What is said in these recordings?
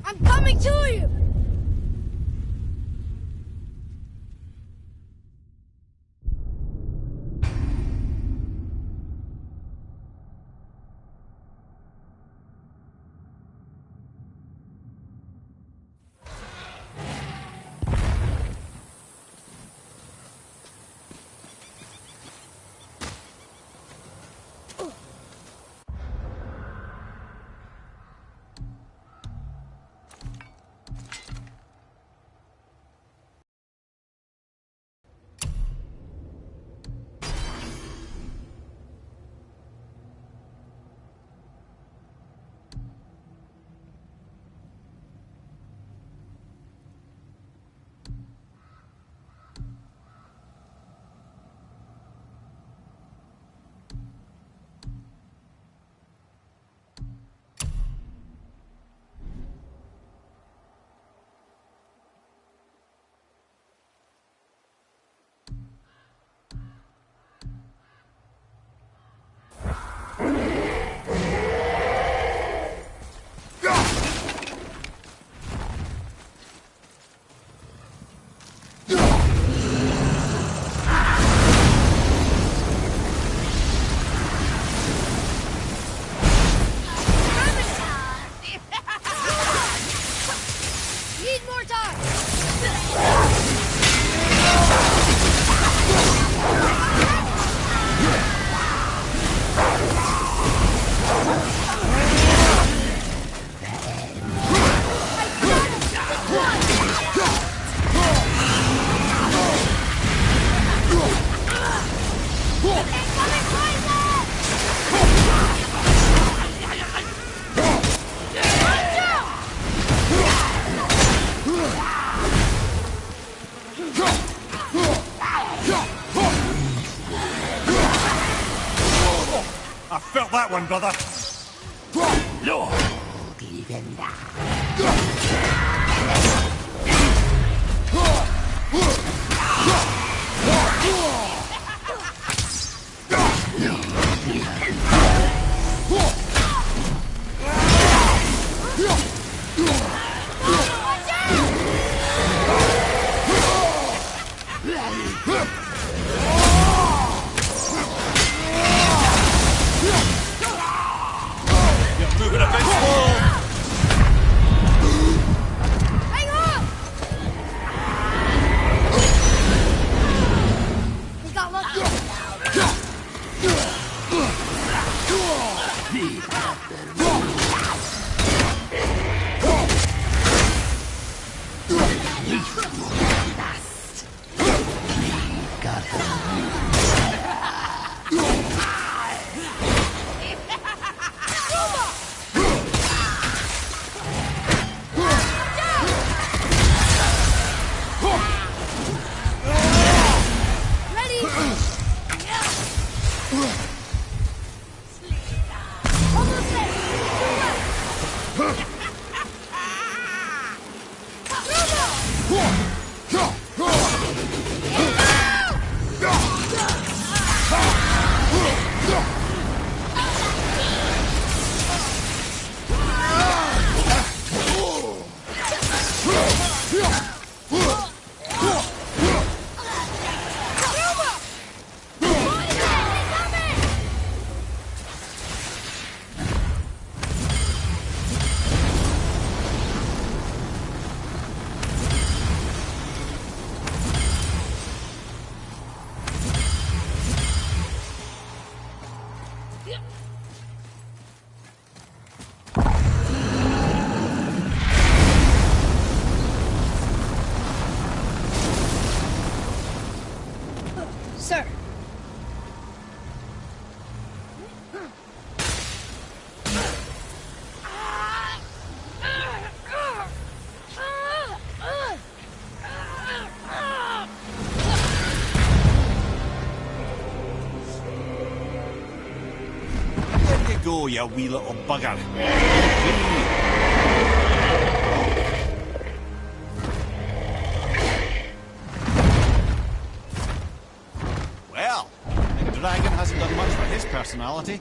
I'm coming to you! I felt that one, brother. No. Glivenda. You're moving a bit slow. Hang on! We got lucky. Sir. Where you go, you wee little bugger? much for his personality.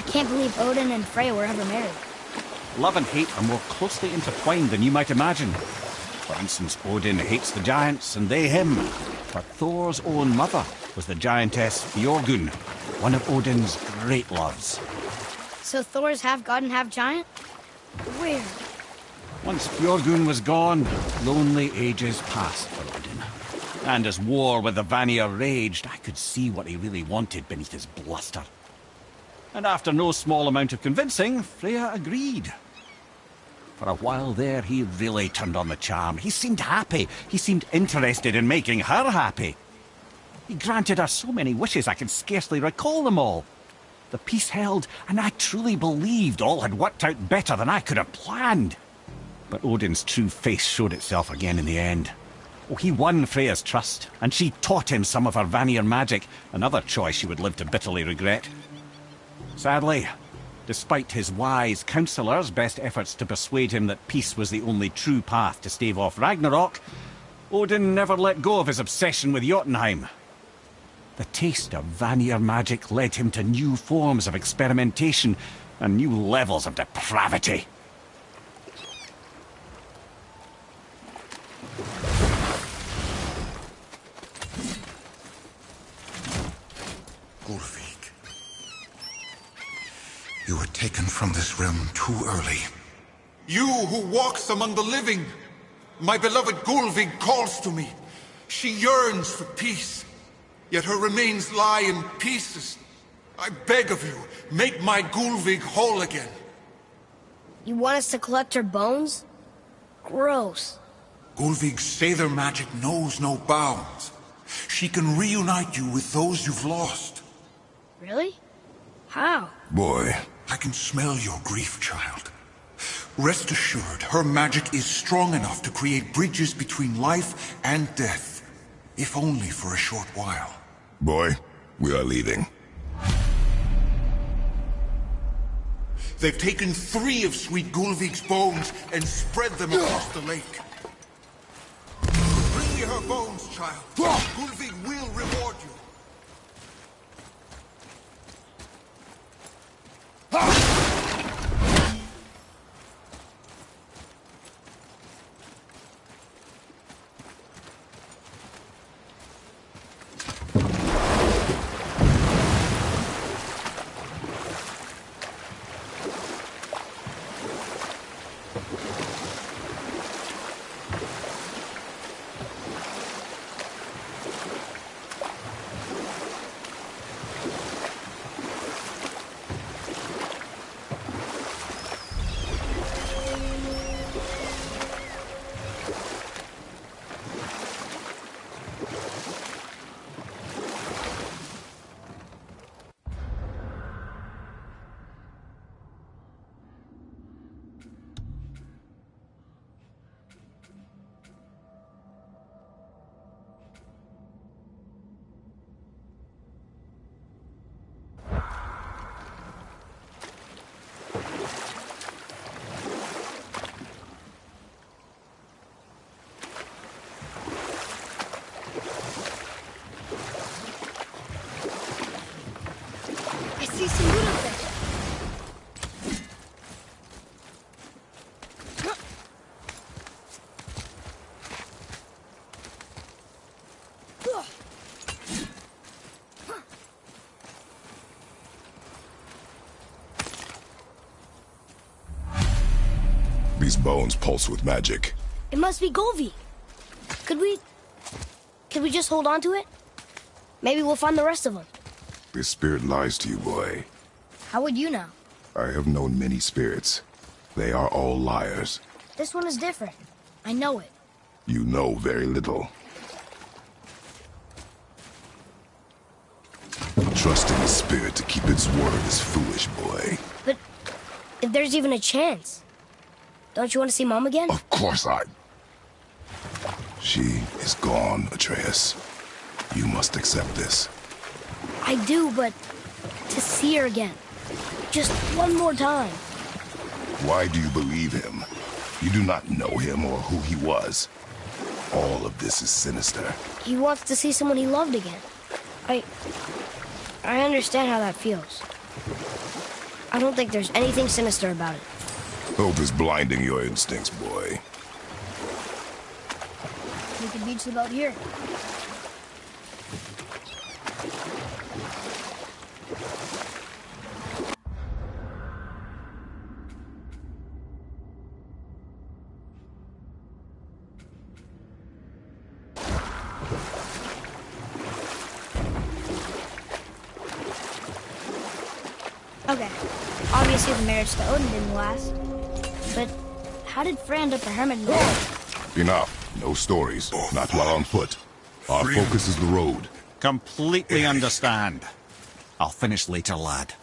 I can't believe Odin and Freya were ever married. Love and hate are more closely intertwined than you might imagine. For instance, Odin hates the giants and they him. But Thor's own mother was the giantess Björgun, one of Odin's great loves. So Thor's half god and half giant? Weird. Once Björgun was gone, lonely ages passed for Odin. And as war with the Vanir raged, I could see what he really wanted beneath his bluster. And after no small amount of convincing, Freya agreed. For a while there, he really turned on the charm. He seemed happy. He seemed interested in making her happy. He granted her so many wishes I can scarcely recall them all. The peace held, and I truly believed all had worked out better than I could have planned. But Odin's true face showed itself again in the end. Oh, he won Freya's trust, and she taught him some of her Vanir magic, another choice she would live to bitterly regret. Sadly, despite his wise counsellors' best efforts to persuade him that peace was the only true path to stave off Ragnarok, Odin never let go of his obsession with Jotunheim. The taste of Vanir magic led him to new forms of experimentation and new levels of depravity. Gulvig, you were taken from this realm too early. You who walks among the living! My beloved Gulvig calls to me. She yearns for peace, yet her remains lie in pieces. I beg of you, make my Gulvig whole again. You want us to collect her bones? Gross. Gulvig's Seidr magic knows no bounds. She can reunite you with those you've lost. Really? How? Boy, I can smell your grief, child. Rest assured, her magic is strong enough to create bridges between life and death. If only for a short while. Boy, we are leaving. They've taken 3 of Sweet Gulvig's bones and spread them across the lake. Bring me her bones, child. Gulvig will reward you. See some lunafish. These bones pulse with magic. It must be Golvi. Could we just hold on to it? Maybe we'll find the rest of them. This spirit lies to you, boy. How would you know? I have known many spirits. They are all liars. This one is different. I know it. You know very little. Trusting a spirit to keep its word is foolish, boy. But if there's even a chance, don't you want to see Mom again? Of course I... She is gone, Atreus. You must accept this. I do, but to see her again. Just one more time. Why do you believe him? You do not know him or who he was. All of this is sinister. He wants to see someone he loved again. I understand how that feels. I don't think there's anything sinister about it. Hope is blinding your instincts, boy. We could beach the boat here. Okay, obviously the marriage to Odin didn't last. But how did Frey end up a hermit in the woods? Enough. No stories. Not while on foot. Our focus is the road. Completely understand. I'll finish later, lad.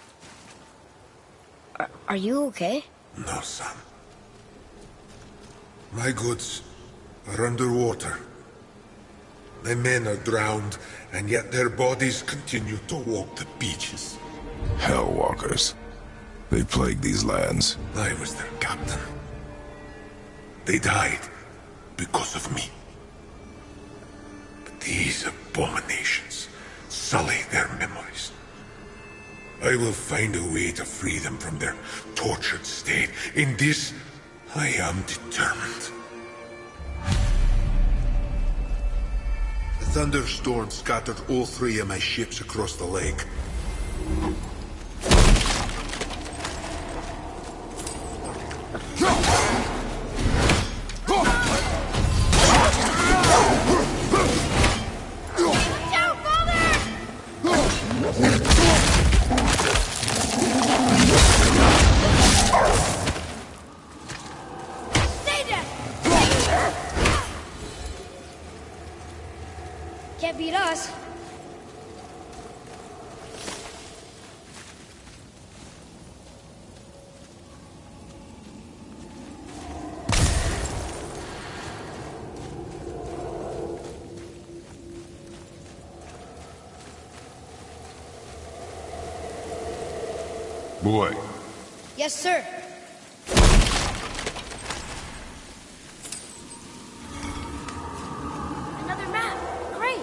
Are you okay? No, son. My goods are underwater. My men are drowned, and yet their bodies continue to walk the beaches. Hellwalkers. They plague these lands. I was their captain. They died because of me. But these abominations sully their memories. I will find a way to free them from their tortured state. In this, I am determined. A thunderstorm scattered all 3 of my ships across the lake. Can't beat us. Boy. Yes, sir. Another map. Great.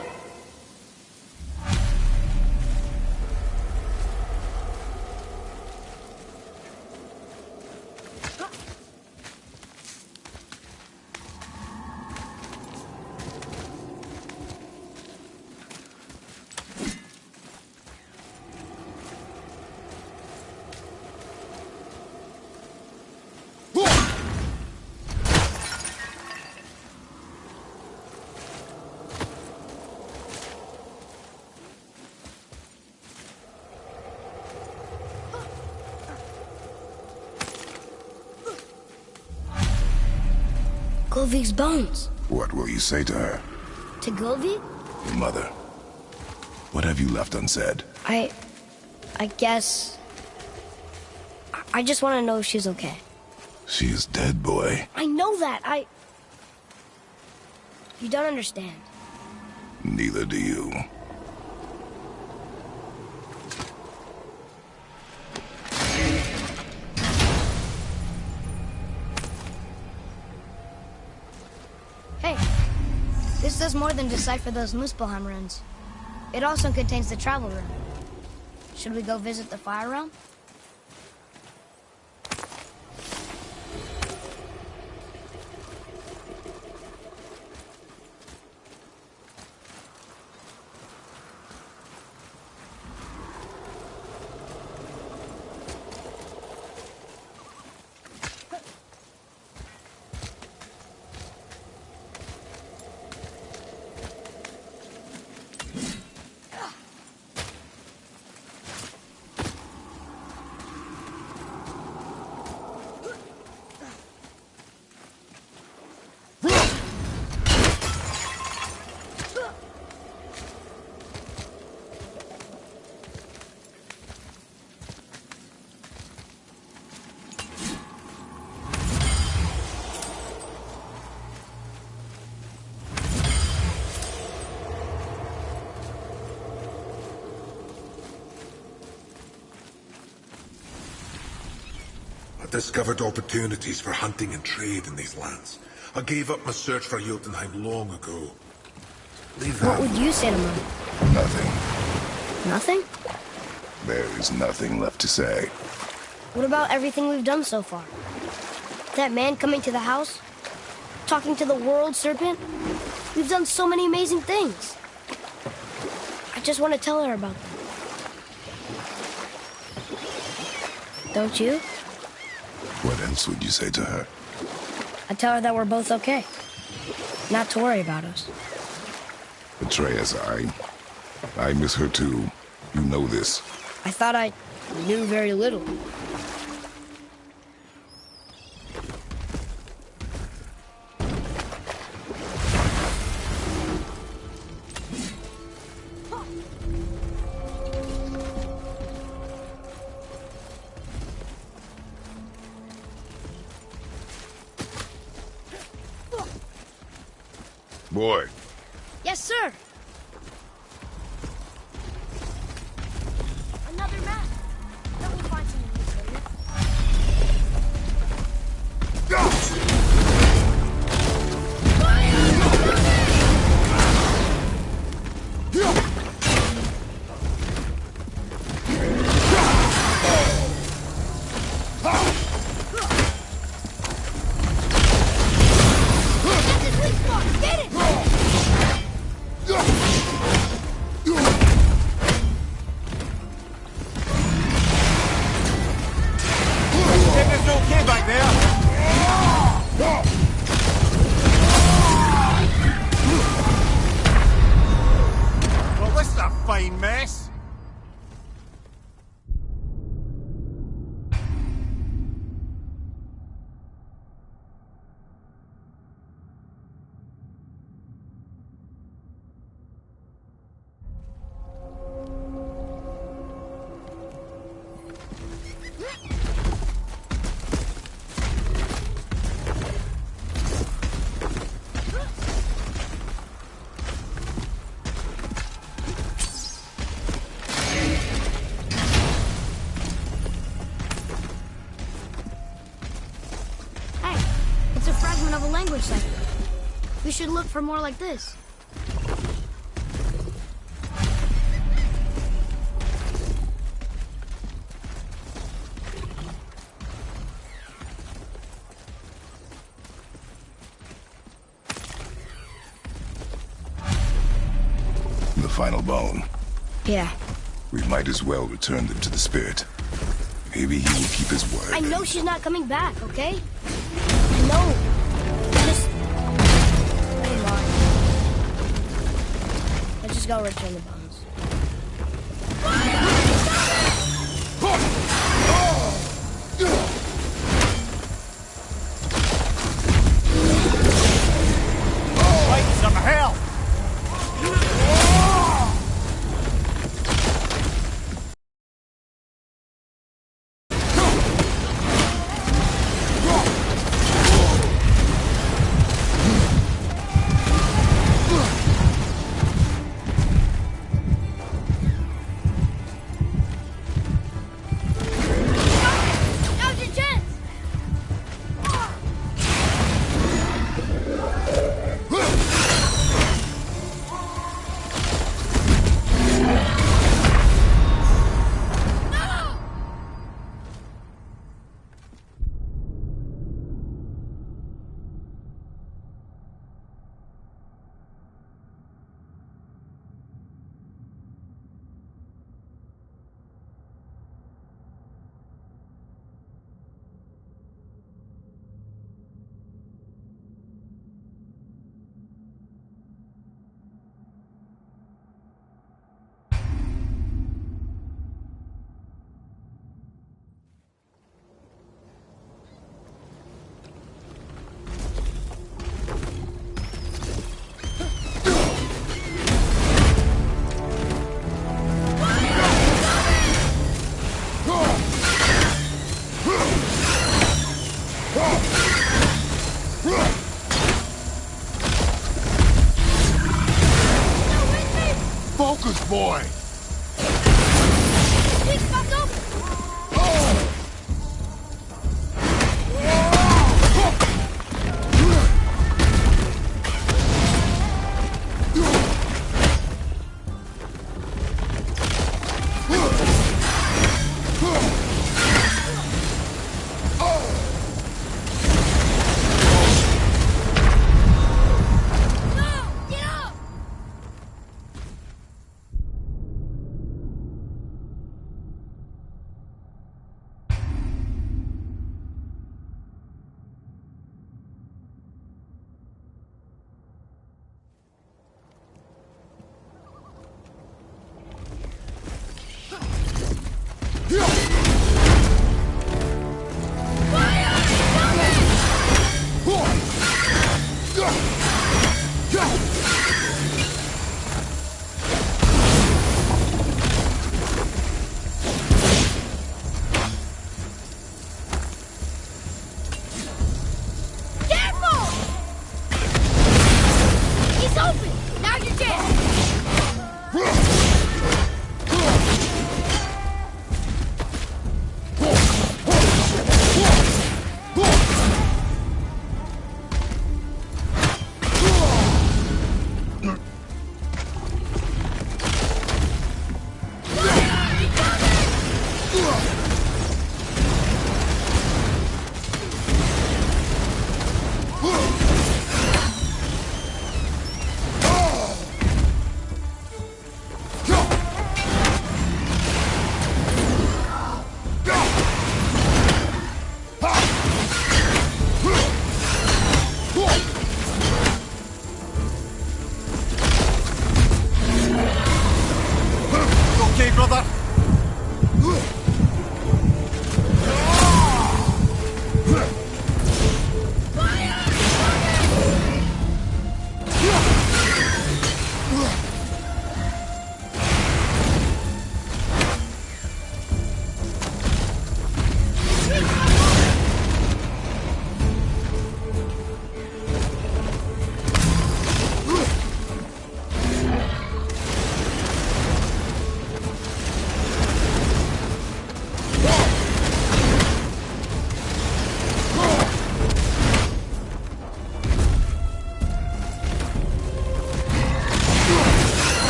Golvik's bones. What will you say to her? To Golvik? Your mother. What have you left unsaid? I guess... I just want to know if she's okay. She is dead, boy. I know that. You don't understand. Neither do you. Hey, this does more than decipher those Muspelheim runes. It also contains the travel rune. Should we go visit the Fire Realm? Discovered opportunities for hunting and trade in these lands. I gave up my search for Jotunheim long ago. What would you say to Mom? Nothing. Nothing? There is nothing left to say. What about everything we've done so far? That man coming to the house? Talking to the world serpent? We've done so many amazing things. I just want to tell her about them. Don't you? What else would you say to her? I tell her that we're both okay. Not to worry about us. Atreus, I miss her too. You know this. I thought I knew very little. Boy. Yes, sir. Another map. Then we'll find some in this area. we should look for more like this. The final bone. Yeah. We might as well return them to the spirit. Maybe he will keep his word. I know she's not coming back, okay? I know. Just... Come on. Let's just go return the bones. Fight some hell! Focus, boy! Please, fucked over!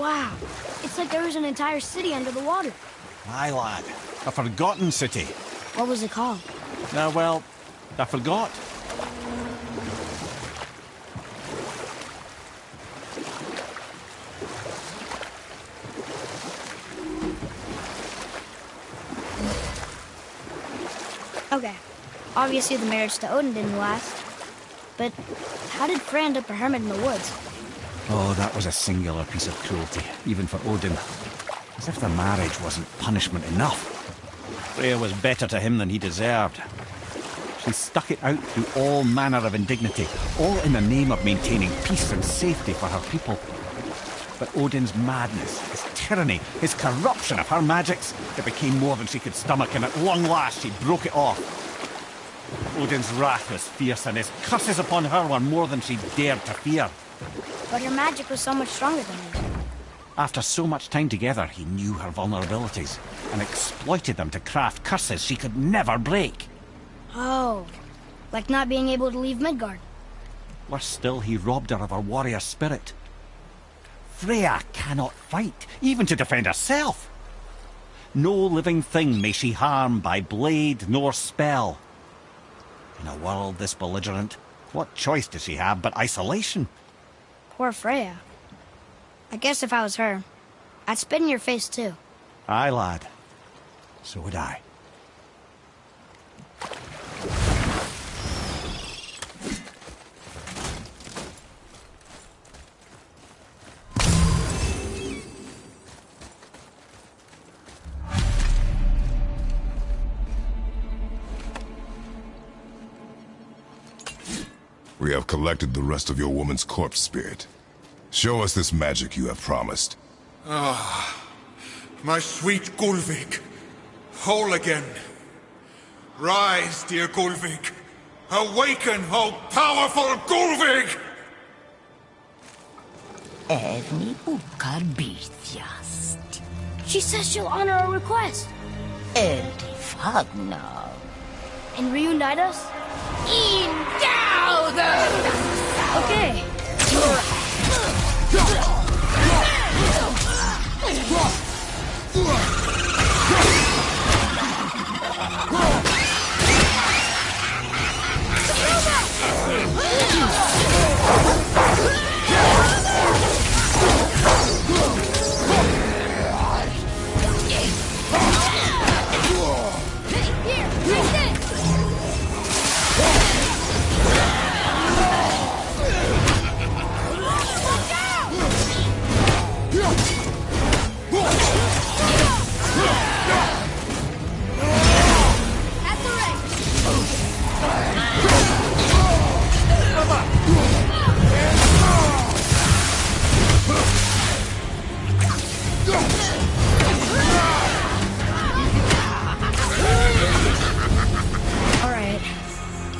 Wow. It's like there was an entire city under the water. Aye, lad. A forgotten city. What was it called? Well, I forgot. Okay. Obviously the marriage to Odin didn't last. But how did Frey end up a hermit in the woods? Oh, that was a singular piece of cruelty, even for Odin. As if the marriage wasn't punishment enough. Freya was better to him than he deserved. She stuck it out through all manner of indignity, all in the name of maintaining peace and safety for her people. But Odin's madness, his tyranny, his corruption of her magics, it became more than she could stomach, and at long last she broke it off. Odin's wrath was fierce, and his curses upon her were more than she dared to fear. But her magic was so much stronger than his. After so much time together, he knew her vulnerabilities and exploited them to craft curses she could never break. Oh, like not being able to leave Midgard. Worse still, he robbed her of her warrior spirit. Freya cannot fight, even to defend herself. No living thing may she harm by blade nor spell. In a world this belligerent, what choice does she have but isolation? Poor Freya. I guess if I was her, I'd spit in your face too. Aye, lad. So would I. We have collected the rest of your woman's corpse spirit. Show us this magic you have promised. My sweet Gullveig. Whole again. Rise, dear Gullveig. Awaken, O powerful Gullveig! Erni ukar bitjast. She says she'll honor our request. Erdi fagnar. And reunite us? Okay.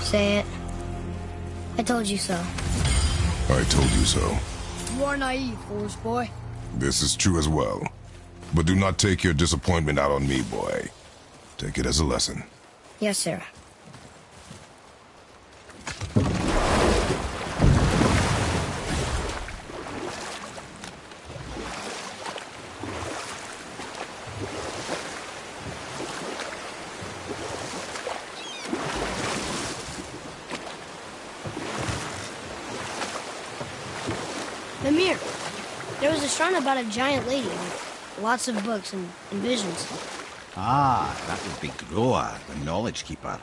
Say it. I told you so. I told you so. You are naive, Forest Boy. This is true as well. But do not take your disappointment out on me, boy. Take it as a lesson. Yes, sir. Mimir, there was a shrine about a giant lady with lots of books and visions. Ah, that would be Groa, the Knowledge Keeper.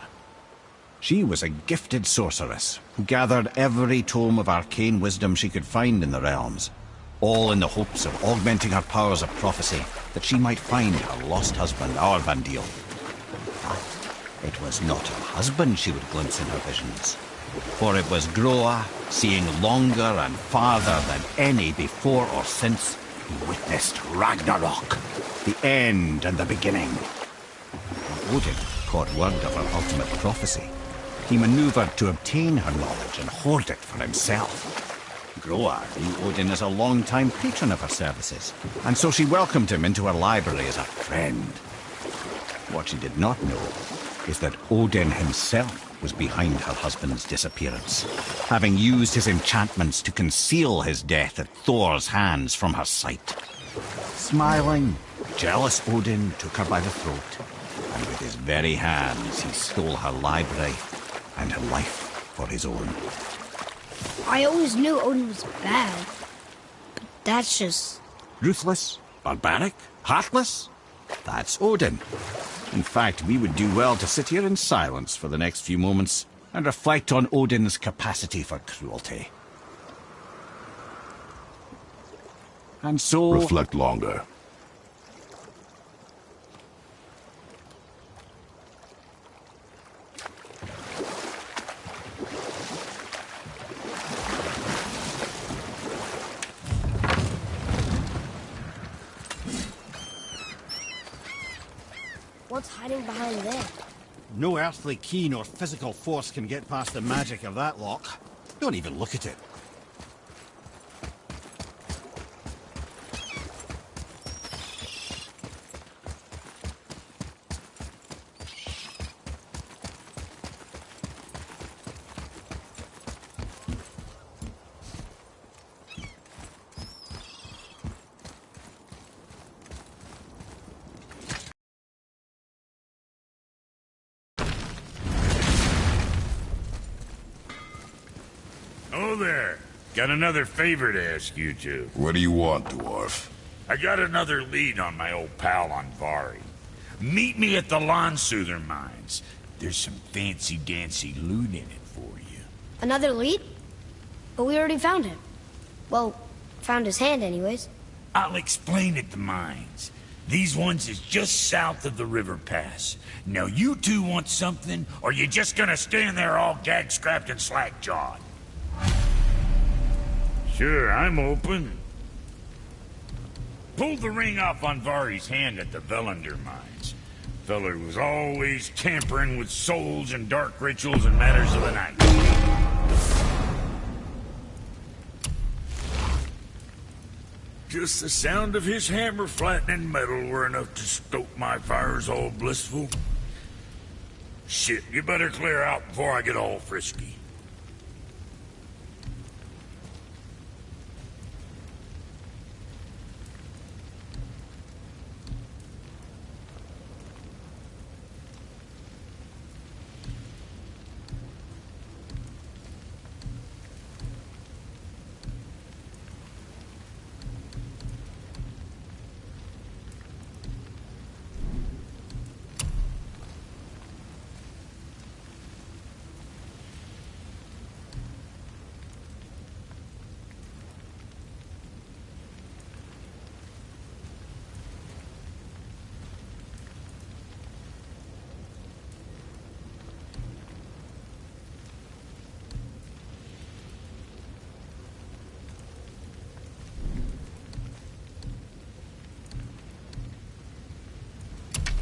She was a gifted sorceress who gathered every tome of arcane wisdom she could find in the realms, all in the hopes of augmenting her powers of prophecy, that she might find her lost husband, Aurbandiel. But it was not her husband she would glimpse in her visions, for it was Groa, seeing longer and farther than any before or since, who witnessed Ragnarok, the end and the beginning. When Odin caught word of her ultimate prophecy, he maneuvered to obtain her knowledge and hoard it for himself. Groa knew Odin as a long-time patron of her services, and so she welcomed him into her library as a friend. What she did not know is that Odin himself was behind her husband's disappearance, having used his enchantments to conceal his death at Thor's hands from her sight. Smiling, jealous Odin took her by the throat, and with his very hands he stole her library and her life for his own. I always knew Odin was bad, but that's just... Ruthless, barbaric, heartless? That's Odin. In fact, we would do well to sit here in silence for the next few moments and reflect on Odin's capacity for cruelty. And so... Reflect longer. What's hiding behind there? No earthly key nor physical force can get past the magic of that lock. Don't even look at it. Oh there. Got another favor to ask you two. What do you want, dwarf? I got another lead on my old pal Andvari. Meet me at the Lansoother mines. There's some fancy-dancy loot in it for you. Another lead? But we already found him. Well, found his hand anyways. I'll explain at the mines. These ones is just south of the river pass. Now you two want something, or you just gonna stand there all gag-scrapped and slack-jawed? Sure, I'm open. Pulled the ring off Andvari's hand at the Velander mines. Feller was always tampering with souls and dark rituals and matters of the night. Just the sound of his hammer flattening metal were enough to stoke my fires all blissful. Shit, you better clear out before I get all frisky.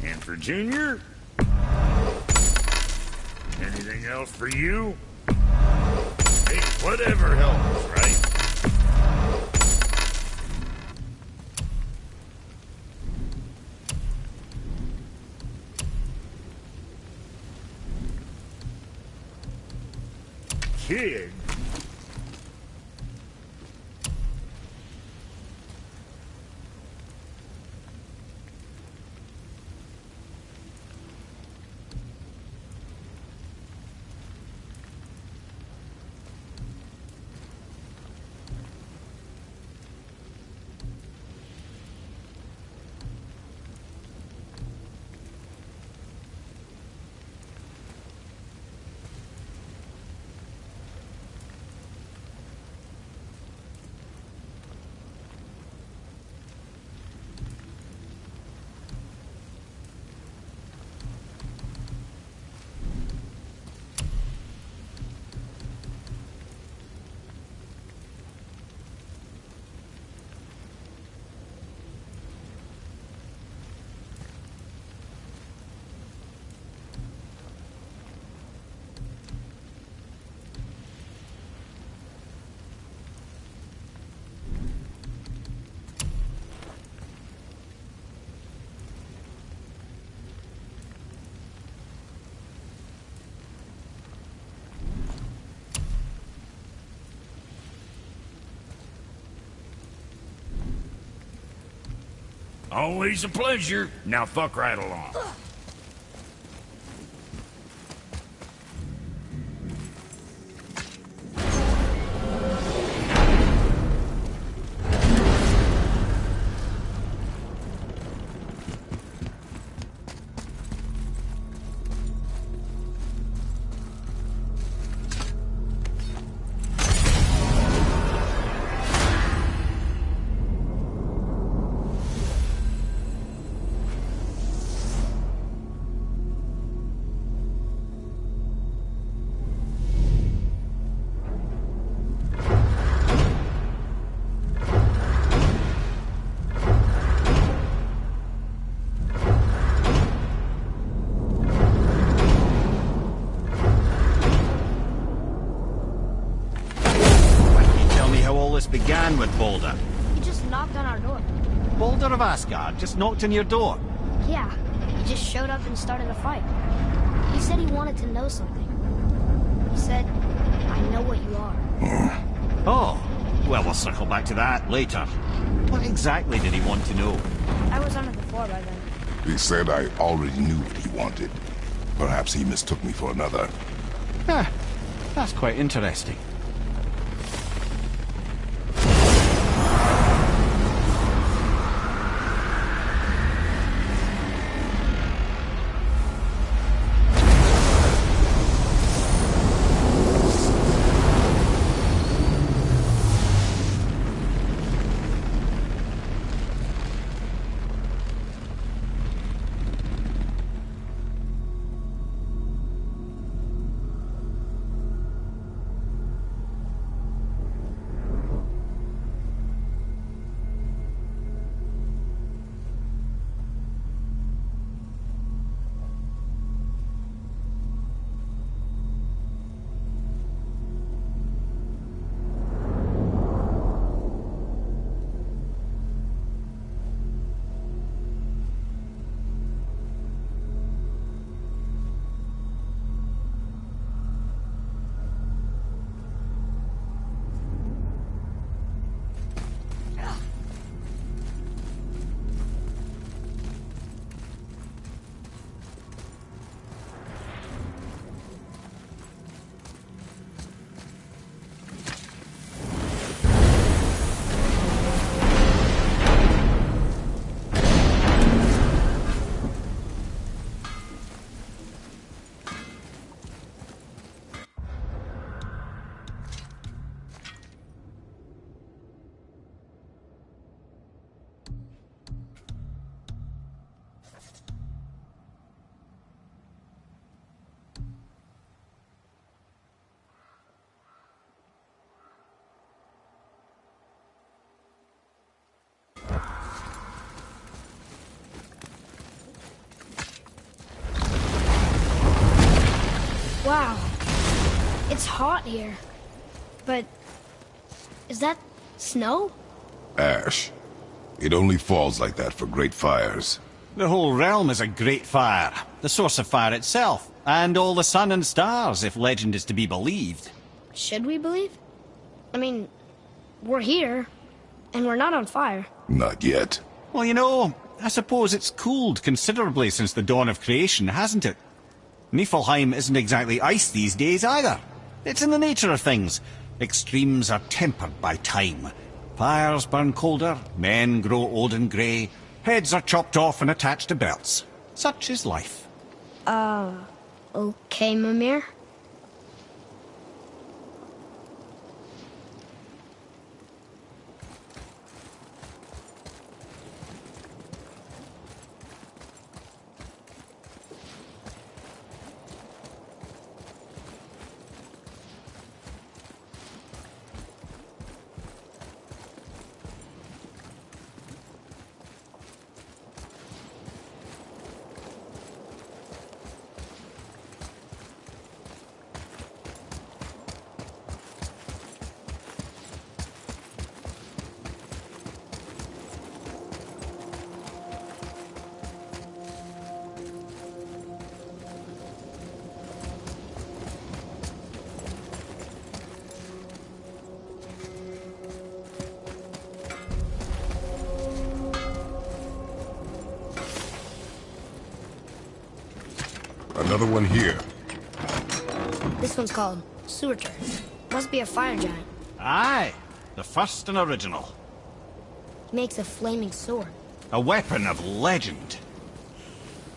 And for Junior? Anything else for you? Hey, whatever helps, right? Kid? Always a pleasure. Now fuck right along. Began with Baldur. He just knocked on our door. Baldur of Asgard just knocked on your door. Yeah, he just showed up and started a fight. He said he wanted to know something. He said, I know what you are. Oh, well, we'll circle back to that later. What exactly did he want to know? I was under the floor by then. He said I already knew what he wanted. Perhaps he mistook me for another. That's quite interesting. Wow. It's hot here. But is that snow? Ash. It only falls like that for great fires. The whole realm is a great fire. The source of fire itself. And all the sun and stars, if legend is to be believed. Should we believe? I mean, we're here, and we're not on fire. Not yet. Well, you know, I suppose it's cooled considerably since the dawn of creation, hasn't it? Niflheim isn't exactly ice these days either. It's in the nature of things. Extremes are tempered by time. Fires burn colder, men grow old and grey, heads are chopped off and attached to belts. Such is life. Okay, Mimir. another one here. This one's called Surtur. Must be a fire giant. Aye, the first and original. He makes a flaming sword. A weapon of legend.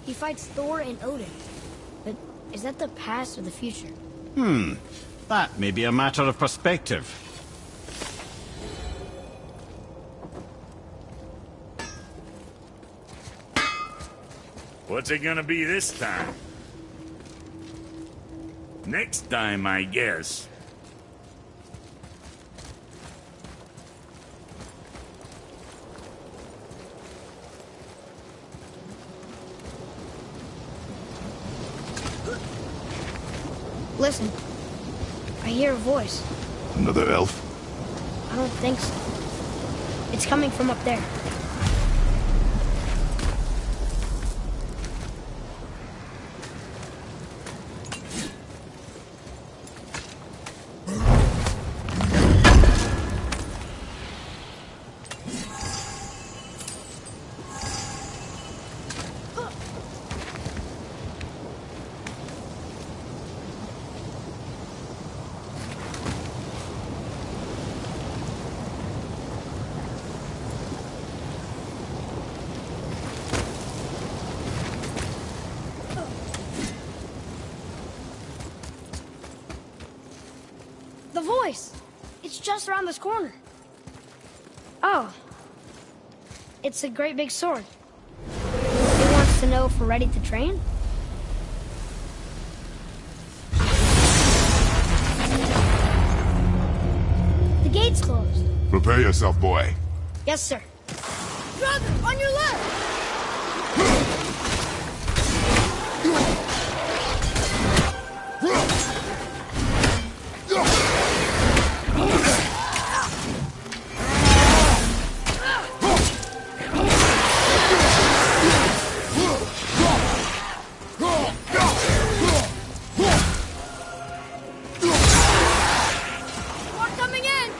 He fights Thor and Odin. But is that the past or the future? That may be a matter of perspective. What's it gonna be this time? Next time, I guess. Listen. I hear a voice. Another elf? I don't think so. It's coming from up there. The voice! It's just around this corner. Oh. It's a great big sword. It wants to know if we're ready to train? The gate's closed. Prepare yourself, boy. Yes, sir. Brother, on your left! More coming in!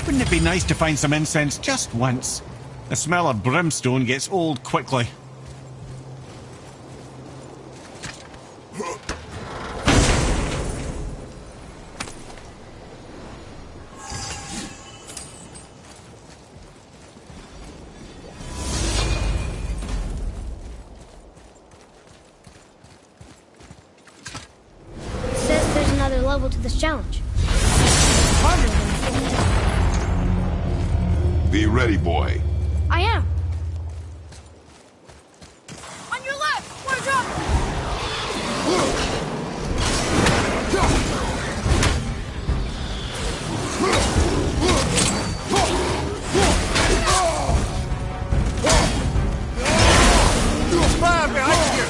Wouldn't it be nice to find some incense just once? The smell of brimstone gets old quickly. It says there's another level to this challenge. Harder than before. Be ready, boy. I am. On your left! Watch out! Fire behind you!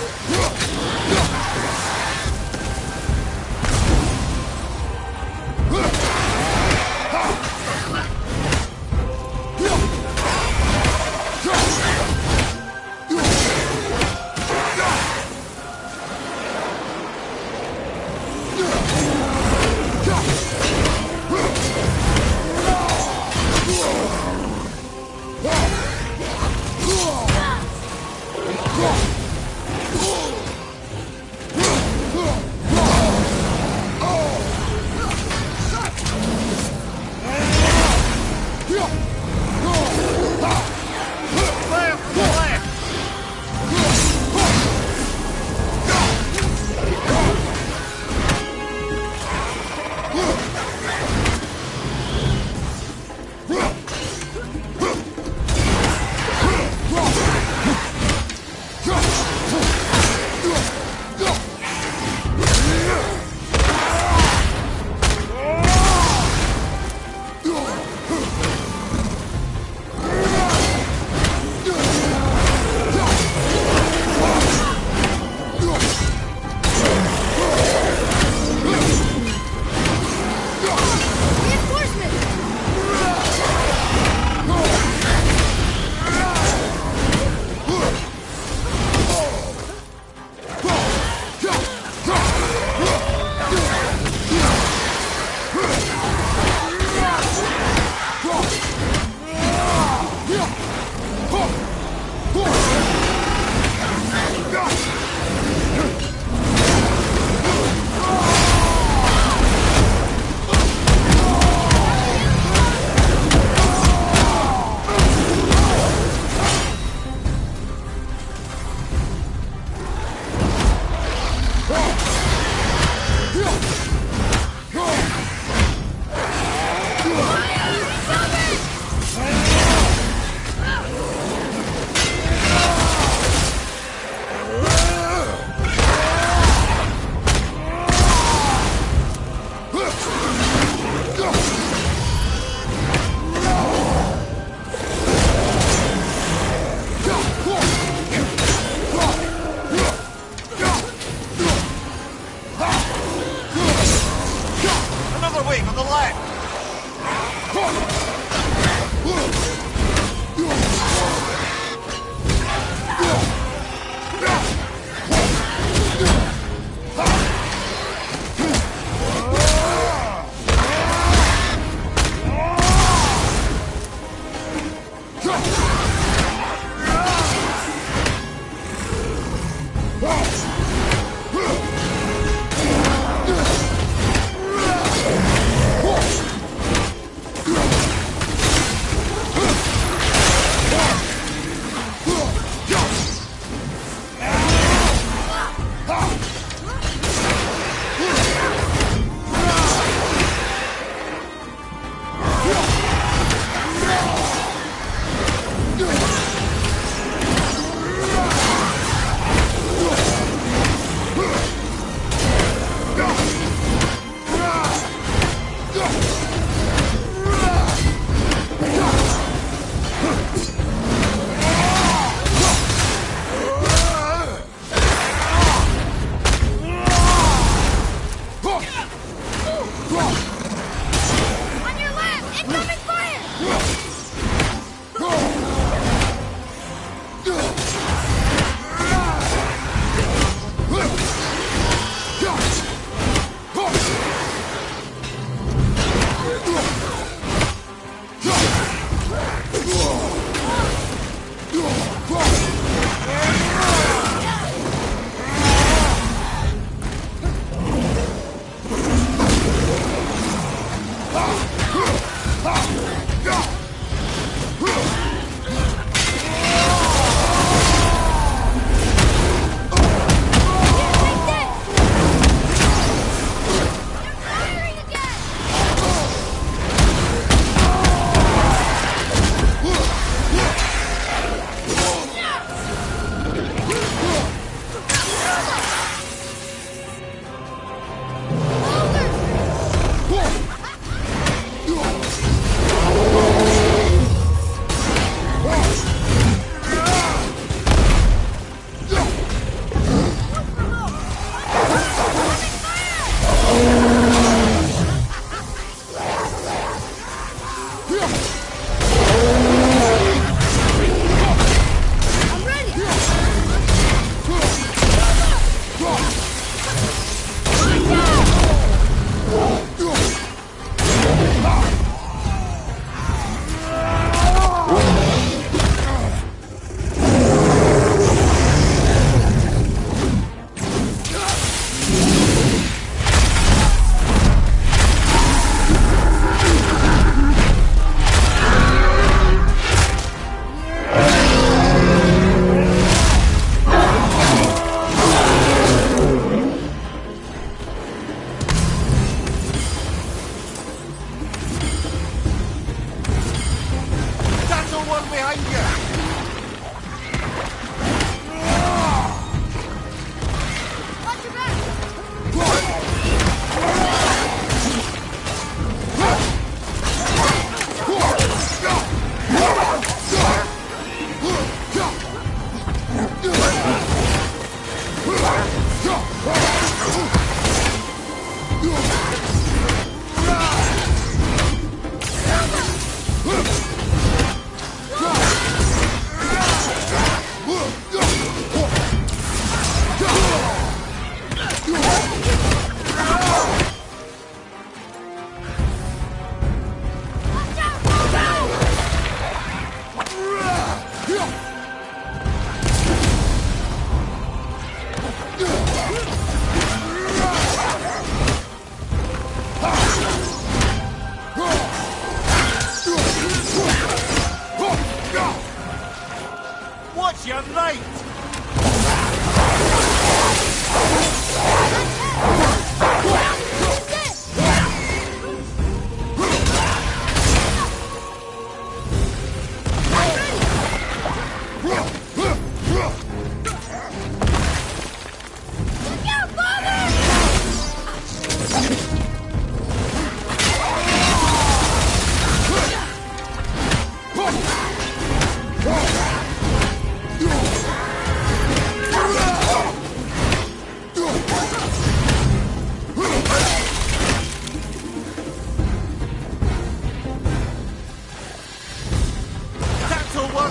What's your right?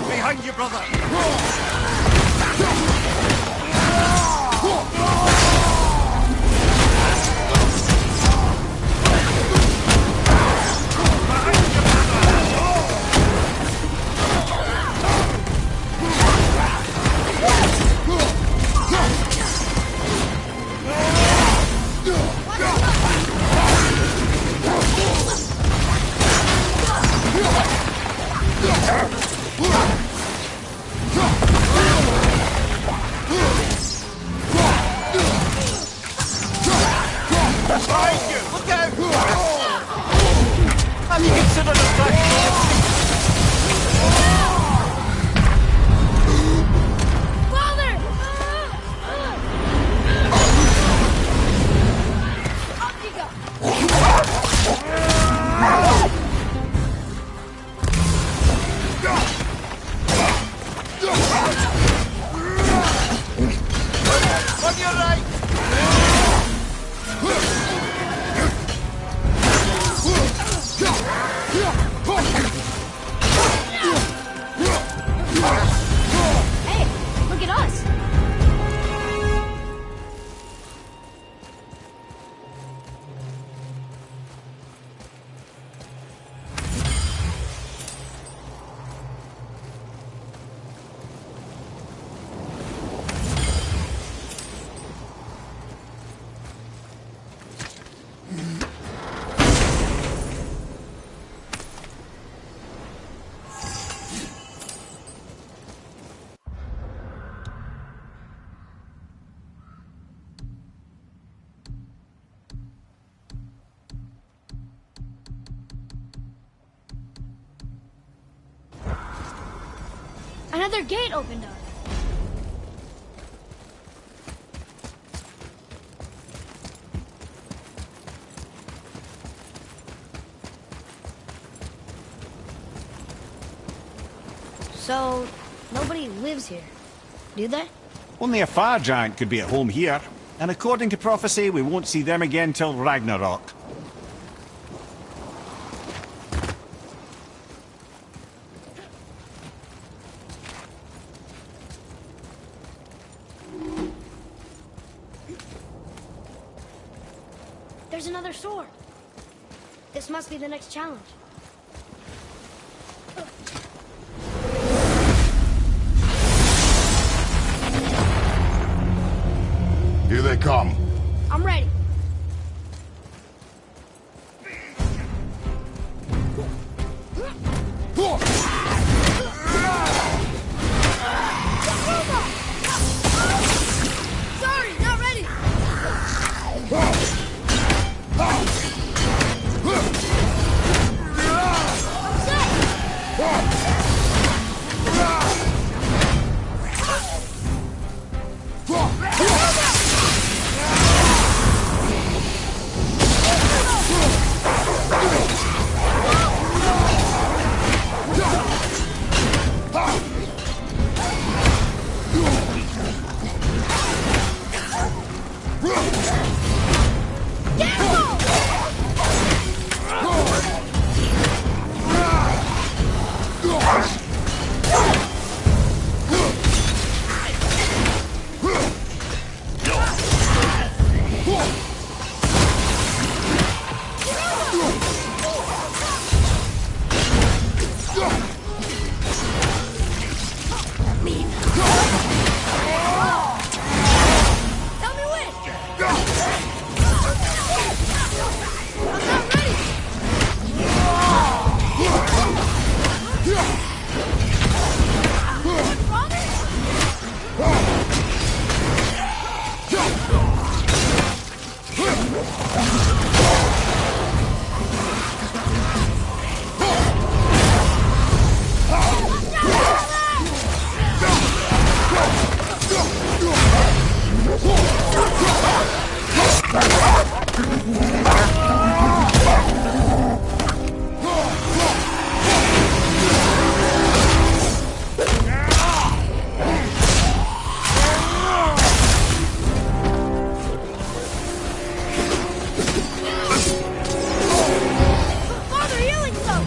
Behind you, brother! Have you considered attacking? Father! Up you go! On your right! Hey, look at us! Another gate opened up. So, nobody lives here, do they? Only a fire giant could be at home here. And according to prophecy, we won't see them again till Ragnarok. There's another sword. This must be the next challenge. Here they come. I'm ready. Sorry, not ready. Father, healing some!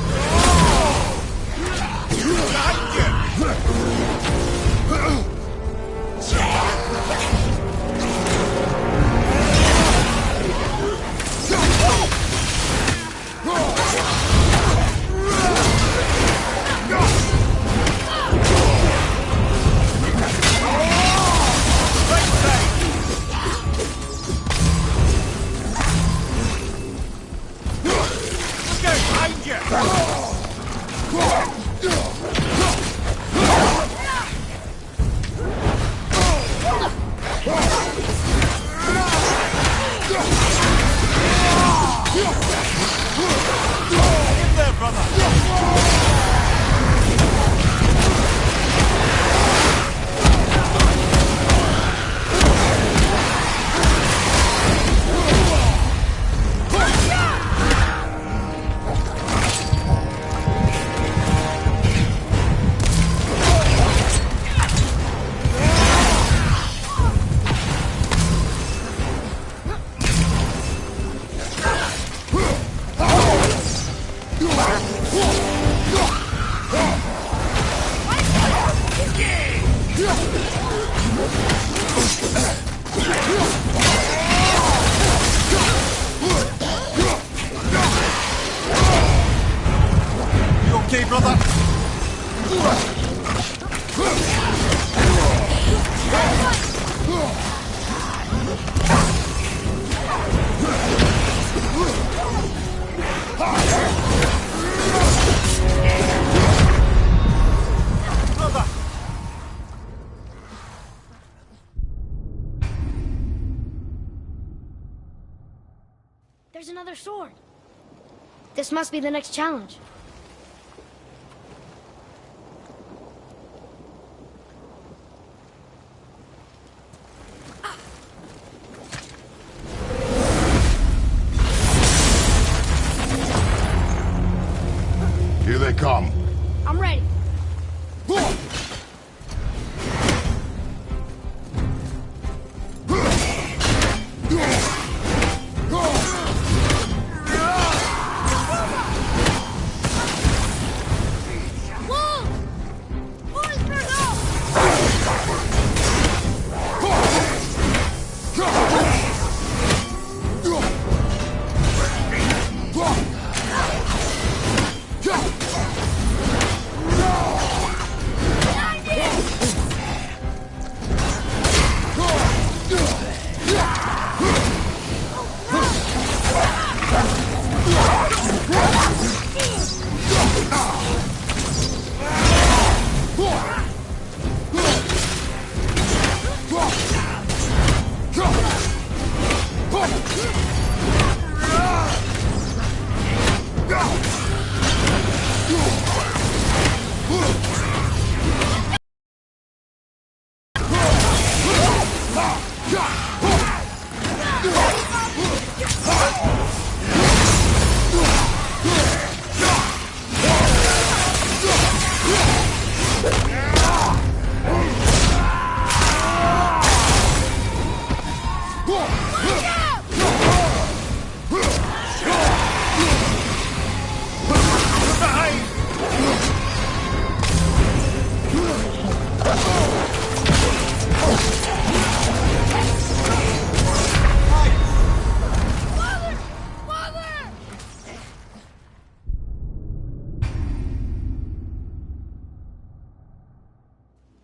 Okay, brother? There's another sword. This must be the next challenge. Here they come. I'm ready.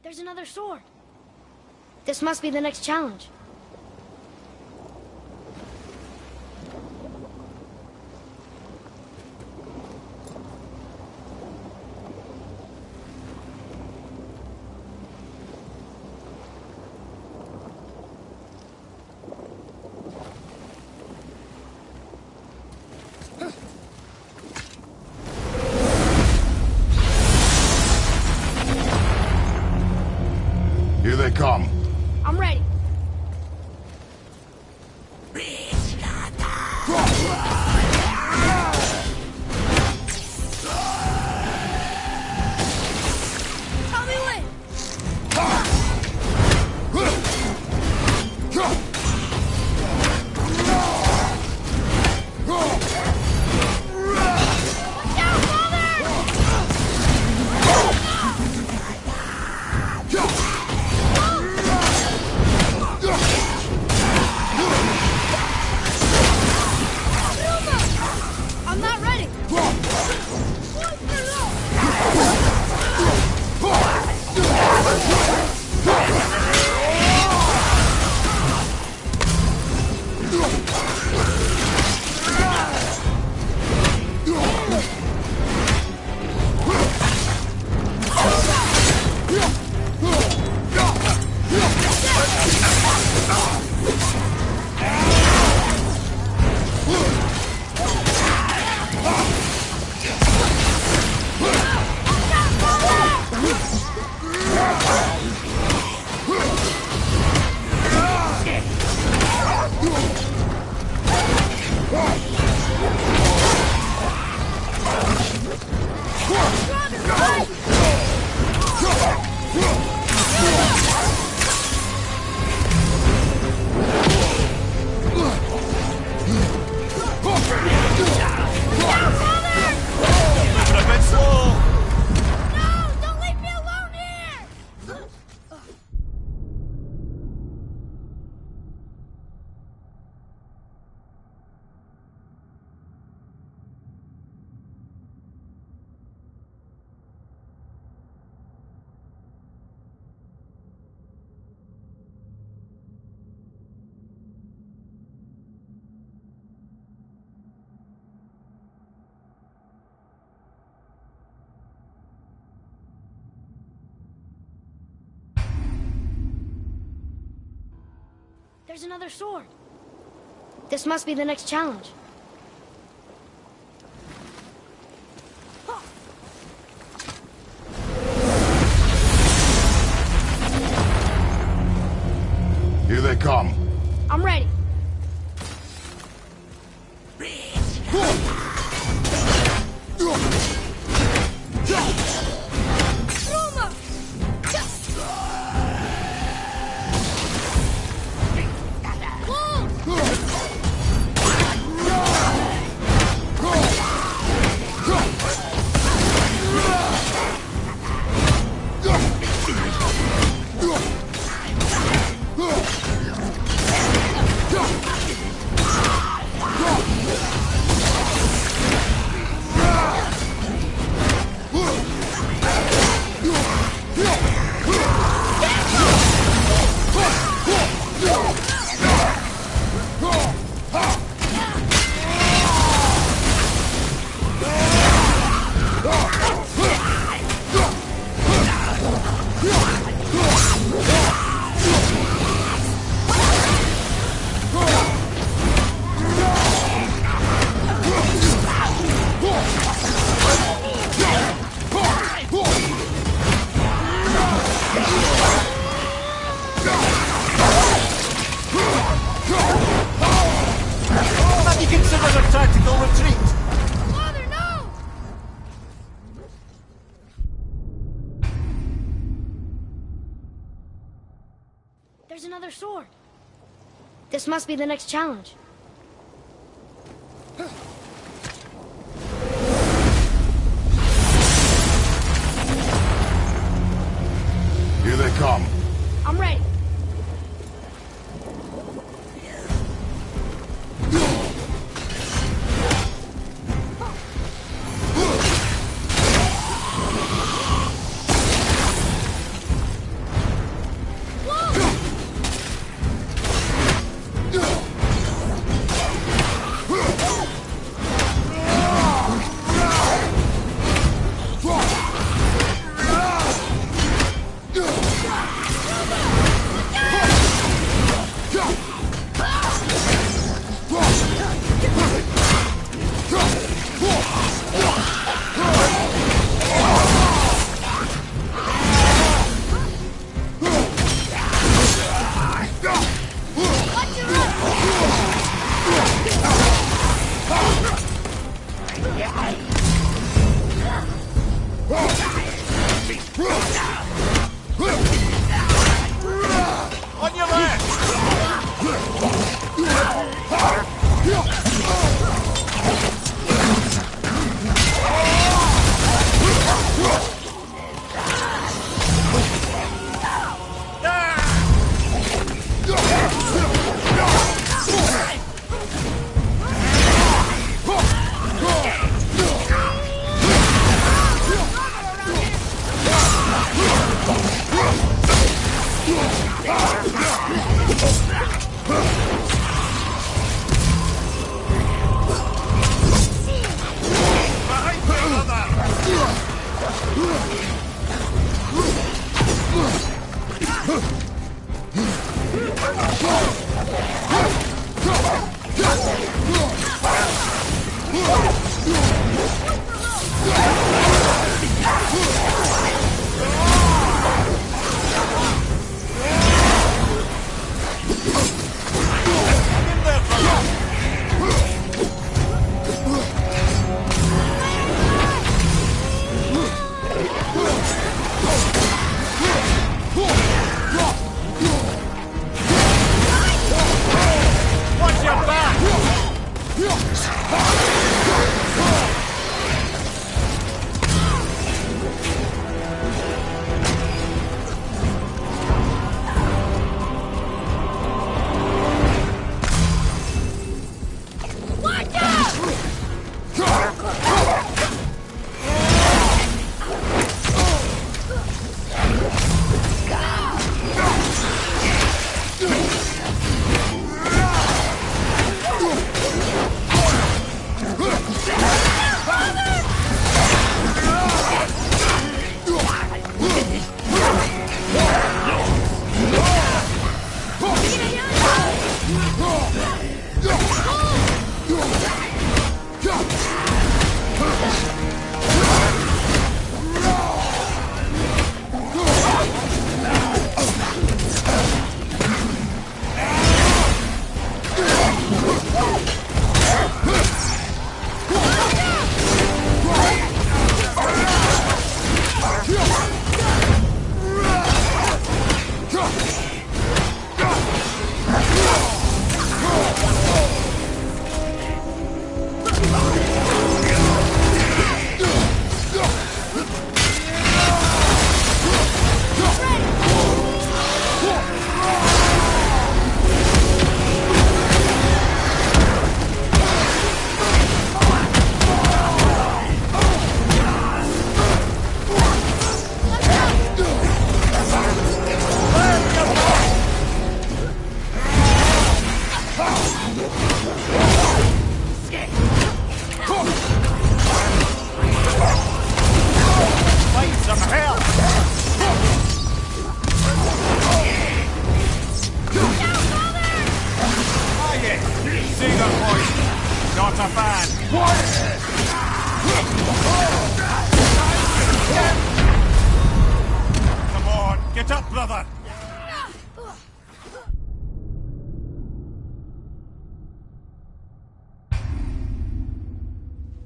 There's another sword. This must be the next challenge. Here they come. I'm ready. Tell me when. Watch out, I'm not ready. There's another sword. This must be the next challenge. Here they come. I'm ready. There's another sword. This must be the next challenge. Here they come. I'm ready.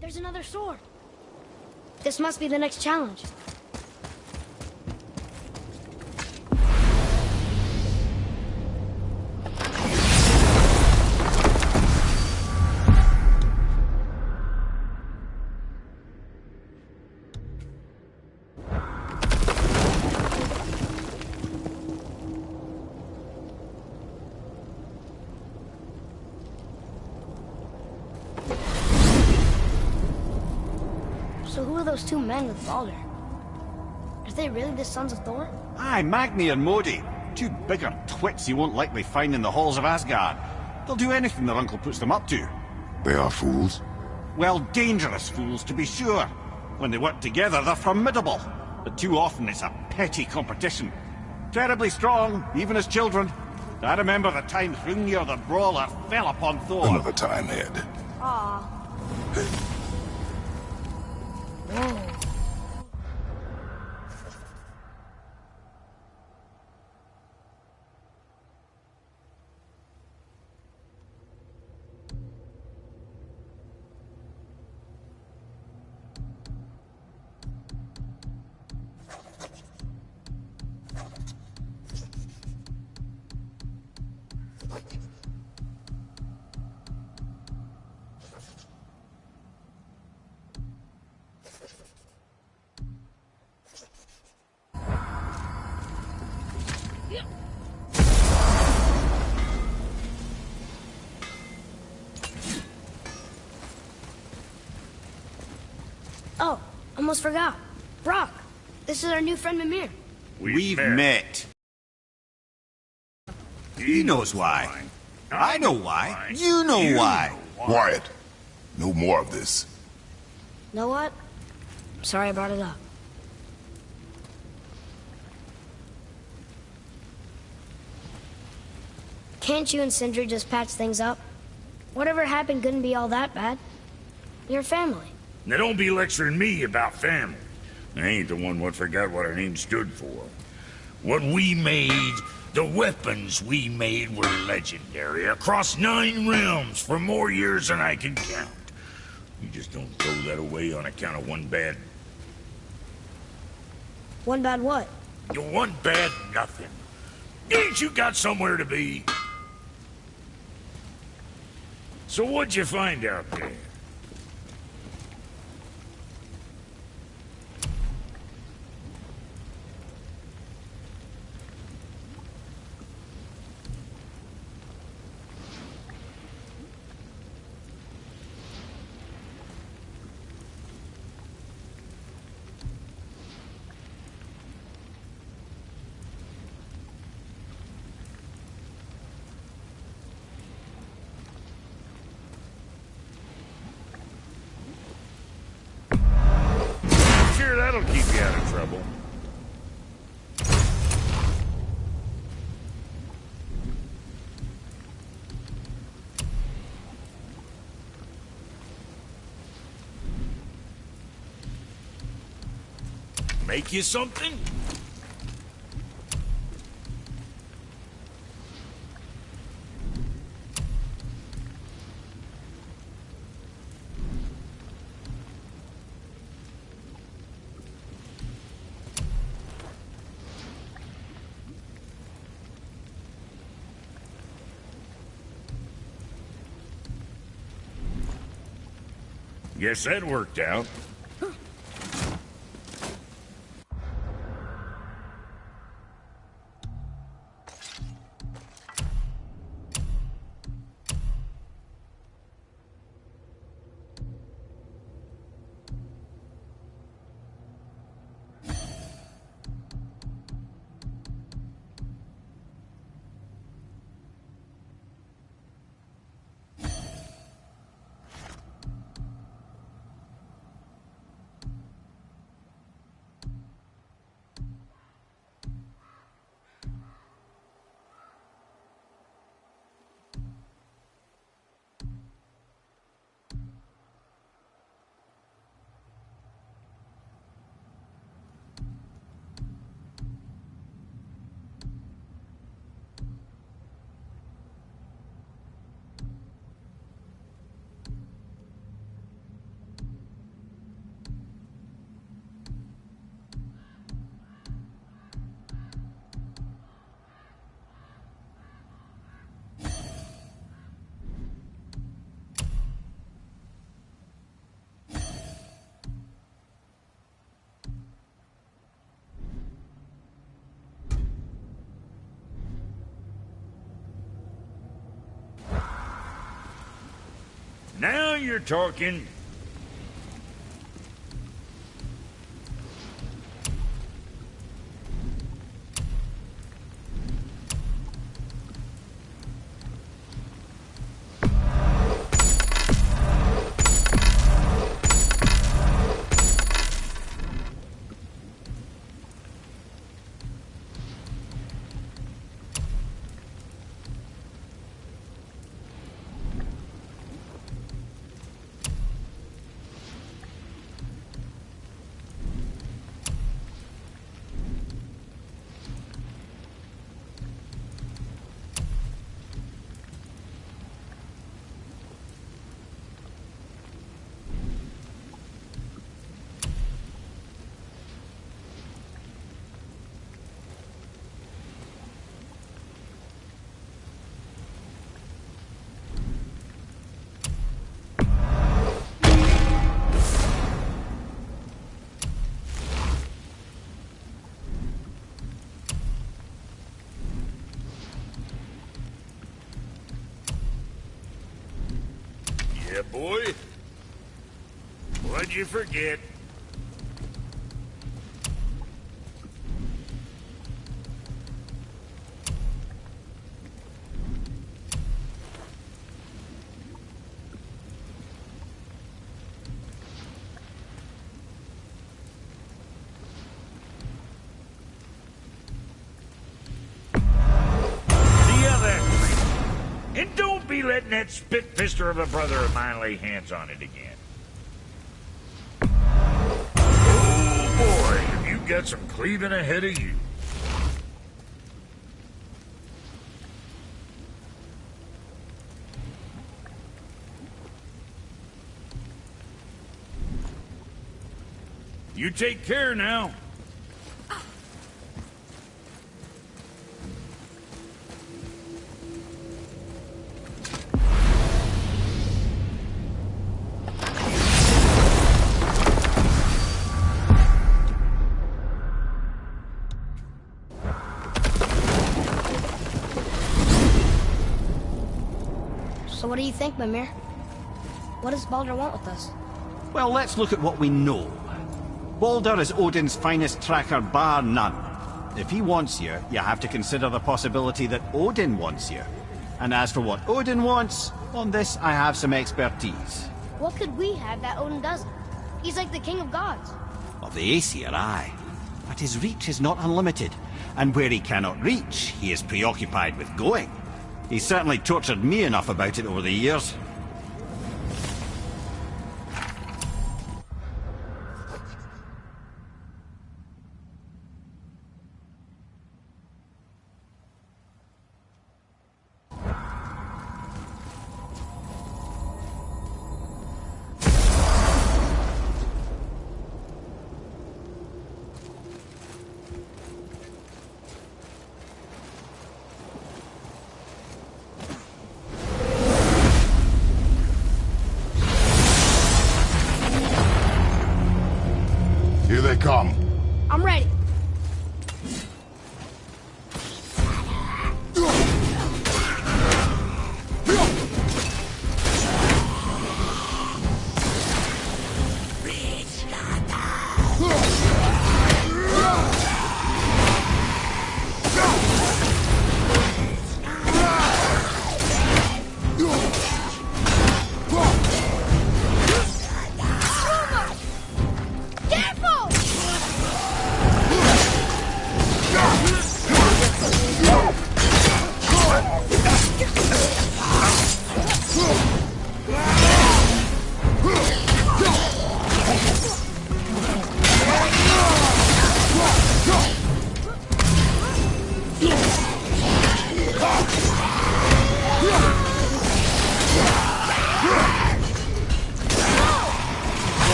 There's another sword. This must be the next challenge. So who are those two men with Baldur? Are they really the sons of Thor? Aye, Magni and Modi. Two bigger twits you won't likely find in the halls of Asgard. They'll do anything their uncle puts them up to. They are fools? Well, dangerous fools, to be sure. When they work together, they're formidable. But too often it's a petty competition. Terribly strong, even as children. I remember the time Hrungnir the Brawler fell upon Thor. Another time, Ed. Aw. Whoa. Oh, almost forgot. Brock, this is our new friend Mimir. We've met. He knows why. I know why. You know why. Quiet. No more of this. Know what? Sorry I brought it up. Can't you and Sindri just patch things up? Whatever happened couldn't be all that bad. You're family. Now don't be lecturing me about family. I ain't the one what forgot what our name stood for. What we made, the weapons we made were legendary across 9 realms for more years than I can count. You just don't throw that away on account of one bad... One bad what? One bad nothing. Ain't you got somewhere to be? So what'd you find out there? Sure, that'll keep you out of trouble. Make you something? Guess that worked out. Now you're talking. Yeah, boy. What'd you forget? me letting that spit-fister of a brother of mine lay hands on it again. Oh boy, have you got some cleaving ahead of you. You take care now. So what do you think, Mimir? What does Baldur want with us? Well, let's look at what we know. Baldur is Odin's finest tracker bar none. If he wants you, you have to consider the possibility that Odin wants you. And as for what Odin wants, on this I have some expertise. What could we have that Odin doesn't? He's like the king of gods. Of the Aesir, aye. But his reach is not unlimited. And where he cannot reach, he is preoccupied with going. He's certainly tortured me enough about it over the years.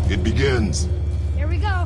It begins. Here we go.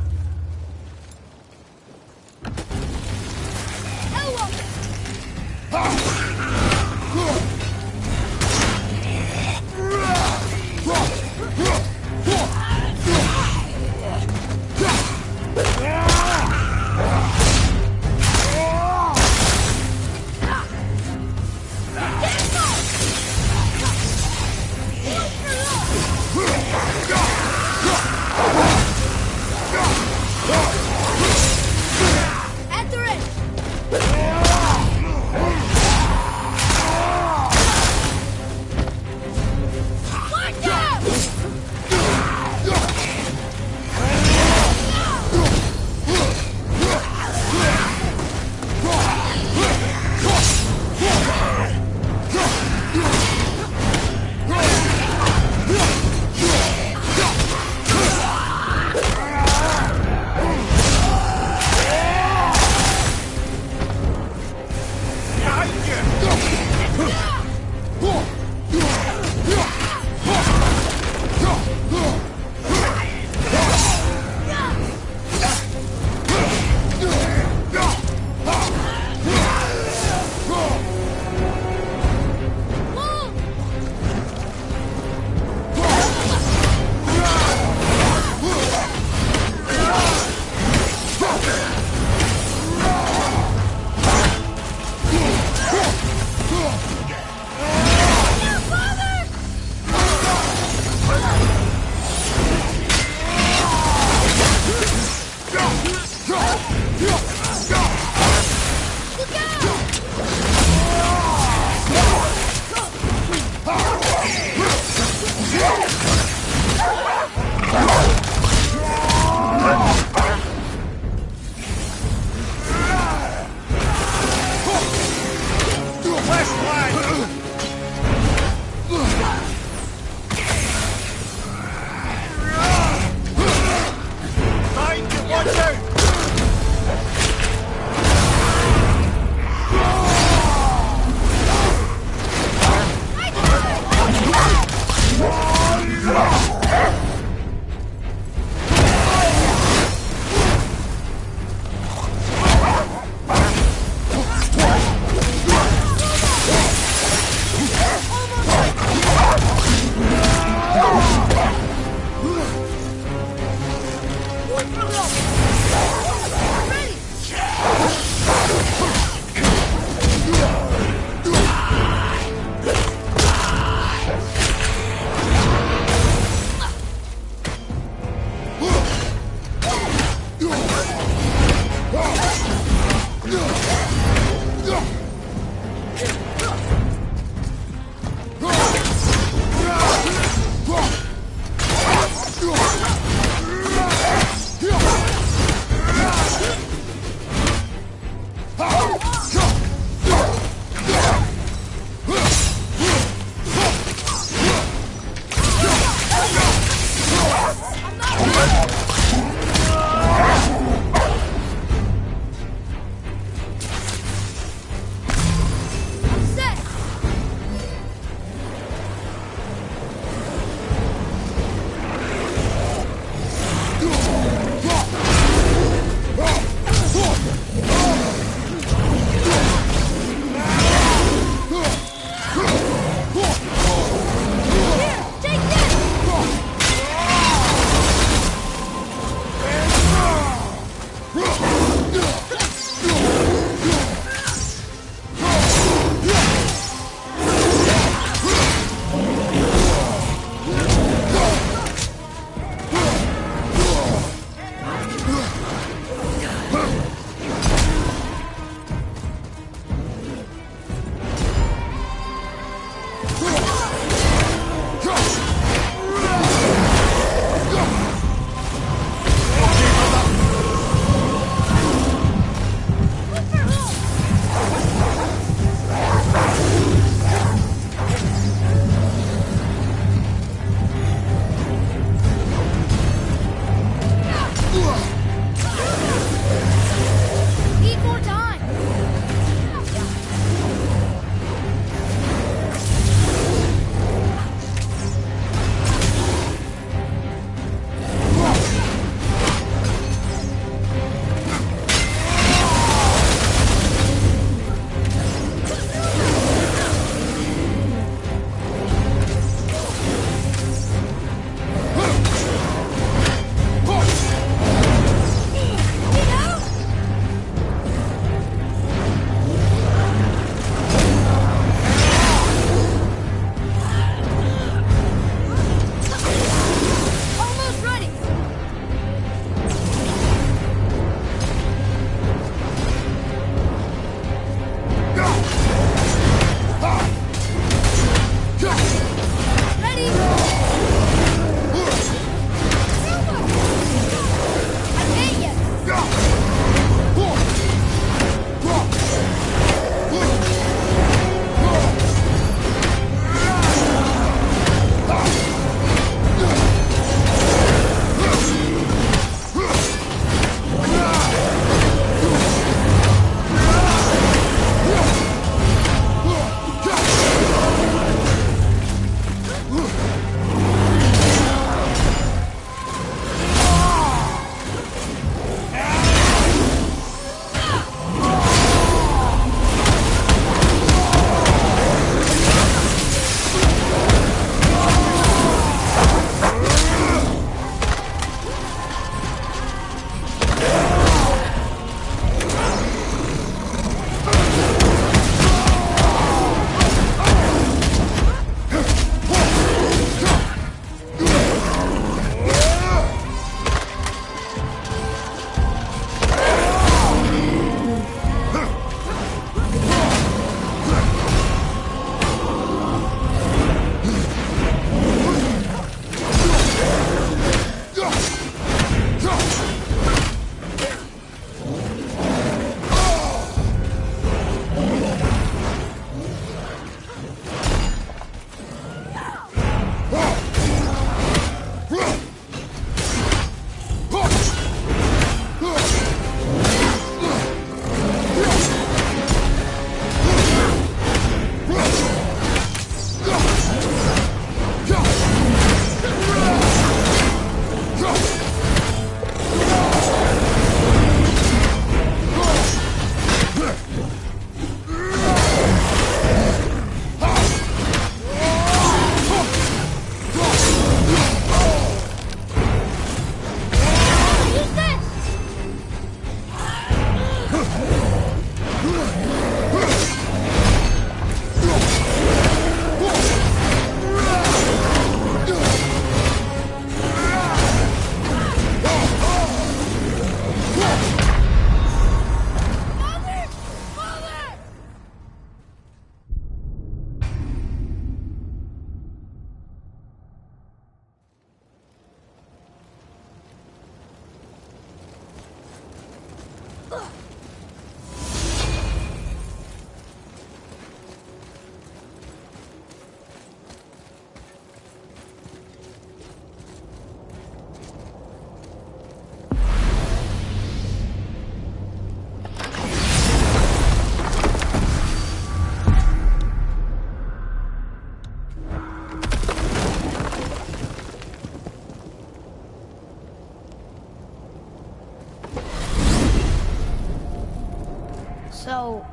So,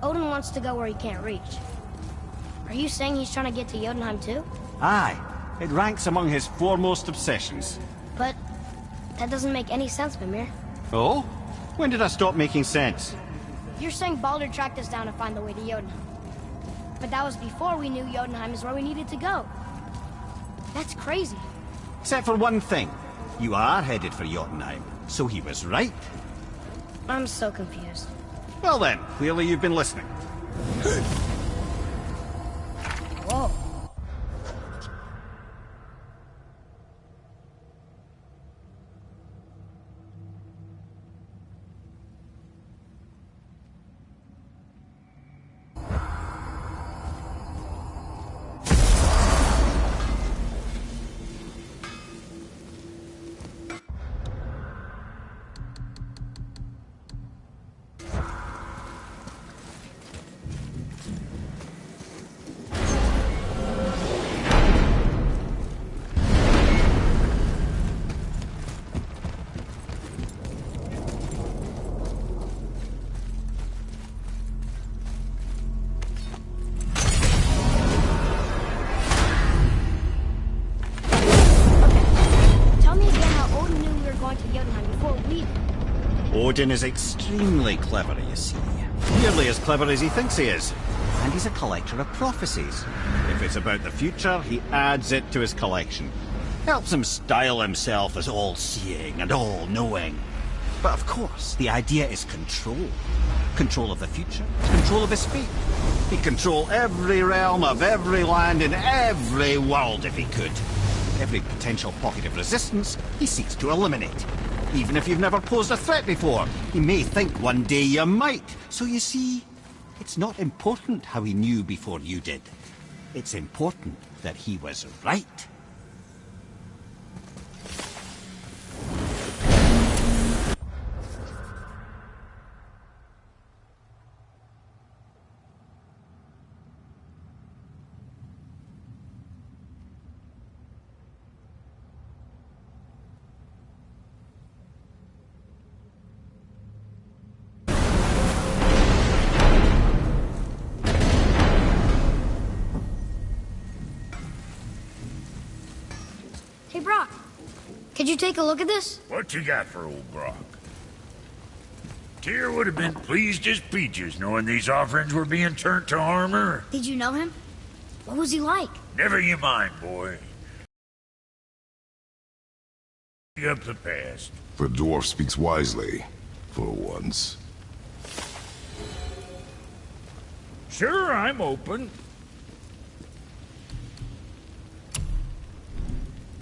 Odin wants to go where he can't reach. Are you saying he's trying to get to Jotunheim too? Aye. It ranks among his foremost obsessions. But that doesn't make any sense, Mimir. Oh? When did I stop making sense? You're saying Baldur tracked us down to find the way to Jotunheim. But that was before we knew Jotunheim is where we needed to go. That's crazy. Except for one thing. You are headed for Jotunheim, so he was right. I'm so confused. Well then, clearly you've been listening. Whoa. Odin is extremely clever, you see. Nearly as clever as he thinks he is. And he's a collector of prophecies. If it's about the future, he adds it to his collection. Helps him style himself as all-seeing and all-knowing. But of course, the idea is control. Control of the future, control of his fate. He'd control every realm of every land in every world if he could. Every potential pocket of resistance, he seeks to eliminate. Even if you've never posed a threat before, he may think one day you might. So you see, it's not important how he knew before you did. It's important that he was right. Hey, Brock. Could you take a look at this? What you got for old Brock? Tyr would have been pleased as peaches knowing these offerings were being turned to armor. Did you know him? What was he like? Never you mind, boy. Up the past. The dwarf speaks wisely, for once. Sure, I'm open.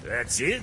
That's it?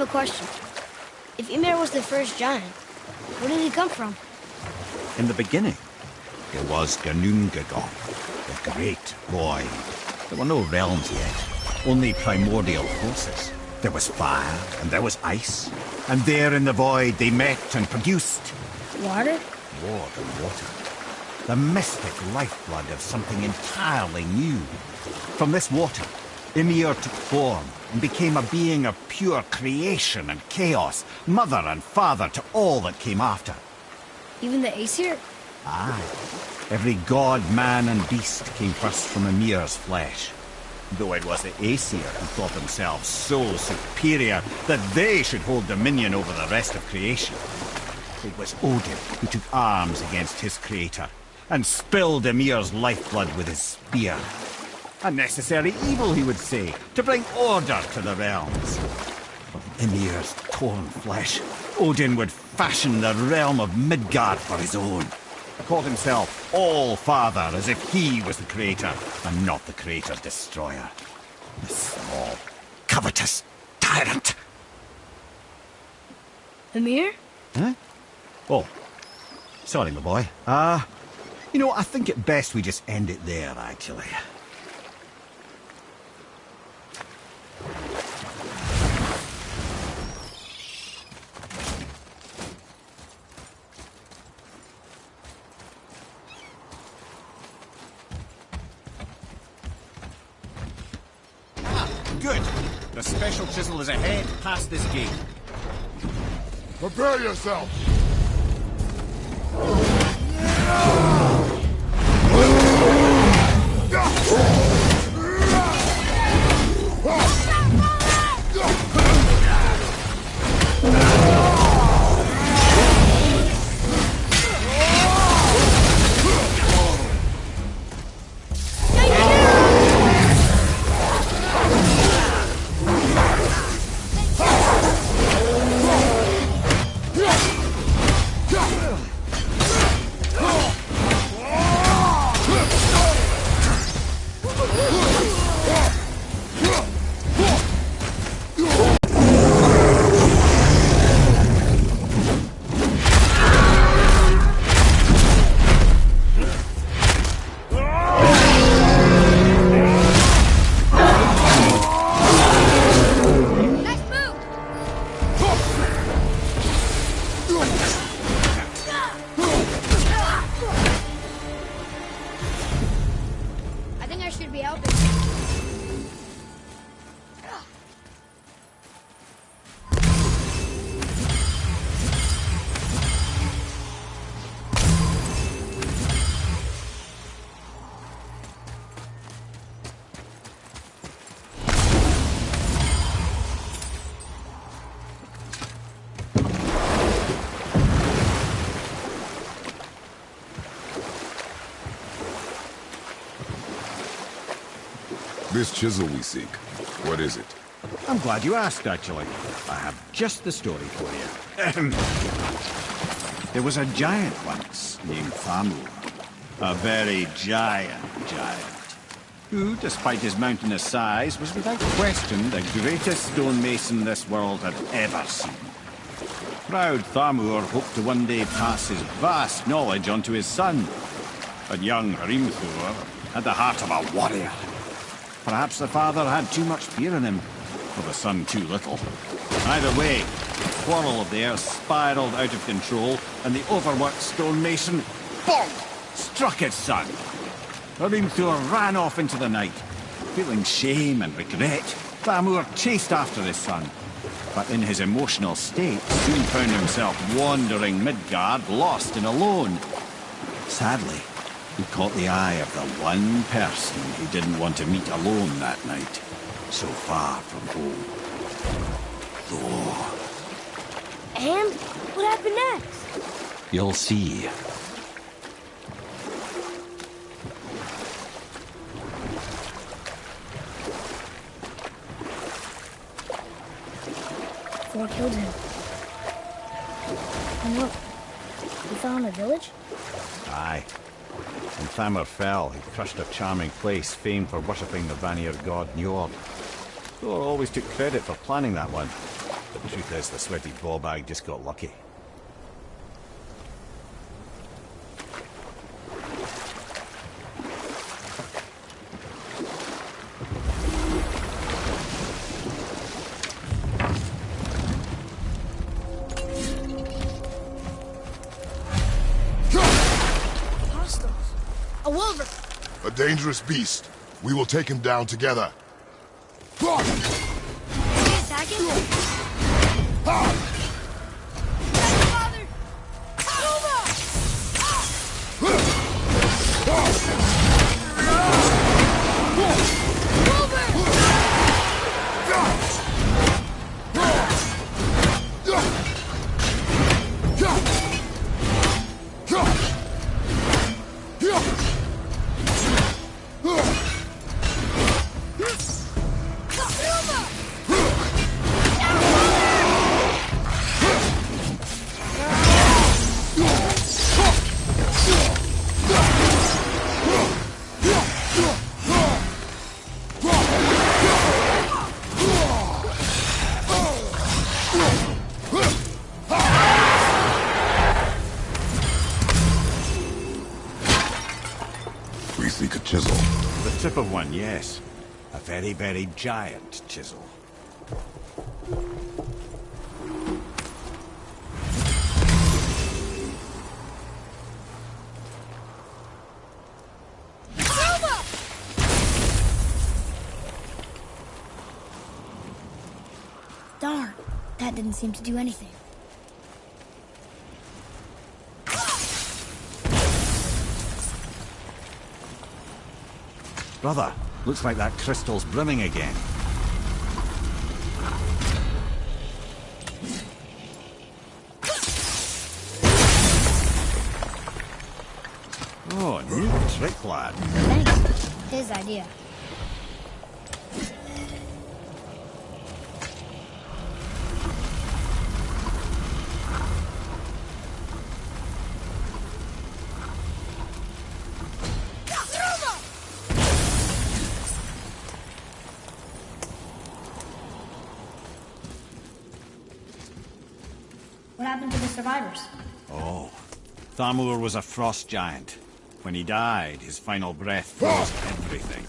a question. If Ymir was the first giant, where did he come from? In the beginning, there was Ginnungagap, the Great Void. There were no realms yet, only primordial forces. There was fire, and there was ice. And there in the void they met and produced... Water? More than water. The mystic lifeblood of something entirely new. From this water, Ymir took form and became a being of pure creation and chaos, mother and father to all that came after. Even the Aesir? Aye. Every god, man and beast came first from Ymir's flesh. Though it was the Aesir who thought themselves so superior that they should hold dominion over the rest of creation. It was Odin who took arms against his creator and spilled Ymir's lifeblood with his spear. A necessary evil, he would say, to bring order to the realms. From Ymir's torn flesh, Odin would fashion the realm of Midgard for his own. Called himself All-Father, as if he was the creator, and not the creator's destroyer. The small, covetous tyrant. Ymir? Huh? Oh, sorry, my boy. You know, I think it best we just end it there, actually. Good. The special chisel is ahead, past this gate. Prepare yourself! This chisel we seek, what is it? I'm glad you asked, actually. I have just the story for you. There was a giant once named Thamur. A very giant, who, despite his mountainous size, was without question the greatest stonemason this world had ever seen. Proud Thamur hoped to one day pass his vast knowledge on to his son. But young Hrimthur had the heart of a warrior. Perhaps the father had too much fear in him, or the son too little. Either way, the quarrel of theirs spiraled out of control, and the overworked stonemason, bonk, struck his son. Hrimthur ran off into the night. Feeling shame and regret, Thamur chased after his son. But in his emotional state, soon found himself wandering Midgard, lost and alone. Sadly, he caught the eye of the one person he didn't want to meet alone that night, so far from home. Thor. And what happened next? You'll see. Thor killed him. And look, we found a village? Aye. When Thamur fell, he crushed a charming place famed for worshipping the Vanir god Njord. Thor always took credit for planning that one. Truth is, the sweaty ball bag just got lucky. Hostiles. A wolver. A dangerous beast. We will take him down together. Are we attacking? Father! We seek a chisel. The tip of one, yes. A very, very giant chisel. Darn, that didn't seem to do anything. Brother, looks like that crystal's brimming again. Oh, new trick, lad. Thanks. His idea. What happened to the survivors? Oh, Thamur was a frost giant. When he died, his final breath froze everything.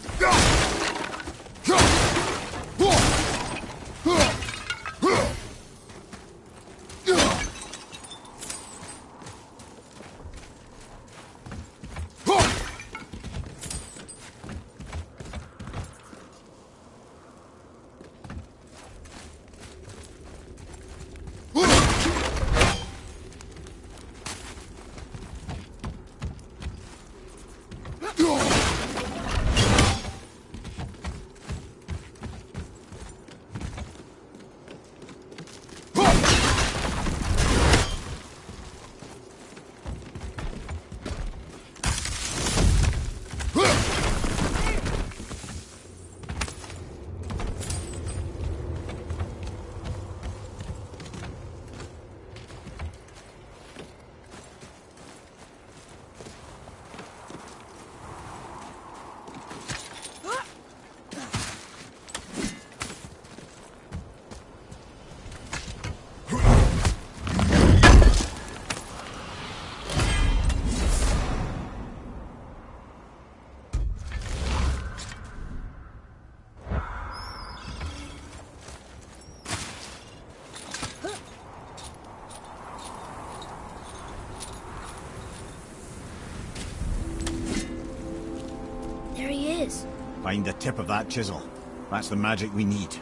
There he is. Find the tip of that chisel. That's the magic we need.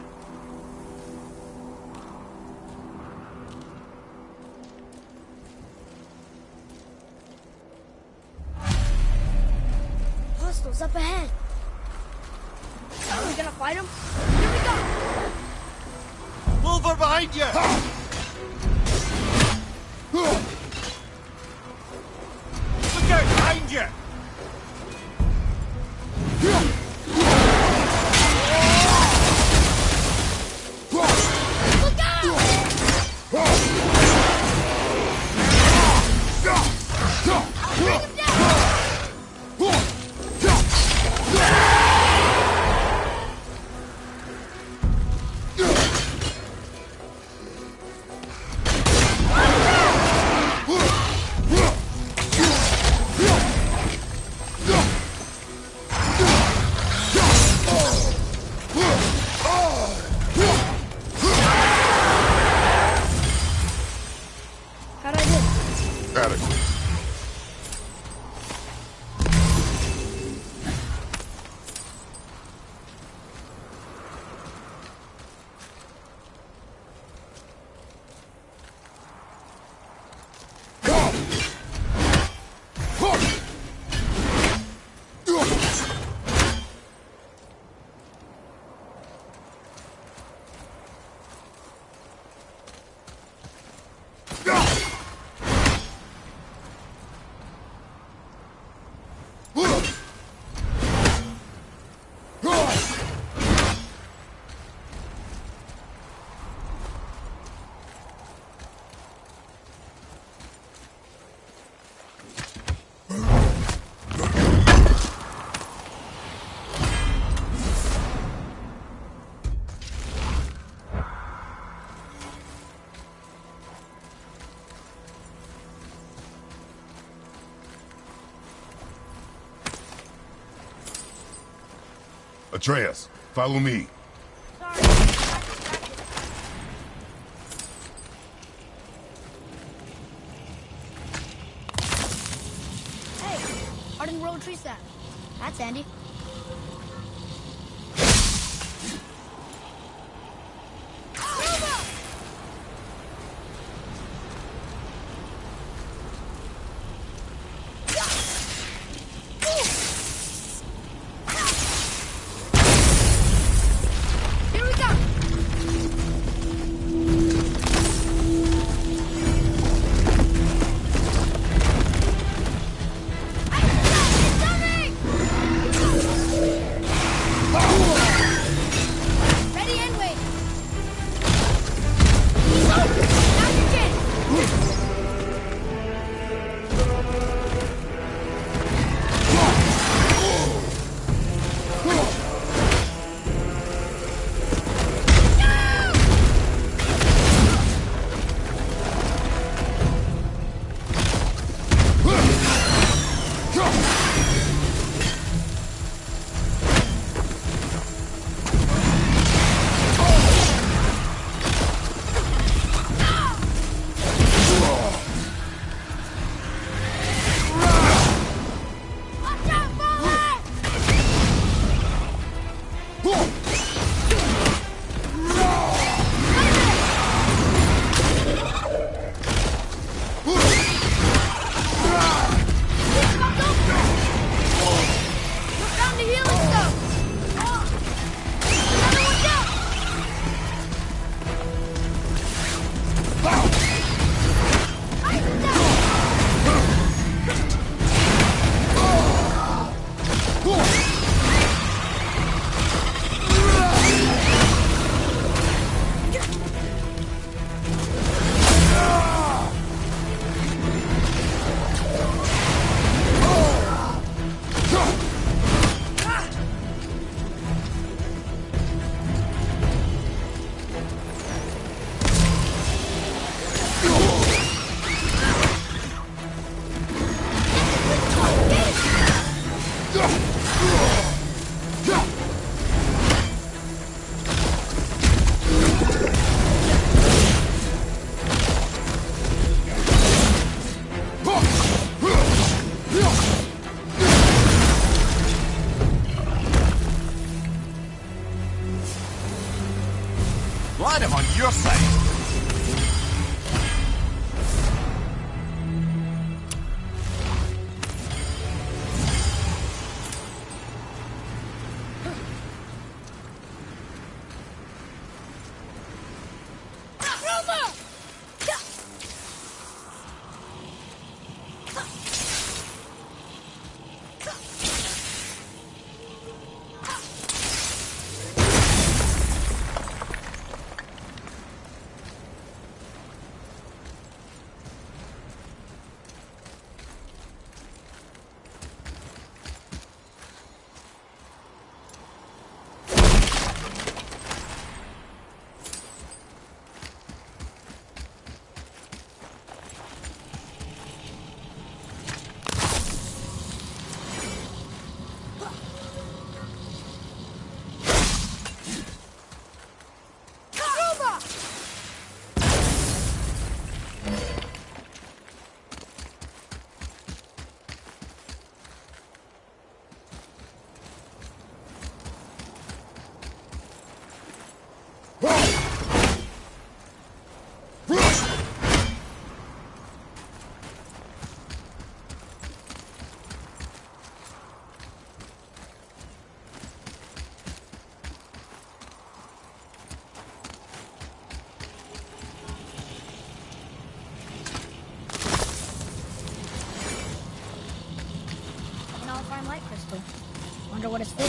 Hostiles up ahead. Are we gonna fight him? Here we go! Wolver behind you! Look out behind you! Atreus, follow me. Sorry, I got distracted. Hey, Arden World Tree Staff. That's handy. Here we go! Ready and wait. He's open. Now's your chance. Watch out, Bowler! We're found the healing stuff. Another one down. Ice is down. Glad I'm on your side. Light crystal. Wonder what it's for.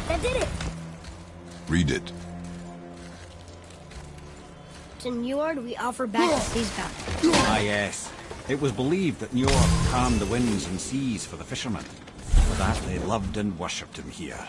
That did it! Read it. To Njord we offer back the sea's bounty. Ah, yes. It was believed that Njord calmed the winds and seas for the fishermen. For that they loved and worshipped him here.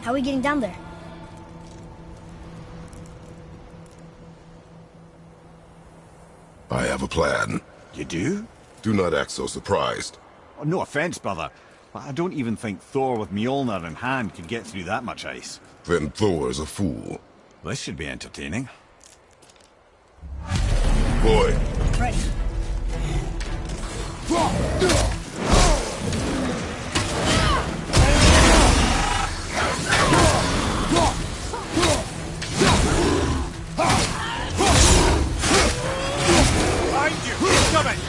How are we getting down there? I have a plan. You do? Do not act so surprised. Oh, no offense, brother, but I don't even think Thor with Mjolnir in hand could get through that much ice. Then Thor is a fool. This should be entertaining. Boy. Ready. Behind you! He's coming!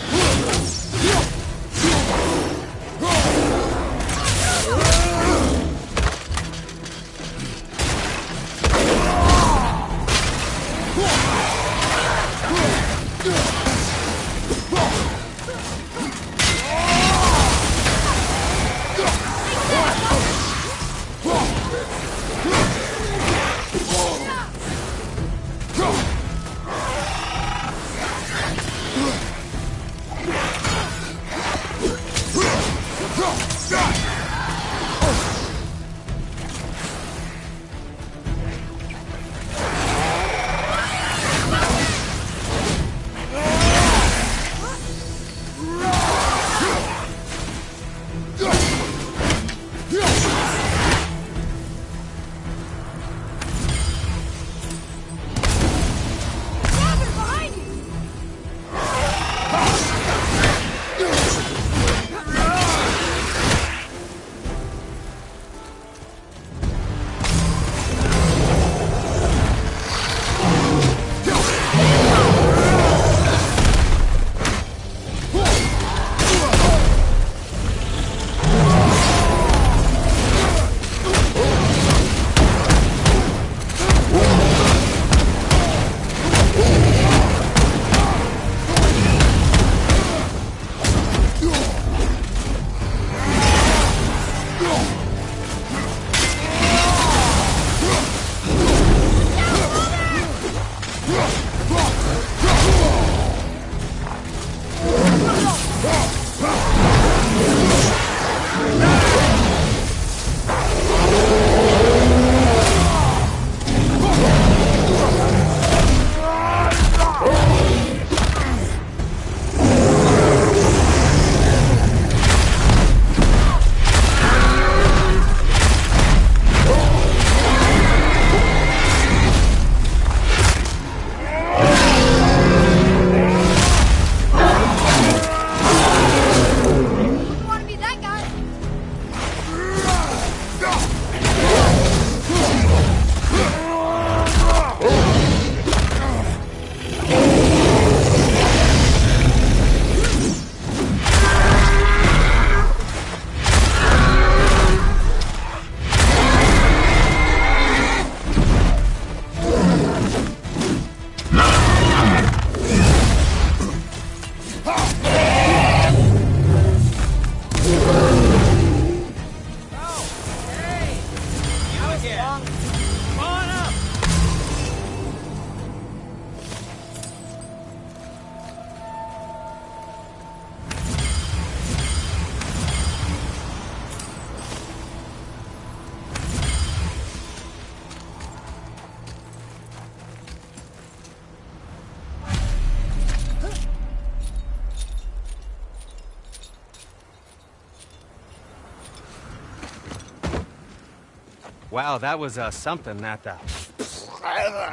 Wow, that was something, that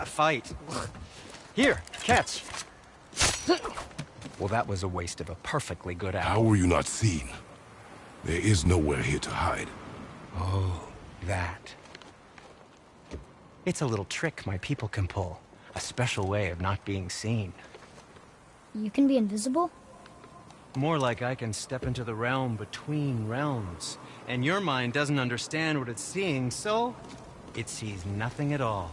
fight. Here, catch. Well, that was a waste of a perfectly good hour. How were you not seen? There is nowhere here to hide. Oh, that. It's a little trick my people can pull. A special way of not being seen. You can be invisible? More like I can step into the realm between realms. And your mind doesn't understand what it's seeing, so it sees nothing at all.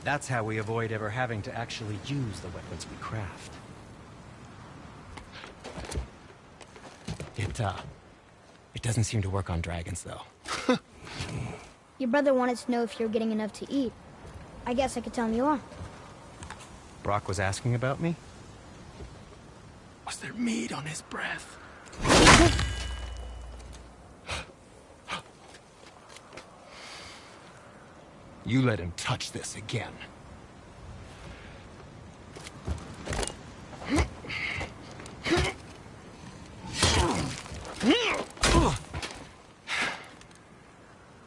That's how we avoid ever having to actually use the weapons we craft. It doesn't seem to work on dragons, though. Your brother wanted to know if you're getting enough to eat. I guess I could tell him you are. Brock was asking about me? Was there meat on his breath? You let him touch this again.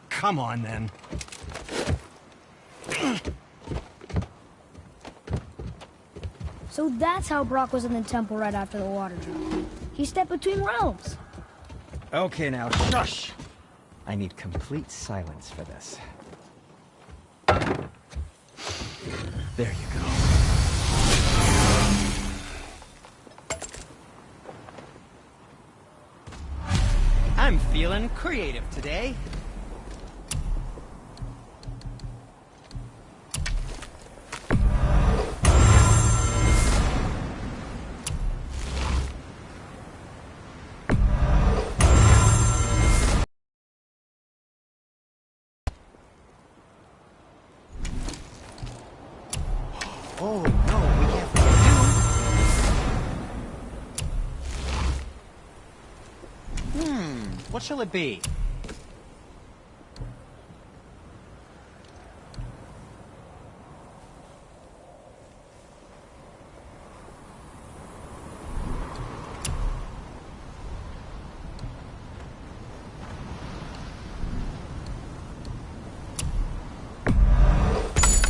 Come on, then. So that's how Brock was in the temple right after the water drop. He stepped between realms. Okay, now, shush! I need complete silence for this. There you go. I'm feeling creative today. Oh, no, we can't forget you. What shall it be?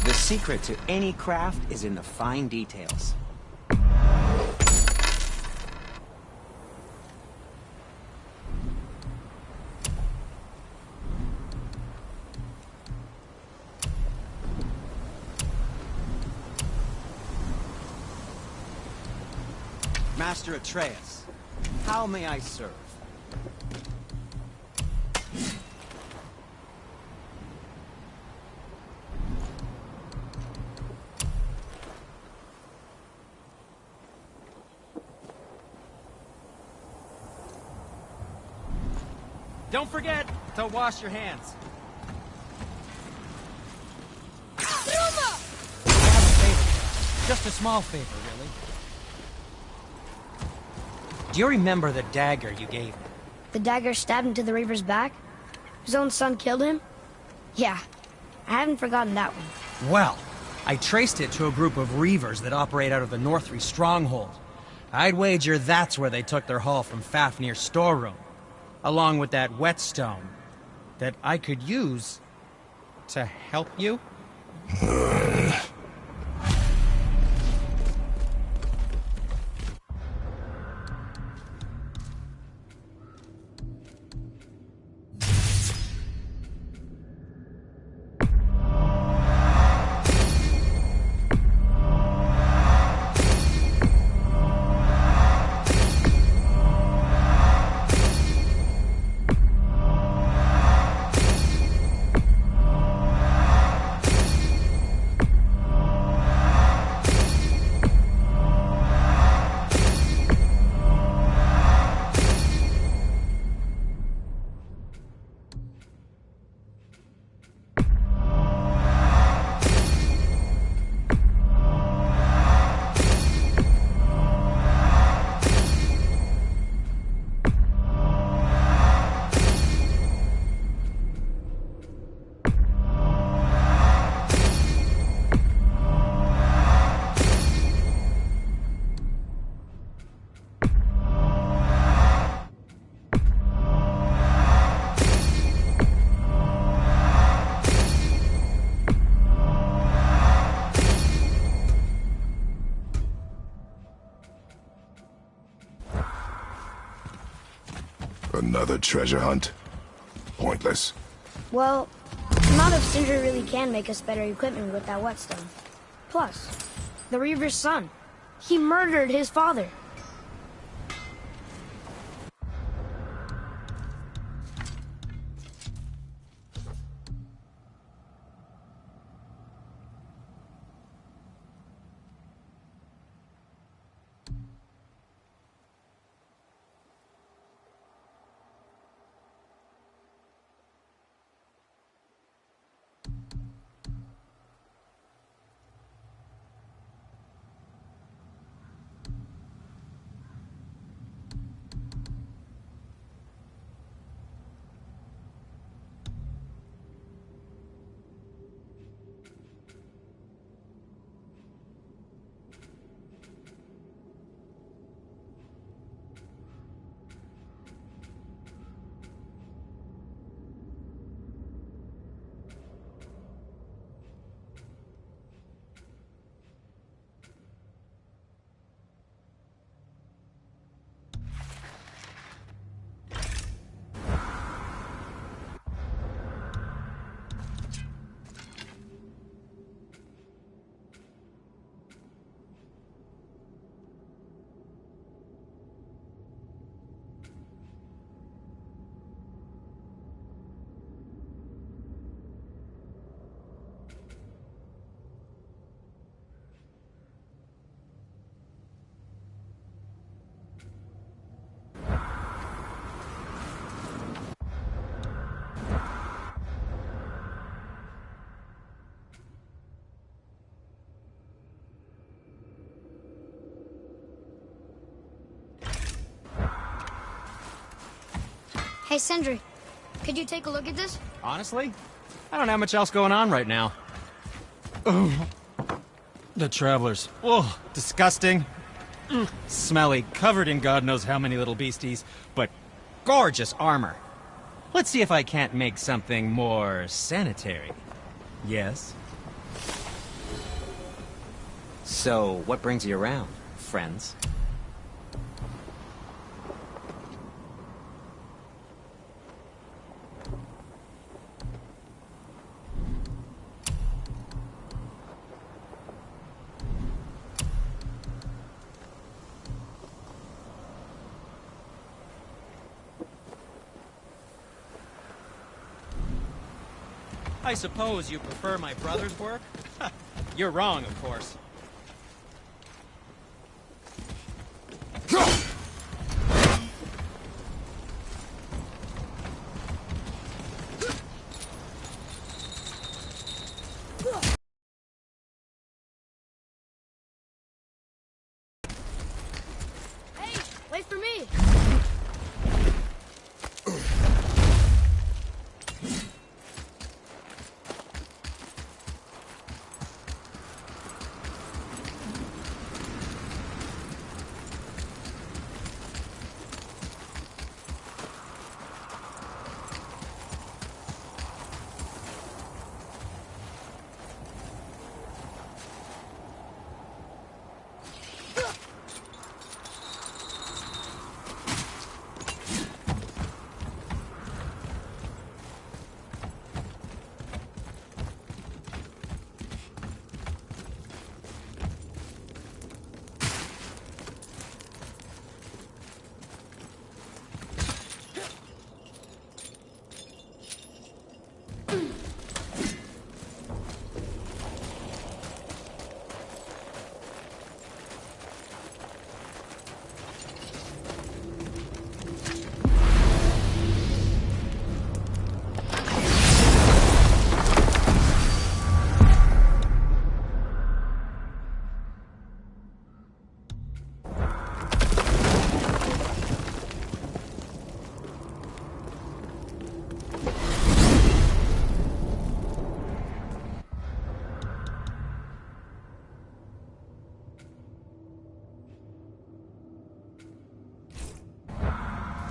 The secret to any craft is in the fine details. Master Atreus, how may I serve? Don't forget to wash your hands. I have a favor. Just a small favor, really. Do you remember the dagger you gave me? The dagger stabbed into the Reaver's back? His own son killed him? Yeah, I haven't forgotten that one. Well, I traced it to a group of Reavers that operate out of the Northree stronghold. I'd wager that's where they took their haul from Fafnir's storeroom, along with that whetstone that I could use to help you. Another treasure hunt? Pointless. Well, not if Sindri really can make us better equipment with that whetstone. Plus, the Reaver's son. He murdered his father. Sindri, could you take a look at this? Honestly, I don't have much else going on right now. Ugh. The Travelers. Oh, disgusting. Smelly, covered in God knows how many little beasties, but gorgeous armor. Let's see if I can't make something more sanitary. Yes? So, what brings you around, friends? I suppose you prefer my brother's work? You're wrong, of course. Hey, wait for me!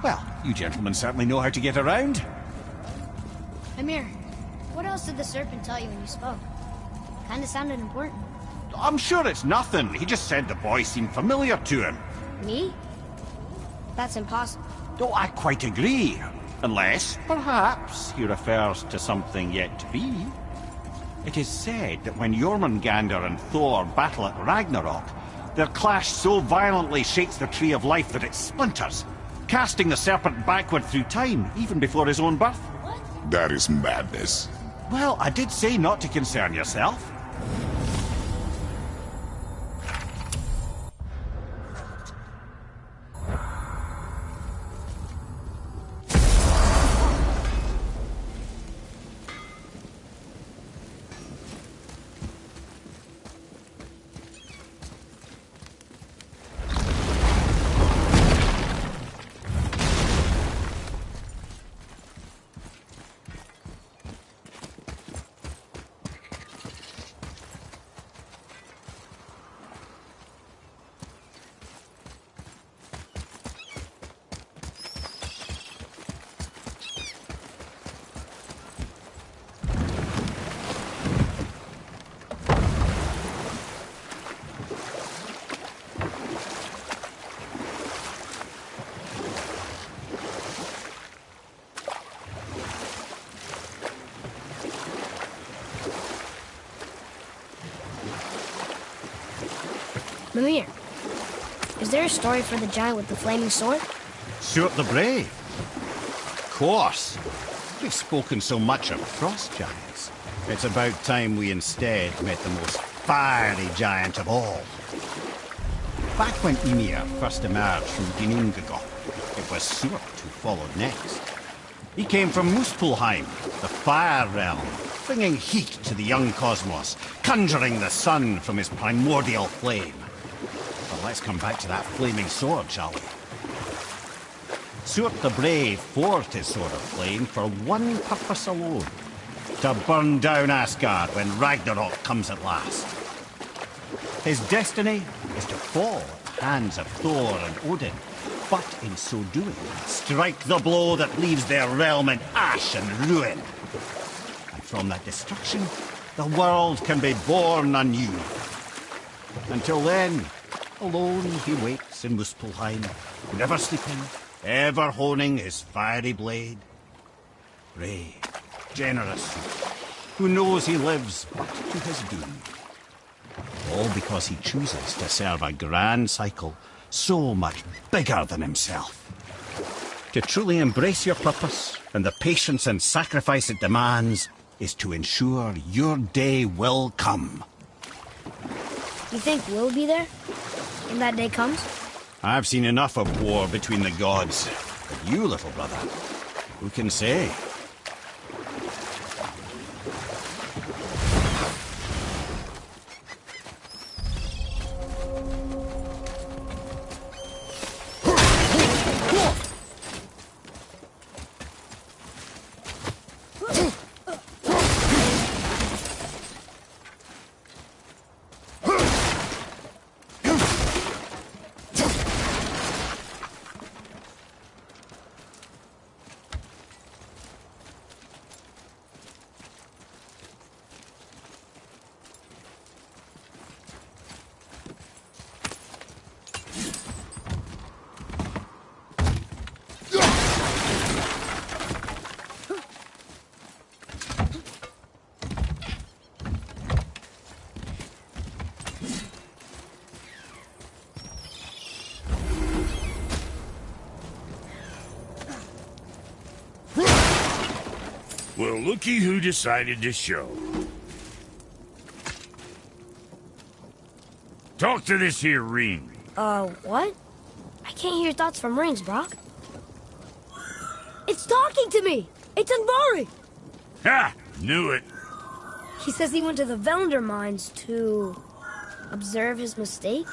Well, you gentlemen certainly know how to get around. Amir, what else did the serpent tell you when you spoke? Kinda sounded important. I'm sure it's nothing. He just said the boy seemed familiar to him. Me? That's impossible. Oh, I quite agree. Unless, perhaps, he refers to something yet to be. It is said that when Jormungandr and Thor battle at Ragnarok, their clash so violently shakes the Tree of Life that it splinters, casting the serpent backward through time, even before his own birth. That is madness. Well, I did say not to concern yourself. Mimir, is there a story for the giant with the flaming sword? Stuart the Brave. Of course. We've spoken so much of frost giants. It's about time we instead met the most fiery giant of all. Back when Ymir first emerged from Ginnungagap, it was Stuart who followed next. He came from Muspelheim, the fire realm, bringing heat to the young cosmos, conjuring the sun from his primordial flame. But let's come back to that flaming sword, shall we? Suort the Brave forged his Sword of Flame for one purpose alone. To burn down Asgard when Ragnarok comes at last. His destiny is to fall at the hands of Thor and Odin, but in so doing, strike the blow that leaves their realm in ash and ruin. And from that destruction, the world can be born anew. Until then, alone he waits in Muspelheim, never sleeping, ever honing his fiery blade. Brave, generous, who knows he lives but to his doom. All because he chooses to serve a grand cycle so much bigger than himself. To truly embrace your purpose and the patience and sacrifice it demands is to ensure your day will come. You think we'll be there when that day comes? I've seen enough of war between the gods. But you, little brother, who can say? Well, looky who decided to show. Talk to this here ring. What? I can't hear thoughts from rings, Brock. It's talking to me! It's Andvari! Ha! Knew it. He says he went to the Velnder mines to observe his mistake,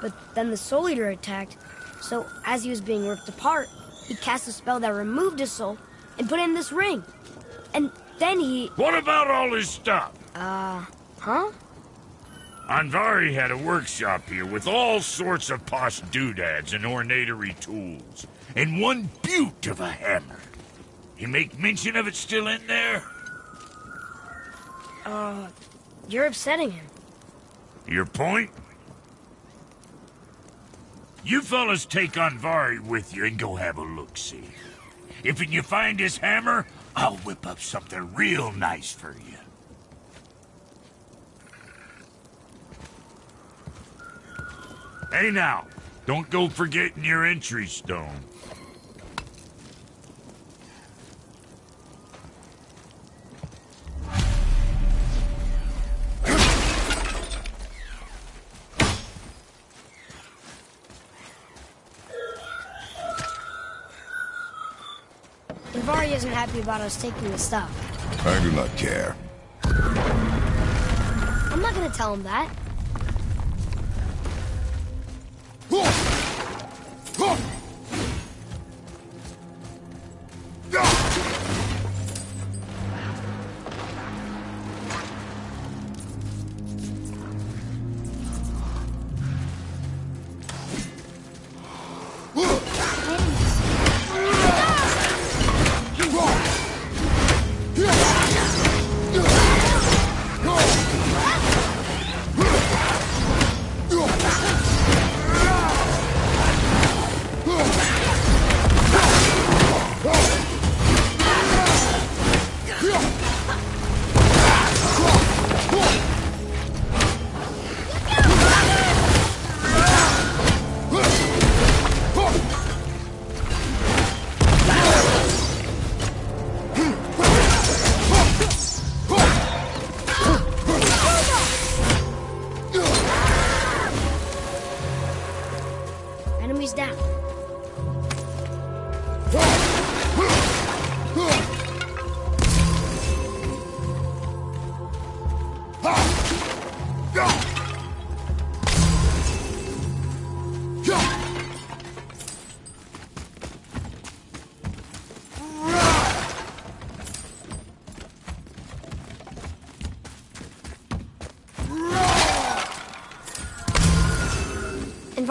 but then the Soul Eater attacked, so as he was being ripped apart, he cast a spell that removed his soul and put it in this ring. And then he... What about all his stuff? Huh? Andvari had a workshop here with all sorts of posh doodads and ornatery tools. And one beaut of a hammer. You make mention of it still in there? You're upsetting him. Your point? You fellas take Andvari with you and go have a look-see. If you find his hammer, I'll whip up something real nice for you. Hey now, don't go forgetting your entry stone. Andvari isn't happy about us taking the stuff. I do not care. I'm not gonna tell him that.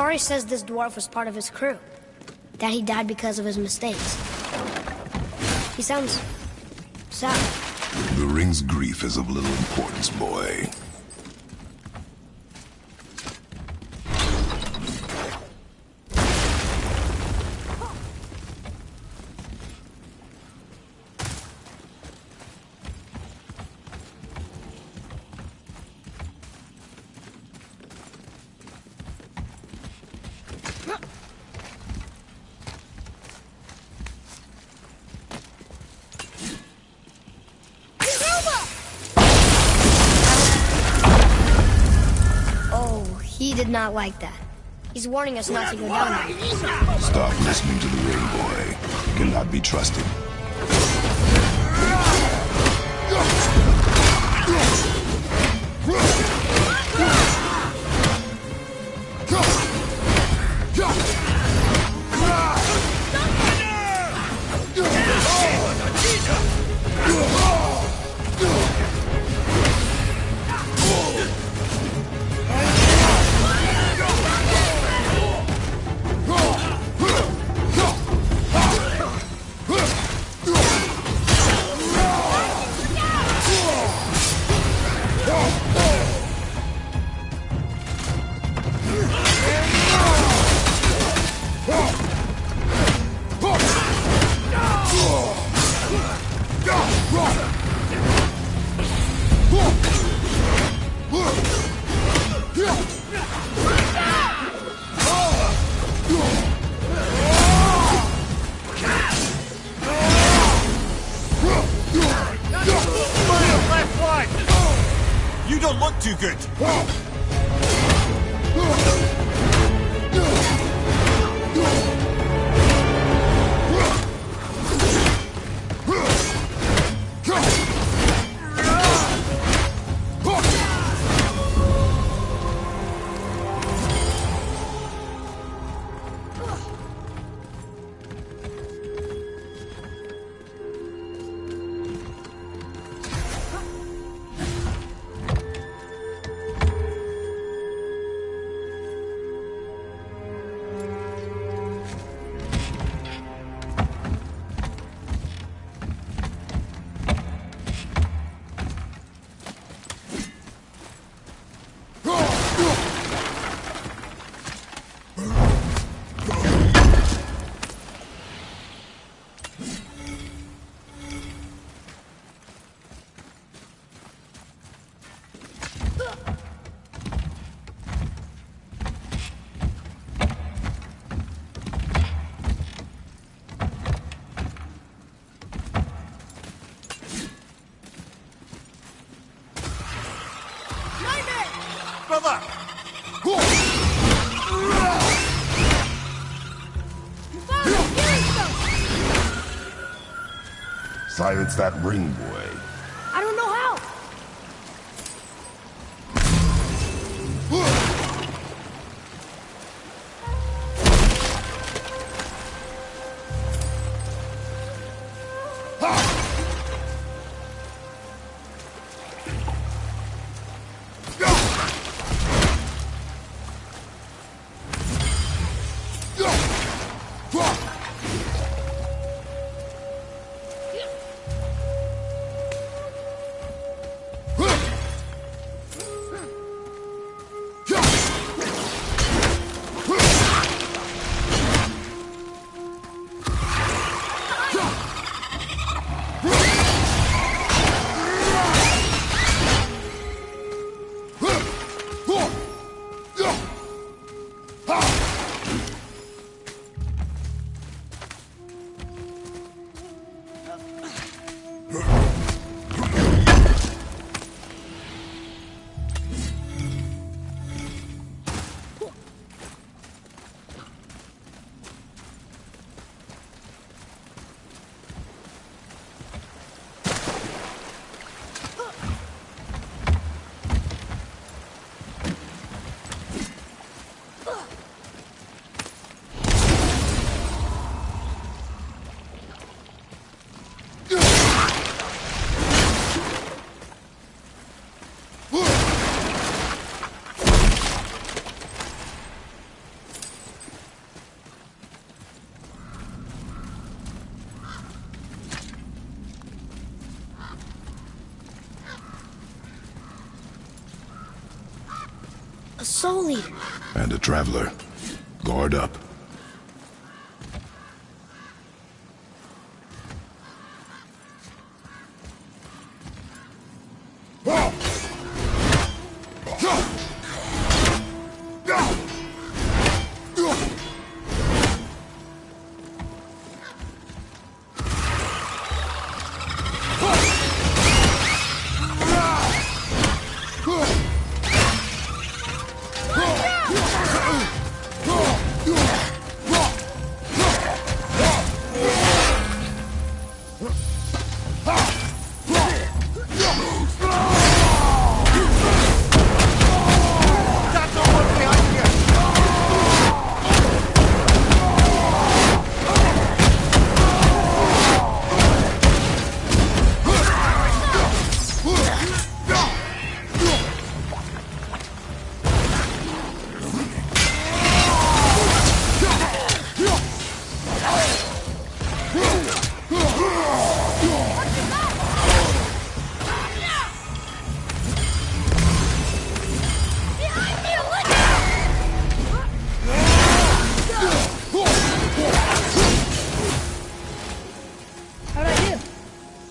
Kari says this dwarf was part of his crew. That he died because of his mistakes. He sounds sad. The ring's grief is of little importance, boy. He did not like that. He's warning us not to go down there. Stop listening to the ring, boy. He cannot be trusted. You don't look too good. Brother! Silence that ring, boy. I don't know how. A soul eater. And a traveler. Guard up.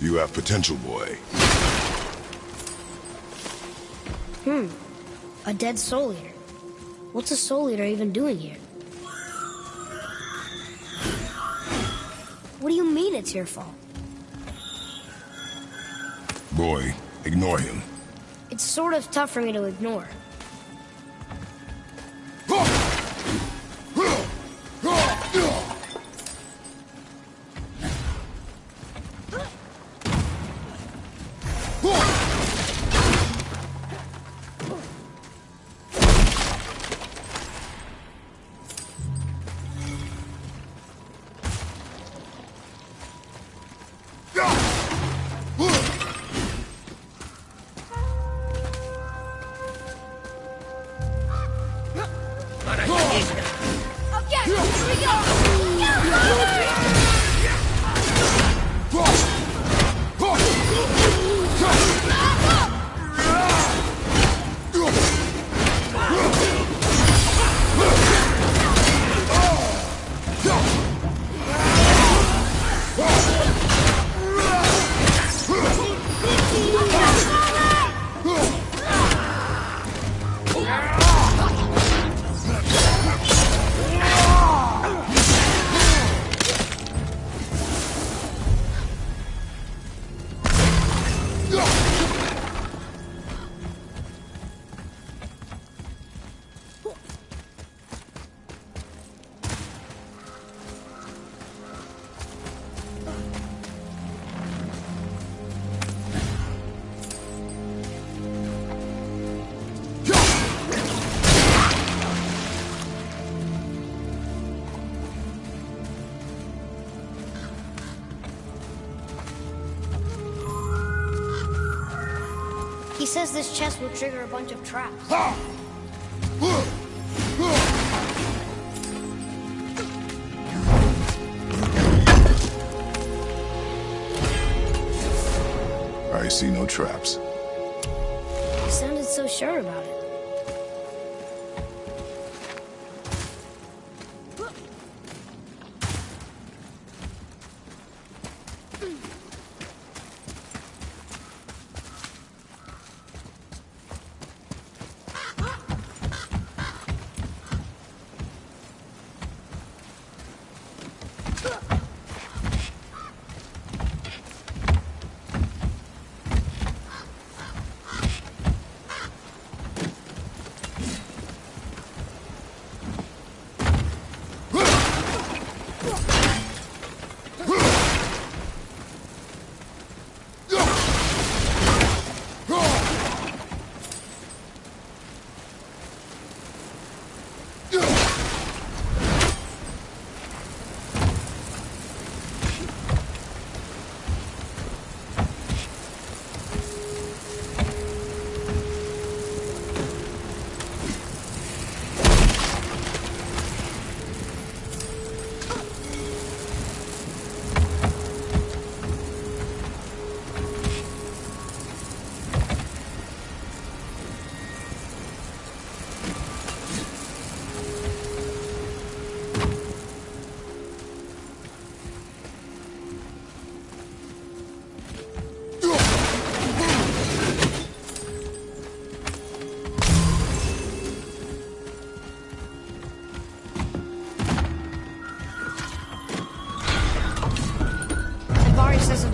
You have potential, boy. A dead soul eater. What's a soul eater even doing here? What do you mean it's your fault? Boy, ignore him. It's sort of tough for me to ignore. He says this chest will trigger a bunch of traps. I see no traps. He sounded so sure about it.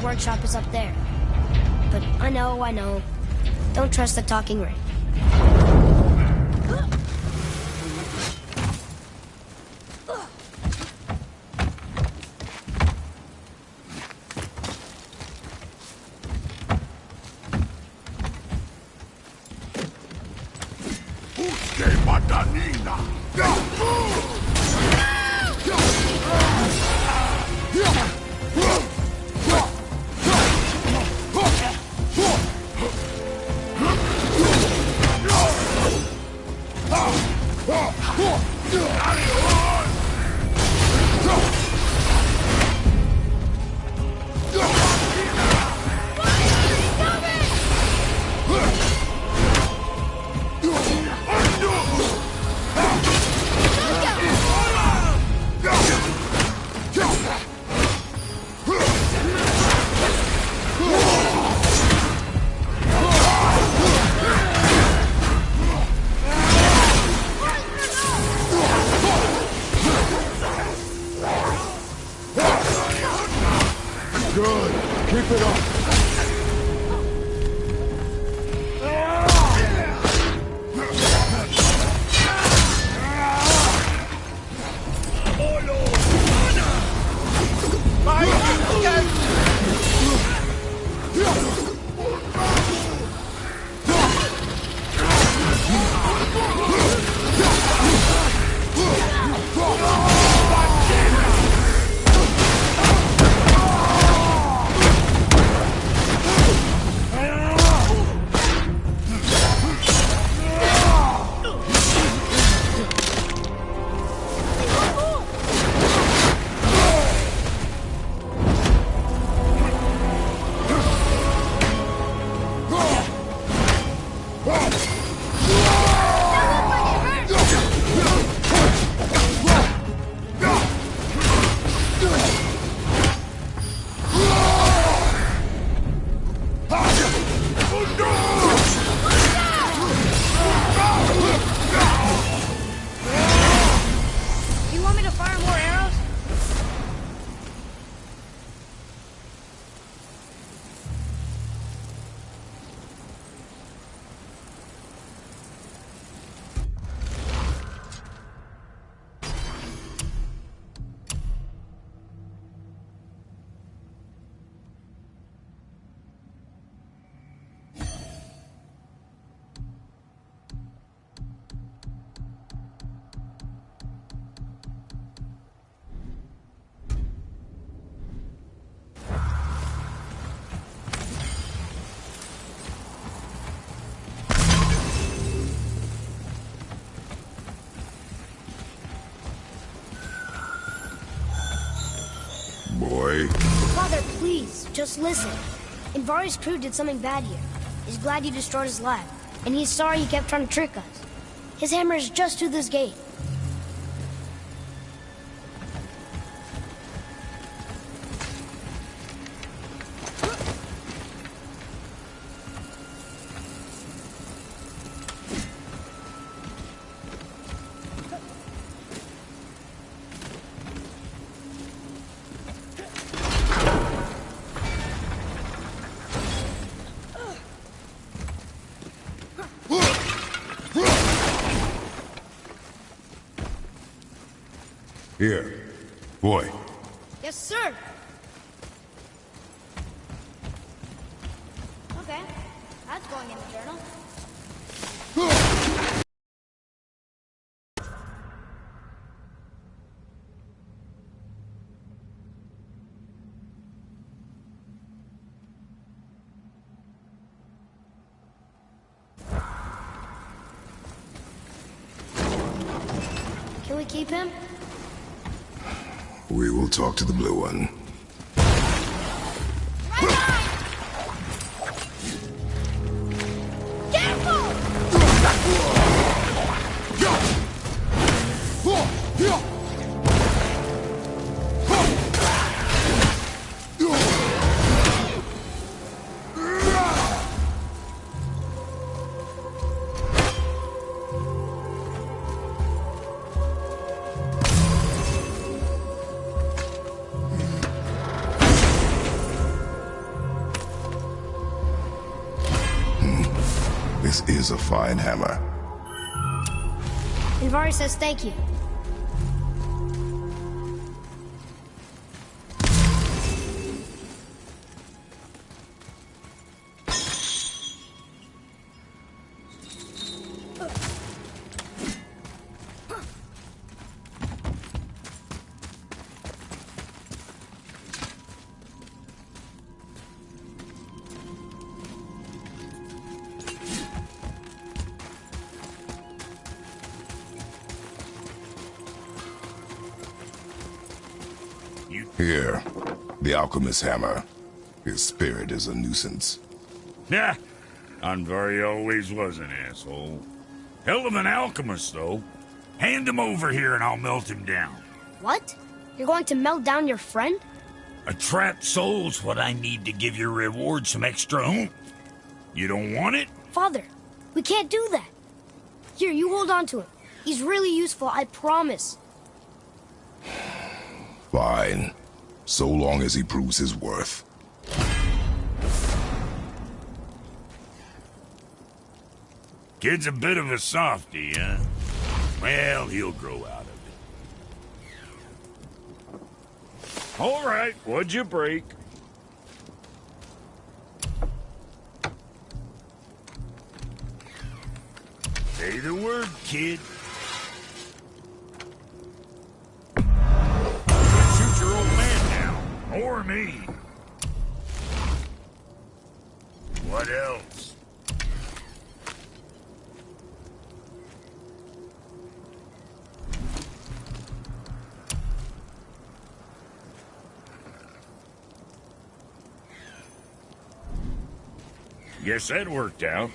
workshop is up there. But I know. Don't trust the talking ring. Father, please, just listen. Invari crew did something bad here. He's glad you destroyed his lab, and he's sorry he kept trying to trick us. His hammer is just to this gate. Here. Boy. Yes, sir. Okay. That's going in the journal. Can we keep him? We will talk to the blue one. This is a fine hammer. Invari says thank you. Here, the alchemist's hammer. His spirit is a nuisance. Yeah, Anvari always was an asshole. Hell of an alchemist, though. Hand him over here and I'll melt him down. What? You're going to melt down your friend? A trapped soul's what I need to give your reward some extra oomph. You don't want it? Father, we can't do that. Here, you hold on to him. He's really useful, I promise. Fine. So long as he proves his worth. Kid's a bit of a softy, huh? Well, he'll grow out of it. All right, what'd you break? Say the word, kid. Shoot your old man now, or me. What else? Guess that worked out.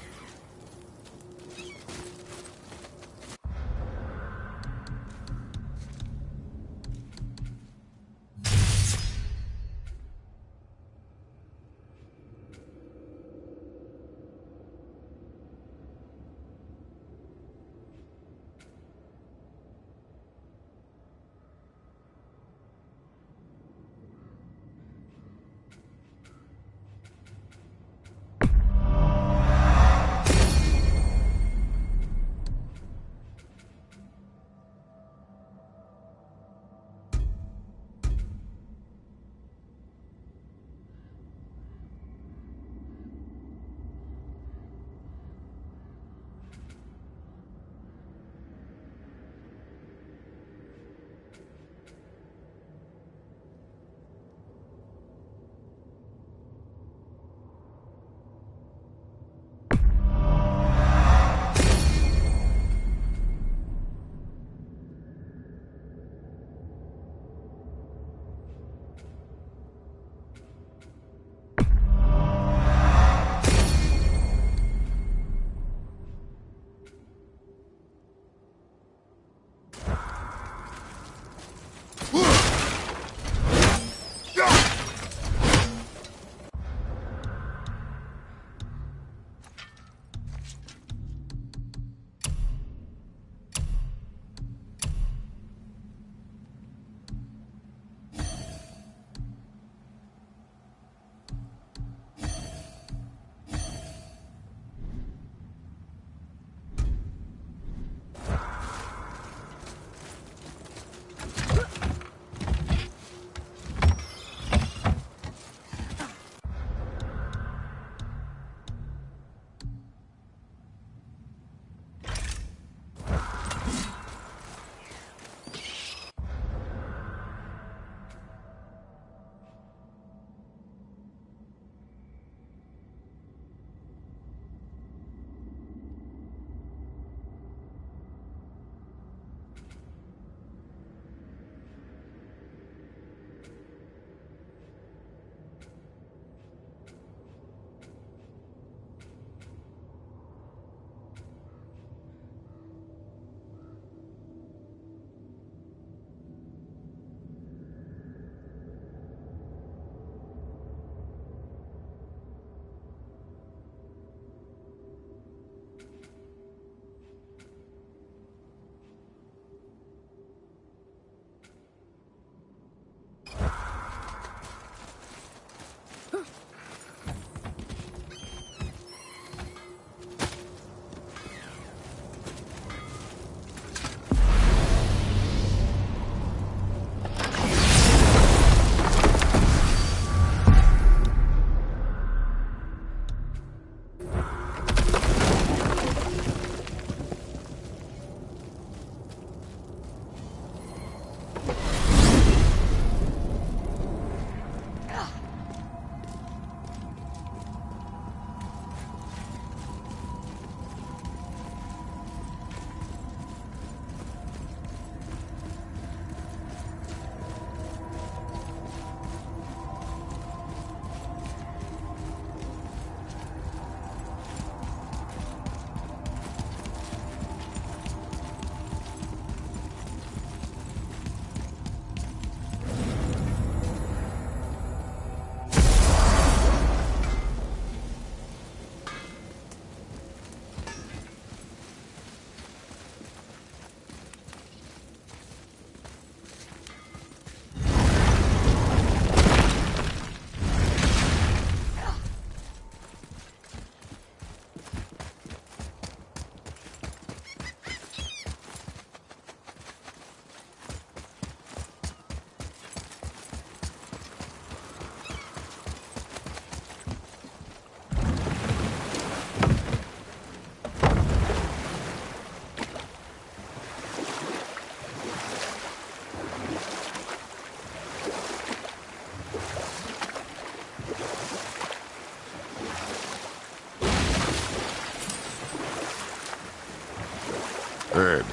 Ed,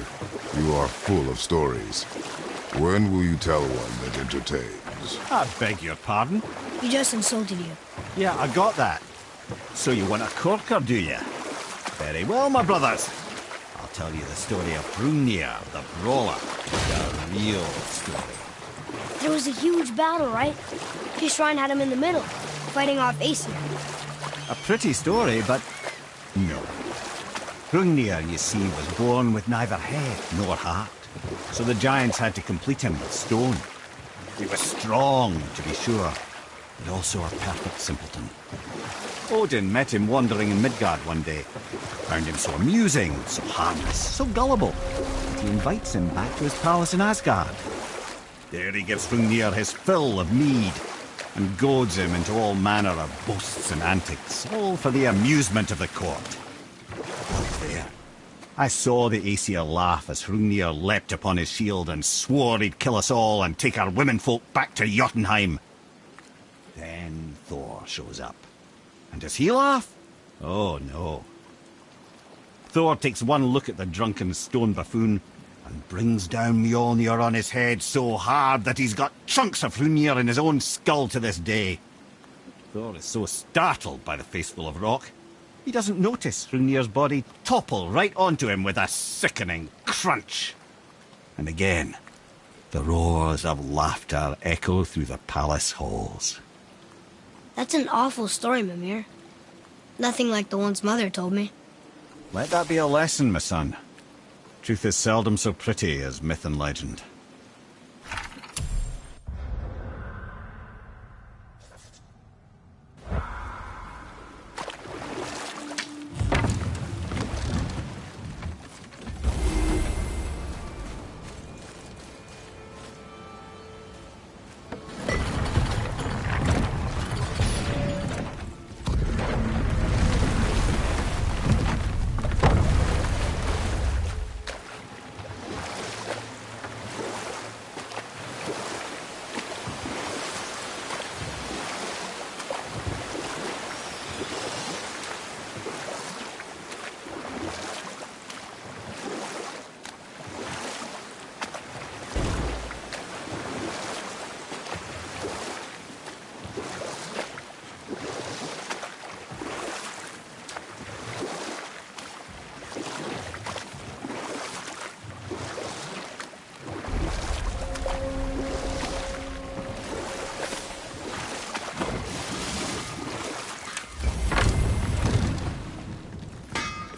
you are full of stories. When will you tell one that entertains? I beg your pardon? He just insulted you. Yeah, I got that. So you want a corker, do you? Very well, my brothers. I'll tell you the story of Hrungnir, the brawler. The real story. There was a huge battle, right? His shrine had him in the middle, fighting off Aesir. A pretty story, but no. Hrungnir, you see, was born with neither head nor heart. So the giants had to complete him with stone. He was strong, to be sure, but also a perfect simpleton. Odin met him wandering in Midgard one day. Found him so amusing, so harmless, so gullible, that he invites him back to his palace in Asgard. There he gives Hrungnir his fill of mead, and goads him into all manner of boasts and antics, all for the amusement of the court. Up there, I saw the Aesir laugh as Hrungnir leapt upon his shield and swore he'd kill us all and take our womenfolk back to Jotunheim. Then Thor shows up. And does he laugh? Oh, no. Thor takes one look at the drunken stone buffoon and brings down Mjolnir on his head so hard that he's got chunks of Hrungnir in his own skull to this day. Thor is so startled by the face full of rock, he doesn't notice Hrungnir's body topple right onto him with a sickening crunch. And again, the roars of laughter echo through the palace halls. That's an awful story, Mimir. Nothing like the ones Mother told me. Let that be a lesson, my son. Truth is seldom so pretty as myth and legend.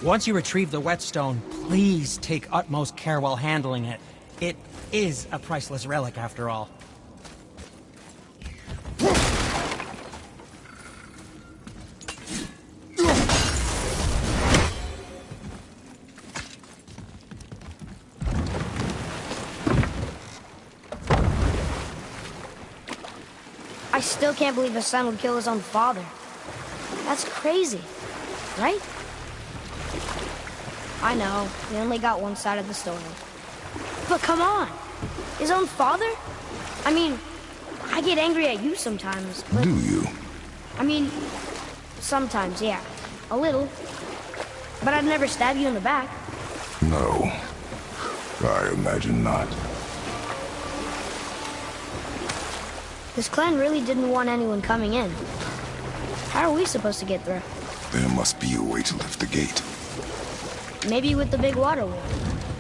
Once you retrieve the whetstone, please take utmost care while handling it. It is a priceless relic, after all. I still can't believe his son would kill his own father. That's crazy, right? I know, we only got one side of the story. But come on! His own father? I mean, I get angry at you sometimes, but... Do you? I mean, sometimes, yeah. A little. But I'd never stab you in the back. No. I imagine not. This clan really didn't want anyone coming in. How are we supposed to get through? There must be a way to lift the gate. Maybe with the big water wheel.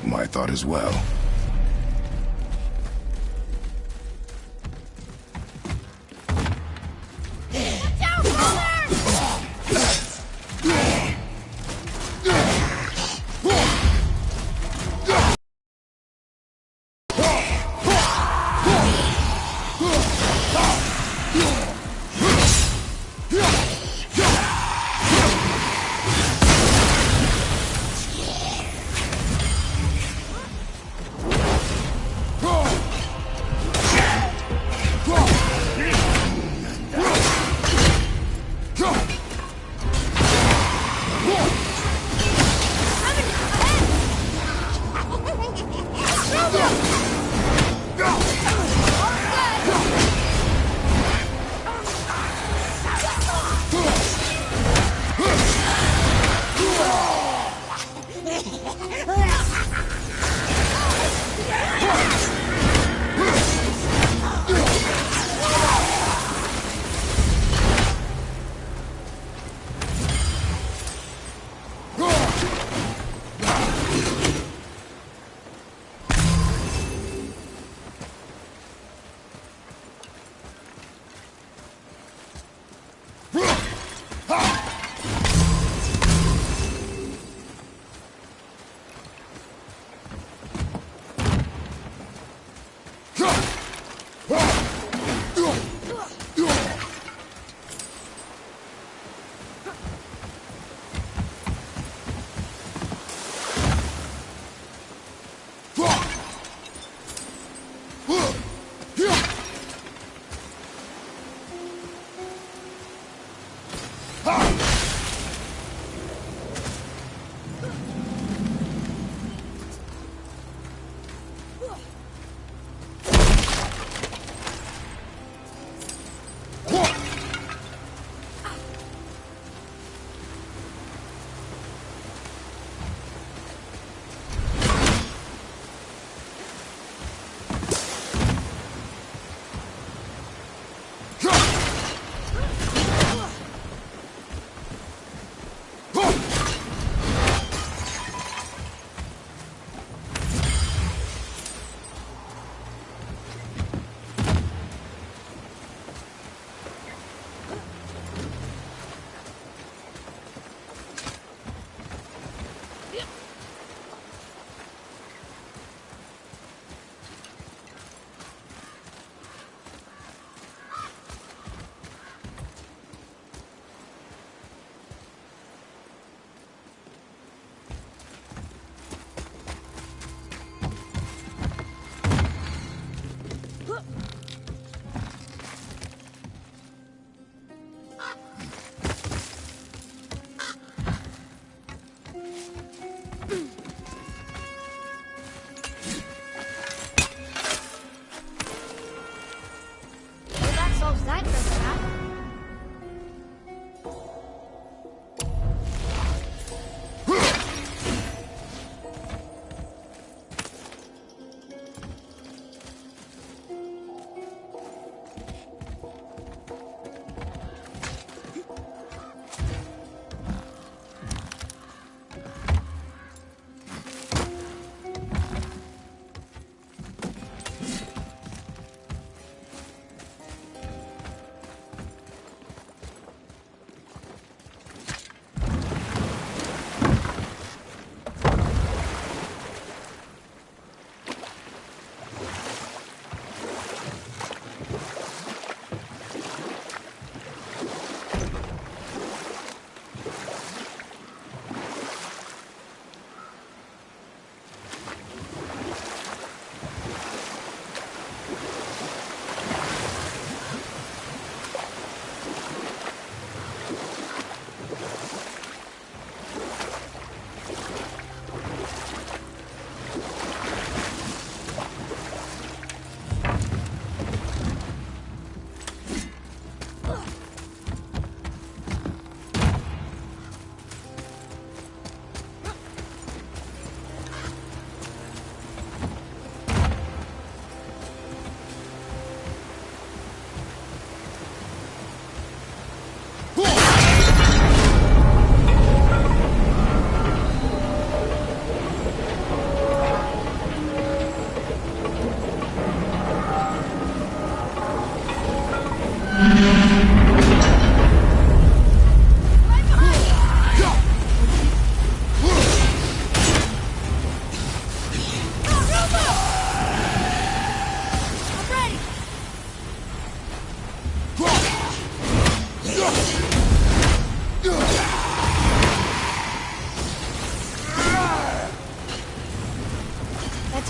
My thought as well.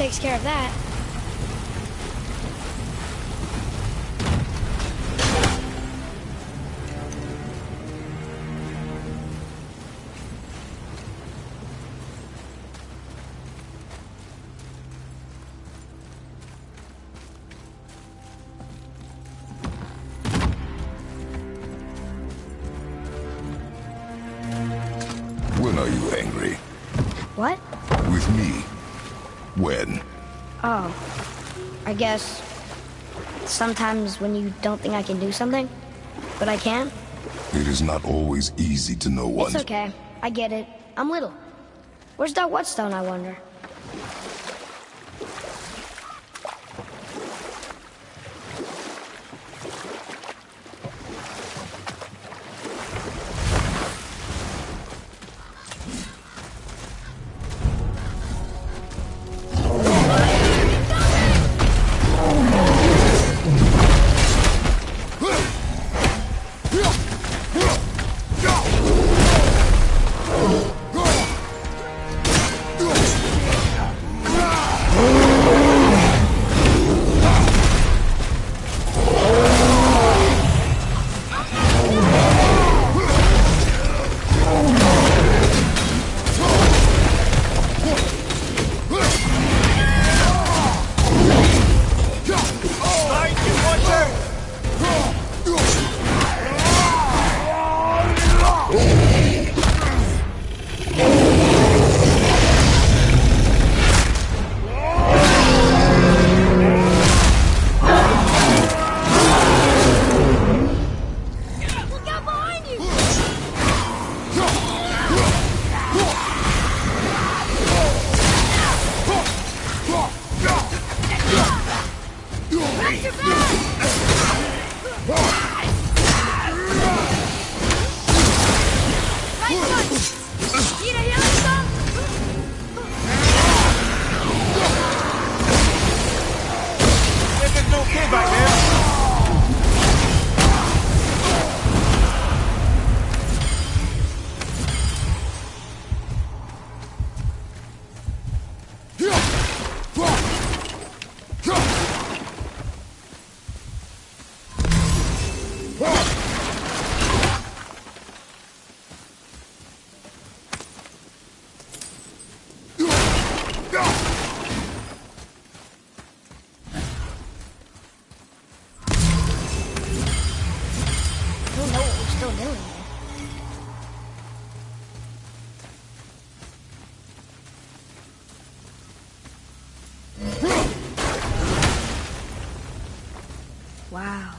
takes care of that. When are you angry? What? With me. When? Oh. I guess... sometimes when you don't think I can do something, but I can. It is not always easy to know one. It's okay. I get it. I'm little. Where's that whetstone, I wonder? Wow.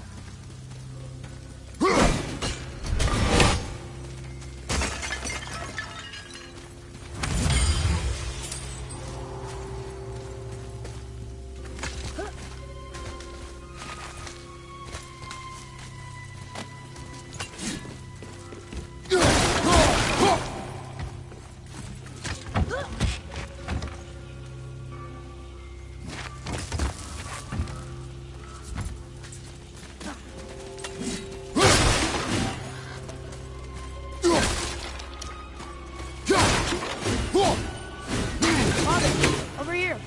Over here.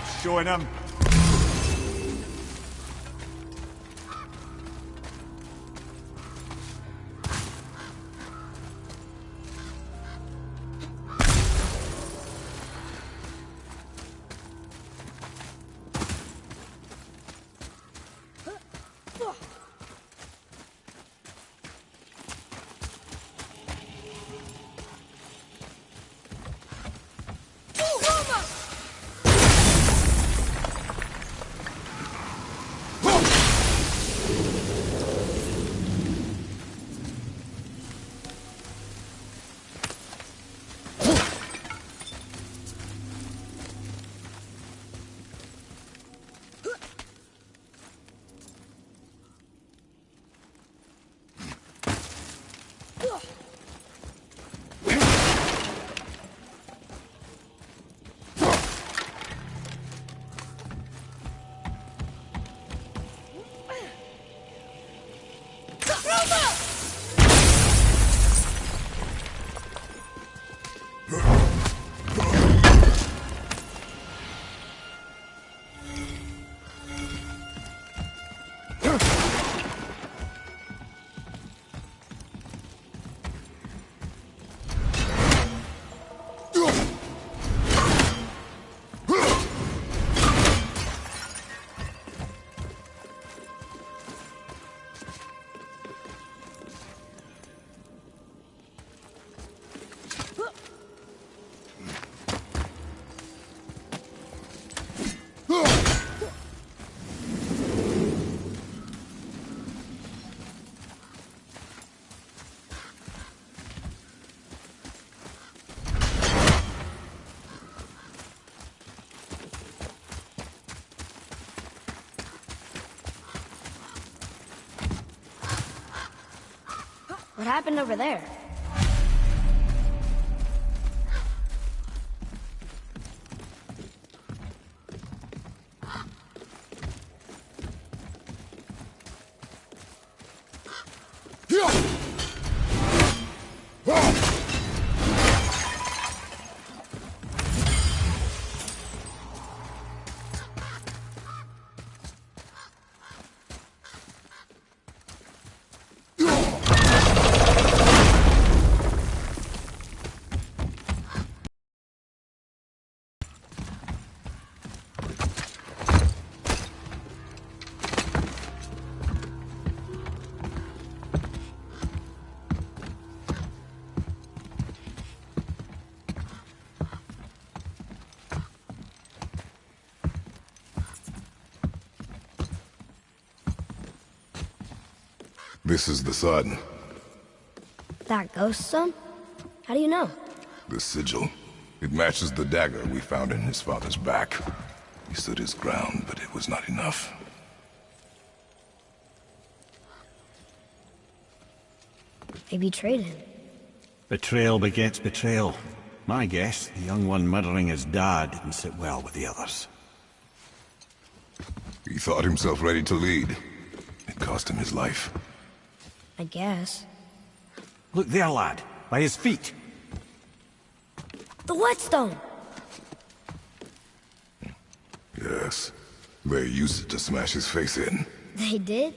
That's showing him. What happened over there? This is the sun. That ghost son? How do you know? The sigil. It matches the dagger we found in his father's back. He stood his ground, but it was not enough. They betrayed him. Betrayal begets betrayal. My guess, the young one murdering his dad didn't sit well with the others. He thought himself ready to lead. It cost him his life. I guess. Look there, lad. By his feet. The whetstone! Yes. They used it to smash his face in. They did?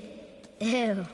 Ew.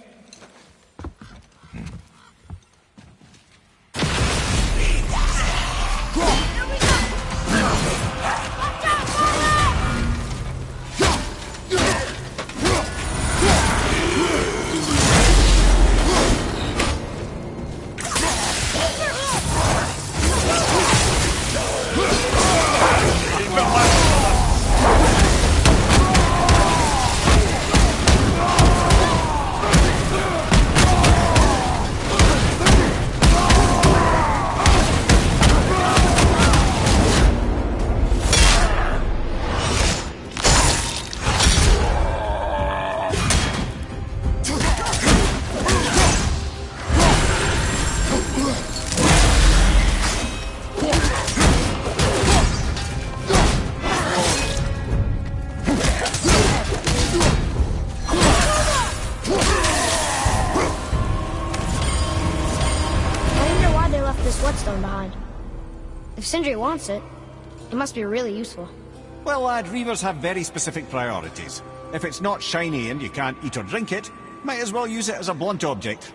Whetstone behind. If Sindri wants it, it must be really useful. Well, lad, reavers have very specific priorities. If it's not shiny and you can't eat or drink it, might as well use it as a blunt object.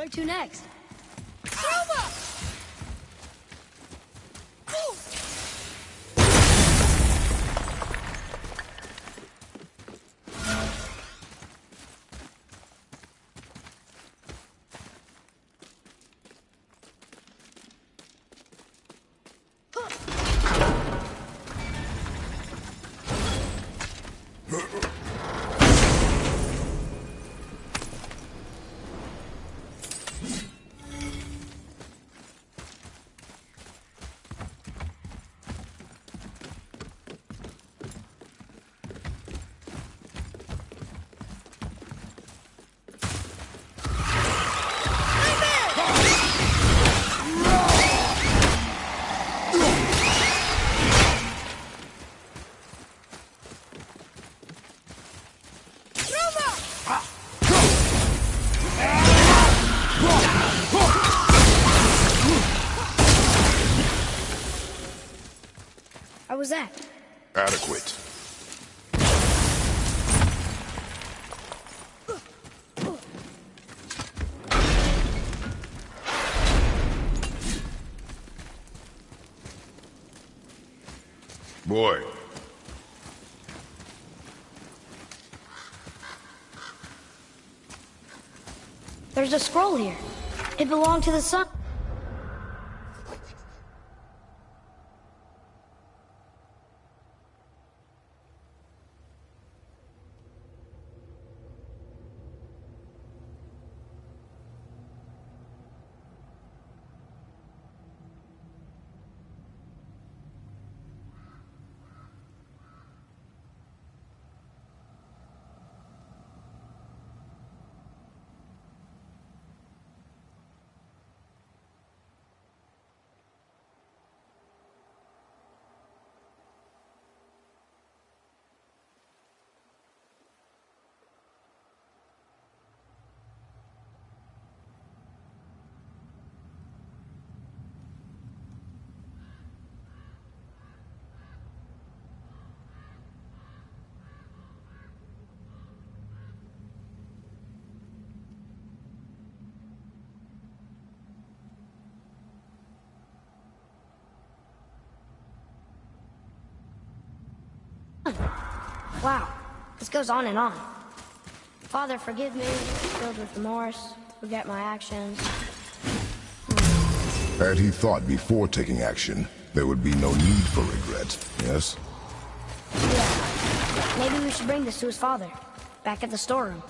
Where to next? How was that? Adequate. Boy. There's a scroll here. It belonged to the sun. Wow, this goes on and on. Father, forgive me, filled with remorse, forget my actions. Had he thought before taking action, there would be no need for regret, yes? Yeah, maybe we should bring this to his father, back at the storeroom.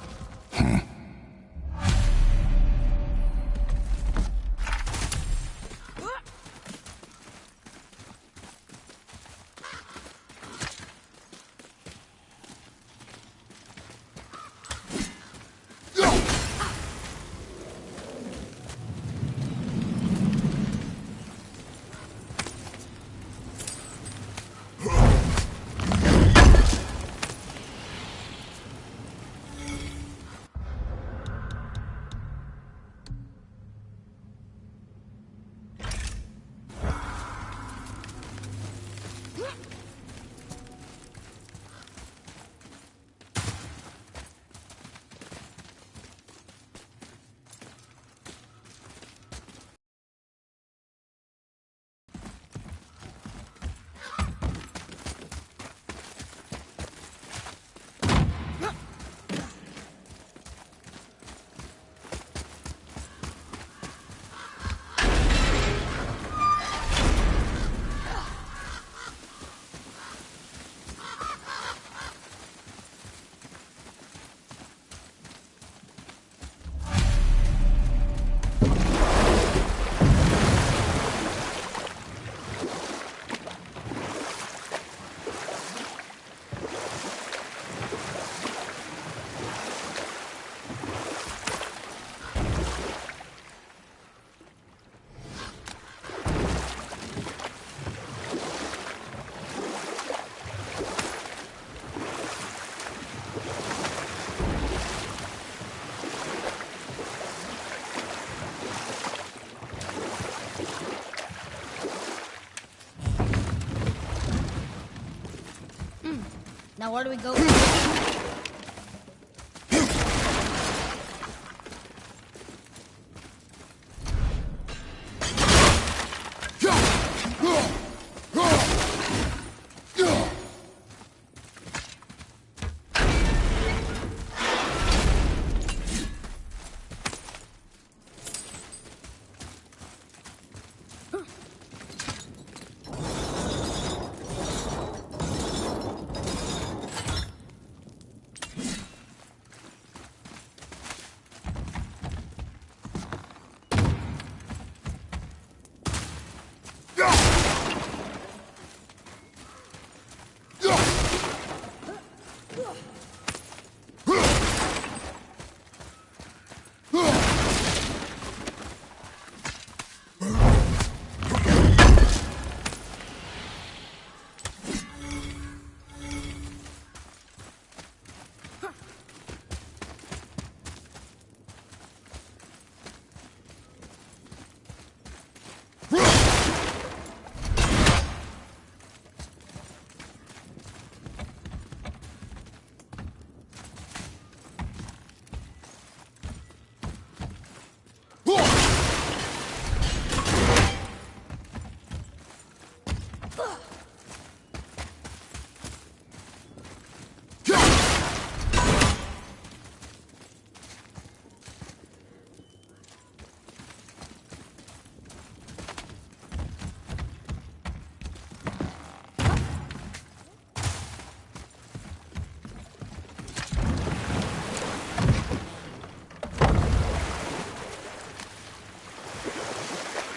Now where do we go?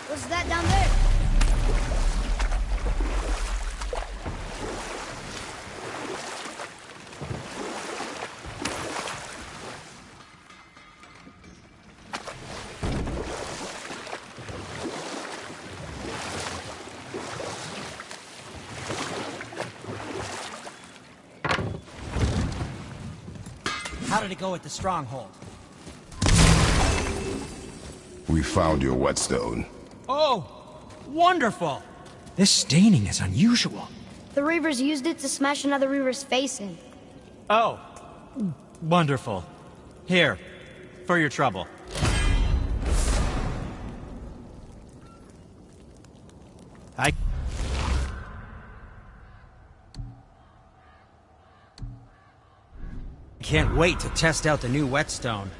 What's that down there? How did it go at the stronghold? We found your whetstone. Oh, wonderful! This staining is unusual. The Reavers used it to smash another Reaver's face in. Oh, wonderful. Here, for your trouble. I can't wait to test out the new whetstone.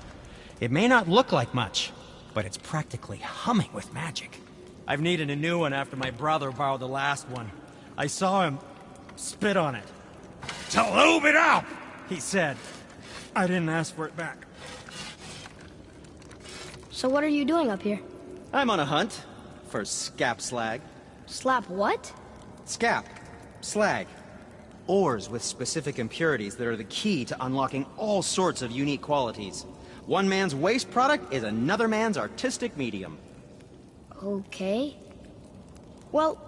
It may not look like much, but it's practically humming with magic. I've needed a new one after my brother borrowed the last one. I saw him spit on it. "To lube it up!" he said. I didn't ask for it back. So what are you doing up here? I'm on a hunt for scap slag. Slap what? Scap. Slag. Ores with specific impurities that are the key to unlocking all sorts of unique qualities. One man's waste product is another man's artistic medium. Okay. Well,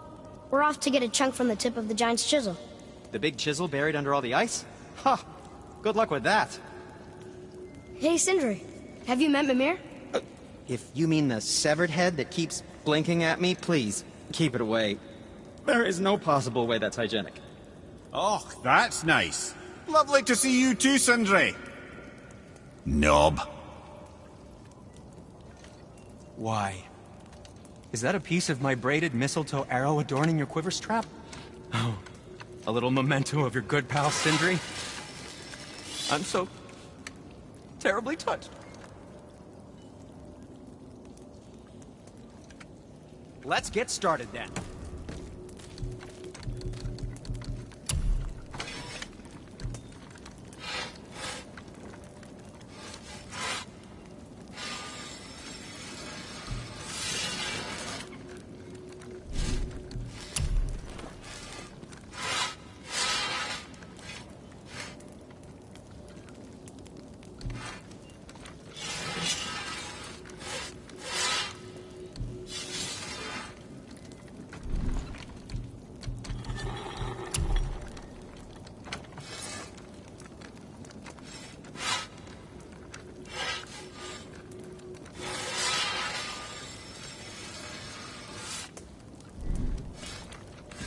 we're off to get a chunk from the tip of the giant's chisel. The big chisel buried under all the ice? Ha! Good luck with that. Hey, Sindri. Have you met Mimir? If you mean the severed head that keeps blinking at me, please, keep it away. There is no possible way that's hygienic. Oh, that's nice. Lovely to see you too, Sindri. Knob. Why? Is that a piece of my braided mistletoe arrow adorning your quiver strap? Oh, a little memento of your good pal, Sindri? I'm so terribly touched. Let's get started then.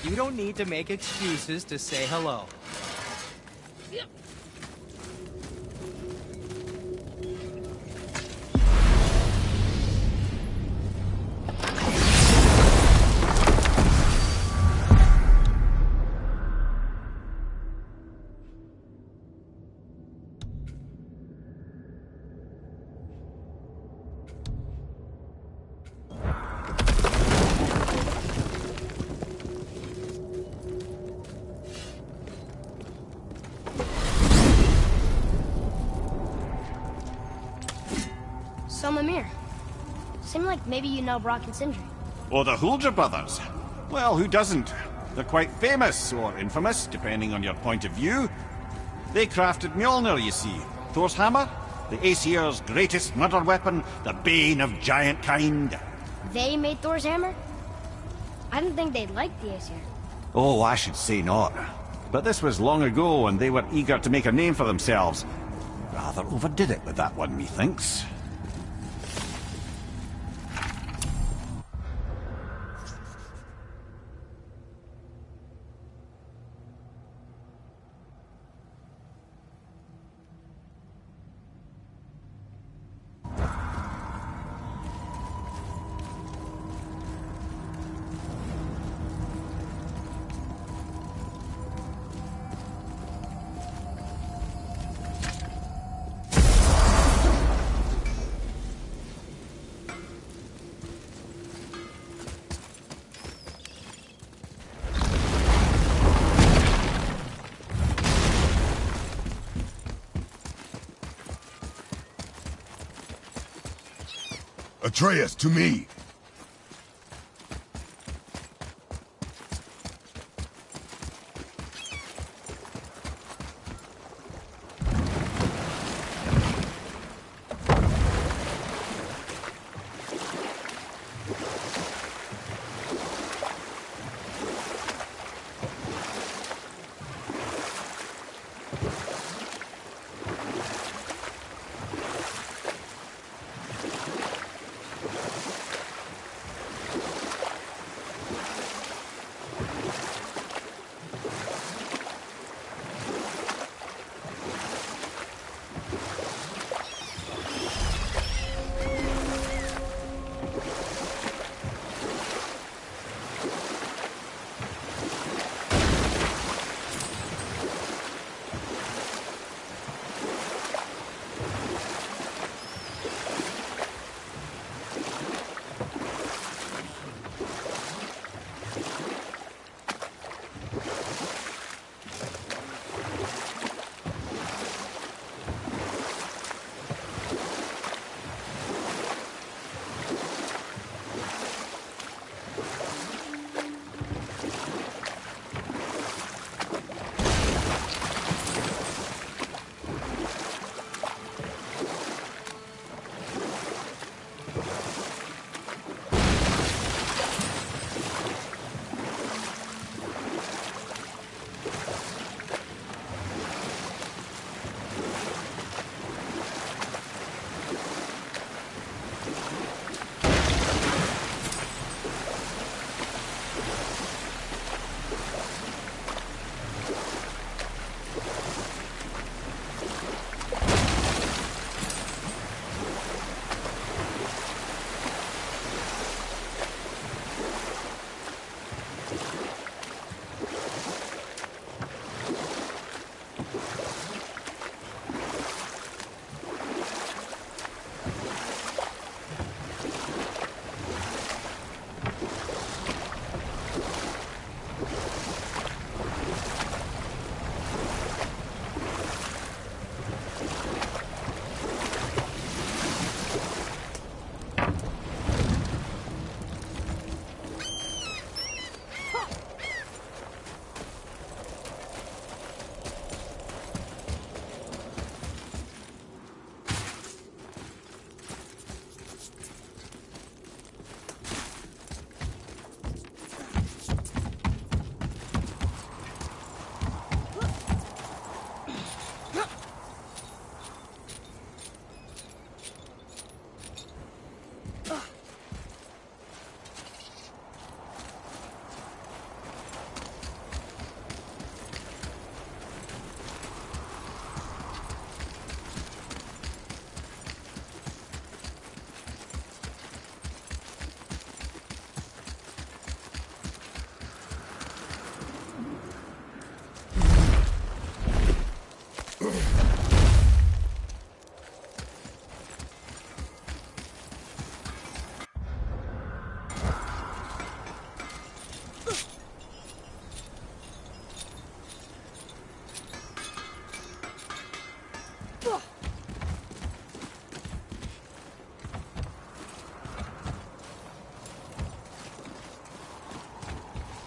You don't need to make excuses to say hello. So, Mimir. Seemed like maybe you know Brock and Sindri. Oh, the Huldra brothers. Well, who doesn't? They're quite famous, or infamous, depending on your point of view. They crafted Mjolnir, you see. Thor's hammer, the Aesir's greatest murder weapon, the bane of giant kind. They made Thor's hammer? I didn't think they'd like the Aesir. Oh, I should say not. But this was long ago, and they were eager to make a name for themselves. Rather overdid it with that one, methinks. Atreus, to me!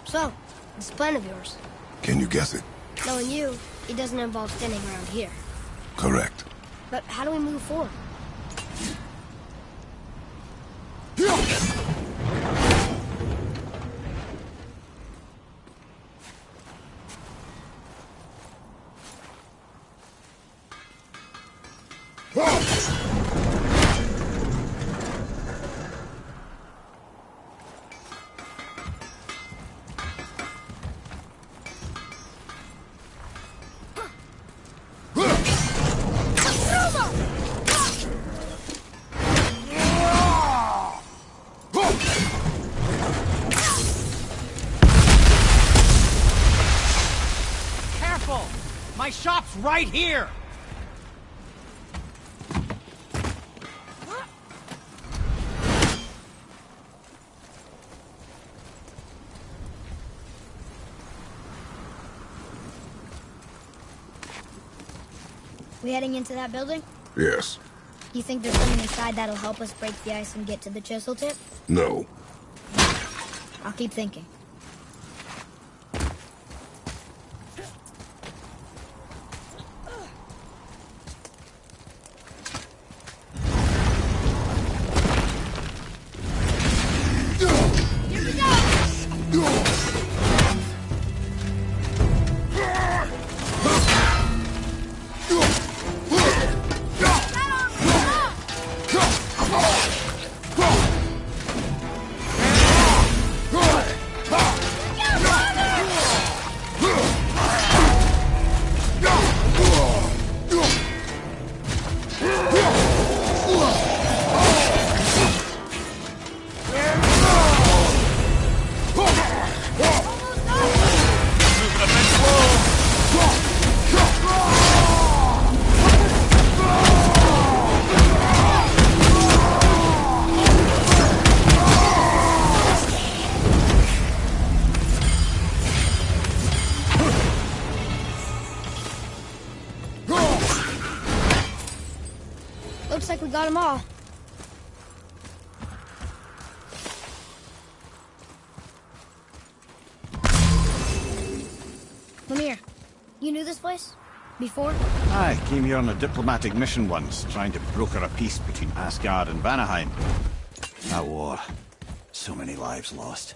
So, this plan of yours. Can you guess it? Knowing you, it doesn't involve standing around here. Correct. But how do we move forward? Careful! My shop's right here! We heading into that building? Yes. You think there's something inside that'll help us break the ice and get to the chisel tip? No. I'll keep thinking. Looks like we got them all. Lemire, you knew this place? Before? I came here on a diplomatic mission once, trying to broker a peace between Asgard and Vanaheim. That war. So many lives lost.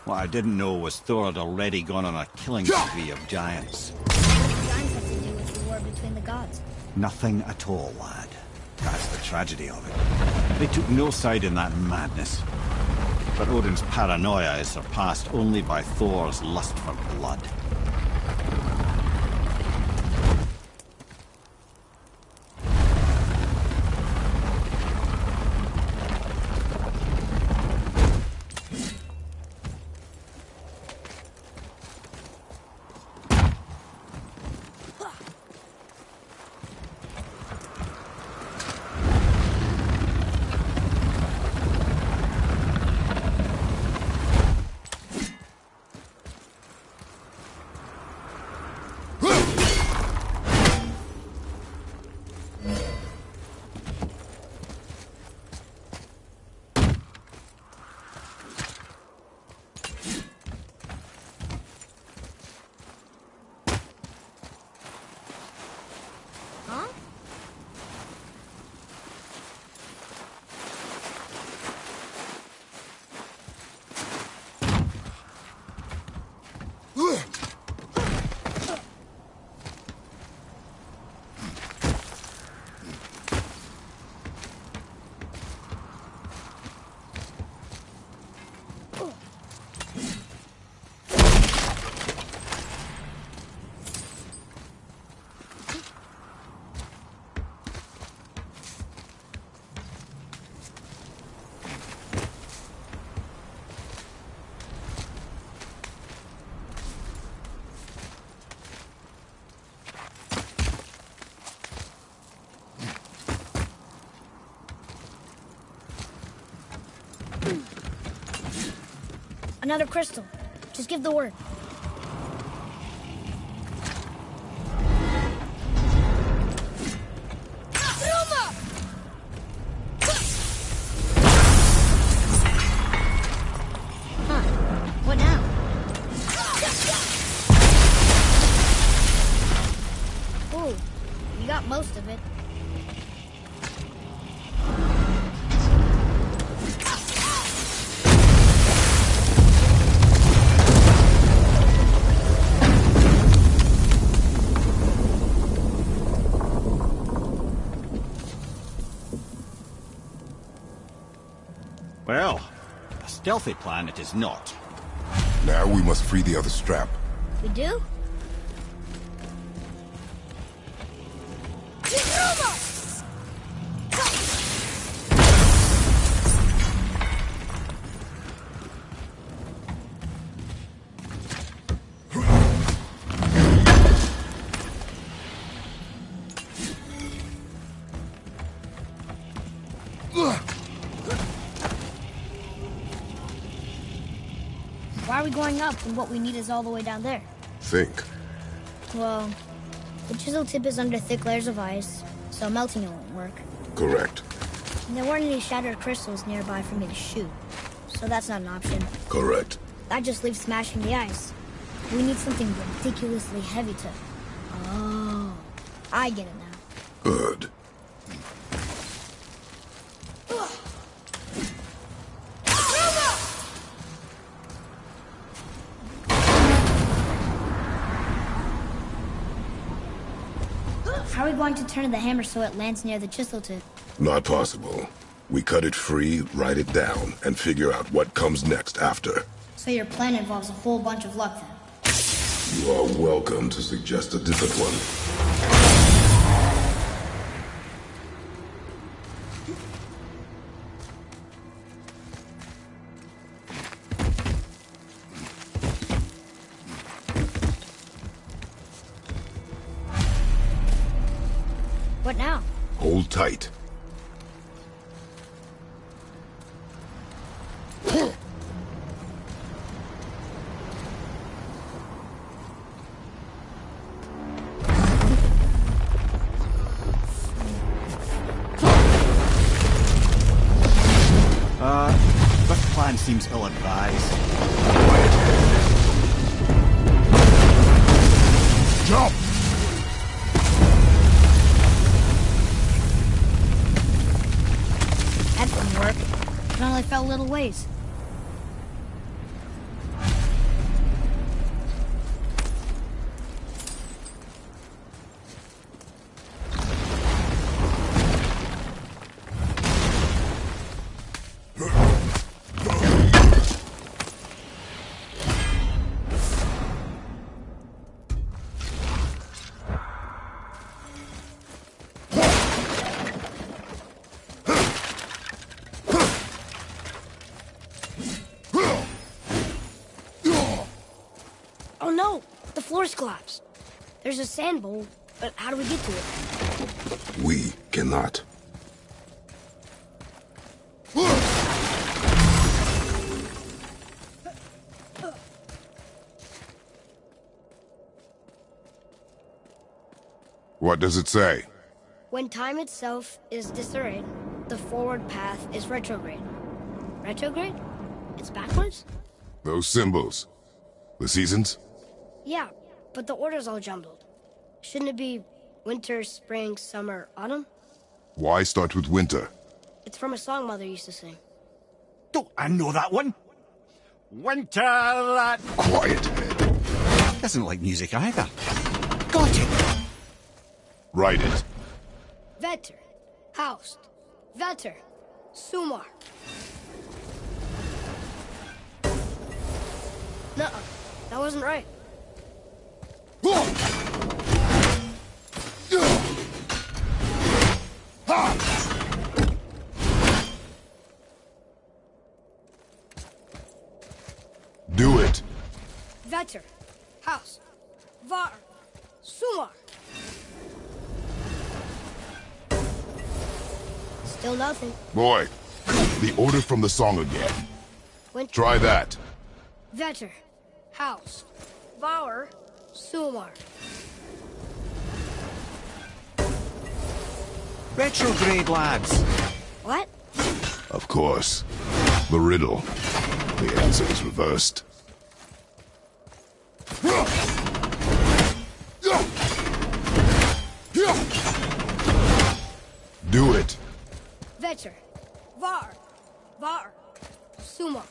What I didn't know was Thor had already gone on a killing spree of giants. What do giants have to do with the war between the gods? Nothing at all, lad. That's the tragedy of it. They took no side in that madness. But Odin's paranoia is surpassed only by Thor's lust for blood. Another crystal. Just give the word. Huh. What now? A stealthy plan it is not. Now we must free the other strap. We do? Why are we going up when what we need is all the way down there? Think. Well, the chisel tip is under thick layers of ice, so melting it won't work. Correct. And there weren't any shattered crystals nearby for me to shoot, so that's not an option. Correct. That just leaves smashing the ice. We need something ridiculously heavy to... Oh, I get it now. Good. How are we going to turn the hammer so it lands near the chisel tip? Not possible. We cut it free, write it down, and figure out what comes next after. So your plan involves a whole bunch of luck then? You are welcome to suggest a different one. What now? Hold tight. This plan seems ill-advised. Jump! That didn't work. It only fell a little ways. Oh no! The floor's collapsed. There's a sand bowl, but how do we get to it? We cannot. What does it say? When time itself is disarrayed, the forward path is retrograde. Retrograde? It's backwards? Those symbols. The seasons? Yeah, but the order's all jumbled. Shouldn't it be winter, spring, summer, autumn? Why start with winter? It's from a song Mother used to sing. Don't I know that one? Winter that... Quiet. Doesn't like music either. Got it. Write it. Vetter, Haust, Vetter, Sumar. Nuh-uh, that wasn't right. Do it. Vetter, Haust, Var, Sumar. Still nothing. Boy, the order from the song again. Winter, Try that. Vetter, Haust, Var, Sumar. Retrograde, lads. What? Of course. The riddle. The answer is reversed. Do it. Vetter, Var, Sumar.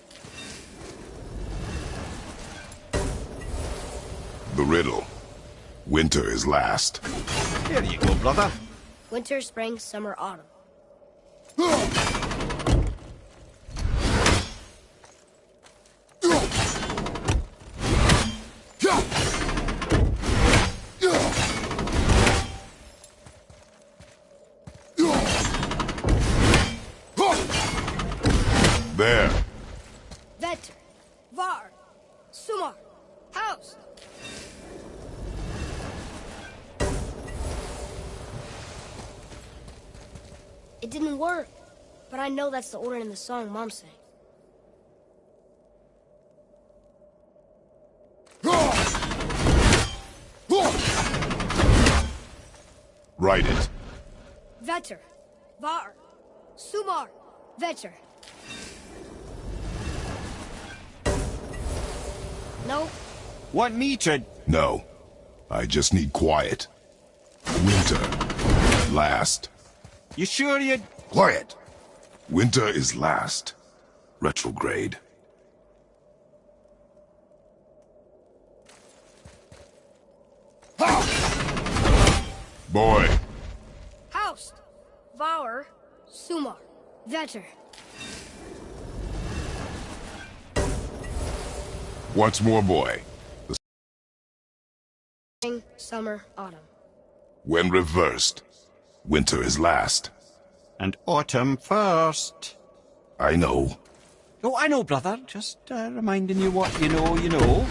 The riddle. Winter is last. There you go, brother. Winter, spring, summer, autumn. Var. Sumar. House. It didn't work, but I know that's the order in the song Mom sang. Write it. Vetter. Var. Sumar. Vetter. No. Want me to... No. I just need quiet. Winter. Last. You sure you'd... Quiet! Winter is last. Retrograde. Boy. House. Var. Sumar. Vetter. Once more, boy. Spring, summer, autumn. When reversed, winter is last. And autumn first. I know. Oh, I know, brother. Just reminding you what you know, you know.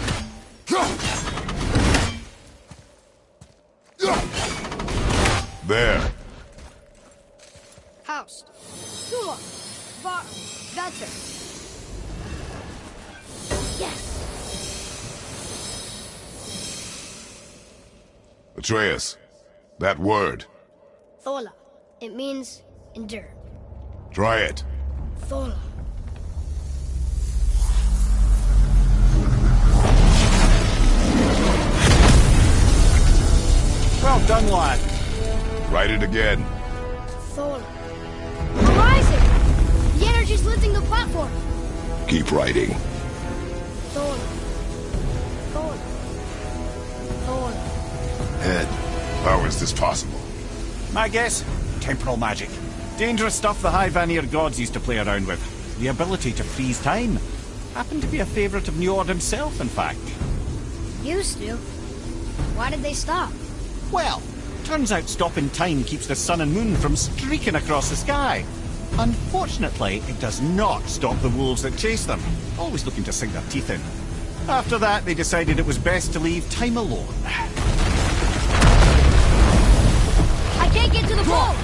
There. House. Sumar. Var. Vetter. Yes. Atreus, that word. Thola. It means endure. Try it. Thola. Well done, lad. Write it again. Thola. Horizon! The energy's lifting the platform. Keep writing. Thola. Thola. Thola. Head, how is this possible? My guess? Temporal magic. Dangerous stuff the High Vanir gods used to play around with. The ability to freeze time. Happened to be a favourite of Njord himself, in fact. Used to. Why did they stop? Well, turns out stopping time keeps the sun and moon from streaking across the sky. Unfortunately, it does not stop the wolves that chase them, always looking to sink their teeth in. After that, they decided it was best to leave time alone. I can't get to the pole!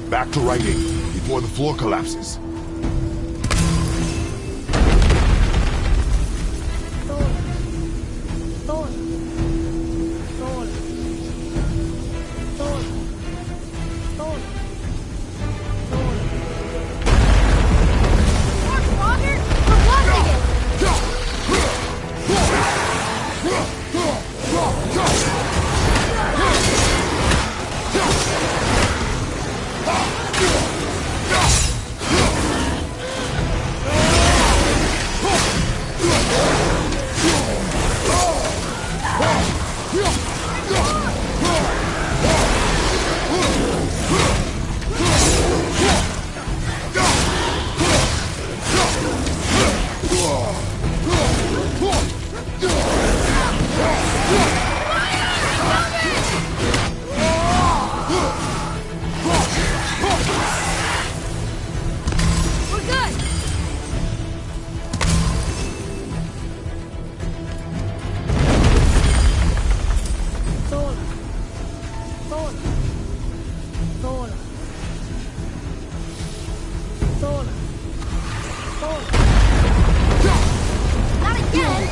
Back to writing, before the floor collapses. sword. Not again!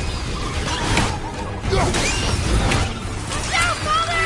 Down, Father!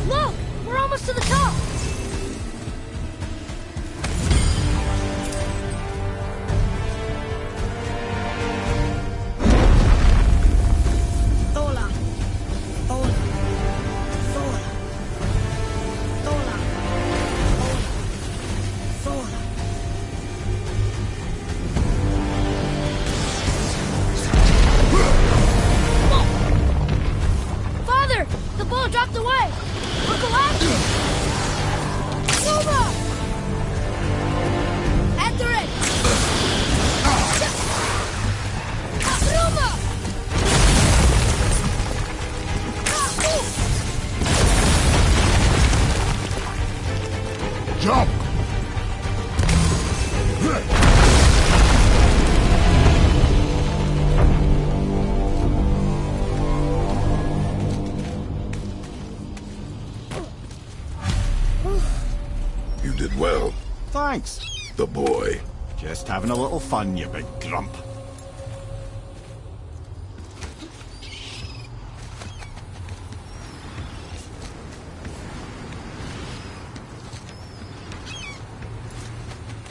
Look! We're almost to the top! Thola. Thola. Thola. Thola. Thola. Father! The bull dropped away! We'll go after it! Zuma! After it! Zuma! Jump! You did well. Thanks. The boy. Just having a little fun, you big grump.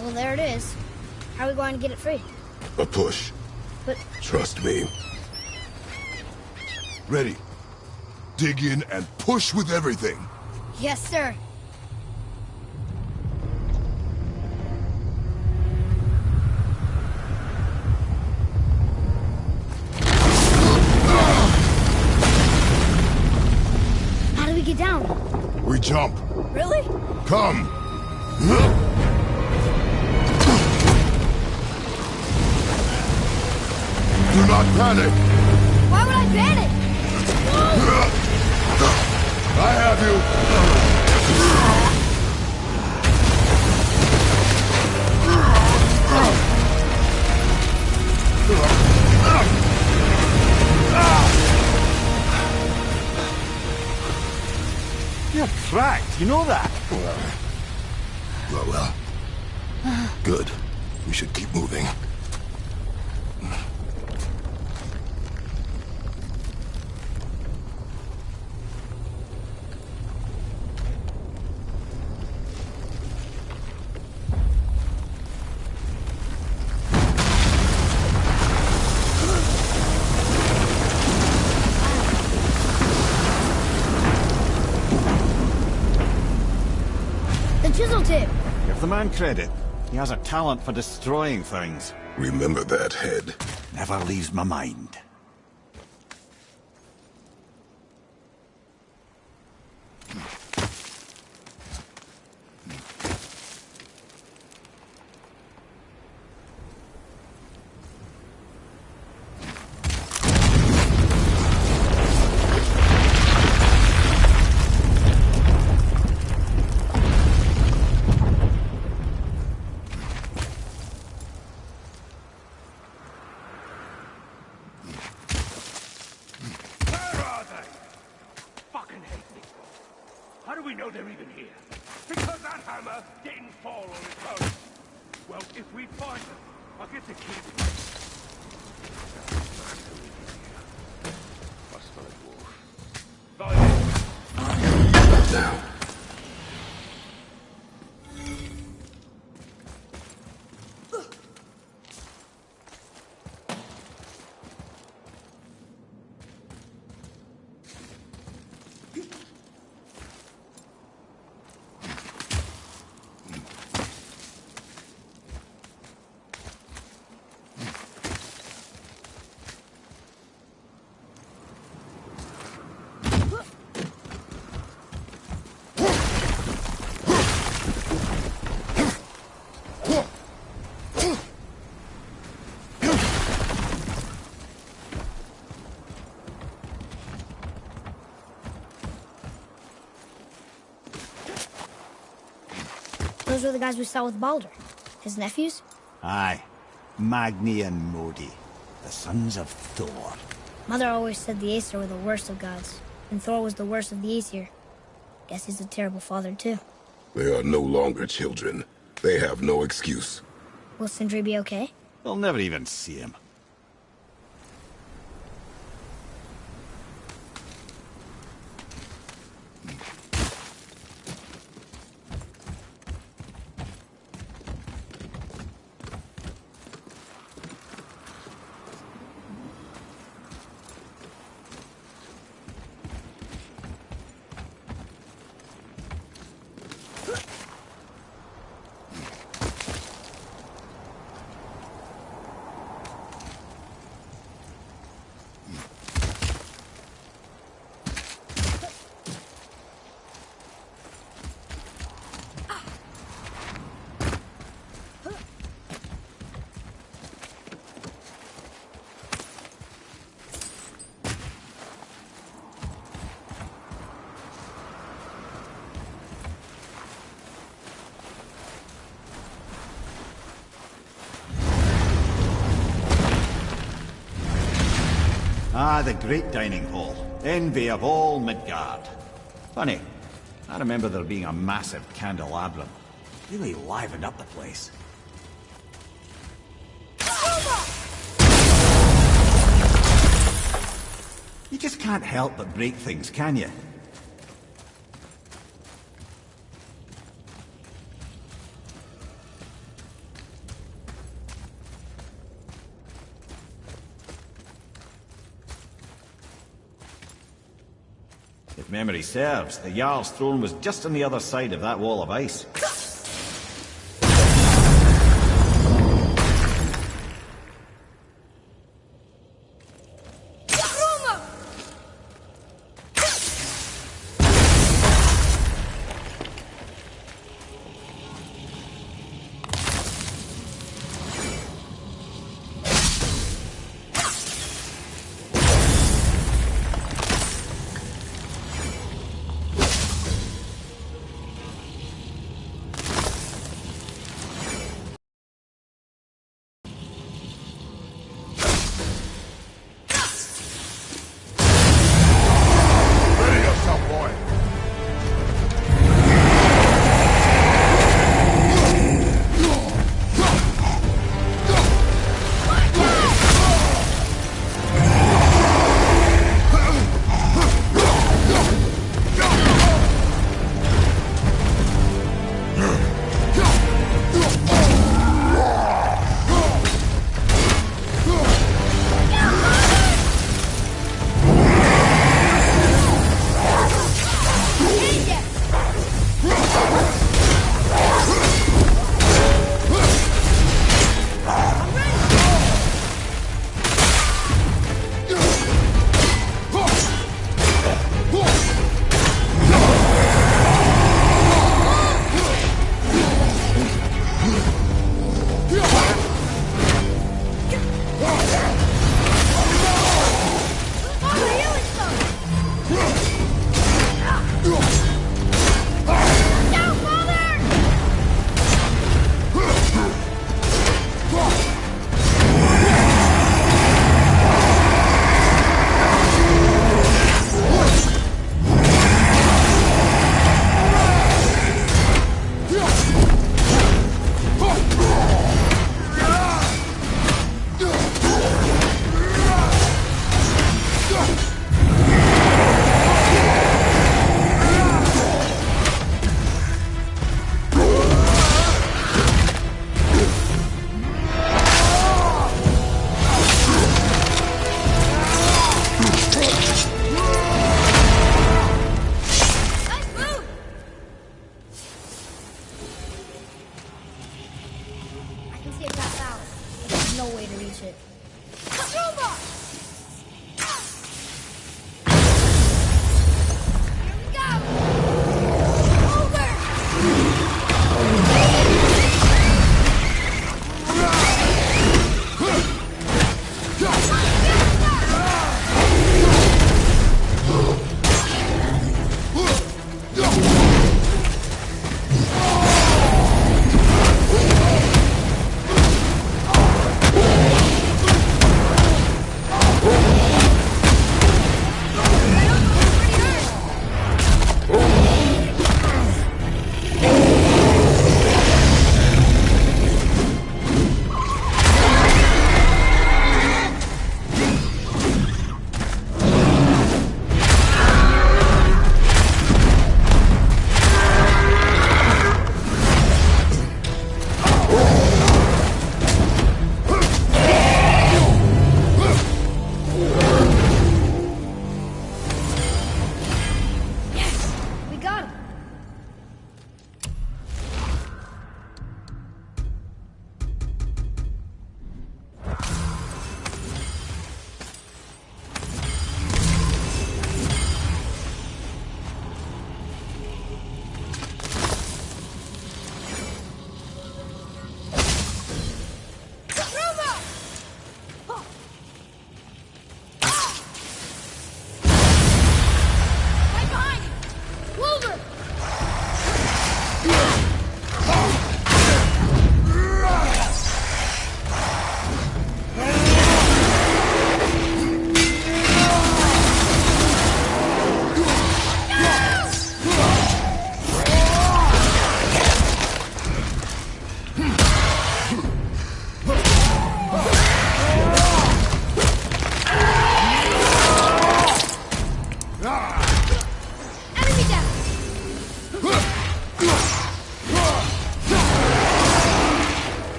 Well, there it is. How are we going to get it free? A push. But Trust me. Ready. Dig in and push with everything. yes, sir. How do we get down? We jump. Really? Come. Do not panic. Why would I panic? I have You're cracked, you know that? Well. Good. We should keep moving. The chisel tip. Give the man credit. He has a talent for destroying things. Remember that head. Never leaves my mind. How do we know they're even here? Because that hammer didn't fall on its own. Well, if we find them, I'll get the key. Now. Those were the guys we saw with Baldur. His nephews? Aye. Magni and Modi, the sons of Thor. Mother always said the Aesir were the worst of gods, and Thor was the worst of the Aesir. Guess he's a terrible father, too. They are no longer children. They have no excuse. Will Sindri be okay? They'll never even see him. Ah, the great dining hall. Envy of all Midgard. Funny, I remember there being a massive candelabrum. Really livened up the place. You just can't help but break things, can you? If memory serves, the Jarl's throne was just on the other side of that wall of ice.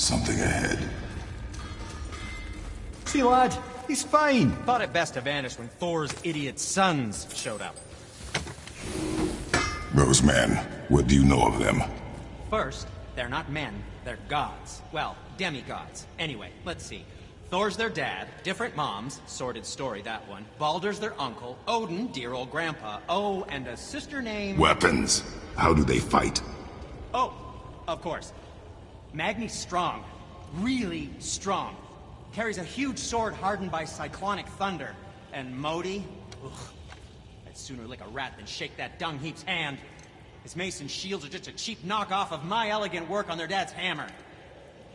something ahead. See, lad, he's fine. Thought it best to vanish when Thor's idiot sons showed up. Those men, what do you know of them? First, they're not men, they're gods. Well, demigods. Anyway, let's see. Thor's their dad, different moms, sordid story that one. Baldur's their uncle, Odin, dear old grandpa. Oh, and a sister named... Weapons. How do they fight? Oh, of course. Magni's strong. Really strong. Carries a huge sword hardened by cyclonic thunder. And Modi? Ugh. I'd sooner lick a rat than shake that dung heap's hand. His mace and shields are just a cheap knockoff of my elegant work on their dad's hammer.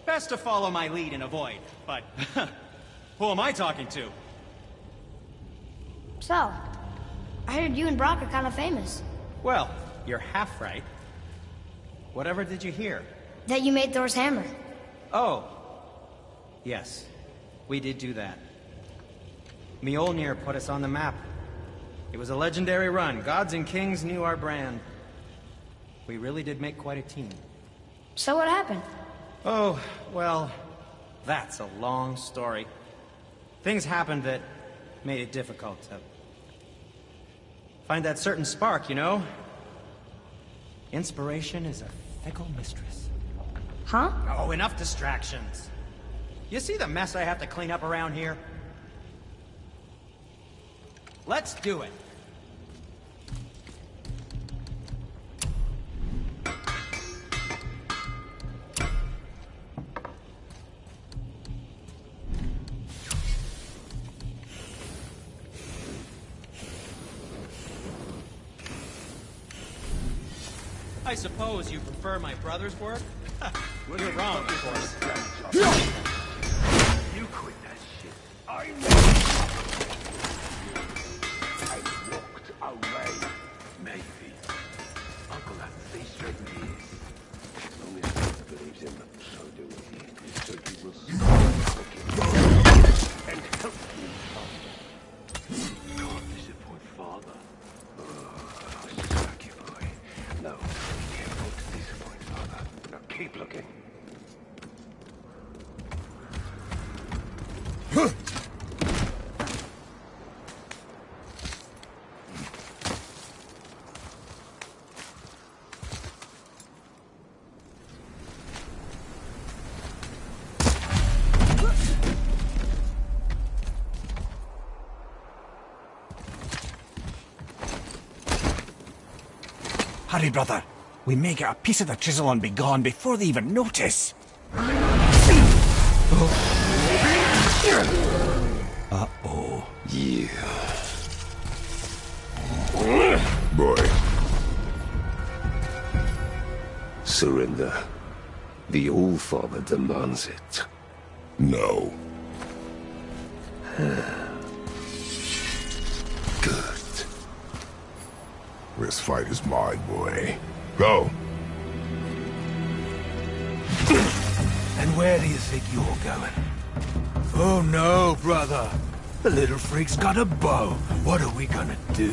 Best to follow my lead and avoid, but who am I talking to? So, I heard you and Brock are kind of famous. Well, you're half right. Whatever did you hear? That you made Thor's hammer. Oh. Yes, we did do that. Mjolnir put us on the map. It was a legendary run. Gods and kings knew our brand. We really did make quite a team. So what happened? Oh, well, that's a long story. Things happened that made it difficult to find that certain spark, you know? Inspiration is a fickle mistress. Huh? Oh, enough distractions. You see the mess I have to clean up around here? Let's do it. I suppose you prefer my brother's work? You're wrong, of course. You quit that shit. I walked away. Maybe. Uncle had faced me. As long as he believes him, so do we. So he will stop and help you. Can't disappoint father. Oh, suck you, boy. No, be careful to disappoint father. Now keep looking. Hurry, brother. We may get a piece of the chisel and be gone before they even notice. Uh-oh. Yeah. Boy. Surrender. The All-Father demands it. No. Good. This fight is mine, boy. Go. And where do you think you're going? Oh no, brother. The little freak's got a bow. What are we gonna do?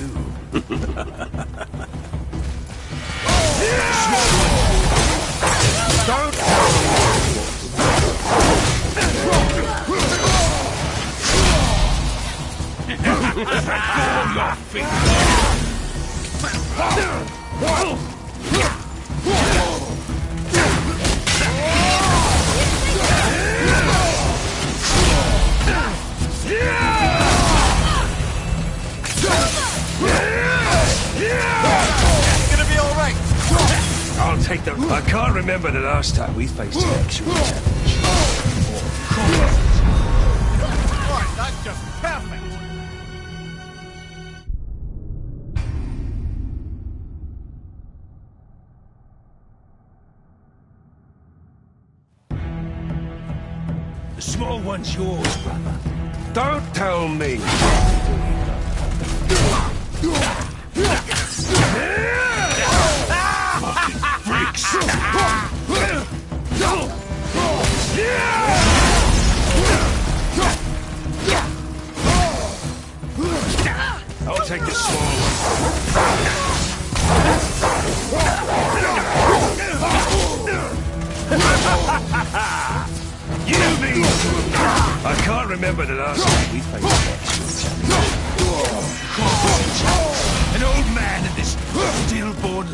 I'll take the... I can't remember the last time we faced an actual challenge. Right, that's just perfect. The small one's yours, brother. Don't tell me. I'll take the small one. You mean... I can't remember the last time we faced each other. An old man and this stillborn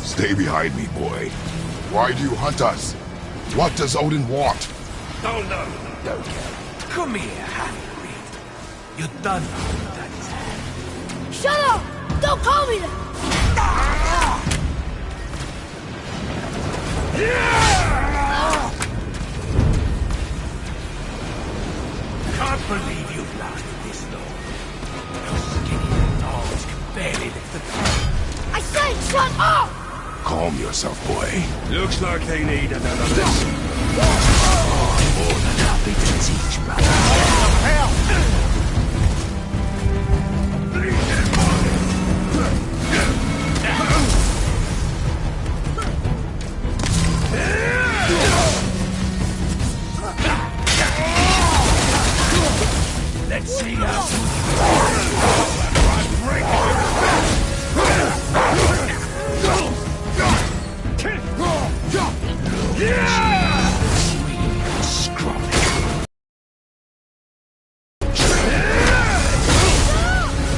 Stay behind me, boy. Why do you hunt us? What does Odin want? Oh, no, don't care. Come here, half-breed. You're done with Daddy's hand. Shut up! Don't call me that! Can't believe you've lasted this long. Your skinny arms can barely lift the gun. I said shut up! Calm yourself, boy. Looks like they need another lesson. More than happy to teach, brother. Help! Let's see how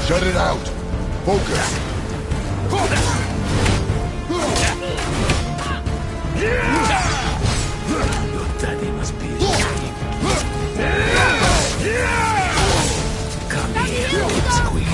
Shut it out. Focus. Your daddy must be ashamed. Come here, squeak.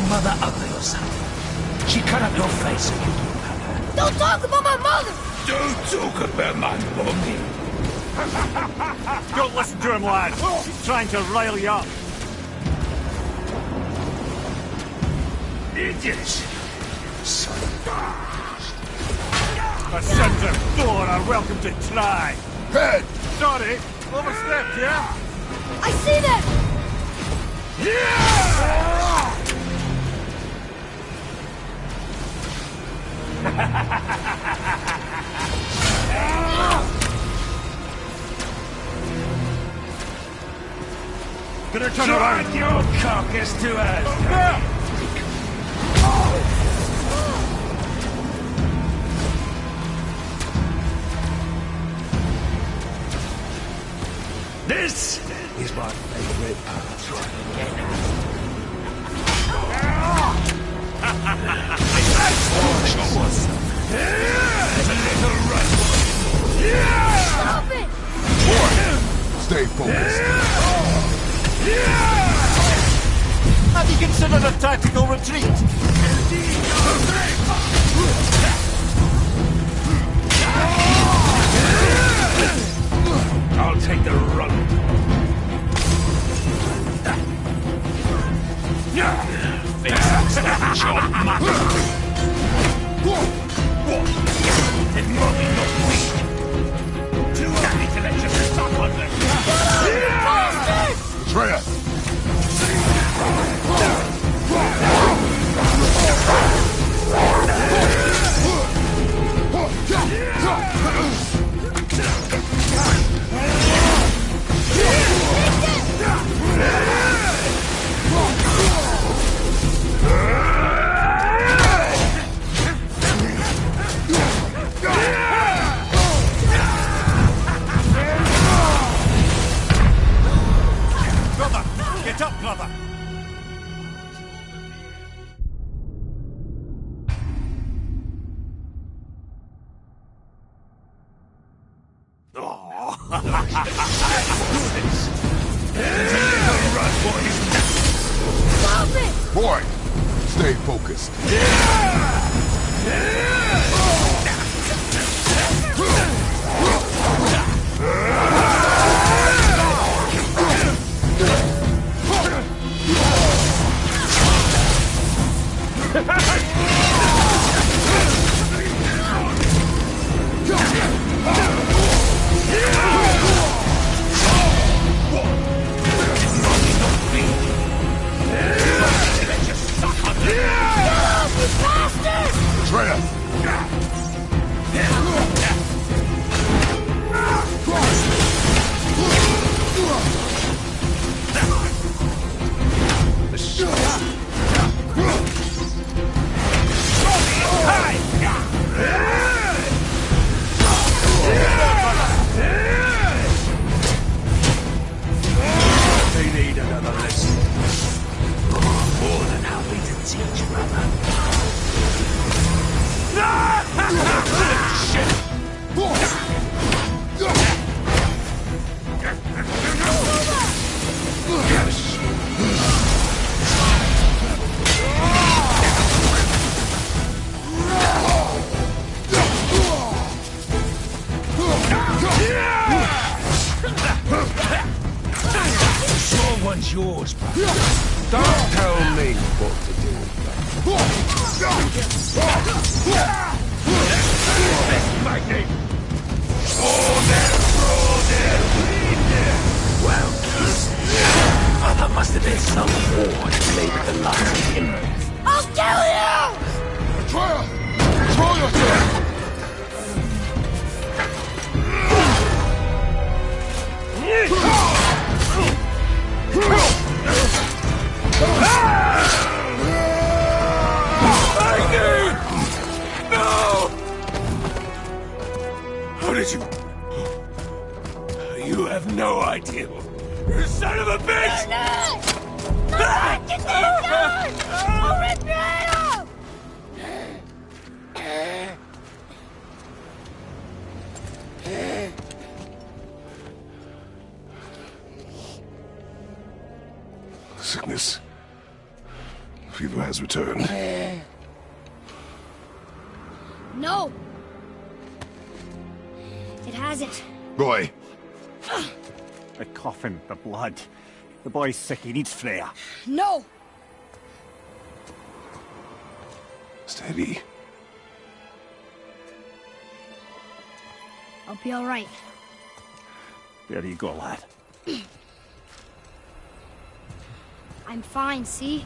Mother ugly or something. She cut up your face and you didn't have her. Don't talk about my mother! Don't talk about my mommy. Don't listen to him, lad. He's trying to rile you up. Idiots. The sons of Thor are welcome to try. Head! Sorry, overstepped, yeah? I see them! Yeah! Gonna turn around your carcass to us. This is my favorite part. Stop it! Stay focused. Have you considered a tactical retreat? I'll take the run. Fix your mother. It might be not weak. Too happy to let you suck on them. Atreus! Stop it! Boy, stay focused. They need another lesson. More than happy to teach, brother. Shit! Sure one's yours, brother. Don't tell me what to do. Well, oh, that must have been some war that made it the last of him. I'll kill you! Atreya! Control yourself! No! How did you... You have no idea. You son of a bitch! I'll rip your head off! Sickness. Fever has returned. No! It hasn't. Boy, The coffin, the blood. The boy's sick, he needs Freya. No! steady. I'll be all right. There you go, lad. I'm fine, see?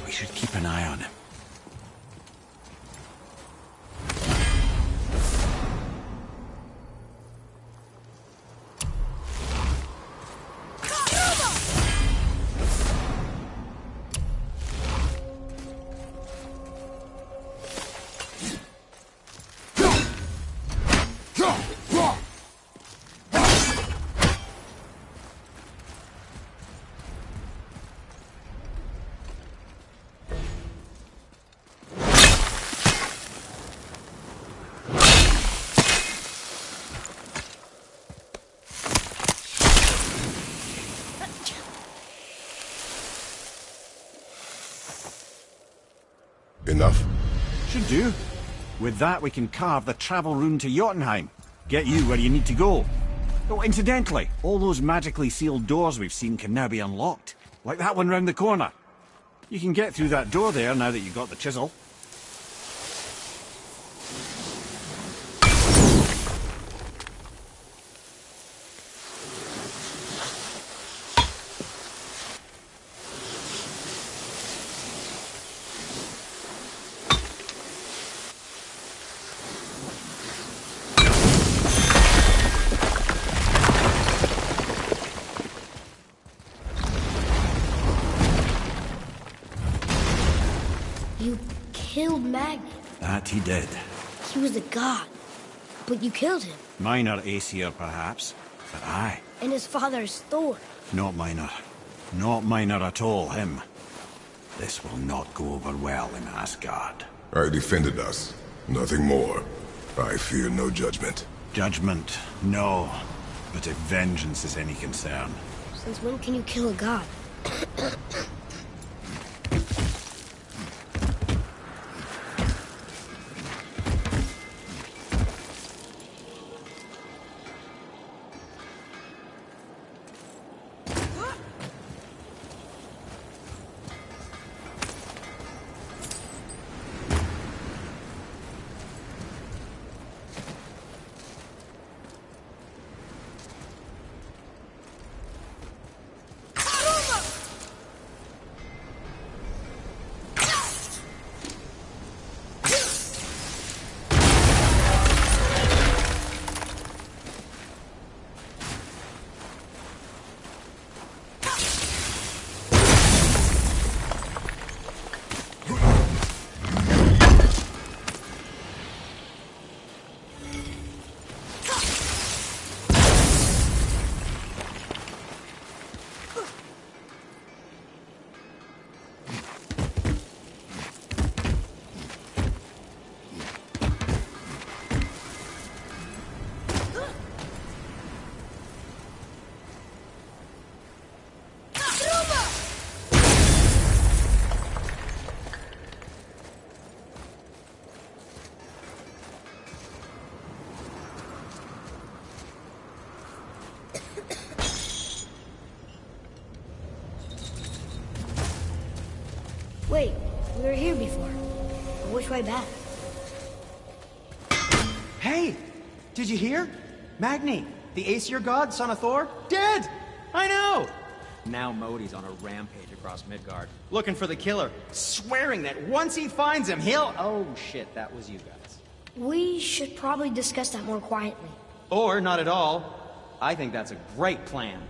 We should keep an eye on him. Enough? Should do. With that, we can carve the travel rune to Jotunheim. Get you where you need to go. Oh, incidentally, all those magically sealed doors we've seen can now be unlocked. Like that one round the corner. You can get through that door there now that you've got the chisel. You killed Magni. That he did. He was a god. But you killed him. Minor Aesir, perhaps. But aye. And his father's Thor. Not minor. Not minor at all, him. This will not go over well in Asgard. I defended us. Nothing more. I fear no judgment. Judgment, no. But if vengeance is any concern... Since when can you kill a god? Wait, we were here before. But which way back? Hey! Did you hear? Magni, the Aesir god, son of Thor, dead! I know! Now Modi's on a rampage across Midgard, looking for the killer, swearing that once he finds him, he'll... Oh shit, that was you guys. We should probably discuss that more quietly. Or not at all. I think that's a great plan.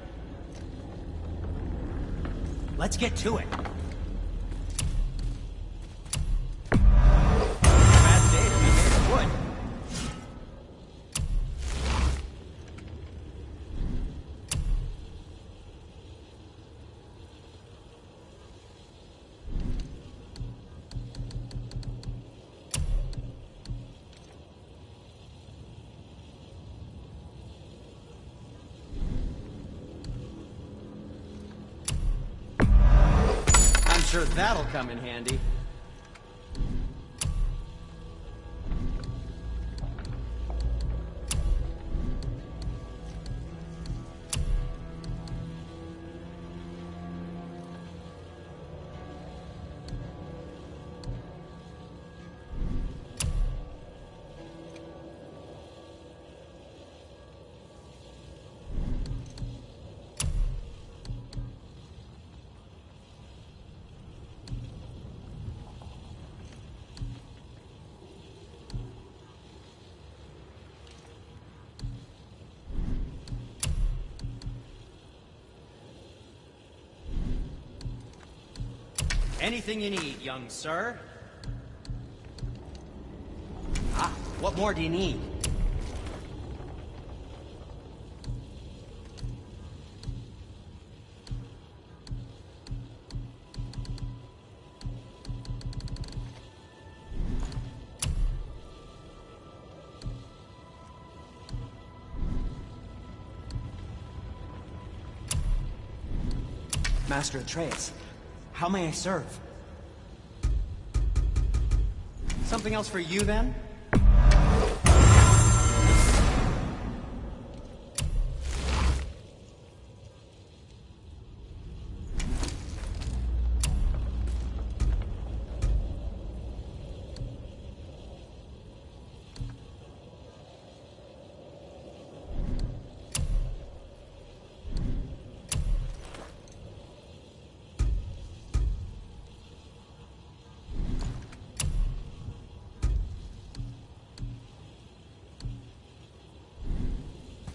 Let's get to it. Bad day to be made of wood. Sure, that'll come in handy. Anything you need, young sir. Ah, what more do you need? Master Atreus, how may I serve? Something else for you, then?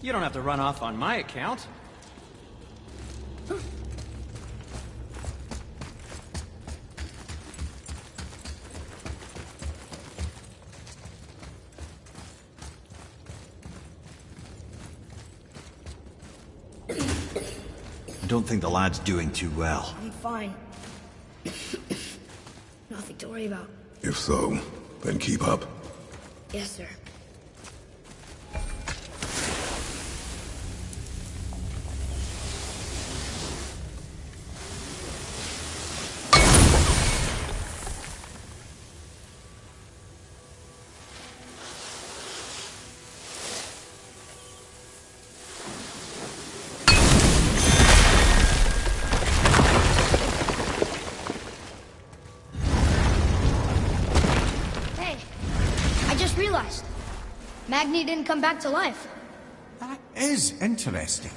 You don't have to run off on my account. I don't think the lad's doing too well. I'm fine. Nothing to worry about. If so, then keep up. Yes, sir. Realized Magni didn't come back to life. That is interesting.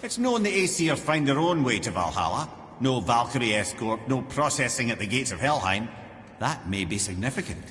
It's known the Aesir find their own way to Valhalla. No Valkyrie escort, no processing at the gates of Helheim. That may be significant.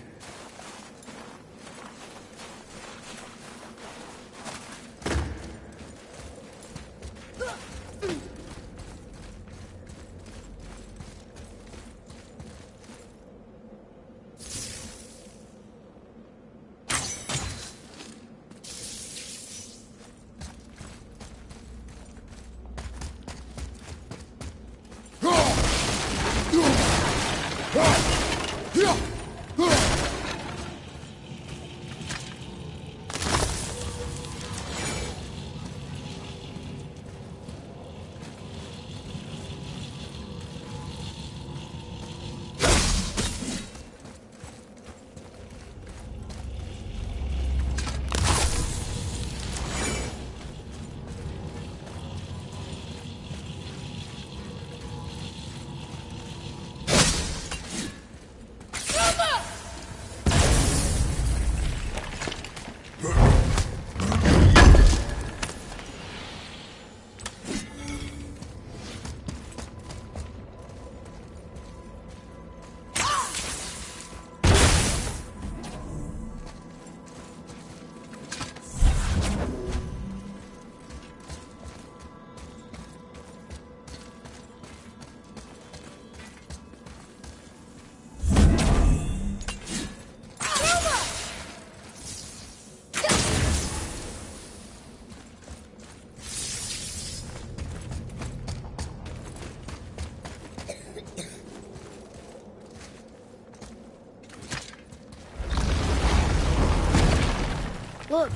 Look,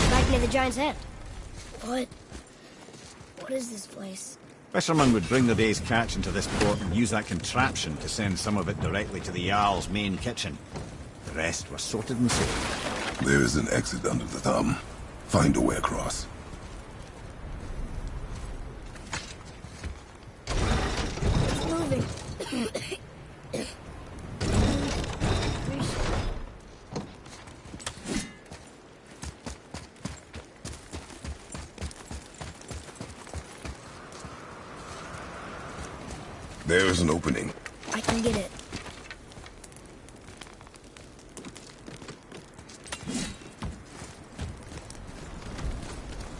back near the giant's head. What is this place? Fishermen would bring the day's catch into this port and use that contraption to send some of it directly to the Jarl's main kitchen. The rest was sorted and sold. There is an exit under the thumb. Find a way across. It's moving. There is an opening. I can get it.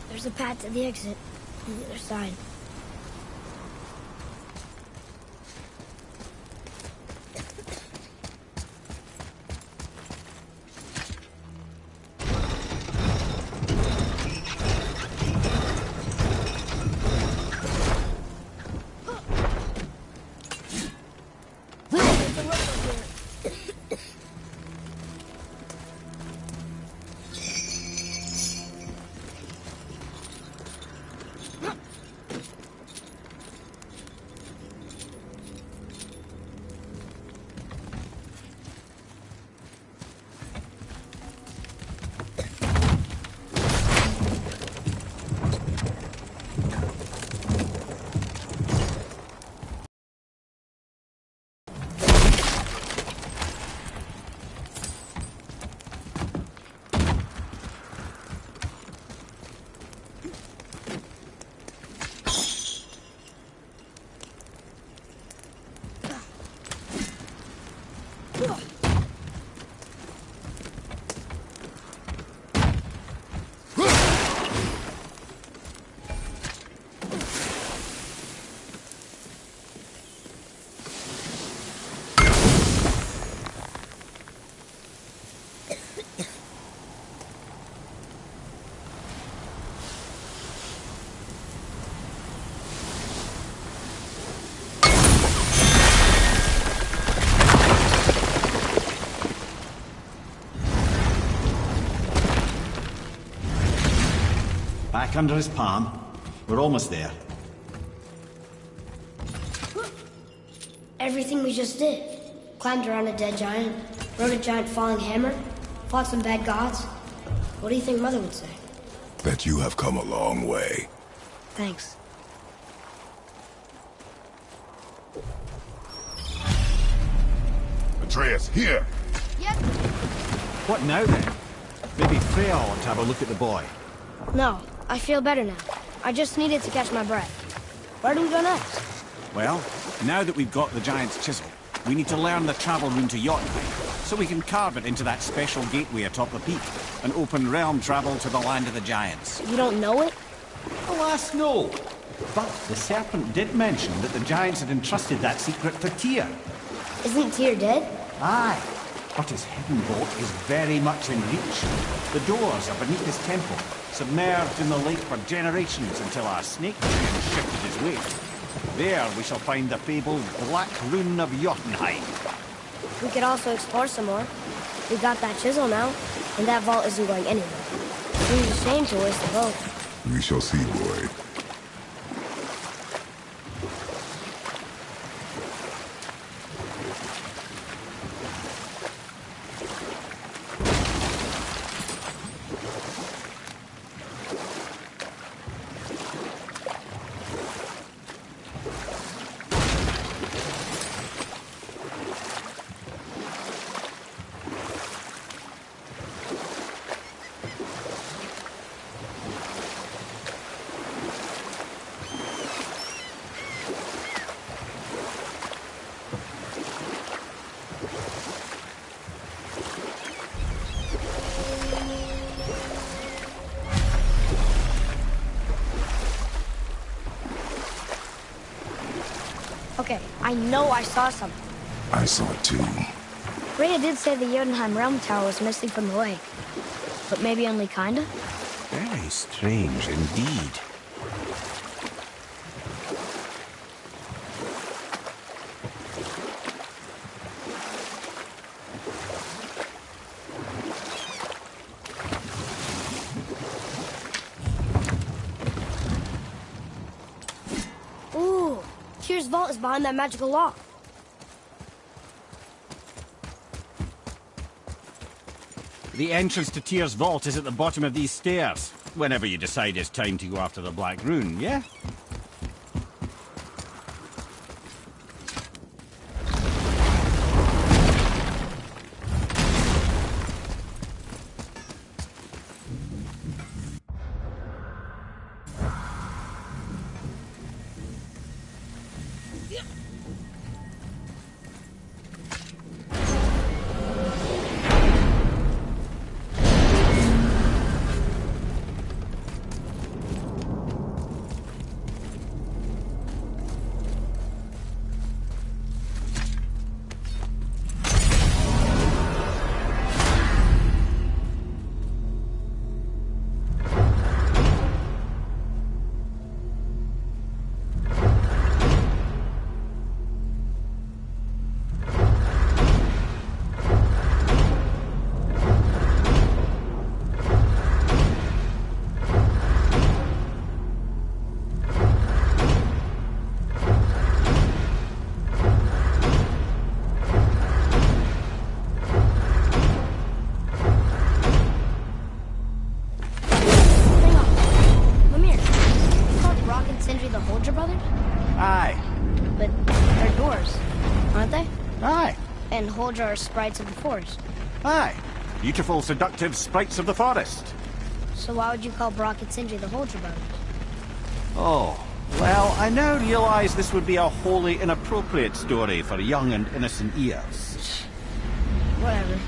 There's a path to the exit on the other side. under his palm. We're almost there. Everything we just did. Climbed around a dead giant, rode a giant falling hammer, fought some bad gods. What do you think Mother would say? That you have come a long way. Thanks. Atreus, here! Yep. What now then? Maybe Freya ought to have a look at the boy. No, I feel better now. I just needed to catch my breath. Where do we go next? Well, now that we've got the giant's chisel, we need to learn the travel rune to Jotunheim, so we can carve it into that special gateway atop the peak, and open realm travel to the land of the giants. You don't know it? Alas, no. But the serpent did mention that the giants had entrusted that secret to Tyr. Isn't Tyr dead? Aye, but his hidden vault is very much in reach. The doors are beneath his temple, submerged in the lake for generations until our snake giant shifted his weight. There we shall find the fabled Black Rune of Jotunheim. We could also explore some more. We got that chisel now, and that vault isn't going anywhere. Seems a shame to waste the boat. We shall see, boy. Okay, I know I saw something. I saw it too. Freya did say the Jotunheim Realm Tower was missing from the lake. But maybe only kinda? Very strange indeed. Ooh, Tyr's vault is behind that magical lock. The entrance to Tyr's vault is at the bottom of these stairs. Whenever you decide it's time to go after the Black Rune, yeah? And Huldra are sprites of the forest. Aye. Beautiful, seductive sprites of the forest. So why would you call Brock and Sindri the Huldra brothers? Oh, well, I now realize this would be a wholly inappropriate story for young and innocent ears. Whatever.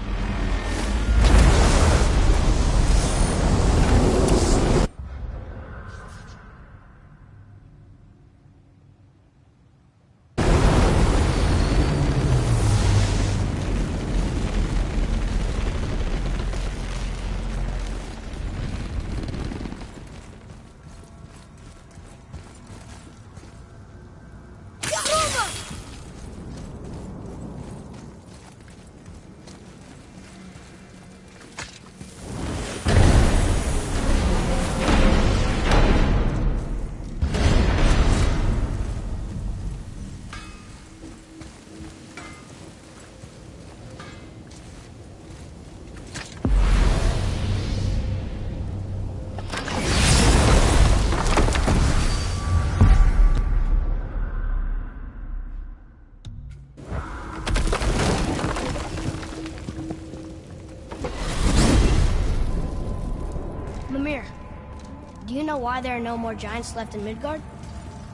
Do you know why there are no more giants left in Midgard?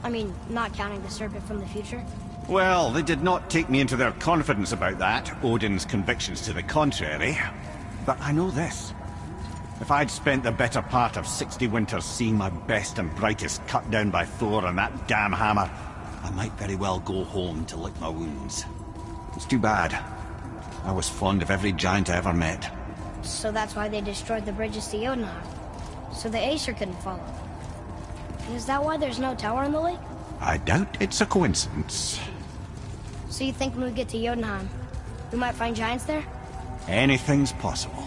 I mean, not counting the serpent from the future. Well, they did not take me into their confidence about that, Odin's convictions to the contrary. But I know this. If I'd spent the better part of 60 winters seeing my best and brightest cut down by Thor and that damn hammer, I might very well go home to lick my wounds. It's too bad. I was fond of every giant I ever met. So that's why they destroyed the bridges to Jotunheim. So the Aesir couldn't follow. Is that why there's no tower in the lake? I doubt it's a coincidence. So you think when we get to Jotunheim, we might find giants there? Anything's possible.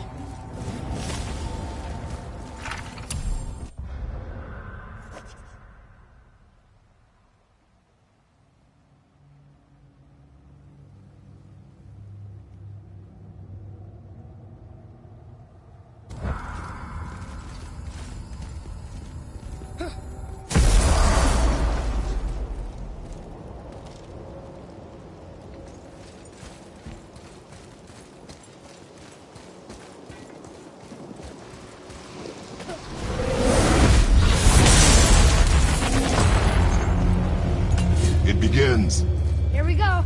Begins. Here we go.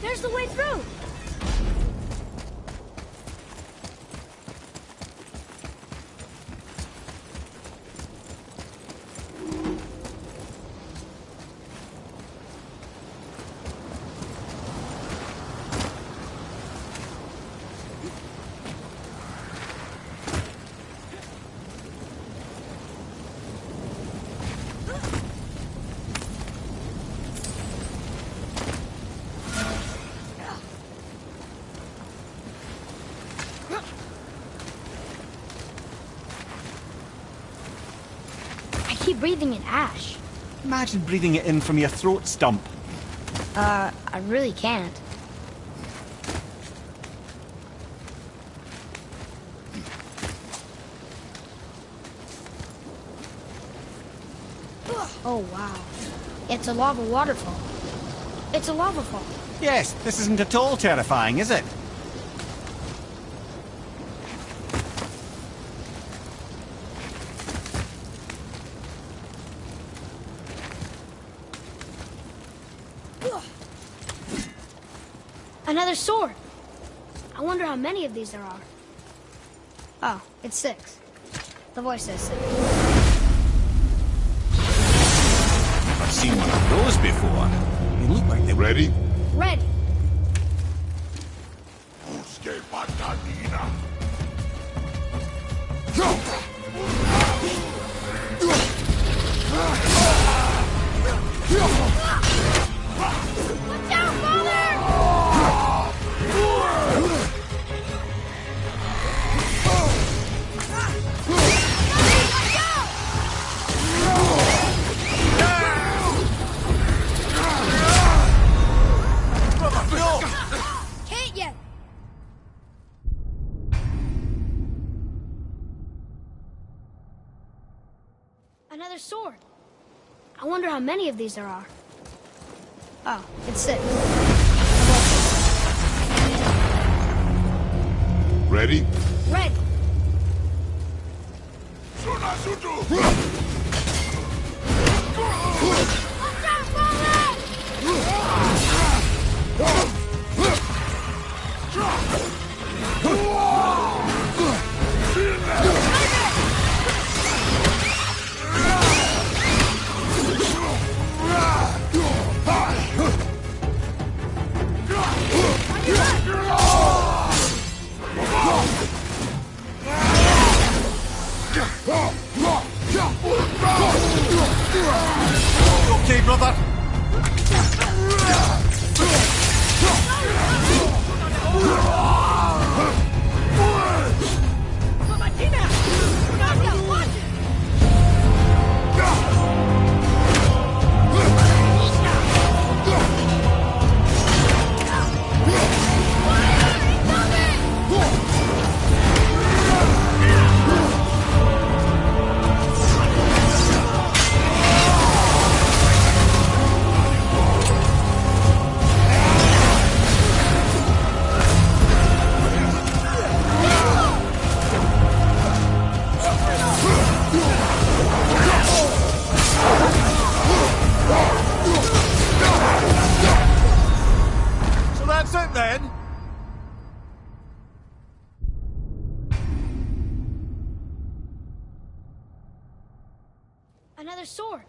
There's the way through! I keep breathing in ash. Imagine breathing it in from your throat stump. I really can't. Oh, wow. It's a lava waterfall. It's a lava fall. Yes, this isn't at all terrifying, is it? Another sword. I wonder how many of these there are. Oh, it's 6. The voice says 6. I've seen one of those before. They look like they... Ready? Ready. Busque Patanina. Watch out, Father! Can't yet. Another sword. I wonder how many of these there are. Oh, it's 6. Ready? Ready. Watch out, Father! Okay, brother? So that's it then? Another sword.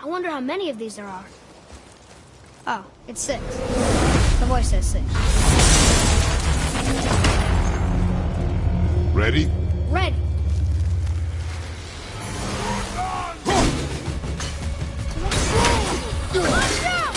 I wonder how many of these there are. Oh, it's 6. The voice says 6. Ready? Ready. Watch out!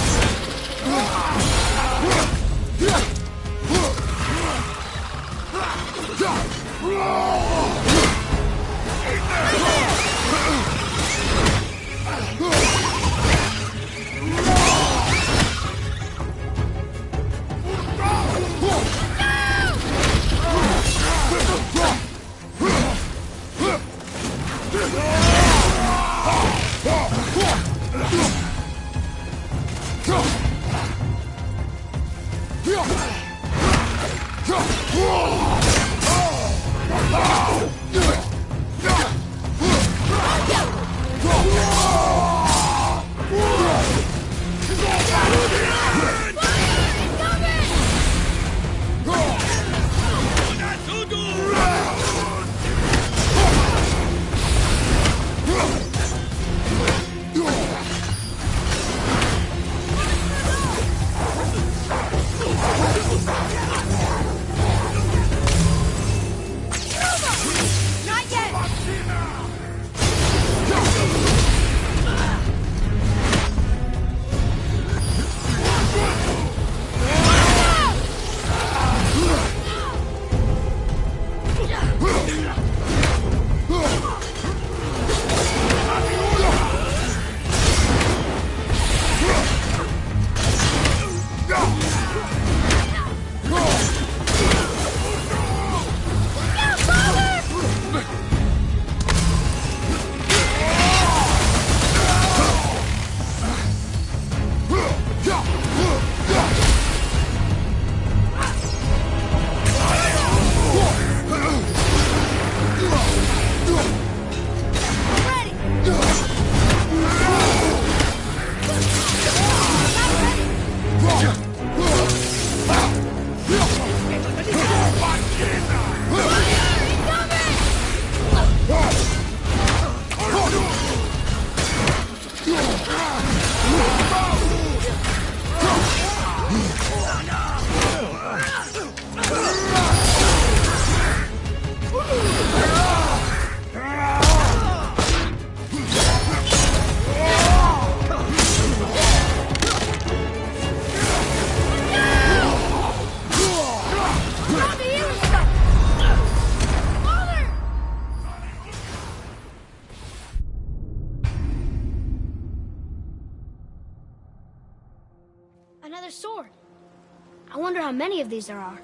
I wonder how many of these there are.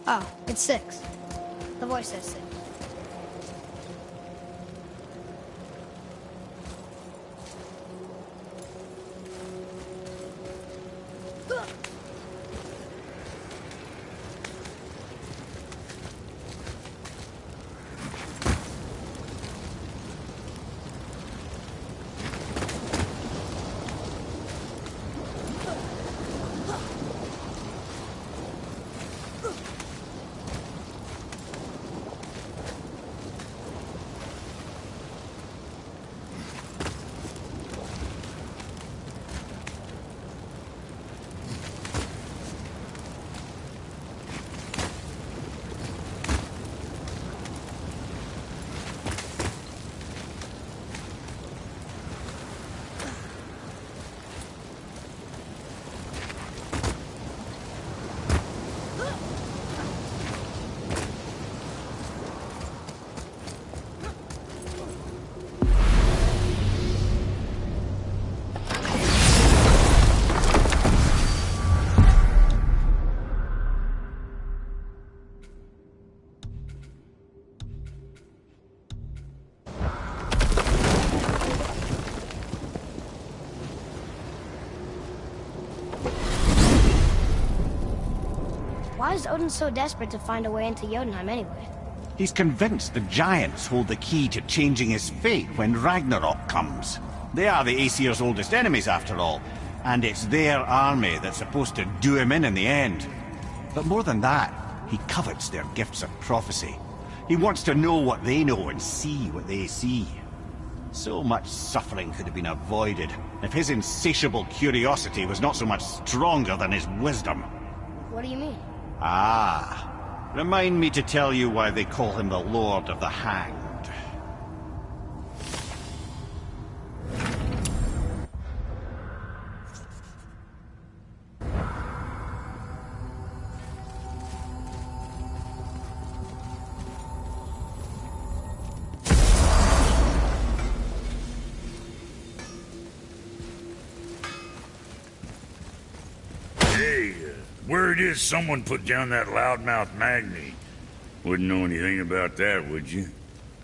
Oh, it's 6. The voice says 6. Why is Odin so desperate to find a way into Jotunheim anyway? He's convinced the giants hold the key to changing his fate when Ragnarok comes. They are the Aesir's oldest enemies, after all, and it's their army that's supposed to do him in the end. But more than that, he covets their gifts of prophecy. He wants to know what they know and see what they see. So much suffering could have been avoided if his insatiable curiosity was not so much stronger than his wisdom. What do you mean? Ah, remind me to tell you why they call him the Lord of the Hanged. Word is someone put down that loudmouth Magni. Wouldn't know anything about that, would you?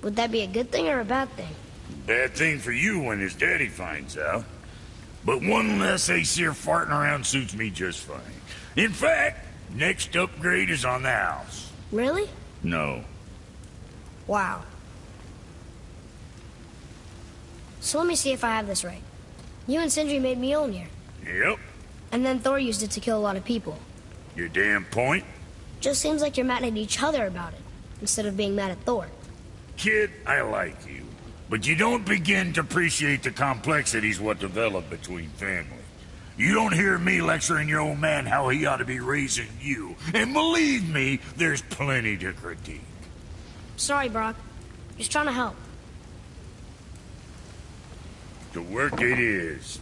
Would that be a good thing or a bad thing? Bad thing for you when his daddy finds out. But one less Aesir farting around suits me just fine. In fact, next upgrade is on the house. Really? No. Wow. So let me see if I have this right. You and Sindri made Mjolnir. Yep. And then Thor used it to kill a lot of people. Your damn point? Just seems like you're mad at each other about it, instead of being mad at Thor. Kid, I like you. But you don't begin to appreciate the complexities what develop between family. You don't hear me lecturing your old man how he ought to be raising you. And believe me, there's plenty to critique. Sorry, Brock. Just trying to help. To work it is.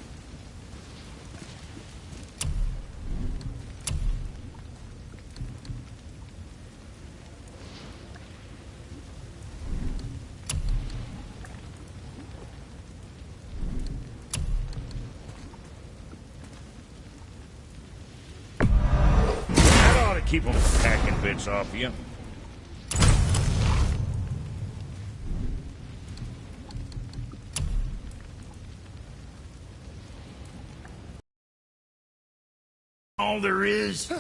Keep them packing bits off you. All there is.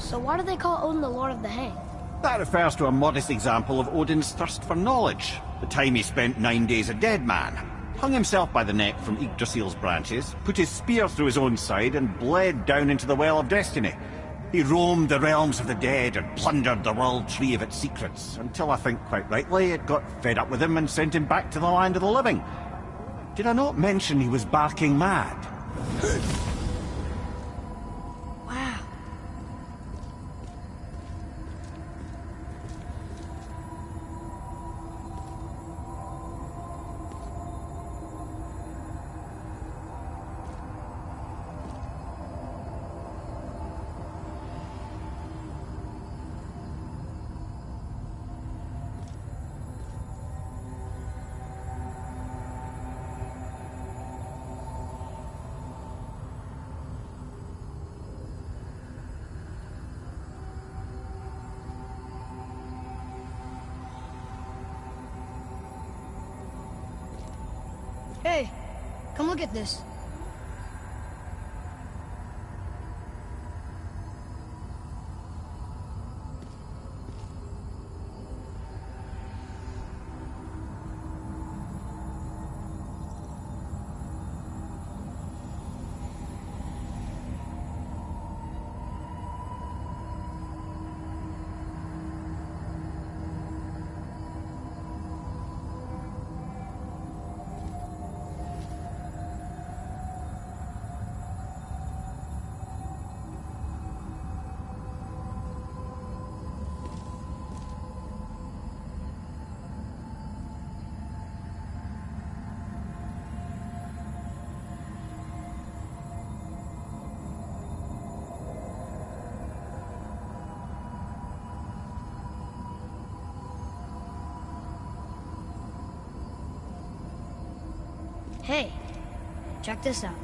So why do they call Odin the Lord of the Hang? That refers to a modest example of Odin's thirst for knowledge. The time he spent 9 days a dead man. Hung himself by the neck from Yggdrasil's branches, put his spear through his own side, and bled down into the Well of Destiny. He roamed the realms of the dead and plundered the World Tree of its secrets, until I think quite rightly it got fed up with him and sent him back to the land of the living. Did I not mention he was barking mad? Wow. Hey, come look at this. Hey, check this out.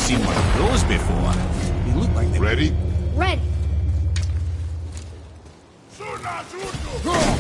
Seen one of those before. They look like they... Ready? Ready. Go!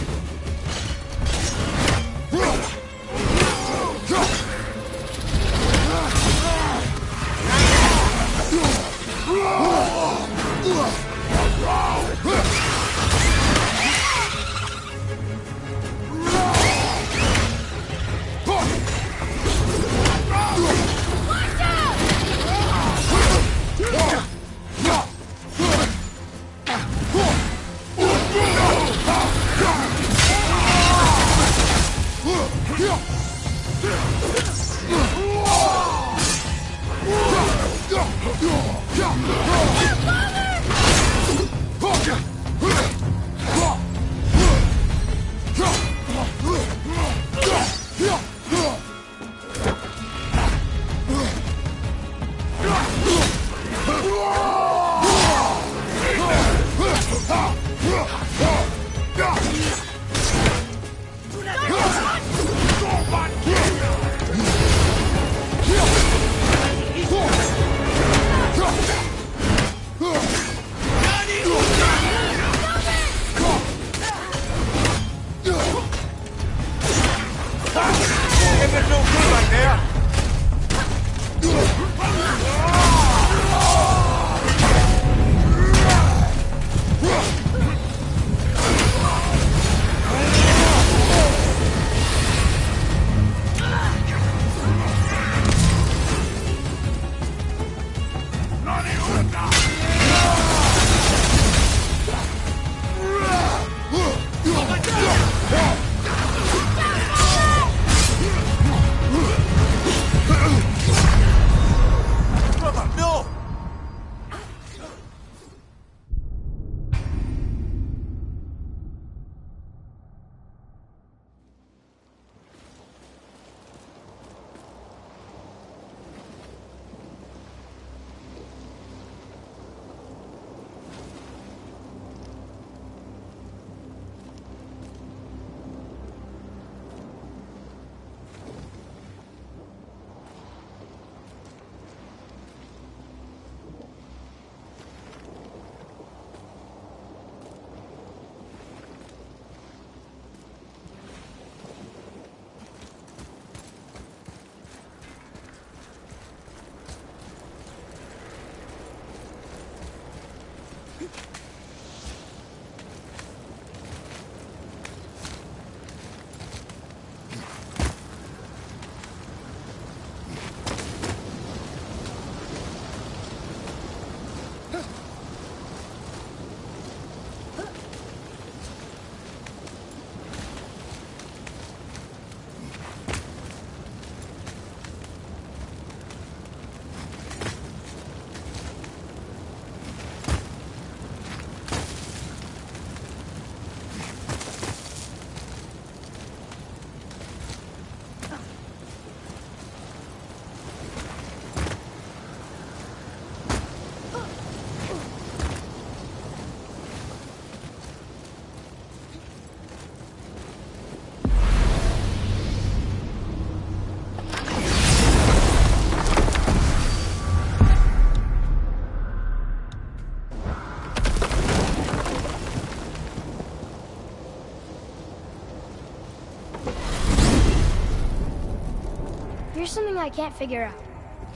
Here's something I can't figure out.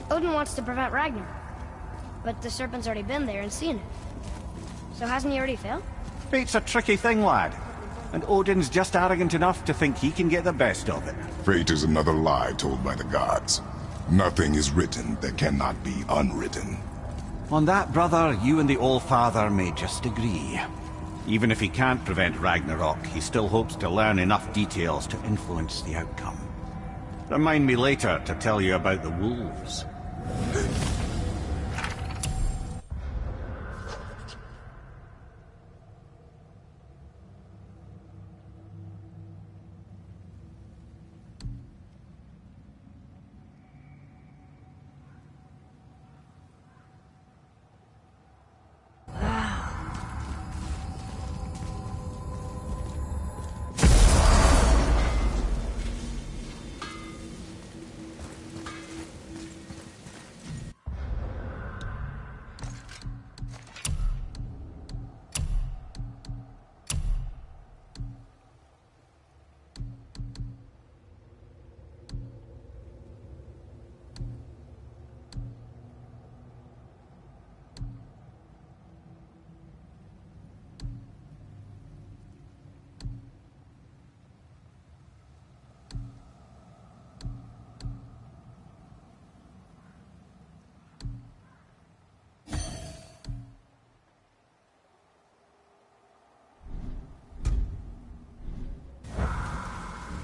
Odin wants to prevent Ragnar, but the serpent's already been there and seen it. So hasn't he already failed? Fate's a tricky thing, lad. And Odin's just arrogant enough to think he can get the best of it. Fate is another lie told by the gods. Nothing is written that cannot be unwritten. On that, brother, you and the All-Father may just agree. Even if he can't prevent Ragnarok, he still hopes to learn enough details to influence the outcome. Remind me later to tell you about the wolves.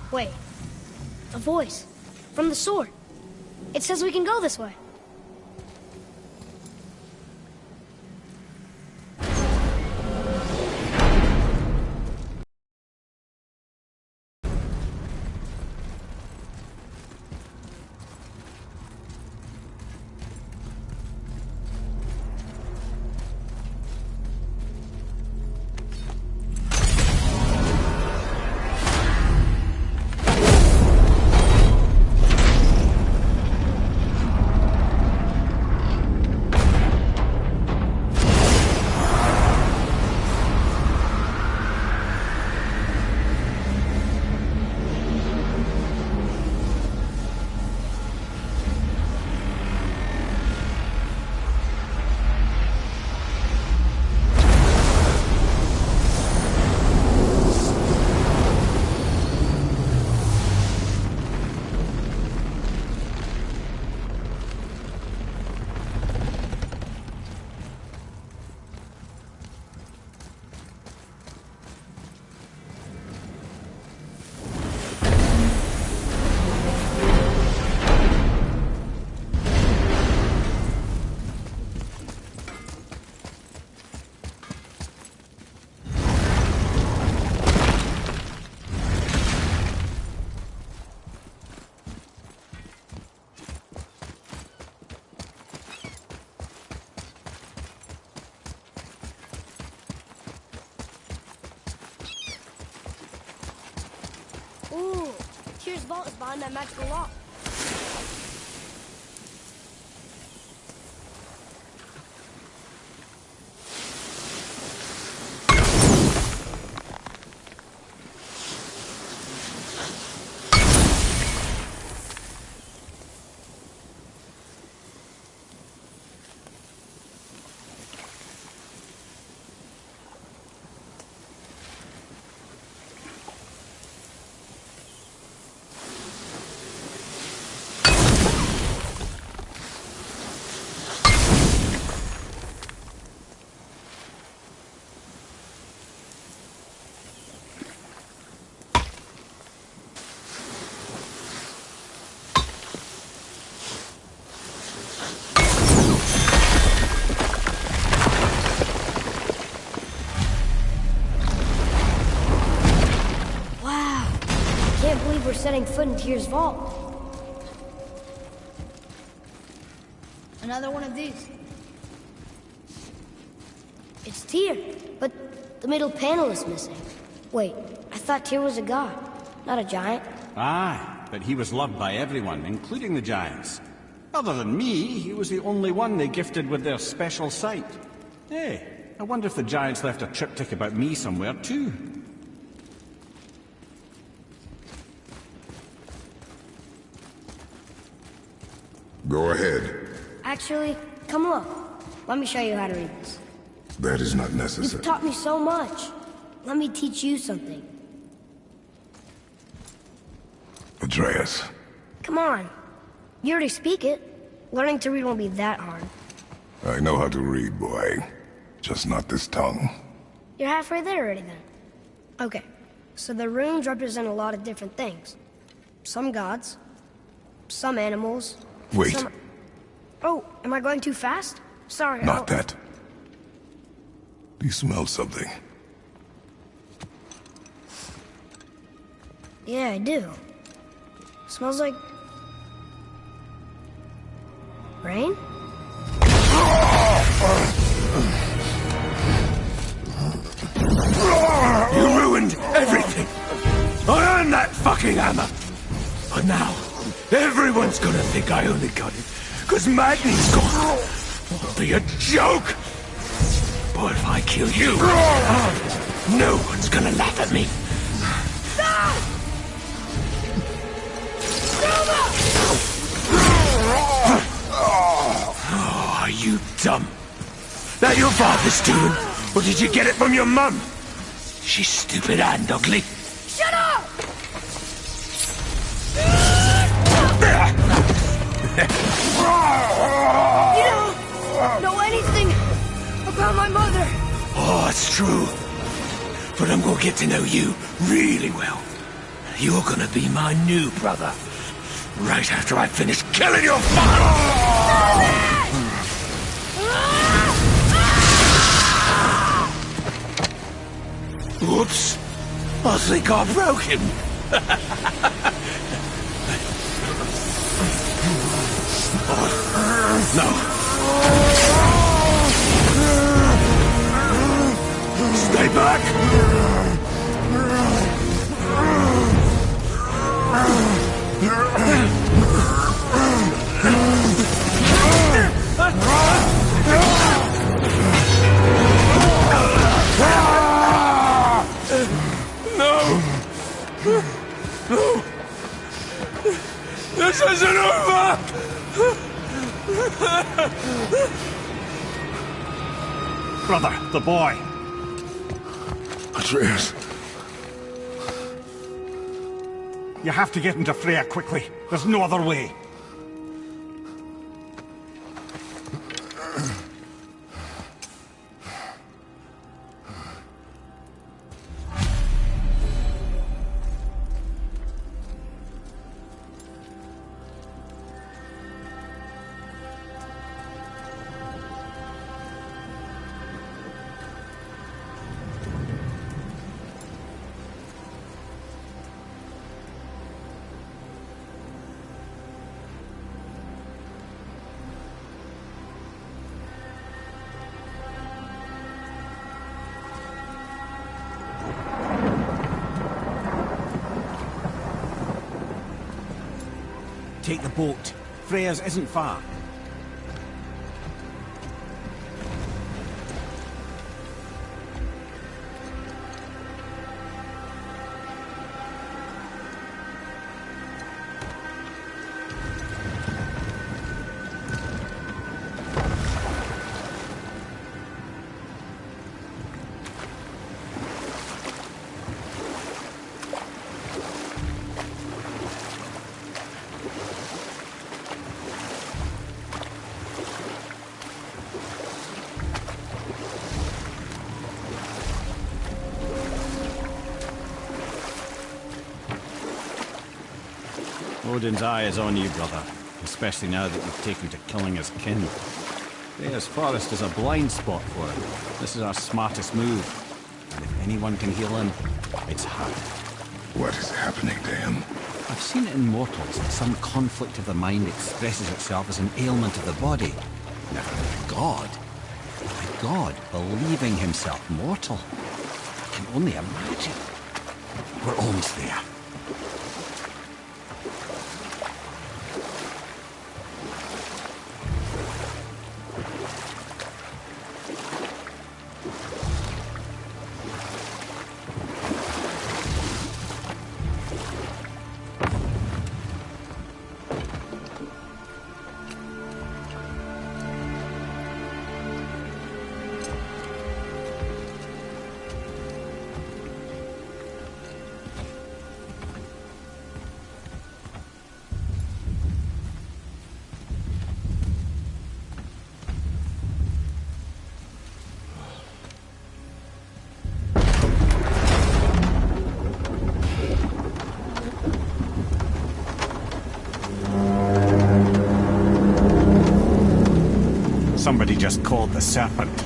Wait. A voice. From the sword. It says we can go this way. Ooh, Tyr's vault is behind that magical lock. We're setting foot in Tyr's vault. Another one of these. It's Tyr, but the middle panel is missing. Wait, I thought Tyr was a god, not a giant. Aye, but he was loved by everyone, including the giants. Other than me, he was the only one they gifted with their special sight. Hey, I wonder if the giants left a triptych about me somewhere too. Go ahead. Actually, come look. Let me show you how to read this. That is not necessary. You've taught me so much. Let me teach you something. Atreus. Come on. You already speak it. Learning to read won't be that hard. I know how to read, boy. Just not this tongue. You're halfway there already then. Okay, so the runes represent a lot of different things. Some gods, some animals. Wait. Some... Oh, am I going too fast? Sorry. Not that. Do you smell something? Yeah, I do. Smells like... rain? You ruined everything! I earned that fucking hammer! But now, everyone's gonna think I only got it because Magni's gone. It'll be a joke! But if I kill you, no one's gonna laugh at me. Oh, are you dumb? That your father's doing? Or did you get it from your mum? She's stupid and ugly. Shut up! You don't know anything about my mother. Oh, it's true. But I'm gonna get to know you really well. You're gonna be my new brother. Right after I finish killing your father! Oops. I think I broke him. No. Stay back. No! No! This isn't over! Brother, the boy. Atreus. You have to get into Freya quickly. There's no other way. Take the boat. Freya's isn't far. Odin's eye is on you, brother. Especially now that you've taken to killing his kin. Freya's forest is a blind spot for him. This is our smartest move. And if anyone can heal him, it's her. What is happening to him? I've seen it in mortals that some conflict of the mind expresses itself as an ailment of the body. Never a god. A god believing himself mortal. I can only imagine. We're almost there. somebody just called the Serpent.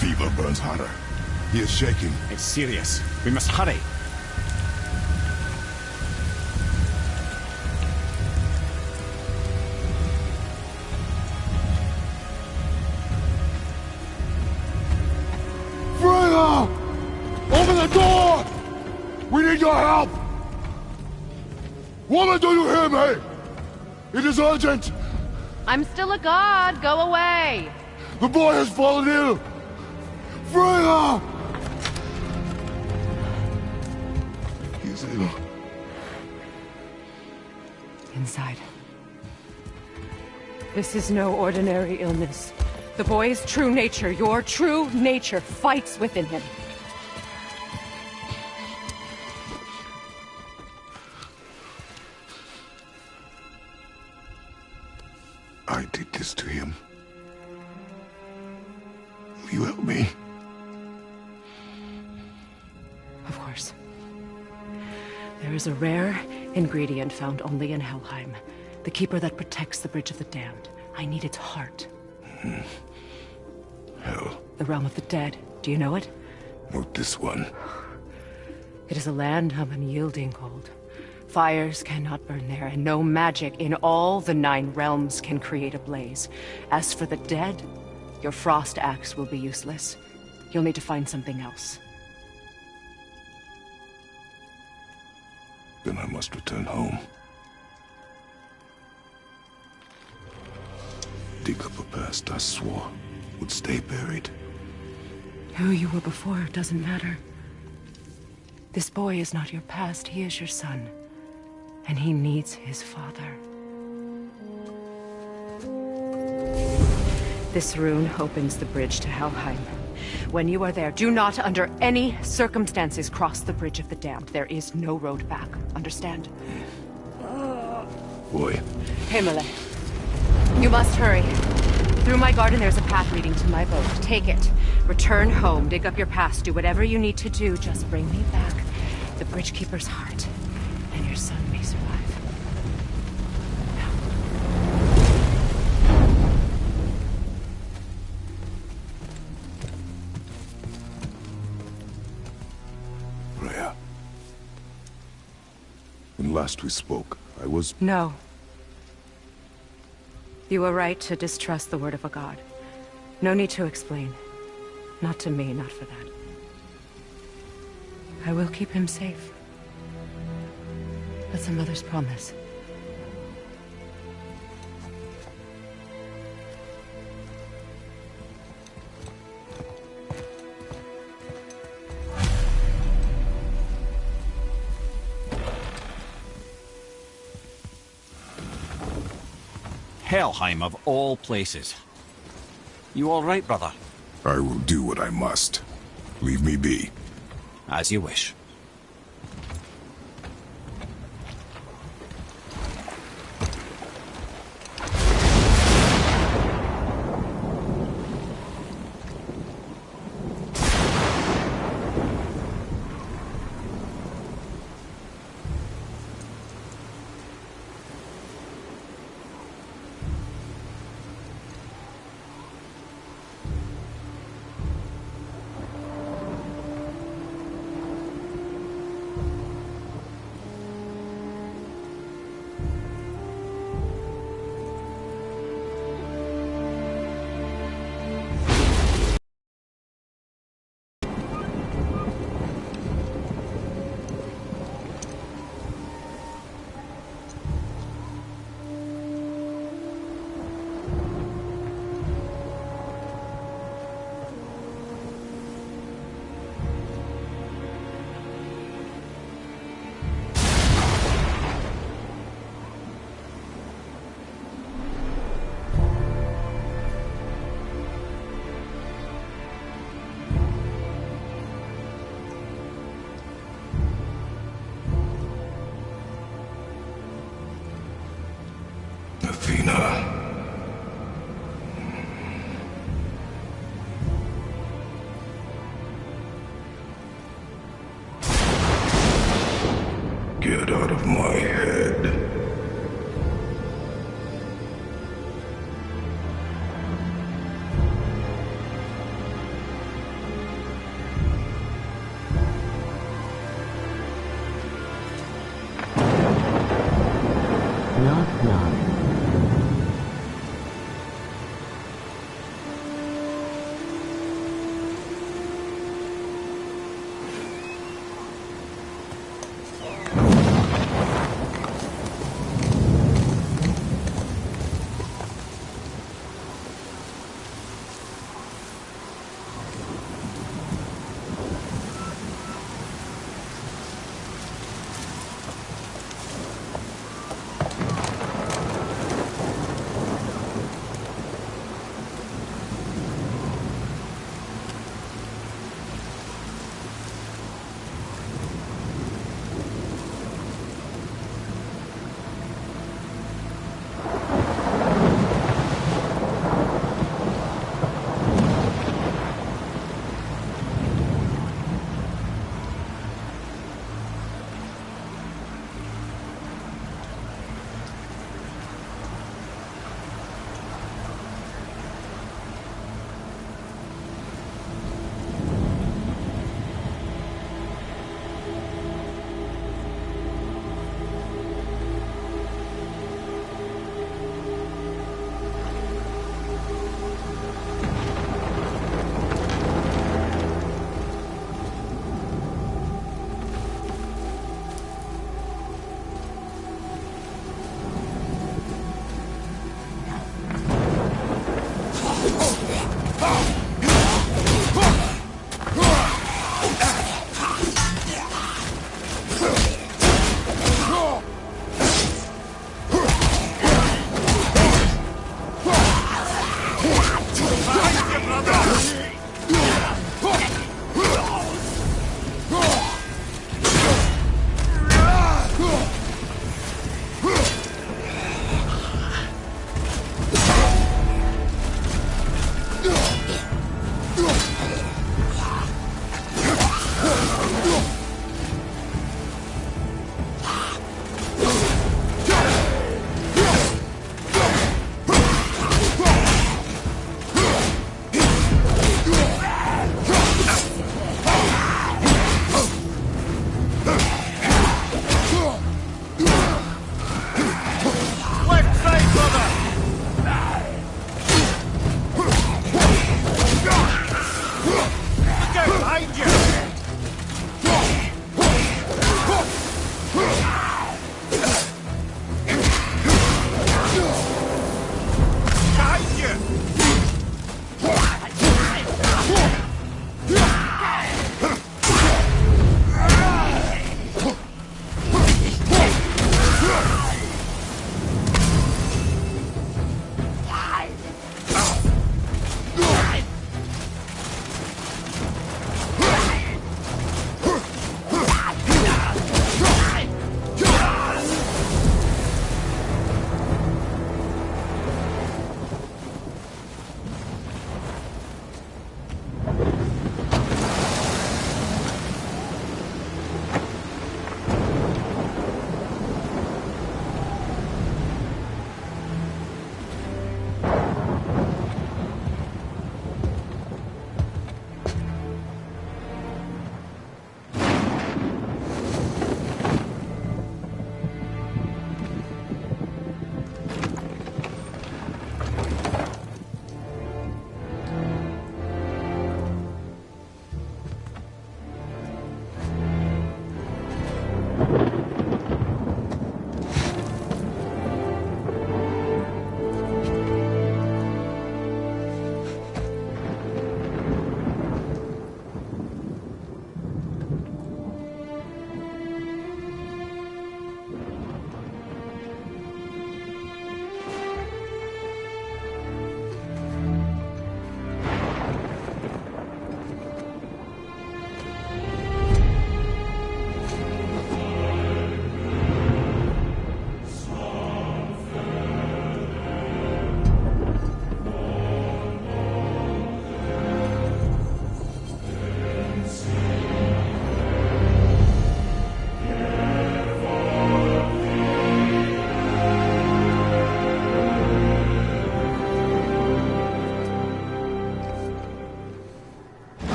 Fever burns hotter. He is shaking. It's serious. We must hurry. Freya! Open the door! We need your help! Woman, do you hear me? It is urgent! I'm still a god. Go away. The boy has fallen ill! Freya! He is ill. Inside. This is no ordinary illness. The boy's true nature, your true nature, fights within him. I did this to him. Will you help me? Of course. There is a rare ingredient found only in Helheim. The keeper that protects the Bridge of the Damned. I need its heart. Hell. The realm of the dead. Do you know it? Not this one. It is a land of unyielding cold. Fires cannot burn there, and no magic in all the 9 realms can create a blaze. As for the dead, your frost axe will be useless. You'll need to find something else. Then I must return home. Dig up a past I swore would stay buried. Who you were before doesn't matter. This boy is not your past, he is your son. And he needs his father. This rune opens the bridge to Helheim. When you are there, do not under any circumstances cross the Bridge of the Damned. There is no road back. Understand? Boy. Himmele. You must hurry. Through my garden there's a path leading to my boat. Take it. Return home, dig up your past, do whatever you need to do. Just bring me back the Bridgekeeper's heart, and your son may survive. Freya. When last we spoke, I was... No. You were right to distrust the word of a god. No need to explain. Not to me, not for that. I will keep him safe. That's a mother's promise. Helheim of all places. You all right, brother? I will do what I must. Leave me be. As you wish. Get out of my head. Knock, knock.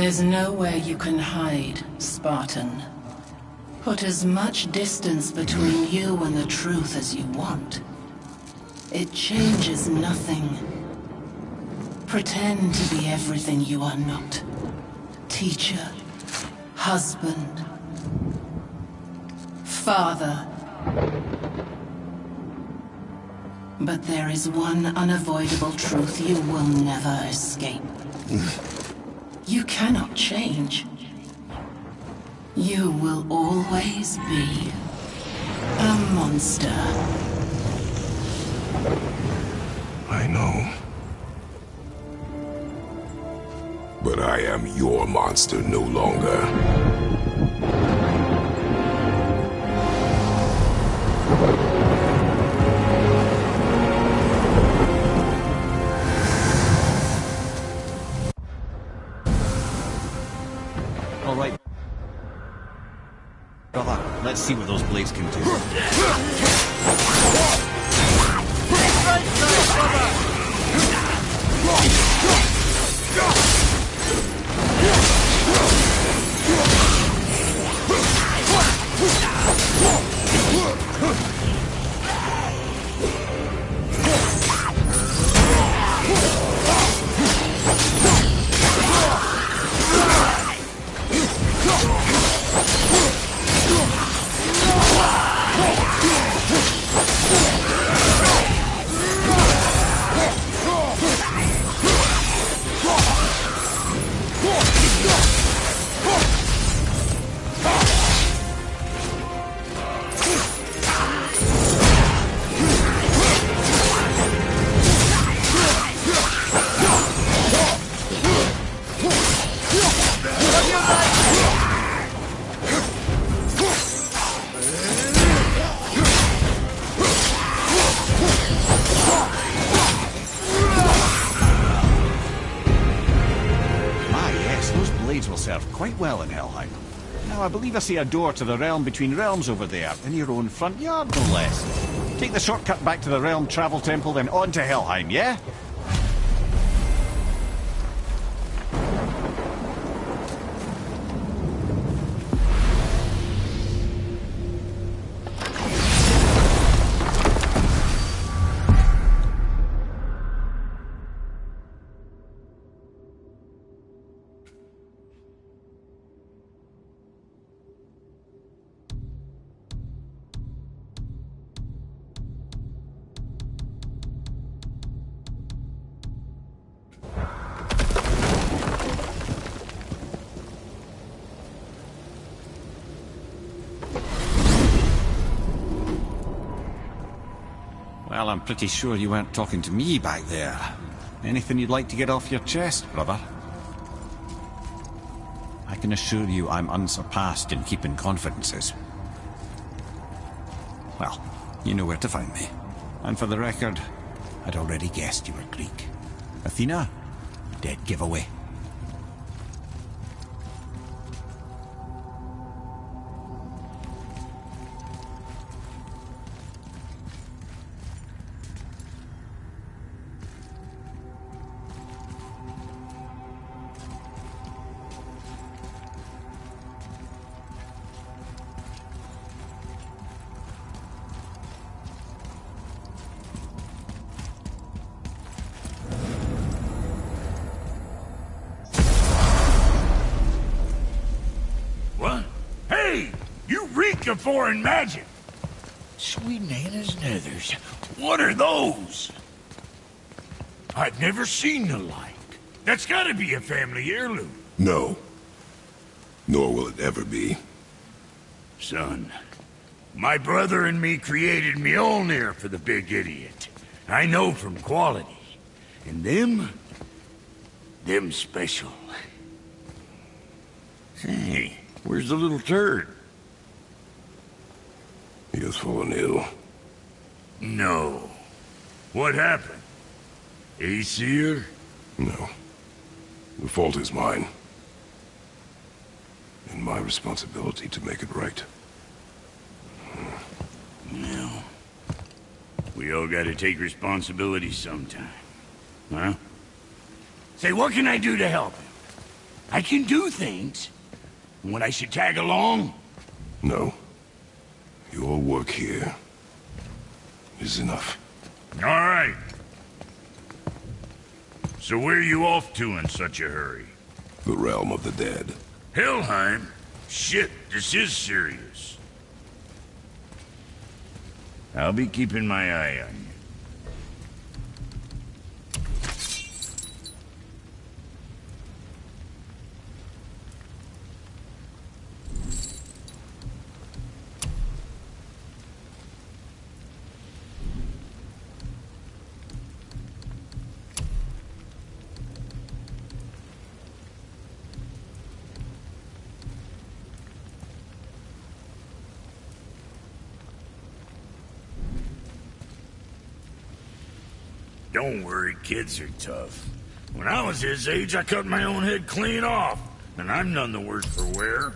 There's nowhere you can hide, Spartan. Put as much distance between you and the truth as you want. It changes nothing. Pretend to be everything you are not. Teacher, husband, father. But there is one unavoidable truth you will never escape. You cannot change. You will always be a monster. I know. But I am your monster no longer. All right. Brother, let's see what those blades can do. Quite well in Helheim. Now, I believe I see a door to the realm between realms over there, in your own front yard, no less. Take the shortcut back to the Realm Travel Temple, then on to Helheim, yeah? Well, I'm pretty sure you weren't talking to me back there. Anything you'd like to get off your chest, brother? I can assure you I'm unsurpassed in keeping confidences. Well, you know where to find me. And for the record, I'd already guessed you were Greek. Athena? Dead giveaway. Of foreign magic. Sweet Nana's nethers. What are those? I've never seen the like. That's gotta be a family heirloom. No. Nor will it ever be. Son, my brother and me created Mjolnir for the big idiot. I know from quality. And them special. Hey, where's the little turd? He has fallen ill. No. What happened? Aesir? No. The fault is mine. And my responsibility to make it right. No. We all gotta take responsibility sometime. Huh? Say, what can I do to help him? I can do things. When I should tag along? No. Your work here is enough. All right. So where are you off to in such a hurry? The realm of the dead. Helheim? Shit, this is serious. I'll be keeping my eye on you. Don't worry, kids are tough. When I was his age, I cut my own head clean off, and I'm none the worse for wear.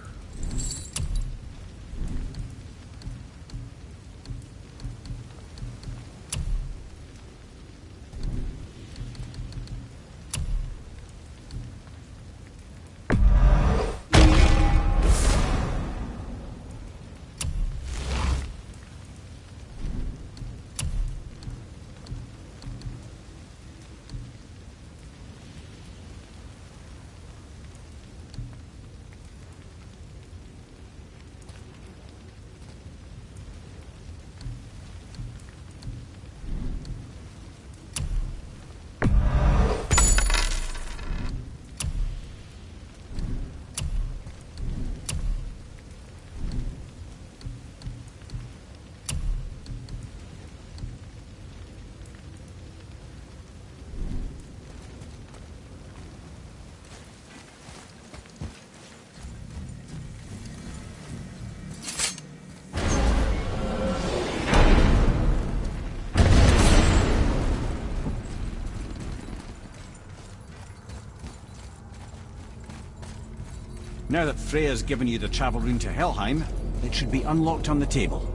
Now that Freya's given you the travel rune to Helheim, it should be unlocked on the table.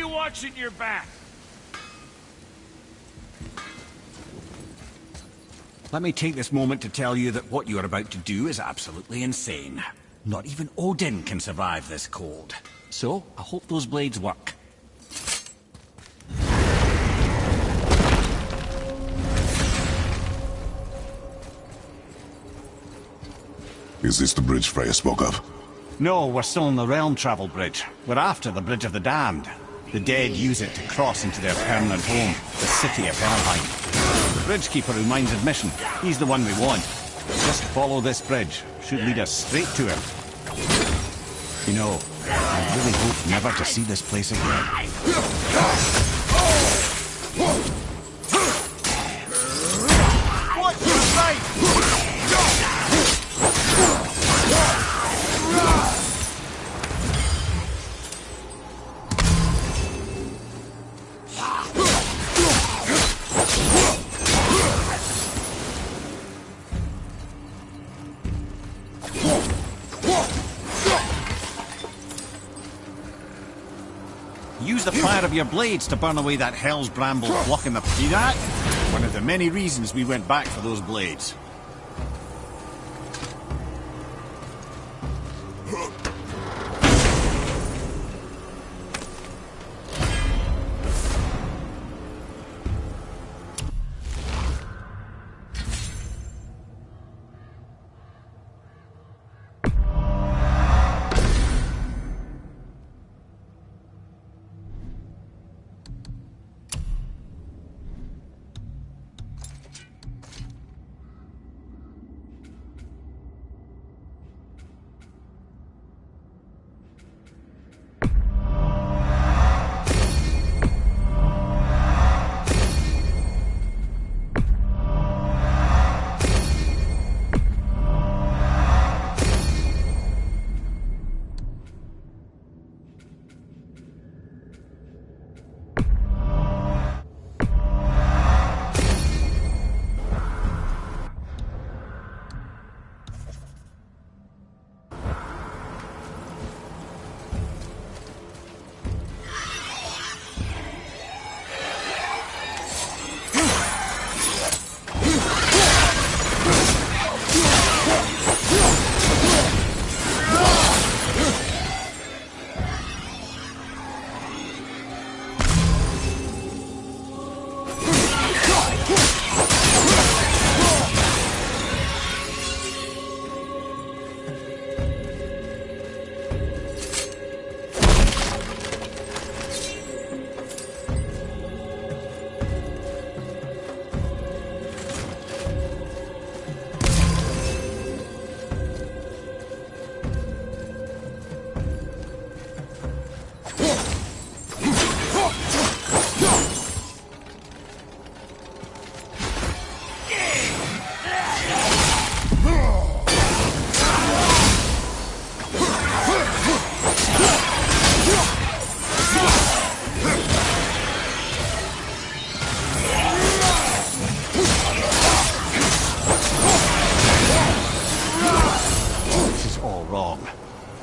Watching your back. Let me take this moment to tell you that what you are about to do is absolutely insane. Not even Odin can survive this cold. So, I hope those blades work. Is this the bridge Freya spoke of? No, we're still on the Realm Travel Bridge. We're after the Bridge of the Damned. The dead use it to cross into their permanent home, the city of Helheim. The bridgekeeper who minds admission, he's the one we want. Just follow this bridge. Should lead us straight to him. You know, I really hope never to see this place again. What's your sight? Use the fire of your blades to burn away that hell's bramble blocking the... See that? One of the many reasons we went back for those blades.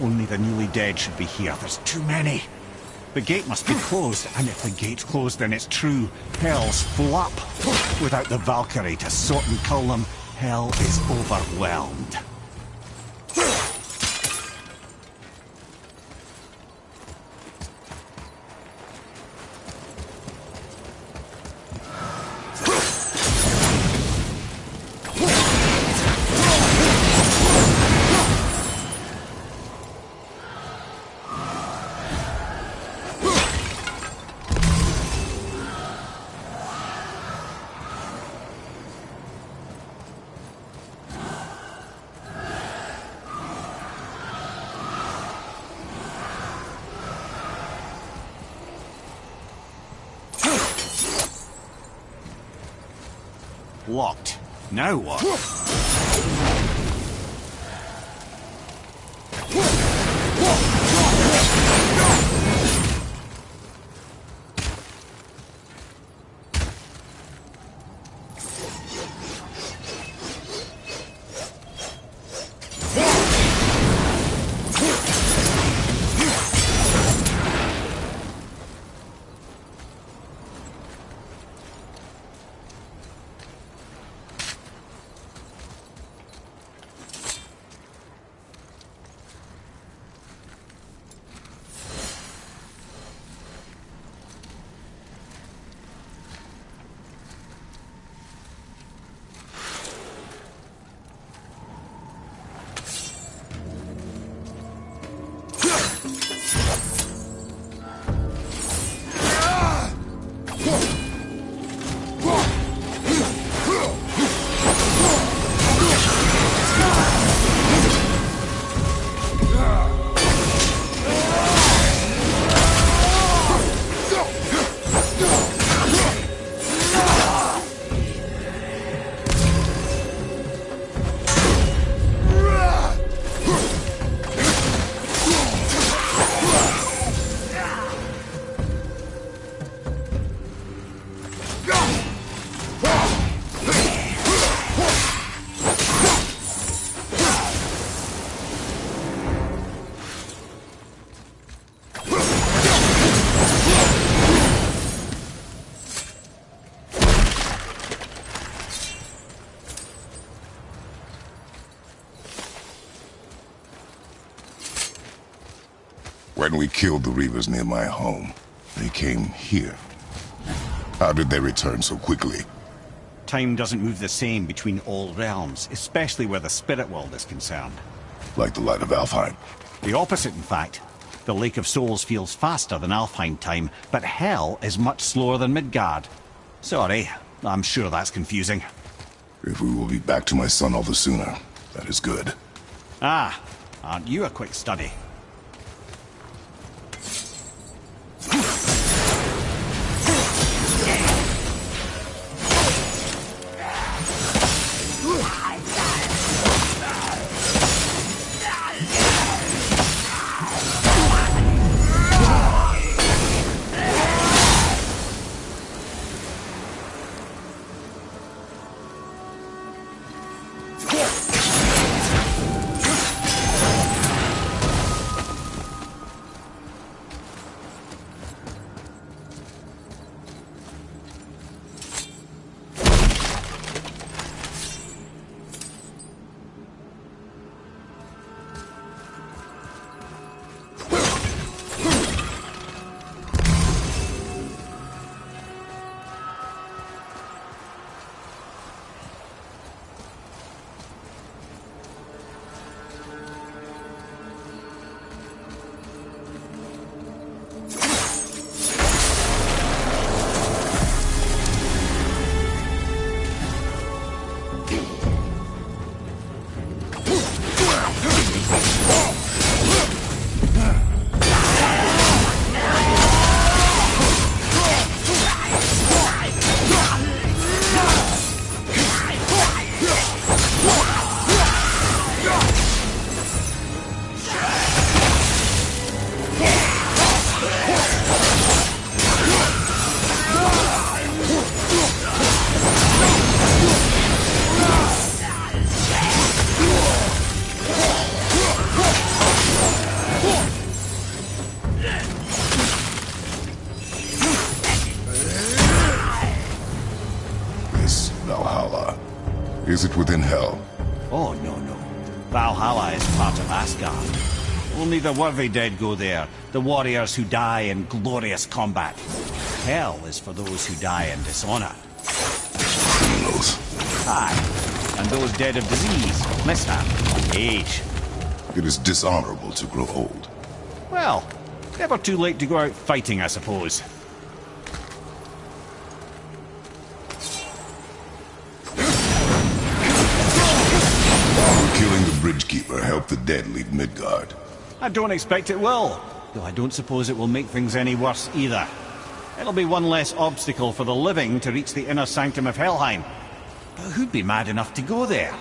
Only the newly dead should be here. There's too many. The gate must be closed, and if the gate's closed, then it's true. Hell's full up. Without the Valkyrie to sort and cull them, hell is overwhelmed. Locked. Now what? When we killed the Reavers near my home, they came here. How did they return so quickly? Time doesn't move the same between all realms, especially where the spirit world is concerned. Like the light of Alfheim? The opposite, in fact. The Lake of Souls feels faster than Alfheim time, but Hell is much slower than Midgard. Sorry, I'm sure that's confusing. If we will be back to my son all the sooner, that is good. Ah, aren't you a quick study? Is it within Hell? Oh, no. Valhalla is part of Asgard. Only the worthy dead go there, the warriors who die in glorious combat. Hell is for those who die in dishonor. Criminals. Aye, and those dead of disease, mishap, age. It is dishonorable to grow old. Well, never too late to go out fighting, I suppose. Killing the Bridgekeeper helped the dead leave Midgard. I don't expect it will, though I don't suppose it will make things any worse either. It'll be one less obstacle for the living to reach the inner sanctum of Helheim. But who'd be mad enough to go there?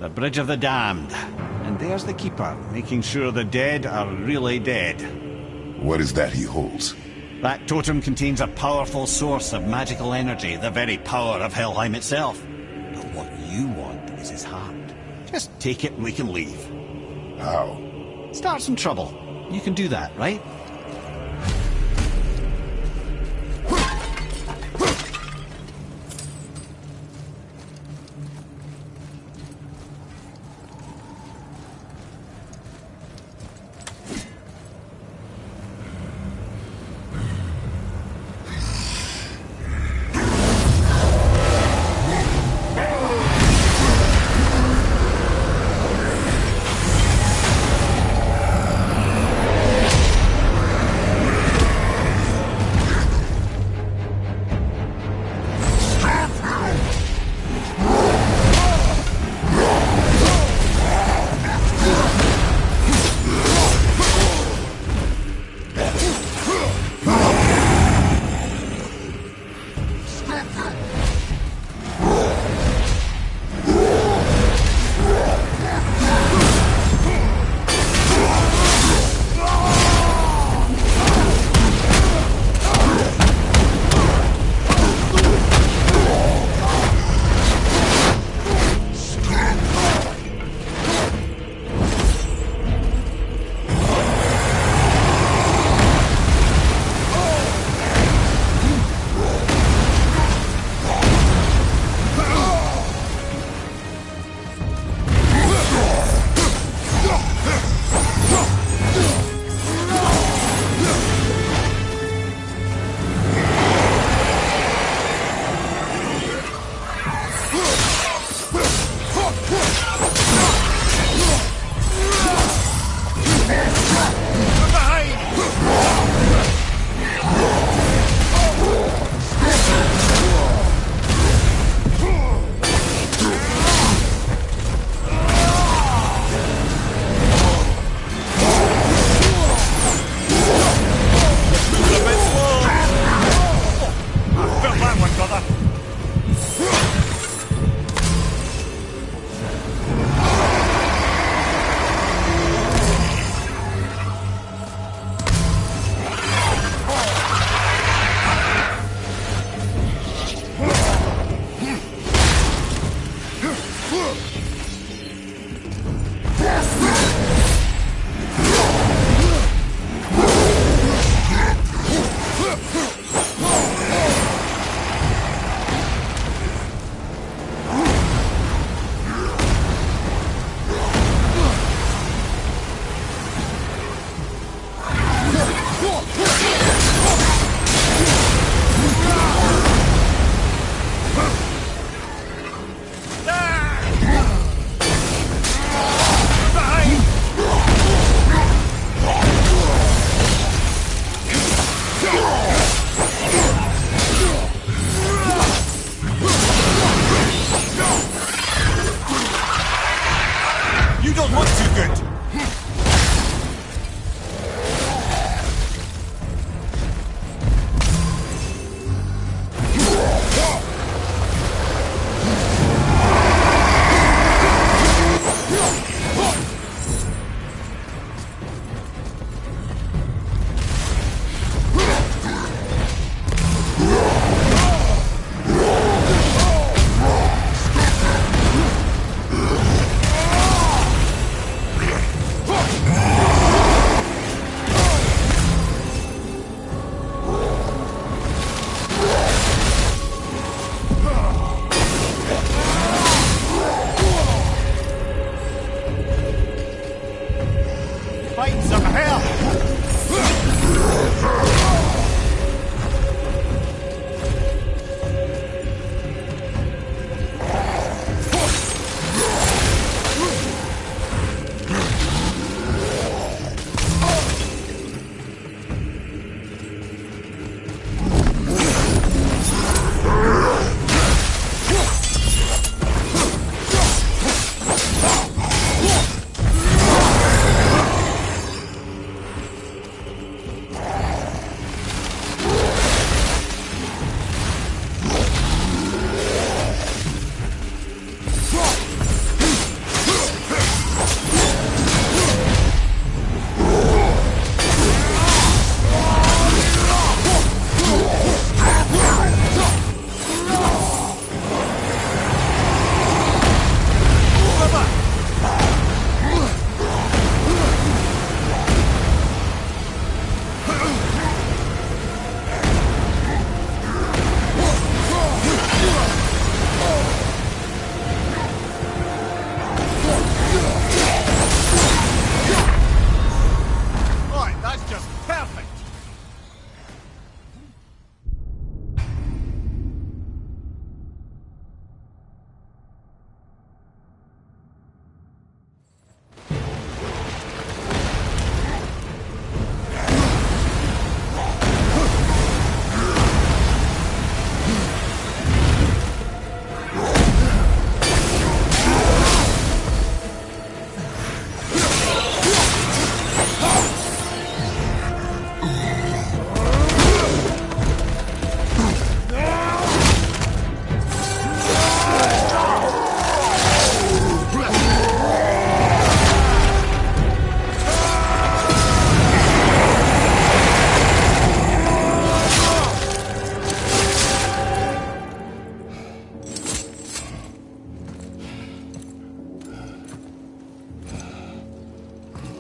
The Bridge of the Damned. And there's the Keeper, making sure the dead are really dead. What is that he holds? That totem contains a powerful source of magical energy, the very power of Helheim itself. But what you want is his heart. Just take it and we can leave. How? Start some trouble. You can do that, right?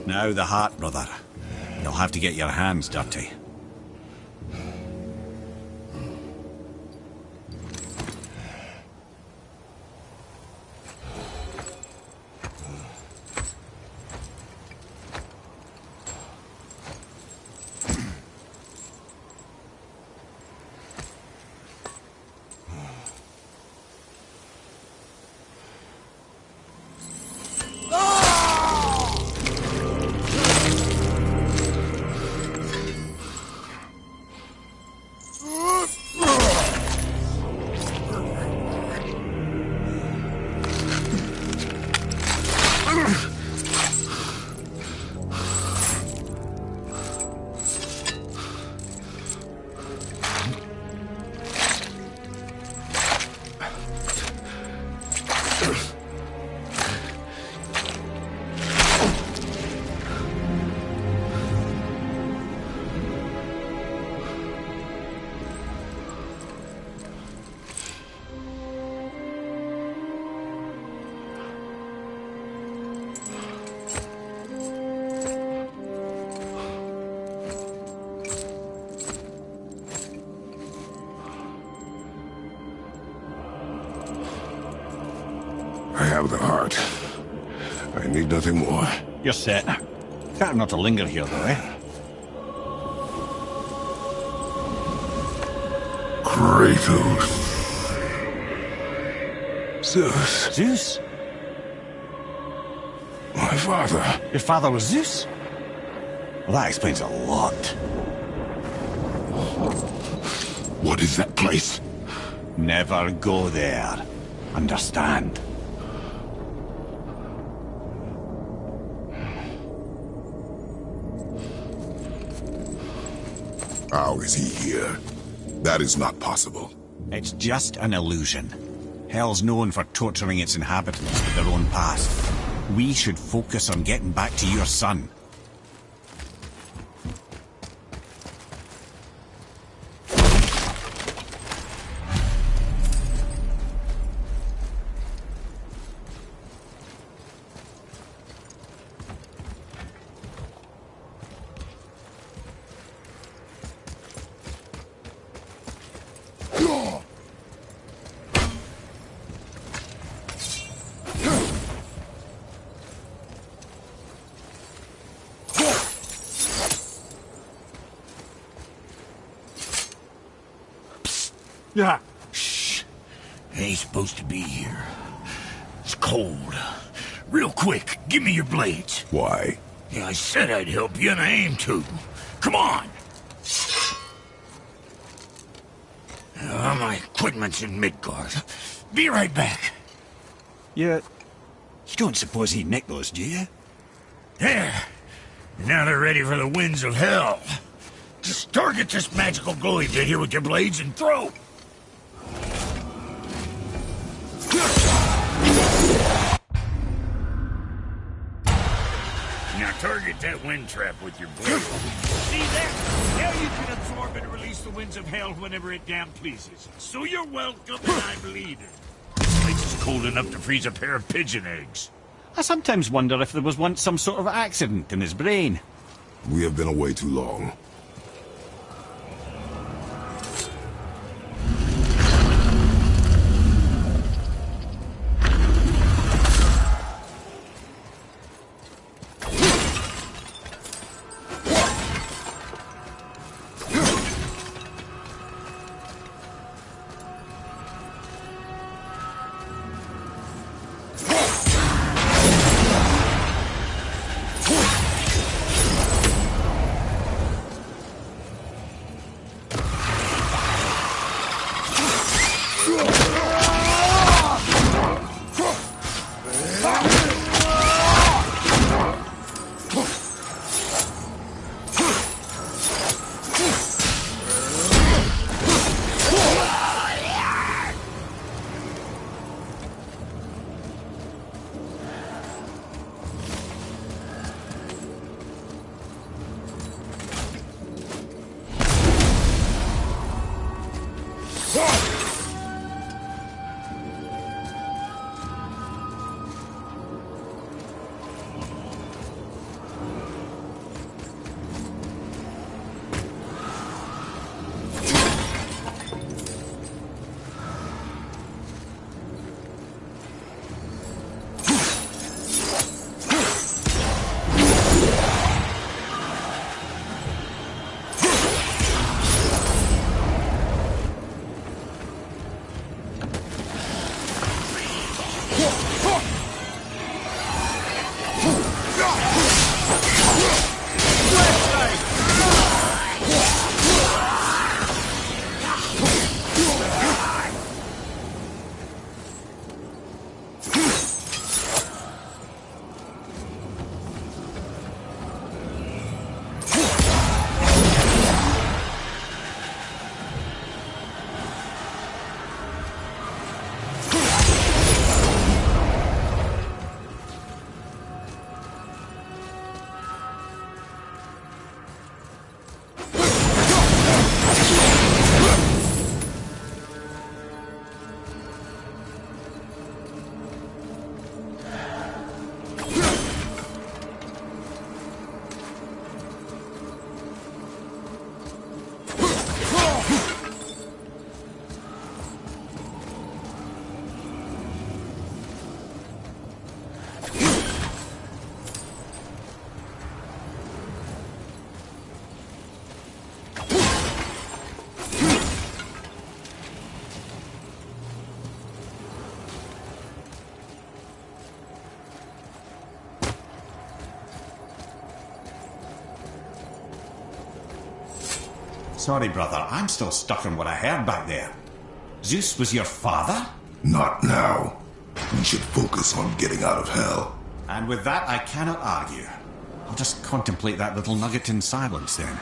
Now the heart, brother. You'll have to get your hands dirty. I have the heart. I need nothing more. You're set. Better not to linger here, though, eh? Kratos. Zeus. Zeus? My father. Your father was Zeus? Well, that explains a lot. What is that place? Never go there. Understand? How is he here? That is not possible. It's just an illusion. Hell's known for torturing its inhabitants with their own past. We should focus on getting back to your son. Yeah. Shh. Ain't supposed to be here. It's cold. Real quick, give me your blades. Why? Yeah, I said I'd help you, and I aim to. Come on. My equipment's in Midgard. Be right back. You don't suppose he nicked those, do you? There. Now they're ready for the winds of hell. Just target this magical glowy bit here with your blades and throw. Now target that wind trap with your blade. See that? Now you can absorb and release the winds of hell whenever it damn pleases. So you're welcome, and I'm leaving. This place is cold enough to freeze a pair of pigeon eggs. I sometimes wonder if there was once some sort of accident in his brain. We have been away too long. Sorry, brother, I'm still stuck on what I heard back there. Zeus was your father? Not now. We should focus on getting out of hell. And with that, I cannot argue. I'll just contemplate that little nugget in silence then.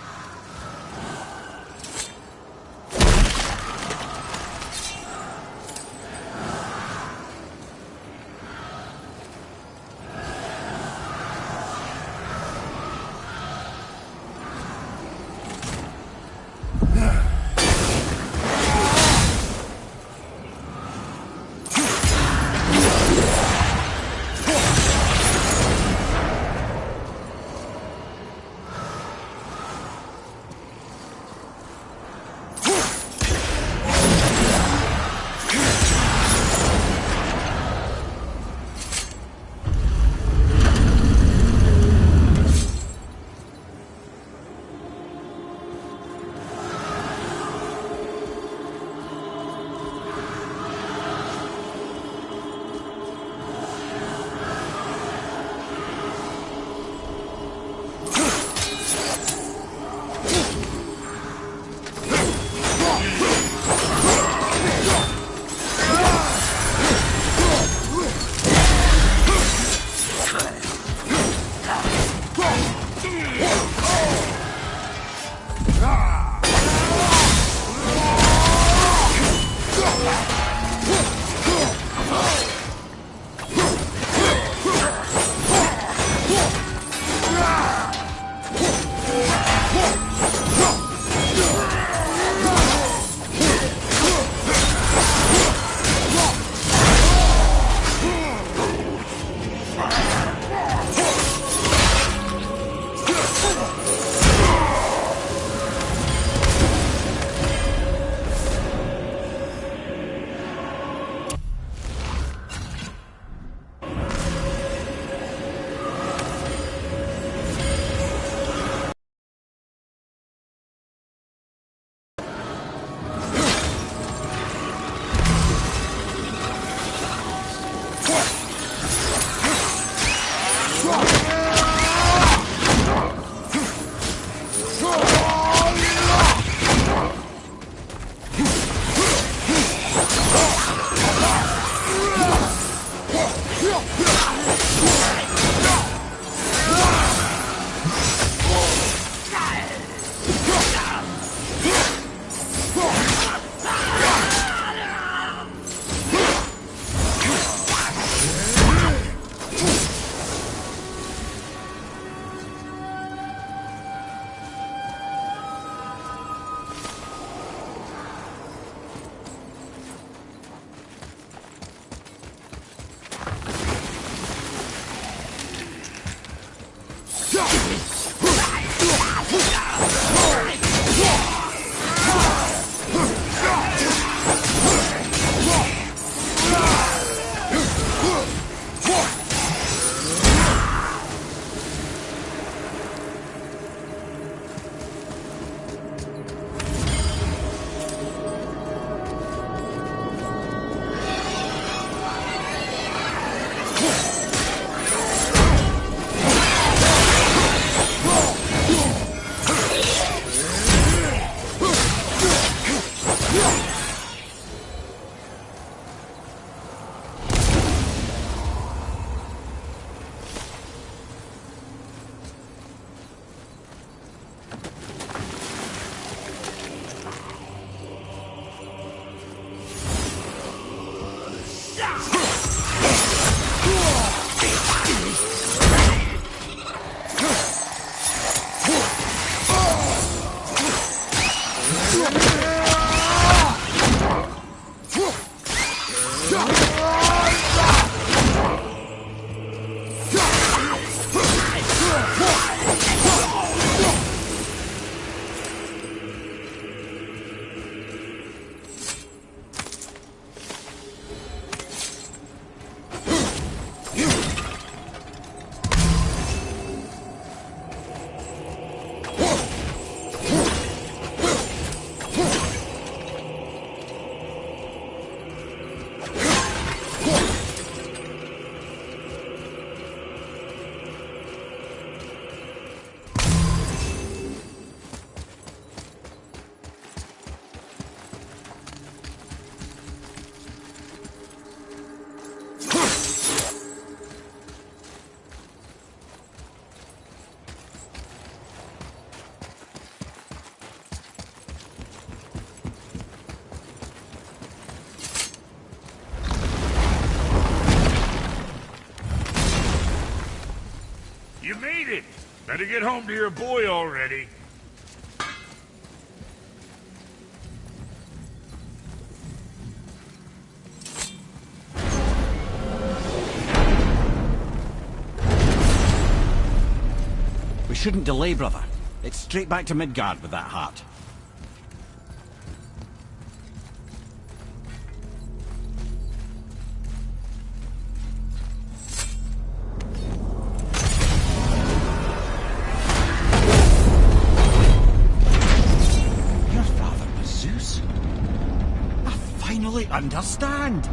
You made it! Better get home to your boy already. We shouldn't delay, brother. It's straight back to Midgard with that heart. Your father was Zeus? I finally understand.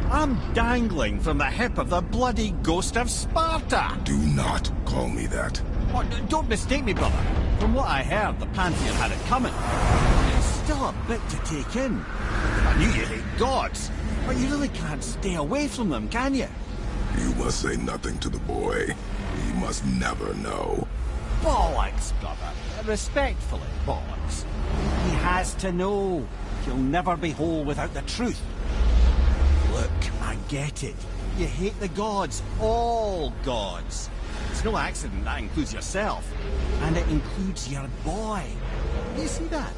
I'm dangling from the hip of the bloody ghost of Sparta. Do not call me that. Oh, don't mistake me, brother. From what I heard, the Pantheon had it coming. It's still a bit to take in. I knew you hate gods, but you really can't stay away from them, can you? You must say nothing to the boy. He must never know. Bollocks, brother. Respectfully, bollocks. He has to know. He'll never be whole without the truth. Look, I get it. You hate the gods. All gods. It's no accident that includes yourself. And it includes your boy. You see that?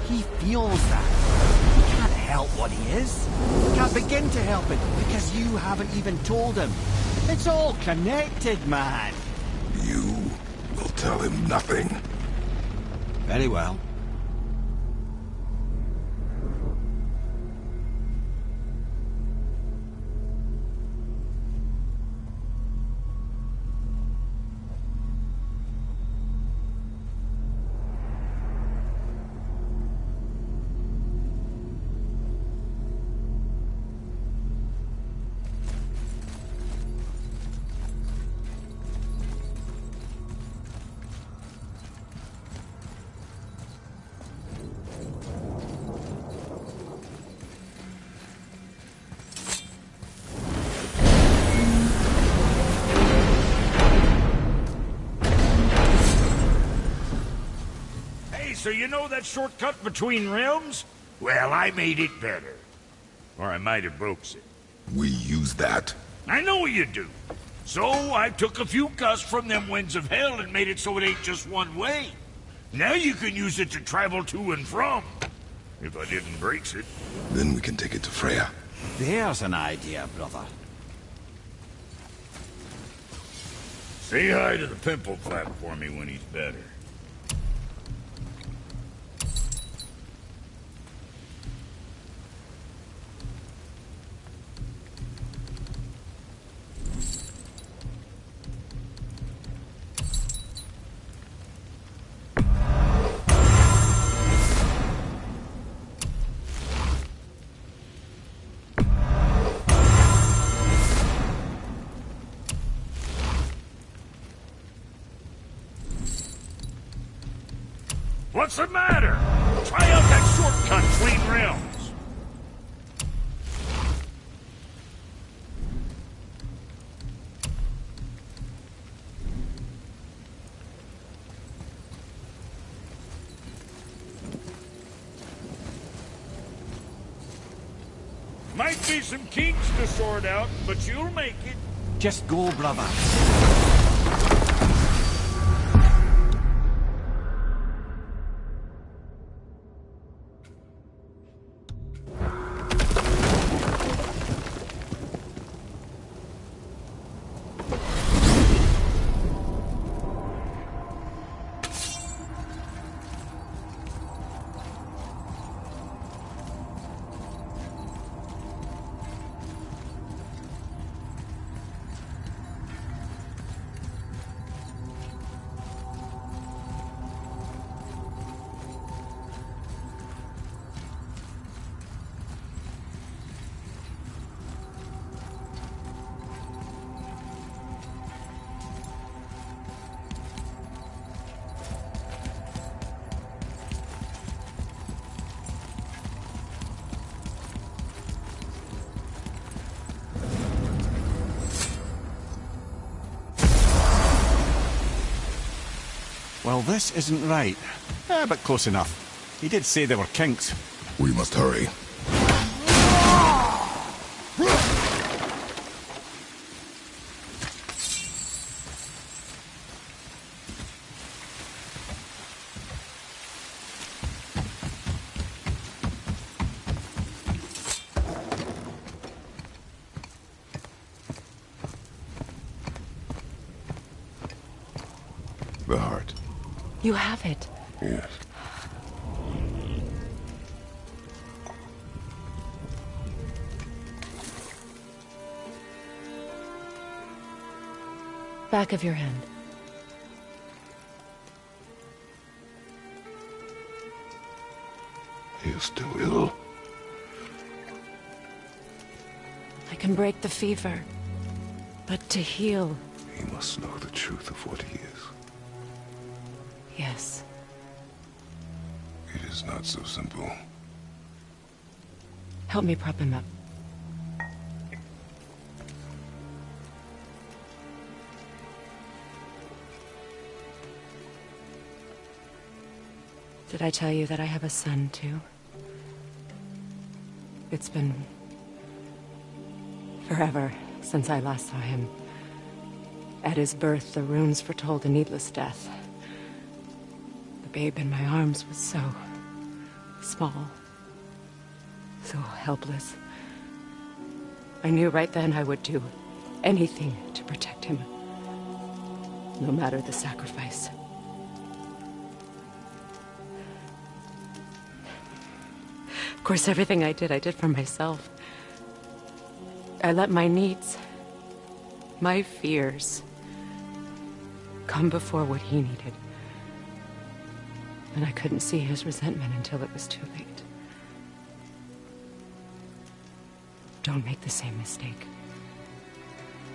He feels that. He can't help what he is. He can't begin to help it because you haven't even told him. It's all connected, man. You will tell him nothing. Very well. So you know that shortcut between realms? Well, I made it better. Or I might have broke it. We use that. I know you do. So I took a few gusts from them winds of hell and made it so it ain't just one way. Now you can use it to travel to and from. If I didn't break it. Then we can take it to Freya. There's an idea, brother. Say hi to the pimple flap for me when he's better. What's the matter? Try out that shortcut between realms. Might be some kinks to sort out, but you'll make it. Just go, brother. Well, this isn't right. But close enough. He did say there were kinks. We must hurry. The heart. You have it. Yes. Back of your hand. He is still ill. I can break the fever. But to heal... He must know the truth of what he is. Yes. It is not so simple. Help me prop him up. Did I tell you that I have a son, too? It's been... forever since I last saw him. At his birth, the runes foretold a needless death. The babe in my arms was so... small. So helpless. I knew right then I would do anything to protect him. No matter the sacrifice. Of course, everything I did for myself. I let my needs, my fears, come before what he needed. And I couldn't see his resentment until it was too late. Don't make the same mistake.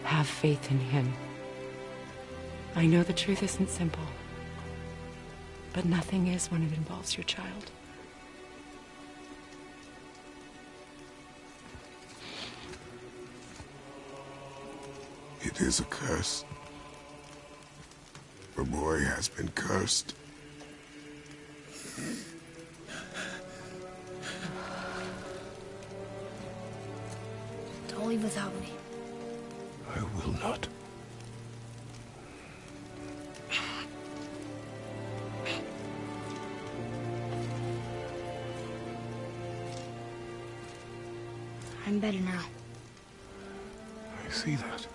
Have faith in him. I know the truth isn't simple, but nothing is when it involves your child. It is a curse. The boy has been cursed. Don't leave without me. I will not. I'm better now. I see that.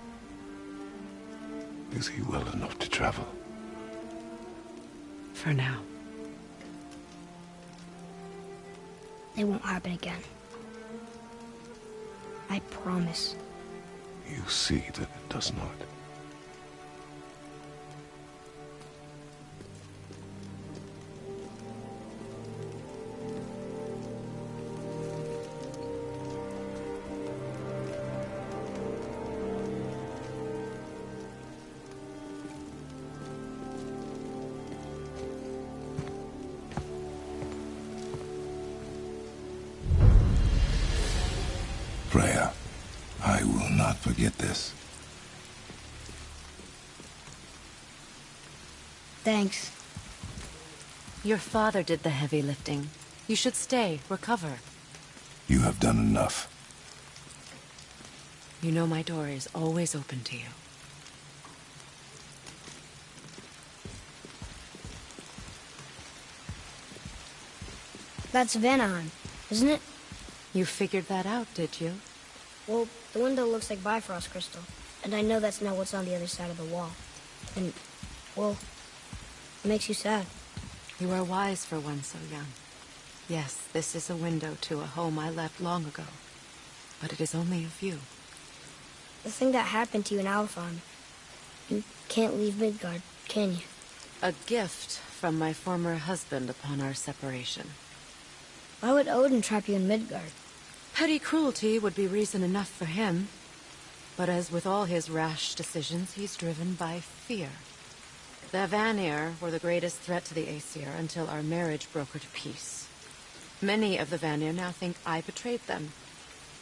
Is he well enough to travel? For now. It won't happen again. I promise. You see that it does not. Freya, I will not forget this. Thanks. Your father did the heavy lifting. You should stay, recover. You have done enough. You know my door is always open to you. That's Vanaheim, isn't it? You figured that out, did you? Well, the window looks like Bifrost crystal, and I know that's not what's on the other side of the wall. And, well, it makes you sad. You are wise for one so young. Yes, this is a window to a home I left long ago. But it is only a view. The thing that happened to you in Alfheim, you can't leave Midgard, can you? A gift from my former husband upon our separation. Why would Odin trap you in Midgard? Petty cruelty would be reason enough for him. But as with all his rash decisions, he's driven by fear. The Vanir were the greatest threat to the Aesir until our marriage broke her to peace. Many of the Vanir now think I betrayed them.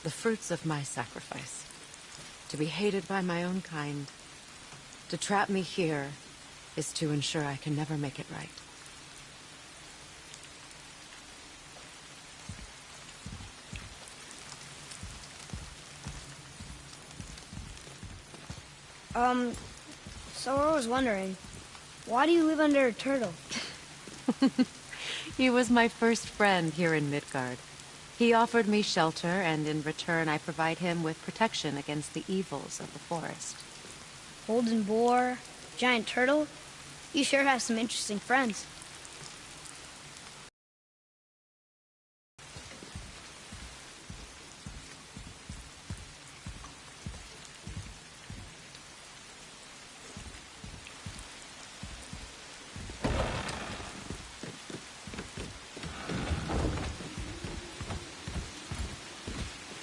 The fruits of my sacrifice. To be hated by my own kind. To trap me here is to ensure I can never make it right. So I was wondering, why do you live under a turtle? He was my first friend here in Midgard. He offered me shelter, and in return I provide him with protection against the evils of the forest. Golden boar, giant turtle? You sure have some interesting friends.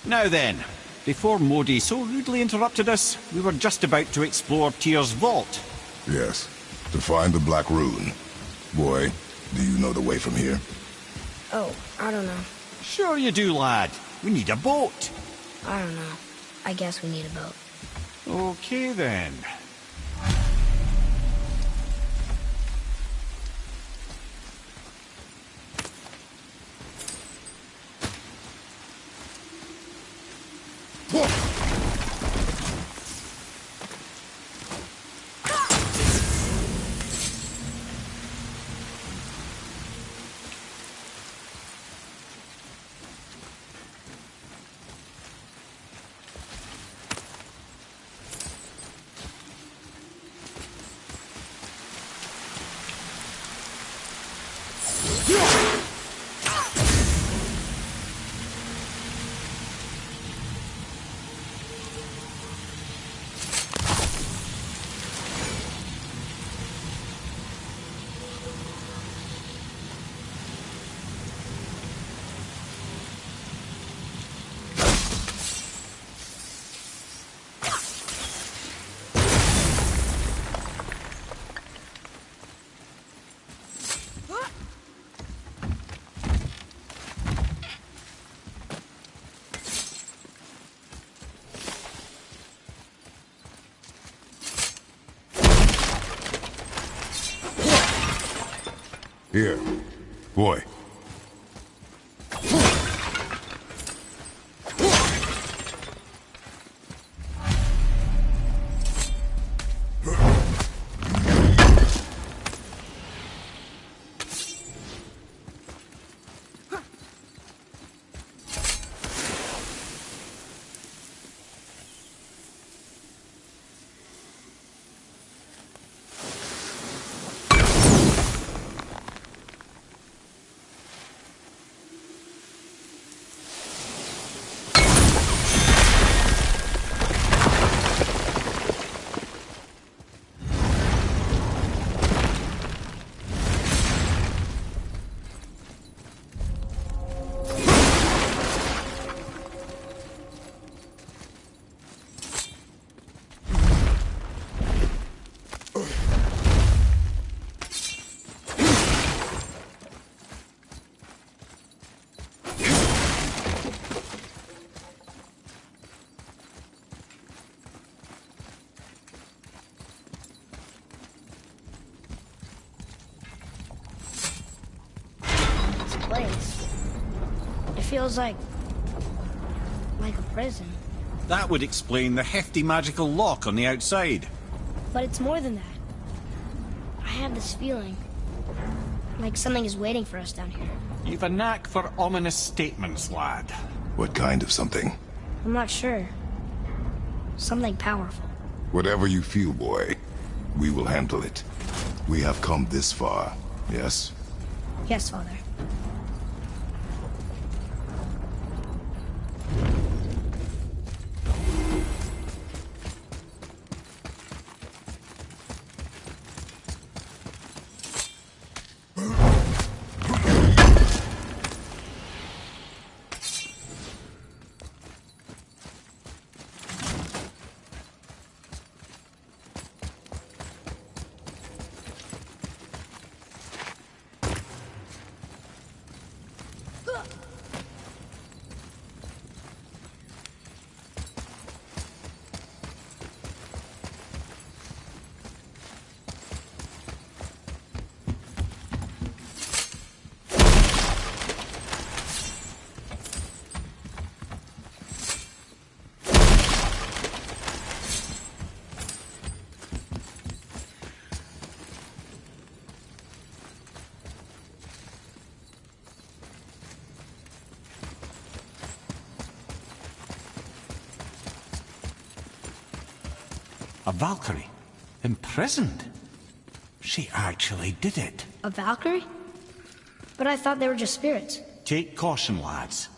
Now then, before Modi so rudely interrupted us, we were just about to explore Tyr's vault. Yes, to find the Black Rune. Boy, do you know the way from here? Oh, I don't know. Sure you do, lad. We need a boat. I don't know. I guess we need a boat. Okay then. Here. Boy. Place. It feels like a prison. That would explain the hefty magical lock on the outside. But it's more than that. I have this feeling like something is waiting for us down here. You've a knack for ominous statements, lad. What kind of something? I'm not sure. Something powerful. Whatever you feel, boy, we will handle it. We have come this far, yes? Yes, Father. A Valkyrie? Imprisoned? She actually did it. A Valkyrie? But I thought they were just spirits. Take caution, lads.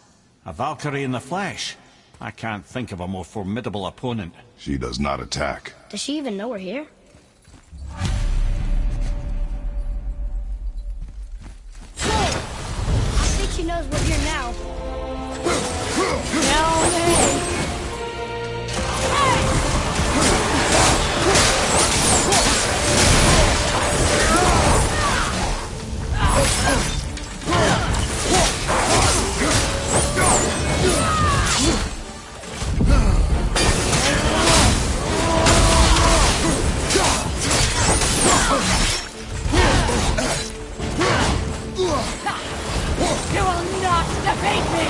A Valkyrie in the flesh. I can't think of a more formidable opponent. She does not attack. Does she even know we're here? I think she knows we're here now. No way! You will not defeat me!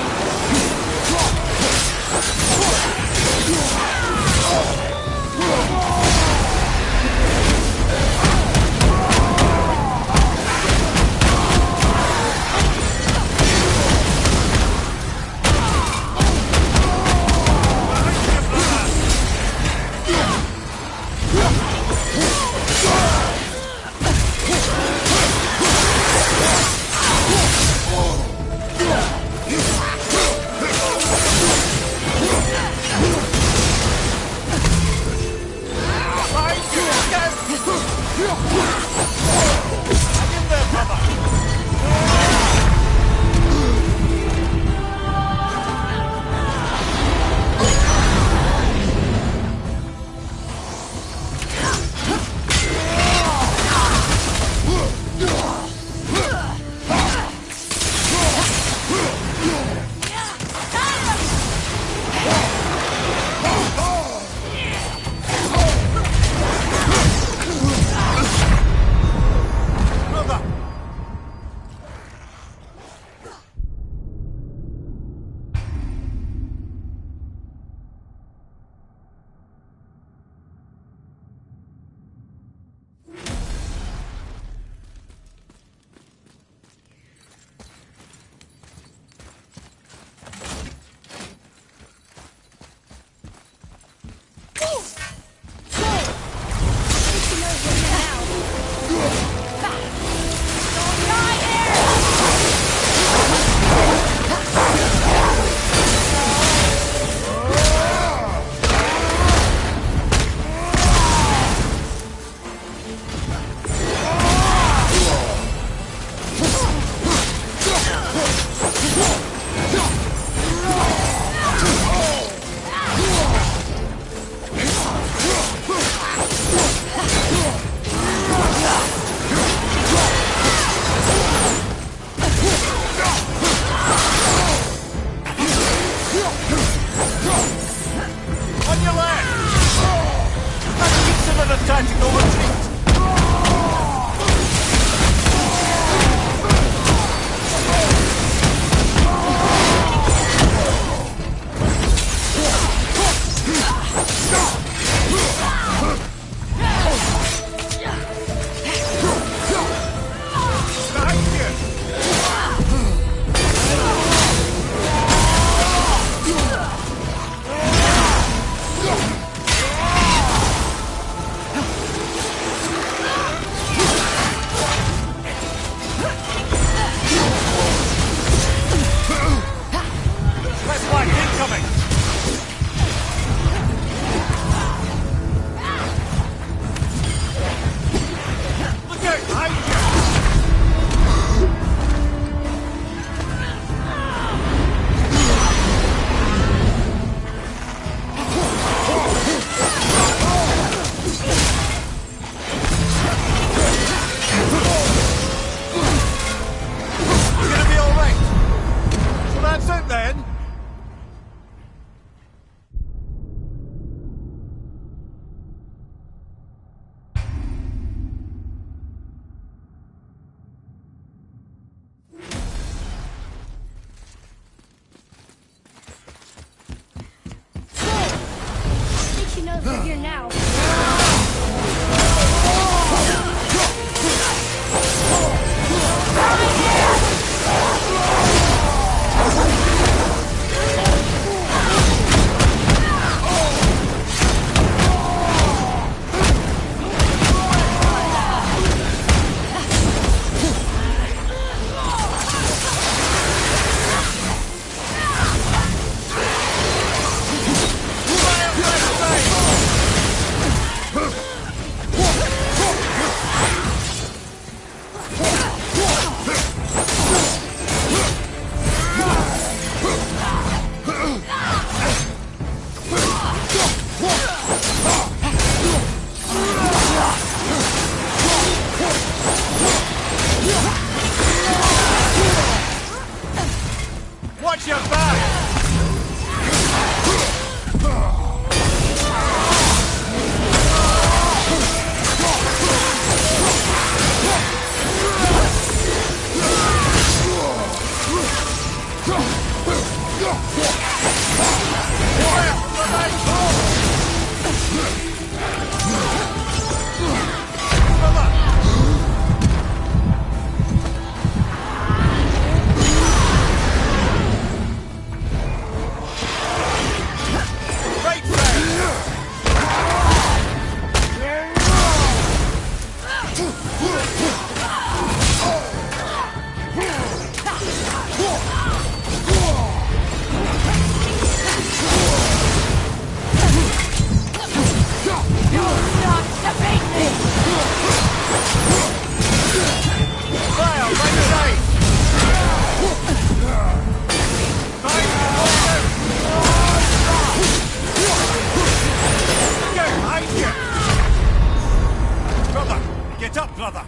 Light up, brother!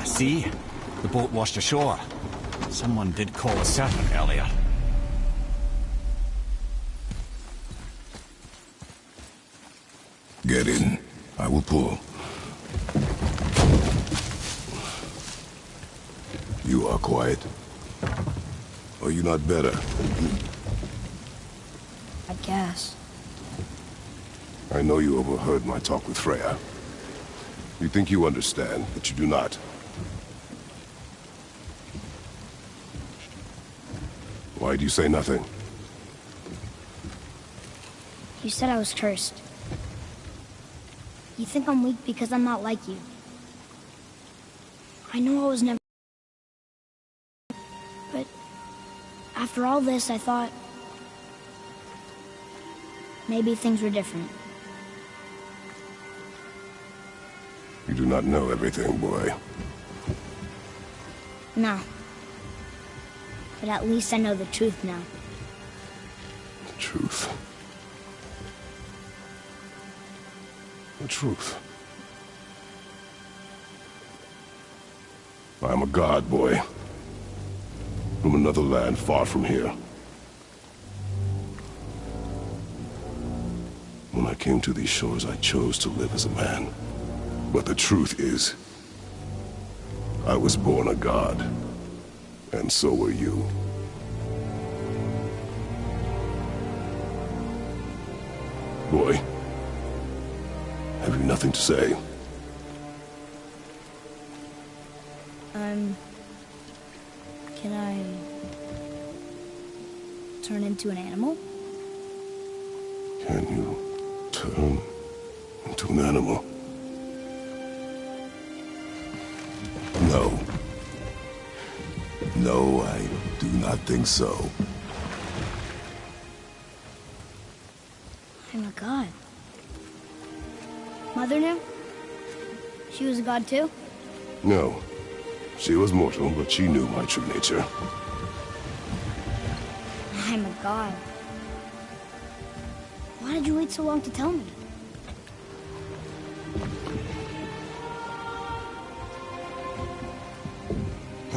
Ah, see? The boat washed ashore. Someone did call a serpent earlier. Get in. I will pull. You are quiet. Are you not better? I guess. I know you overheard my talk with Freya. You think you understand, but you do not. Why do you say nothing? You said I was cursed. You think I'm weak because I'm not like you. I know I was never... But after all this, I thought... maybe things were different. You do not know everything, boy. No. But at least I know the truth now. The truth. The truth. I am a god, boy. From another land far from here. When I came to these shores, I chose to live as a man. But the truth is, I was born a god. And so were you. Boy, have you nothing to say? Can I... turn into an animal? Can you turn into an animal? No. No, I do not think so. I'm a god. Mother knew? She was a god too? No. She was mortal, but she knew my true nature. I'm a god. Why did you wait so long to tell me?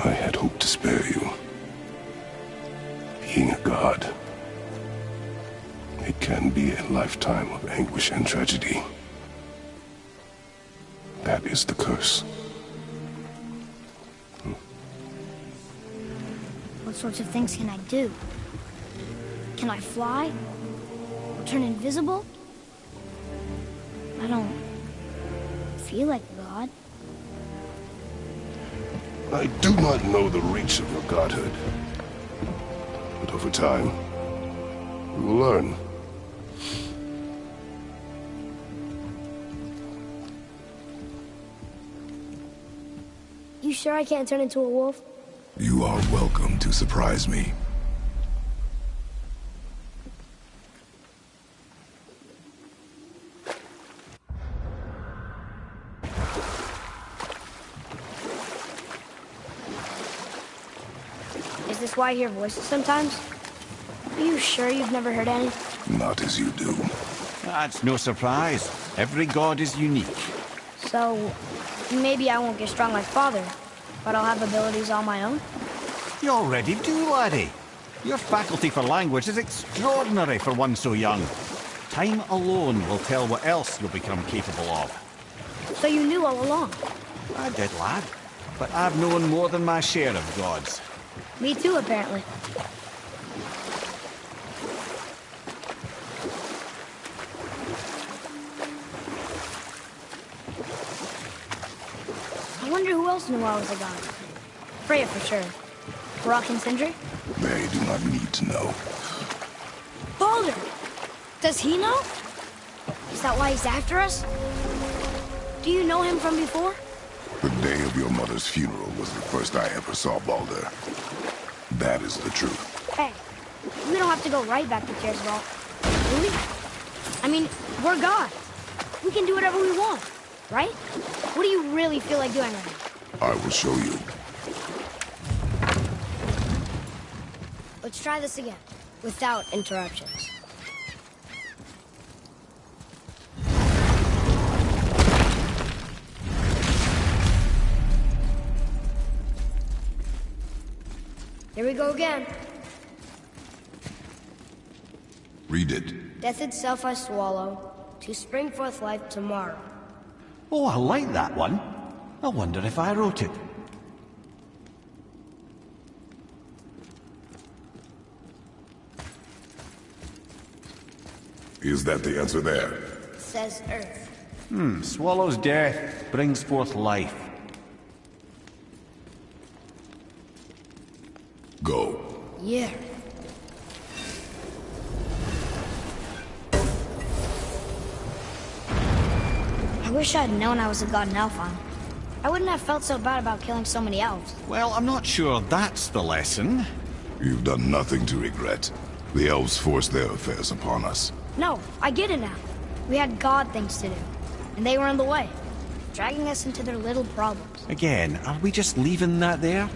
I had hoped to spare you. Being a god, it can be a lifetime of anguish and tragedy. That is the curse. What sorts of things can I do? Can I fly? Or turn invisible? I don't feel like a god. I do not know the reach of your godhood. But over time, you will learn. You sure I can't turn into a wolf? You are welcome to surprise me. Is this why I hear voices sometimes? Are you sure you've never heard any? Not as you do. That's no surprise. Every god is unique. So, maybe I won't get strong like Father, but I'll have abilities all my own? You already do, laddie. Your faculty for language is extraordinary for one so young. Time alone will tell what else you'll become capable of. So you knew all along? I did, lad. But I've known more than my share of gods. Me too, apparently. I wonder who else knew I was a god. Freya for sure. Brok and Sindri? They do not need to know. Baldur! Does he know? Is that why he's after us? Do you know him from before? The day of your mother's funeral was the first I ever saw Baldur. That is the truth. Hey, we don't have to go right back to Tirzval, do we? I mean, we're gods. We can do whatever we want, right? What do you really feel like doing right now? I will show you. Let's try this again, without interruptions. Here we go again. Read it. Death itself I swallow, to spring forth life tomorrow. Oh, I like that one. I wonder if I wrote it. Is that the answer there? Says Earth. Swallows death, brings forth life. Go. Yeah. I wish I'd known I was a god in Elfheim. I wouldn't have felt so bad about killing so many elves. Well, I'm not sure that's the lesson. You've done nothing to regret. The elves forced their affairs upon us. No, I get it now. We had god things to do, and they were in the way, dragging us into their little problems. Again, are we just leaving that there?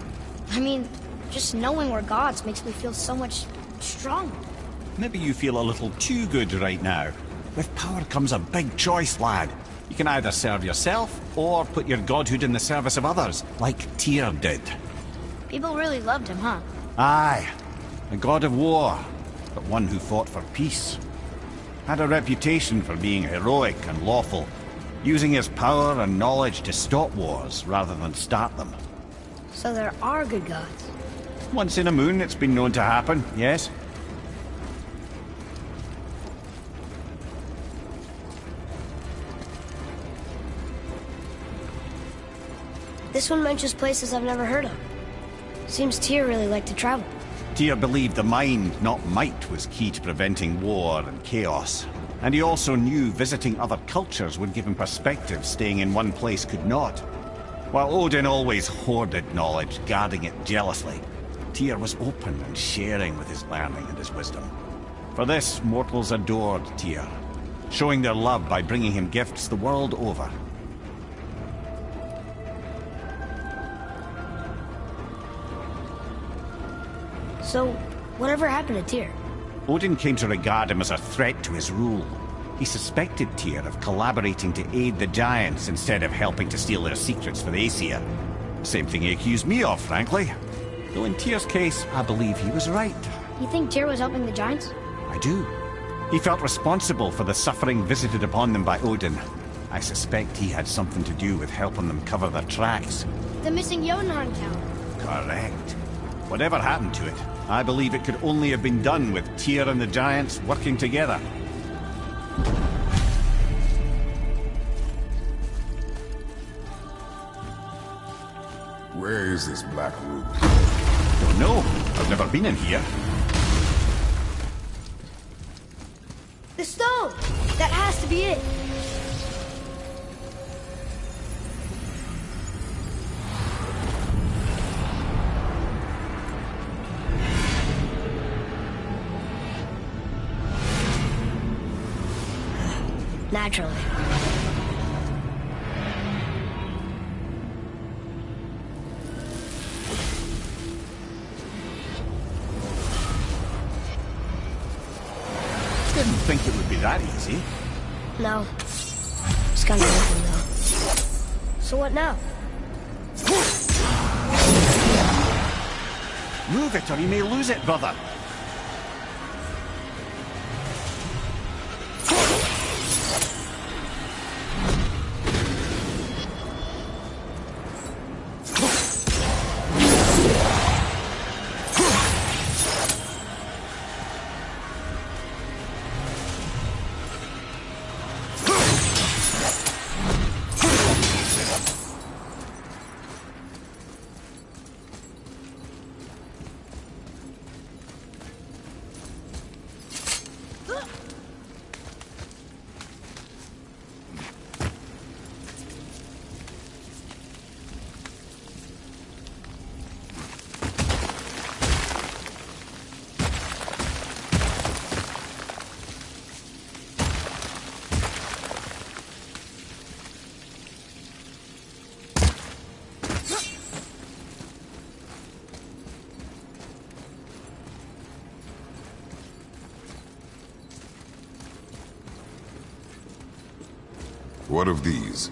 I mean, just knowing we're gods makes me feel so much stronger. Maybe you feel a little too good right now. With power comes a big choice, lad. You can either serve yourself, or put your godhood in the service of others, like Tyr did. People really loved him, huh? Aye. A god of war, but one who fought for peace. Had a reputation for being heroic and lawful, using his power and knowledge to stop wars rather than start them. So there are good gods. Once in a moon, it's been known to happen, yes? This one mentions places I've never heard of. Seems Tyr really liked to travel. Tyr believed the mind, not might, was key to preventing war and chaos. And he also knew visiting other cultures would give him perspective staying in one place could not. While Odin always hoarded knowledge, guarding it jealously, Tyr was open and sharing with his learning and his wisdom. For this, mortals adored Tyr, showing their love by bringing him gifts the world over. So, whatever happened to Tyr? Odin came to regard him as a threat to his rule. He suspected Tyr of collaborating to aid the Giants instead of helping to steal their secrets for the Aesir. Same thing he accused me of, frankly. Though in Tyr's case, I believe he was right. You think Tyr was helping the Giants? I do. He felt responsible for the suffering visited upon them by Odin. I suspect he had something to do with helping them cover their tracks. The missing Jotunheim town. Correct. Whatever happened to it, I believe it could only have been done with Tyr and the Giants working together. Where is this black room? Don't know. I've never been in here. The stone! That has to be it! Naturally. Didn't think it would be that easy. No. It's kind of open, though. So what now? Move it or you may lose it, brother. What of these?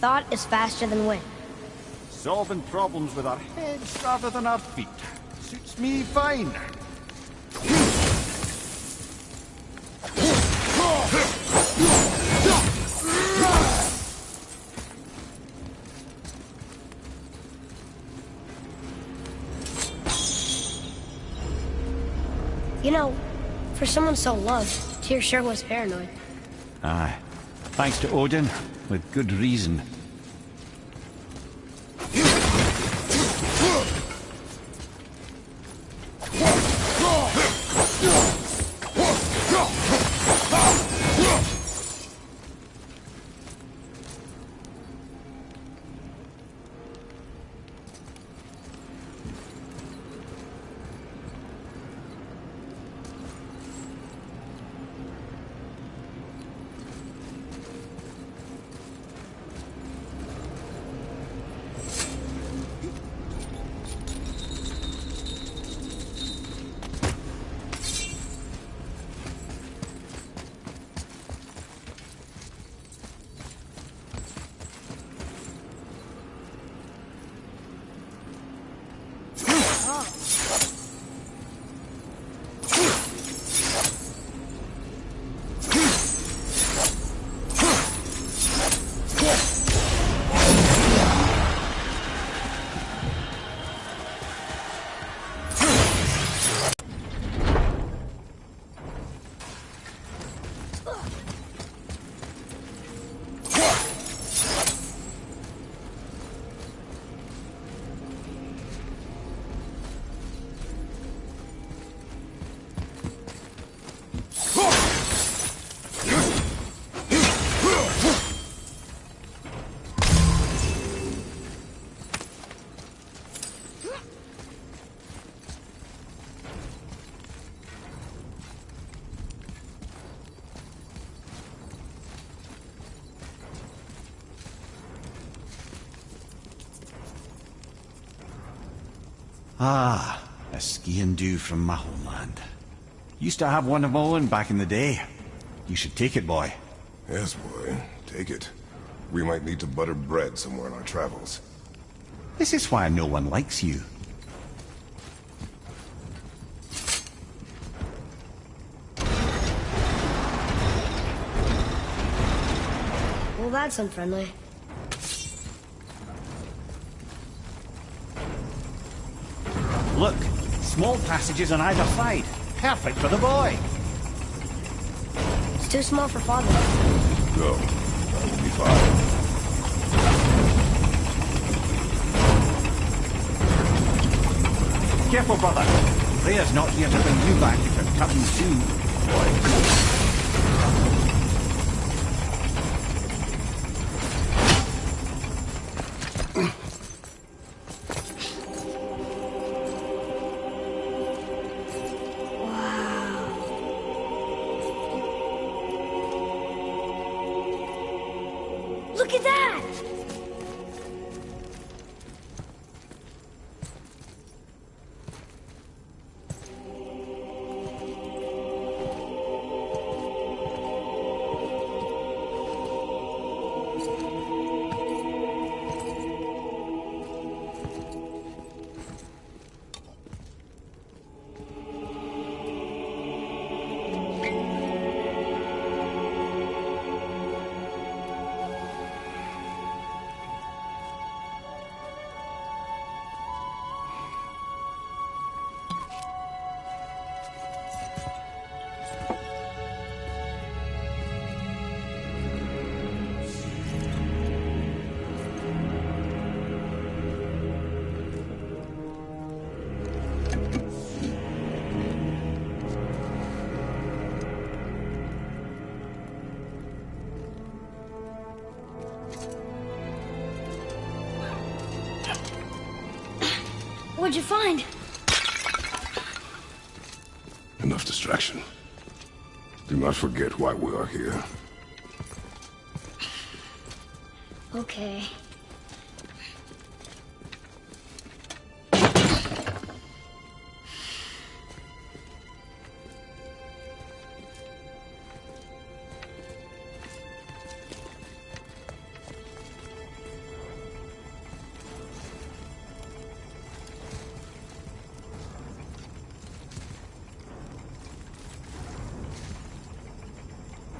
Thought is faster than wind. Solving problems with our heads rather than our feet. Suits me fine. You know, for someone so loved, Tyr sure was paranoid. Aye. Thanks to Odin, with good reason. Ah, a skiing dew from my homeland. Used to have one of my own back in the day. You should take it, boy. Yes, boy. Take it. We might need to butter bread somewhere in our travels. This is why no one likes you. Well, that's unfriendly. Look, small passages on either side. Perfect for the boy. It's too small for Father. Go. That will be fine. Careful, brother. Freya's not here to bring you back if it comes soon. Look at that! What'd you find? Enough distraction. Do not forget why we are here. Okay.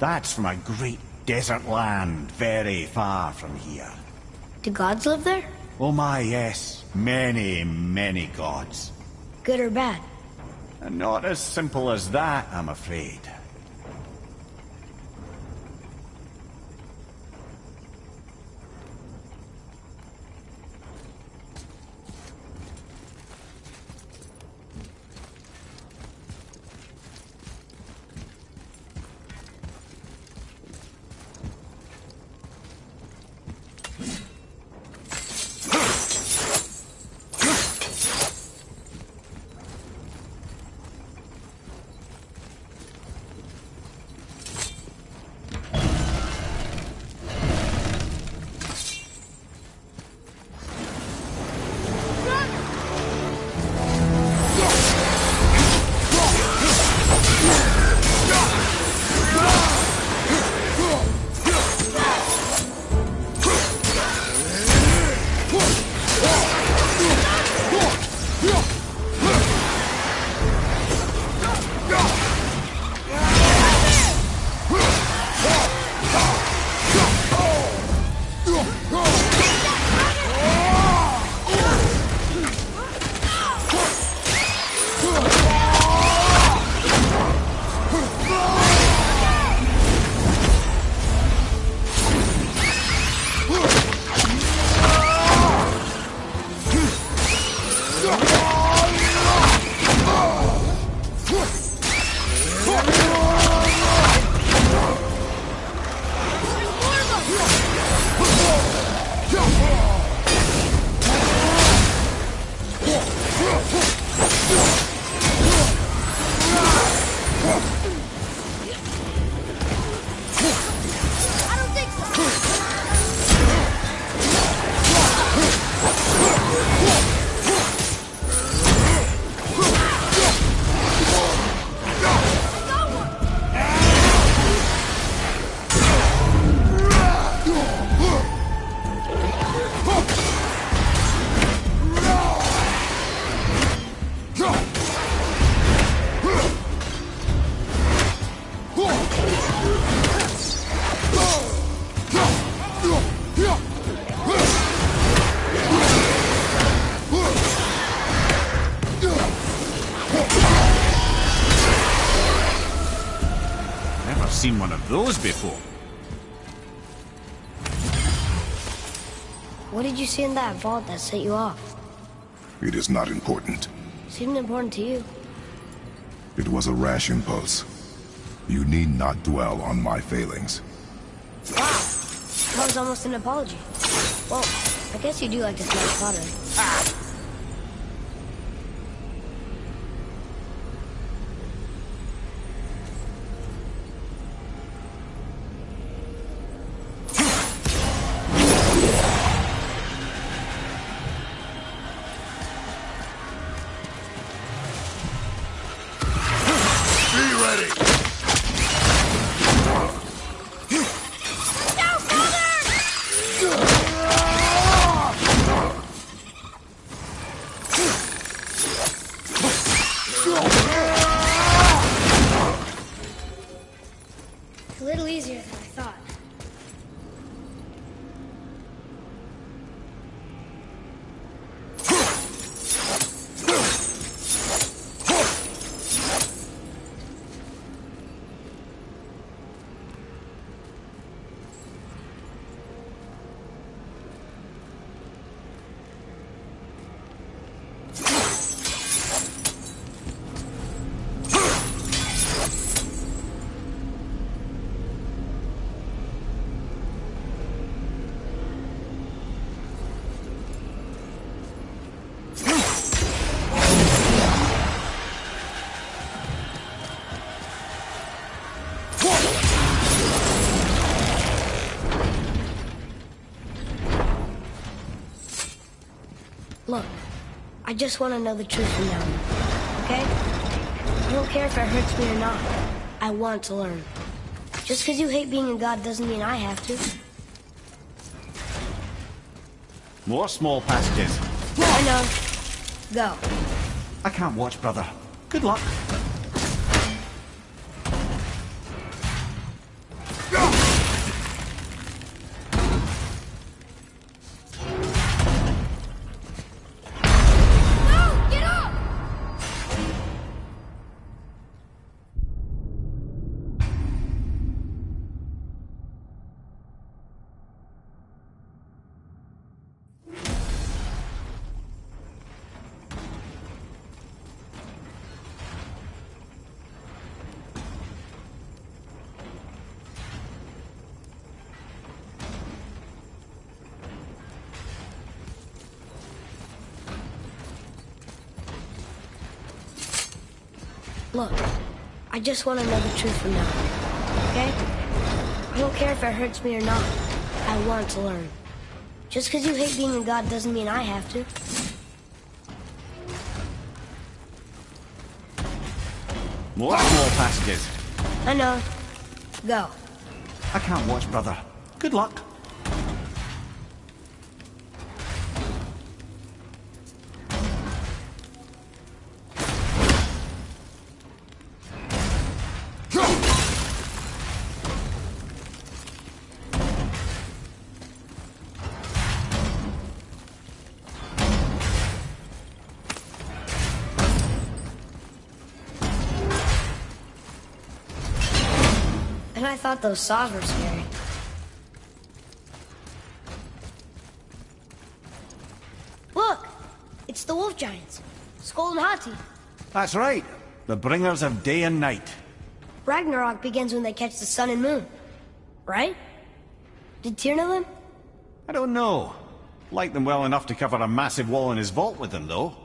That's from a great desert land very far from here. Do gods live there? Oh my, yes. Many, many gods. Good or bad? And not as simple as that, I'm afraid. Seen one of those before. What did you see in that vault that set you off? It is not important. Seemed important to you. It was a rash impulse. You need not dwell on my failings. Wow, that was almost an apology. Well, I guess you do like to smell pottery. A little easier than I thought. Look, I just want to know the truth from now on, okay? I don't care if it hurts me or not. I want to learn. Just because you hate being a god doesn't mean I have to. More small passages. I know. Go. I can't watch, brother. Good luck. Look, I just want to know the truth from now on, okay? I don't care if it hurts me or not. I want to learn. Just because you hate being a god doesn't mean I have to. More small passages. I know. Go. I can't watch, brother. Good luck. And I thought those saws were scary. Look! It's the wolf giants. Skull and Hati. That's right. The bringers of day and night. Ragnarok begins when they catch the sun and moon. Right? Did Tyr know them? I don't know. Like them well enough to cover a massive wall in his vault with them, though.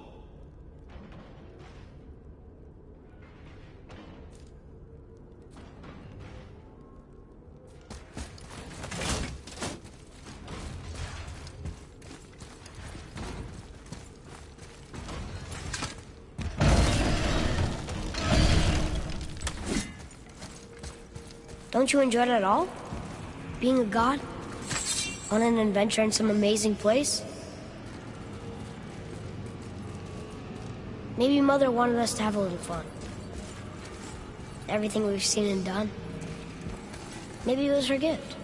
Don't you enjoy it at all? Being a god? On an adventure in some amazing place? Maybe Mother wanted us to have a little fun. Everything we've seen and done. Maybe it was her gift.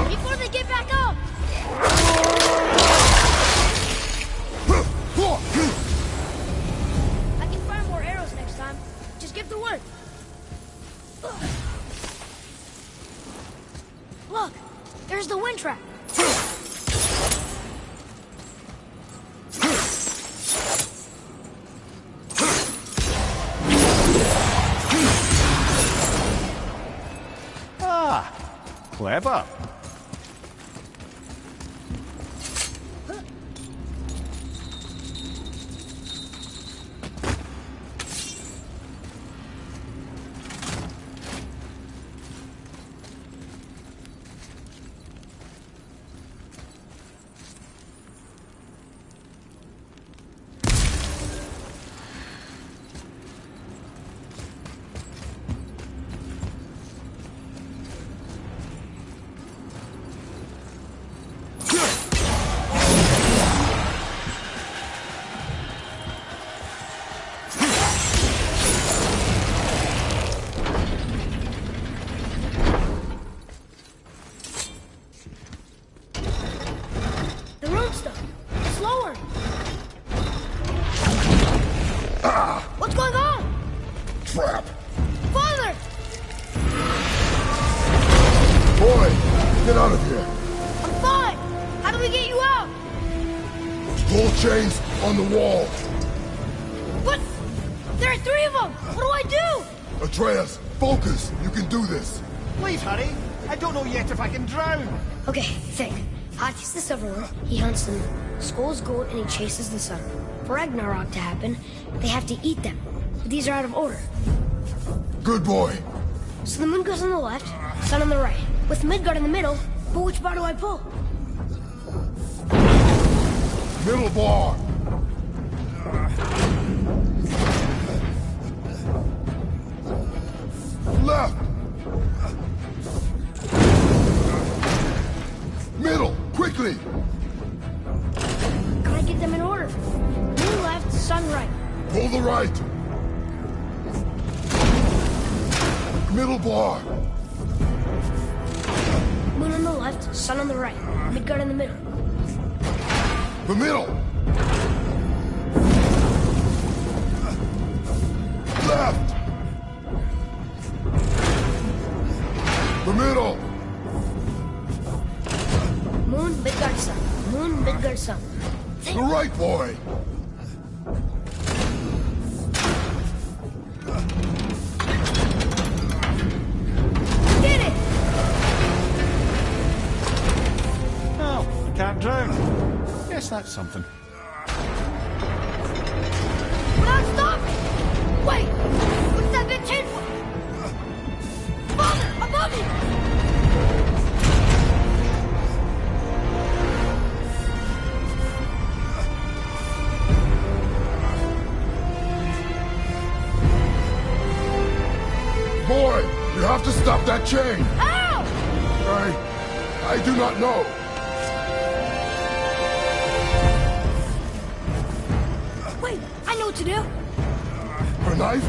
Before they get back up! I can find more arrows next time. Just give the word. Look, there's the wind trap. Clever. What's going on? Trap. Father! Boy, get out of here. I'm fine. How do we get you out? Pull chains on the wall. But there are 3 of them. What do I do? Atreus, focus. You can do this. Please, hurry. I don't know yet if I can drown. Okay, think. Hati's the Silverworld. He hunts them. Skull's gold and he chases the sun. For Ragnarok to happen, they have to eat them. But these are out of order. Good boy. So the moon goes on the left, sun on the right. With Midgard in the middle, But which bar do I pull? Middle bar. Left. Middle, quickly. Gotta get them in order. Moon left, sun right. Pull the right. Middle bar. Moon on the left, sun on the right. Midgard in the middle. The middle. Left. The middle. Moon, Midgard, sun. Moon, Midgard, sun. The right, boy. Did it! Oh, I can't drown. Guess that's something. We're not stopping! Wait! What's that big chain for? Father, above you! Boy, you have to stop that chain. How? I do not know. Wait, I know what to do. A knife?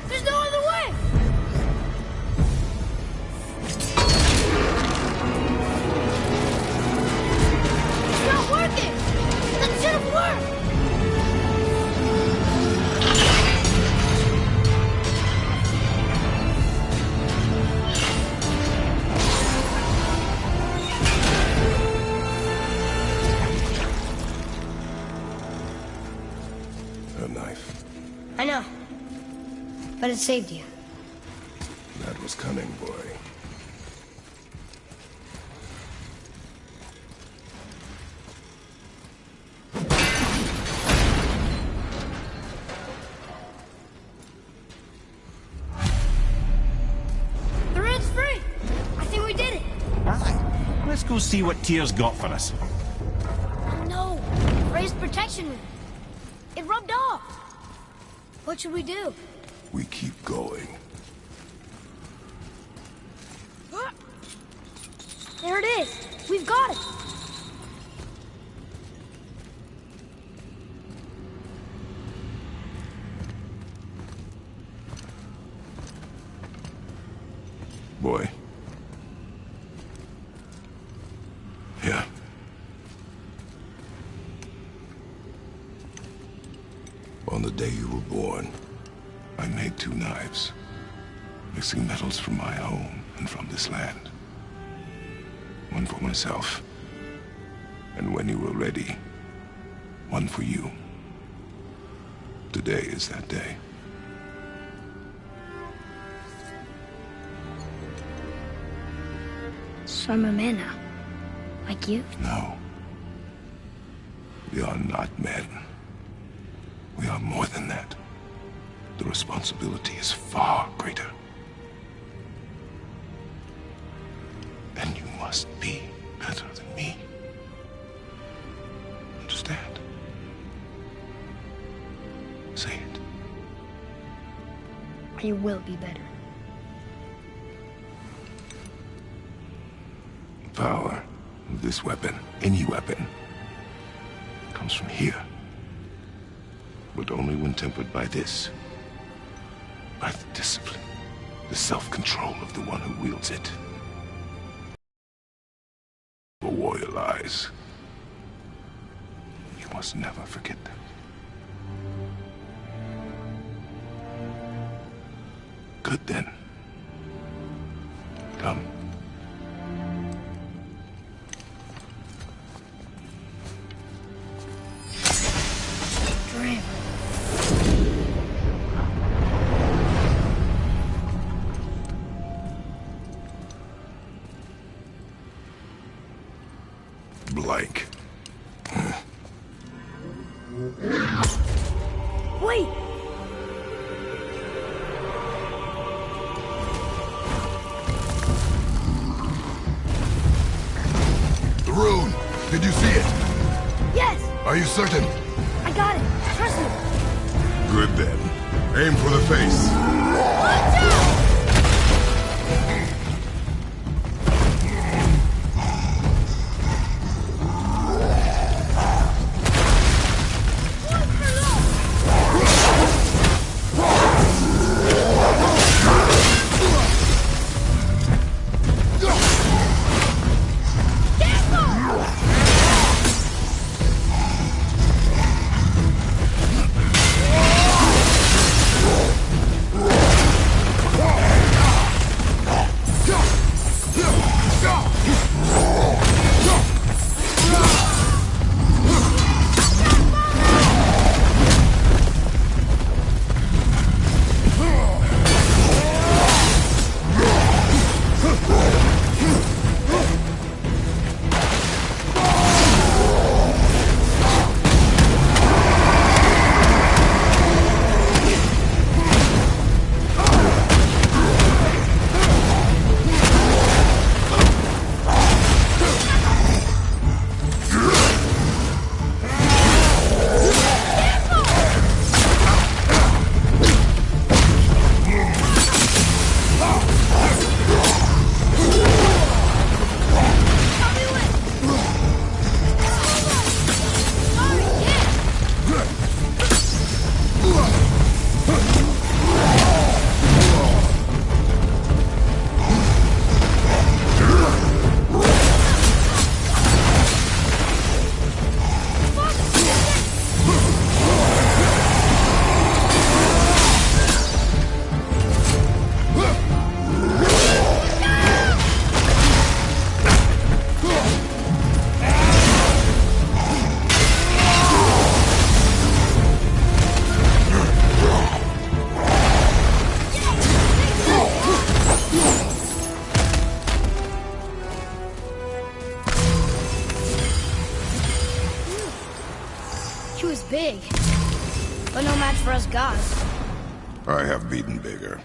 There's no other way! It's not working! That should have worked! A knife. I know. But it saved you. That was cunning, boy. The red's free! I think we did it! Aye. Let's go see what Tyr's got for us. No! Raised protection ring. It rubbed off. What should we do? We keep going. There it is! We've got it! Boy. Yeah. On the day you were born, I made 2 knives, mixing metals from my home and from this land. One for myself, and when you were ready, one for you. Today is that day. So I'm a man now. Like you? No. We are not men. We are more than that. The responsibility is far greater. And you must be better than me. Understand? Say it. You will be better. The power of this weapon, any weapon, comes from here. But only when tempered by this. By the discipline, the self-control of the one who wields it. A warrior lies. You must never forget them. Good then. Come. Dream. Blank. Wait! Did you see it? Yes! Are you certain? I got it. Trust me. Good then. Aim for the face. Watch out! He was big, but no match for us gods. I have beaten bigger.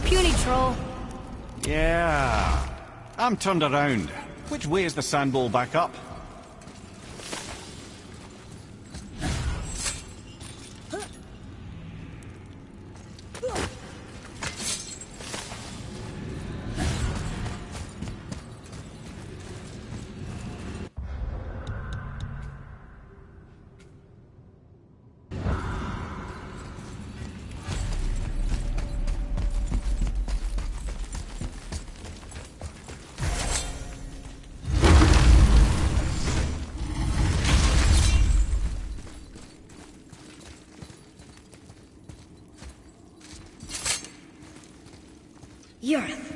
Puny troll. Yeah. I'm turned around. Which way is the sand bowl back up? Yurith.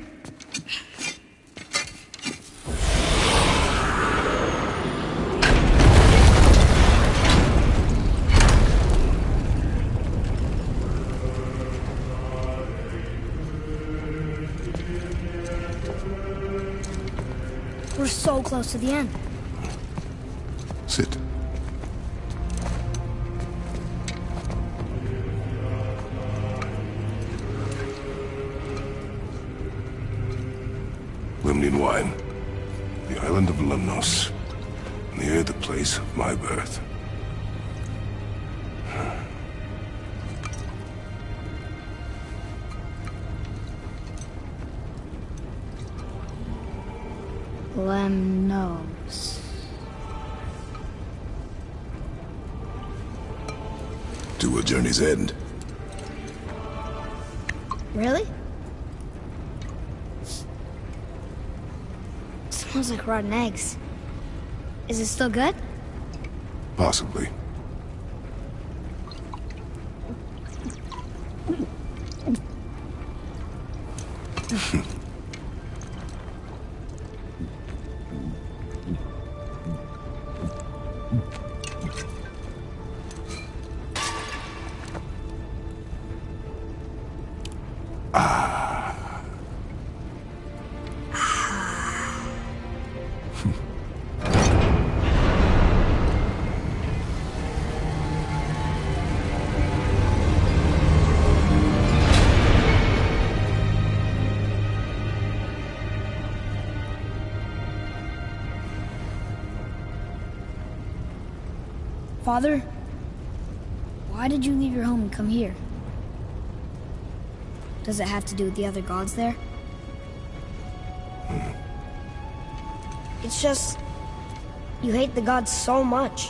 We're so close to the end. Sit. Lemnian wine. The island of Lemnos. Near the place of my birth. Lemnos. To a journey's end. Really? Smells like rotten eggs. Is it still good? Possibly. Father, why did you leave your home and come here? Does it have to do with the other gods there? It's just... you hate the gods so much.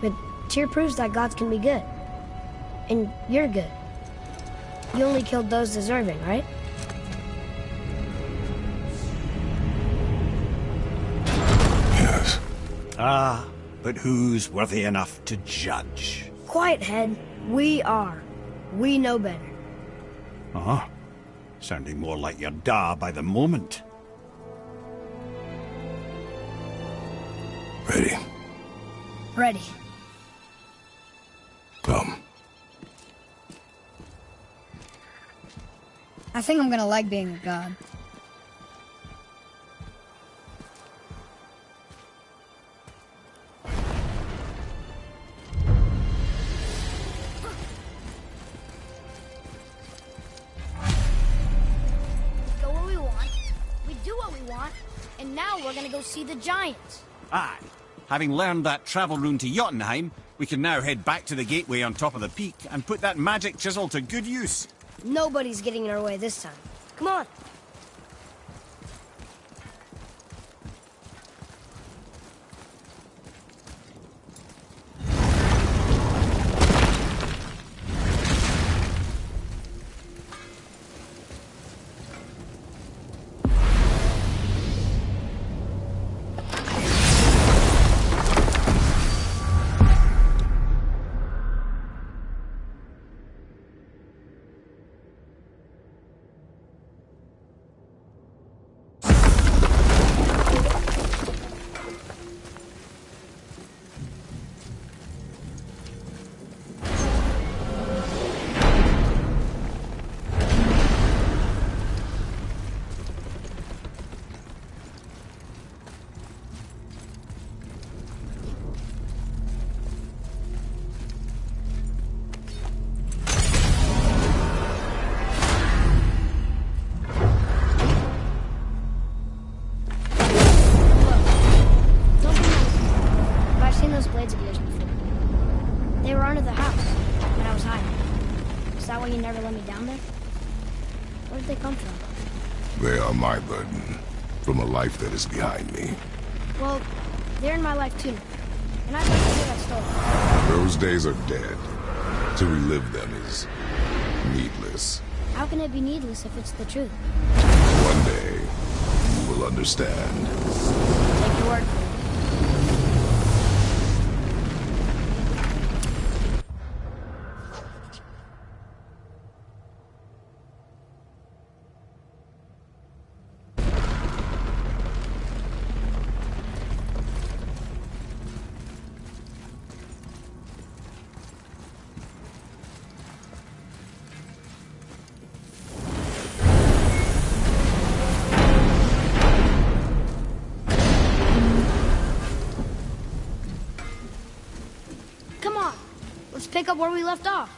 But Tyr proves that gods can be good. And you're good. You only killed those deserving, right? Yes. Ah, but who's worthy enough to judge? Quiet, head. We are. We know better. Uh-huh. Sounding more like your da by the moment. Ready? Ready. Come. I think I'm gonna like being a god. Go where we want. We do what we want. And now we're gonna go see the giants. Aye. Having learned that travel rune to Jotunheim, we can now head back to the gateway on top of the peak and put that magic chisel to good use. Nobody's getting in our way this time. Come on. You never let me down there? Where did they come from? They are my burden, from a life that is behind me. Well, they're in my life too. And I'd like to hear that story. Those days are dead. To relive them is needless. How can it be needless if it's the truth? One day, you will understand. Take your word for it. Pick up where we left off.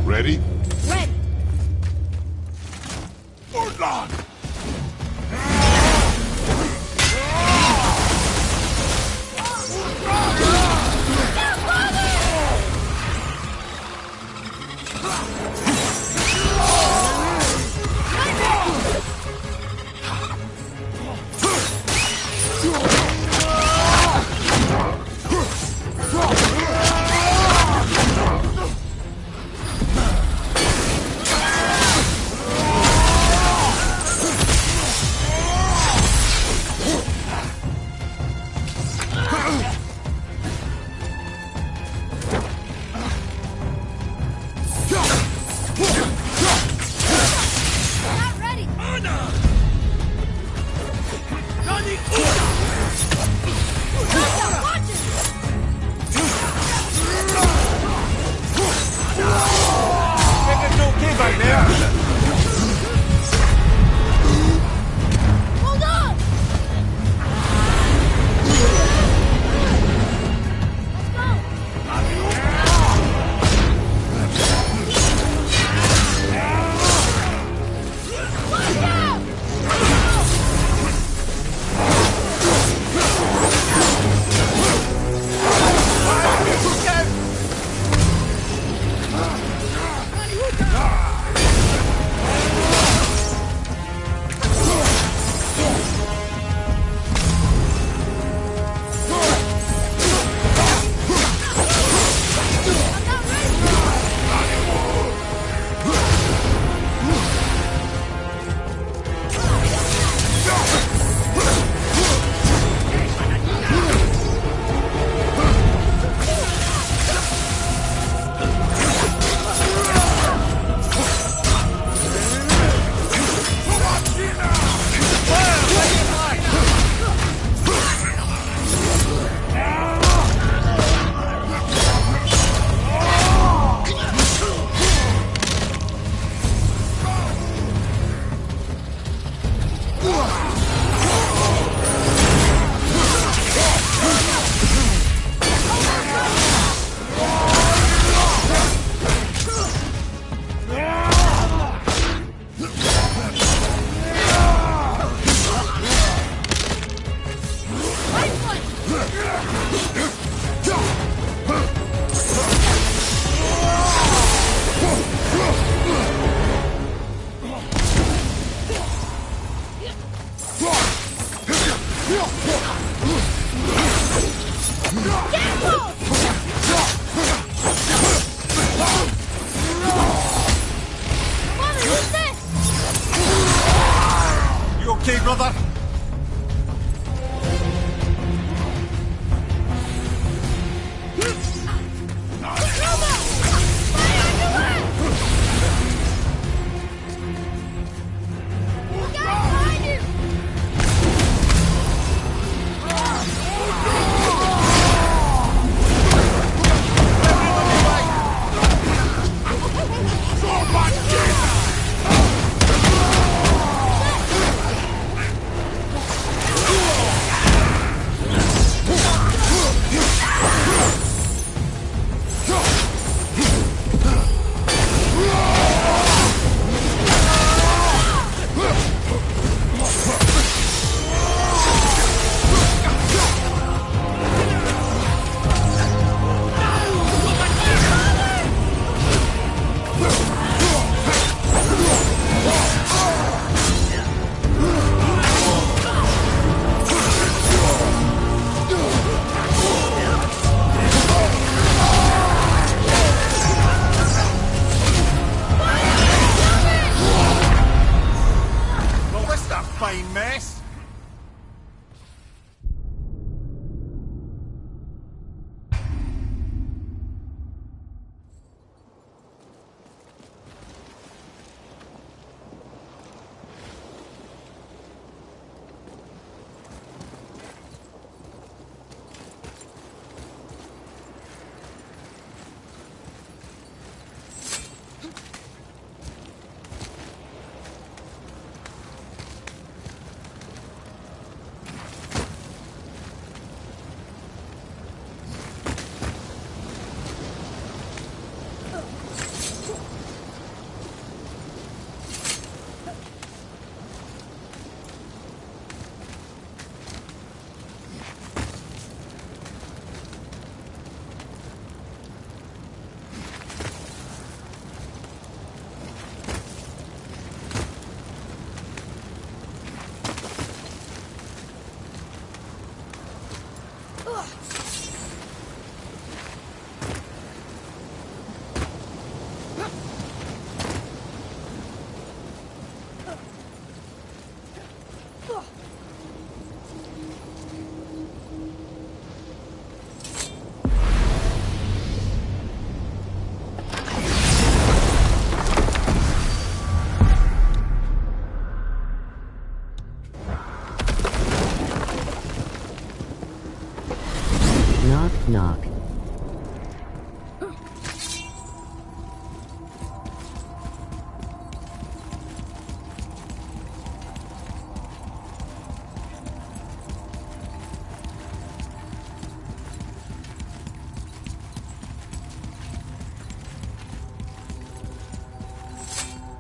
Ready? Ready. Fordland!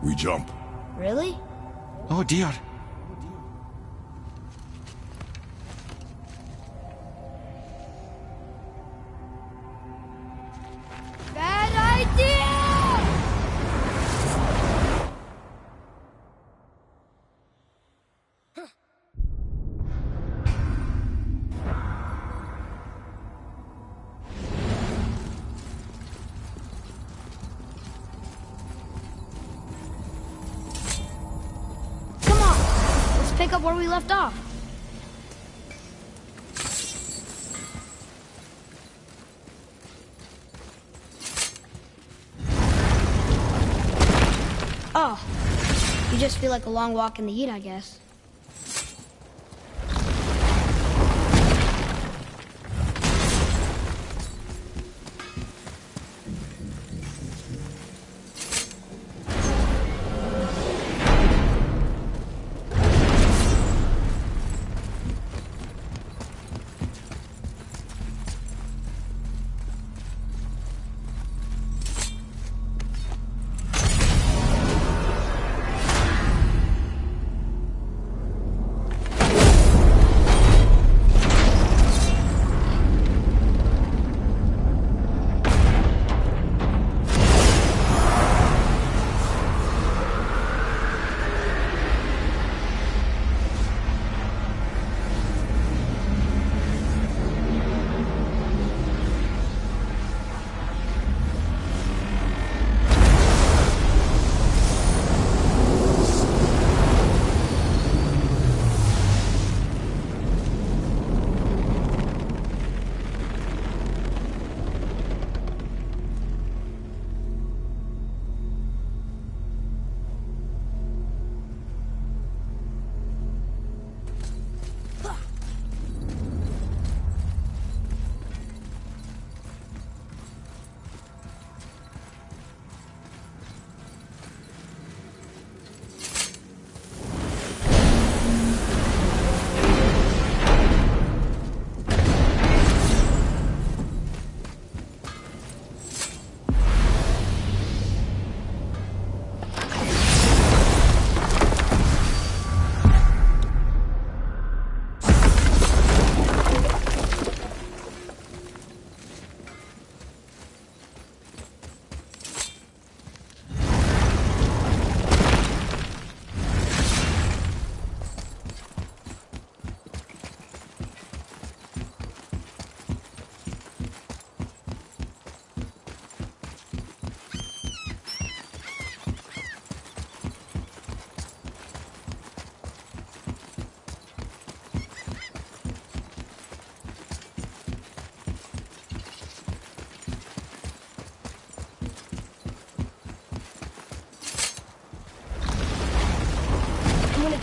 We jump. Really? Oh dear. Bad idea! Pick up where we left off. Oh, you just feel like a long walk in the heat, I guess.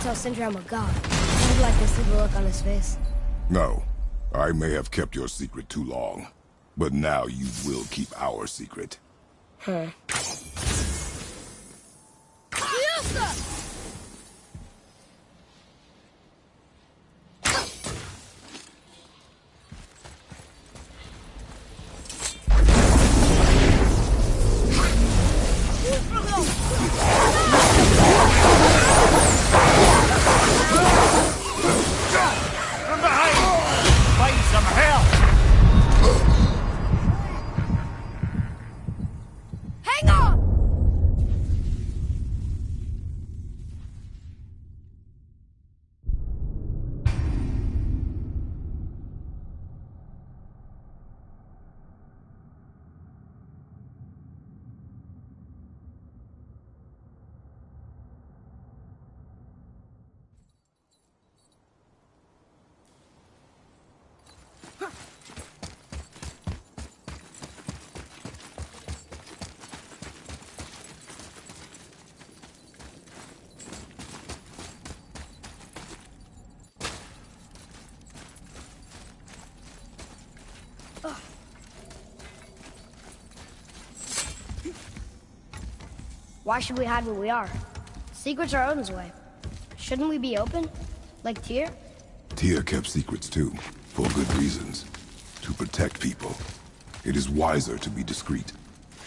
Tell Sindri I'm a god. I'd like to see the look on his face. No. I may have kept your secret too long. But now you will keep our secret. Huh. Why should we hide where we are? Secrets are Odin's way. Shouldn't we be open? Like Tyr? Tyr kept secrets too, for good reasons. To protect people. It is wiser to be discreet.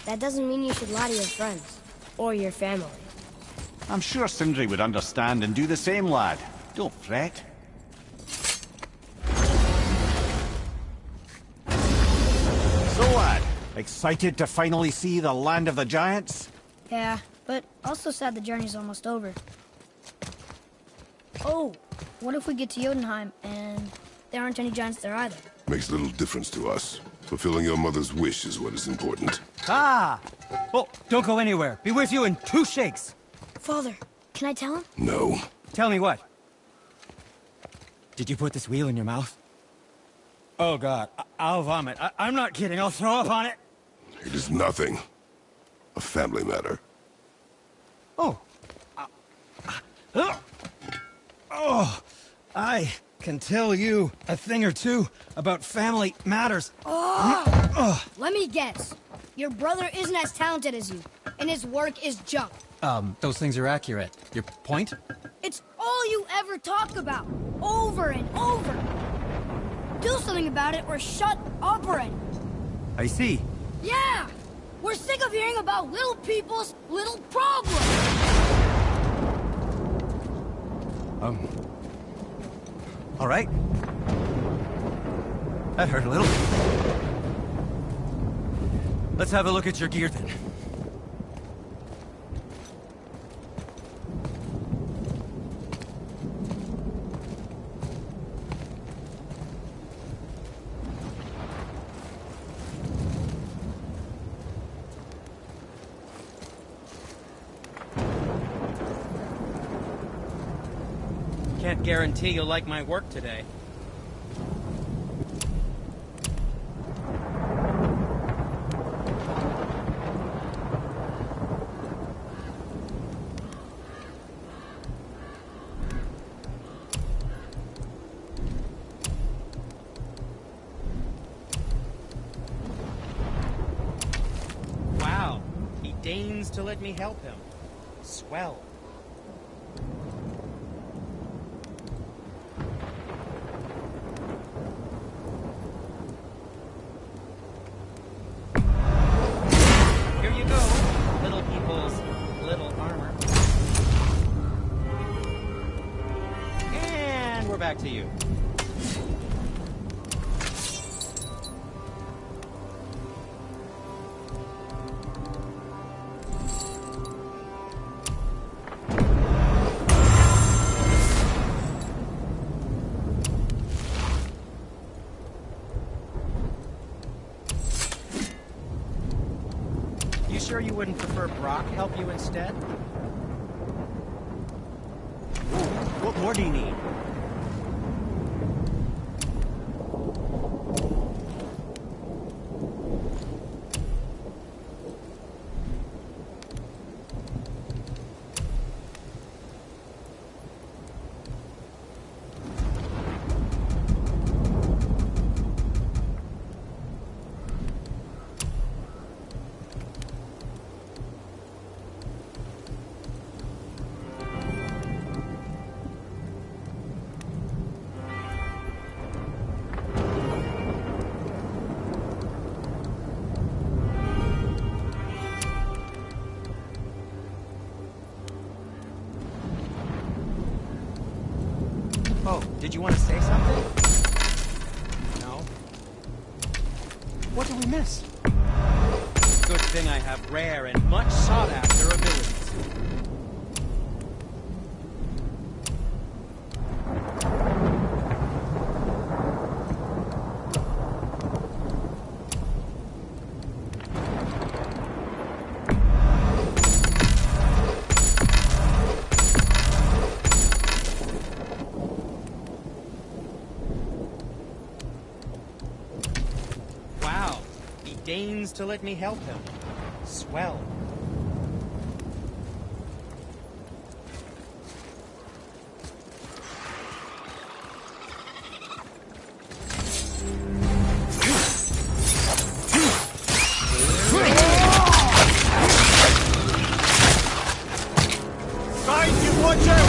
That doesn't mean you should lie to your friends. Or your family. I'm sure Sindri would understand and do the same, lad. Don't fret. So, lad, excited to finally see the land of the giants? Yeah, but also sad the journey's almost over. Oh, what if we get to Jotunheim and there aren't any giants there either? Makes little difference to us. Fulfilling your mother's wish is what is important. Ah! Oh, don't go anywhere. Be with you in 2 shakes. Father, can I tell him? No. Tell me what? Did you put this wheel in your mouth? Oh, God. I'll vomit. I'm not kidding. I'll throw up on it. It is nothing. A family matter. Oh. Oh, I can tell you a thing or two about family matters. Oh! Let me guess. Your brother isn't as talented as you, and his work is junk. Those things are accurate. Your point? It's all you ever talk about, over and over. Do something about it or shut up already. I see. Yeah! We're sick of hearing about little people's little problems! All right. That hurt a little. Let's have a look at your gear then. Can't guarantee you'll like my work today. Wow, he deigns to let me help him. Swell. Back to you. You sure you wouldn't prefer Brock help you instead? What more do you need? Oh, did you want to say something? No? What did we miss? Good thing I have rare and much sought-after abilities. Deigns to let me help him. Swell. Guys, you watch out!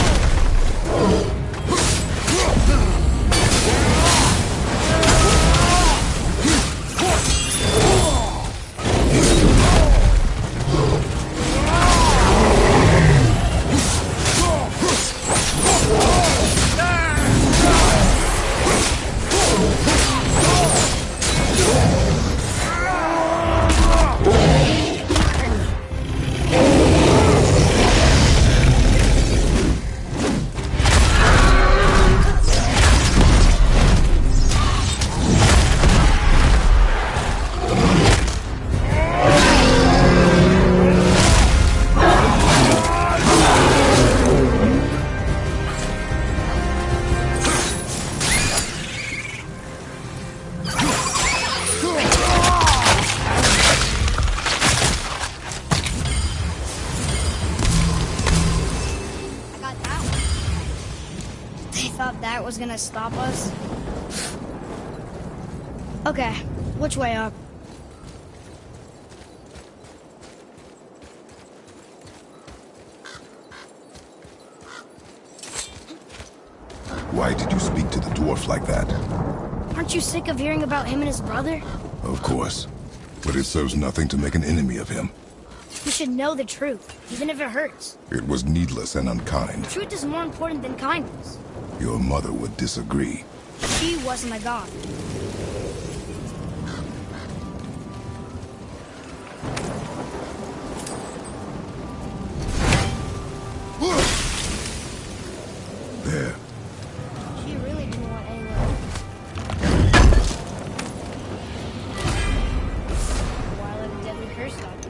that was gonna stop us? Okay, which way up? Why did you speak to the dwarf like that? Aren't you sick of hearing about him and his brother? Of course. But it serves nothing to make an enemy of him. You should know the truth, even if it hurts. It was needless and unkind. Truth is more important than kindness. Your mother would disagree. She wasn't a god. There. She really didn't want anyone. Why let a deadly curse stop you?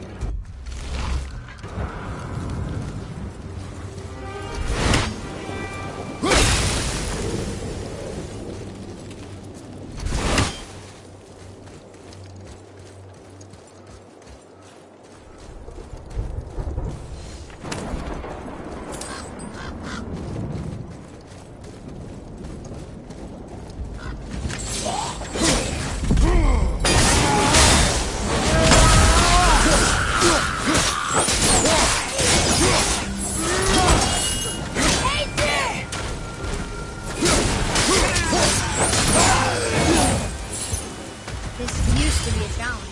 This used to be a challenge.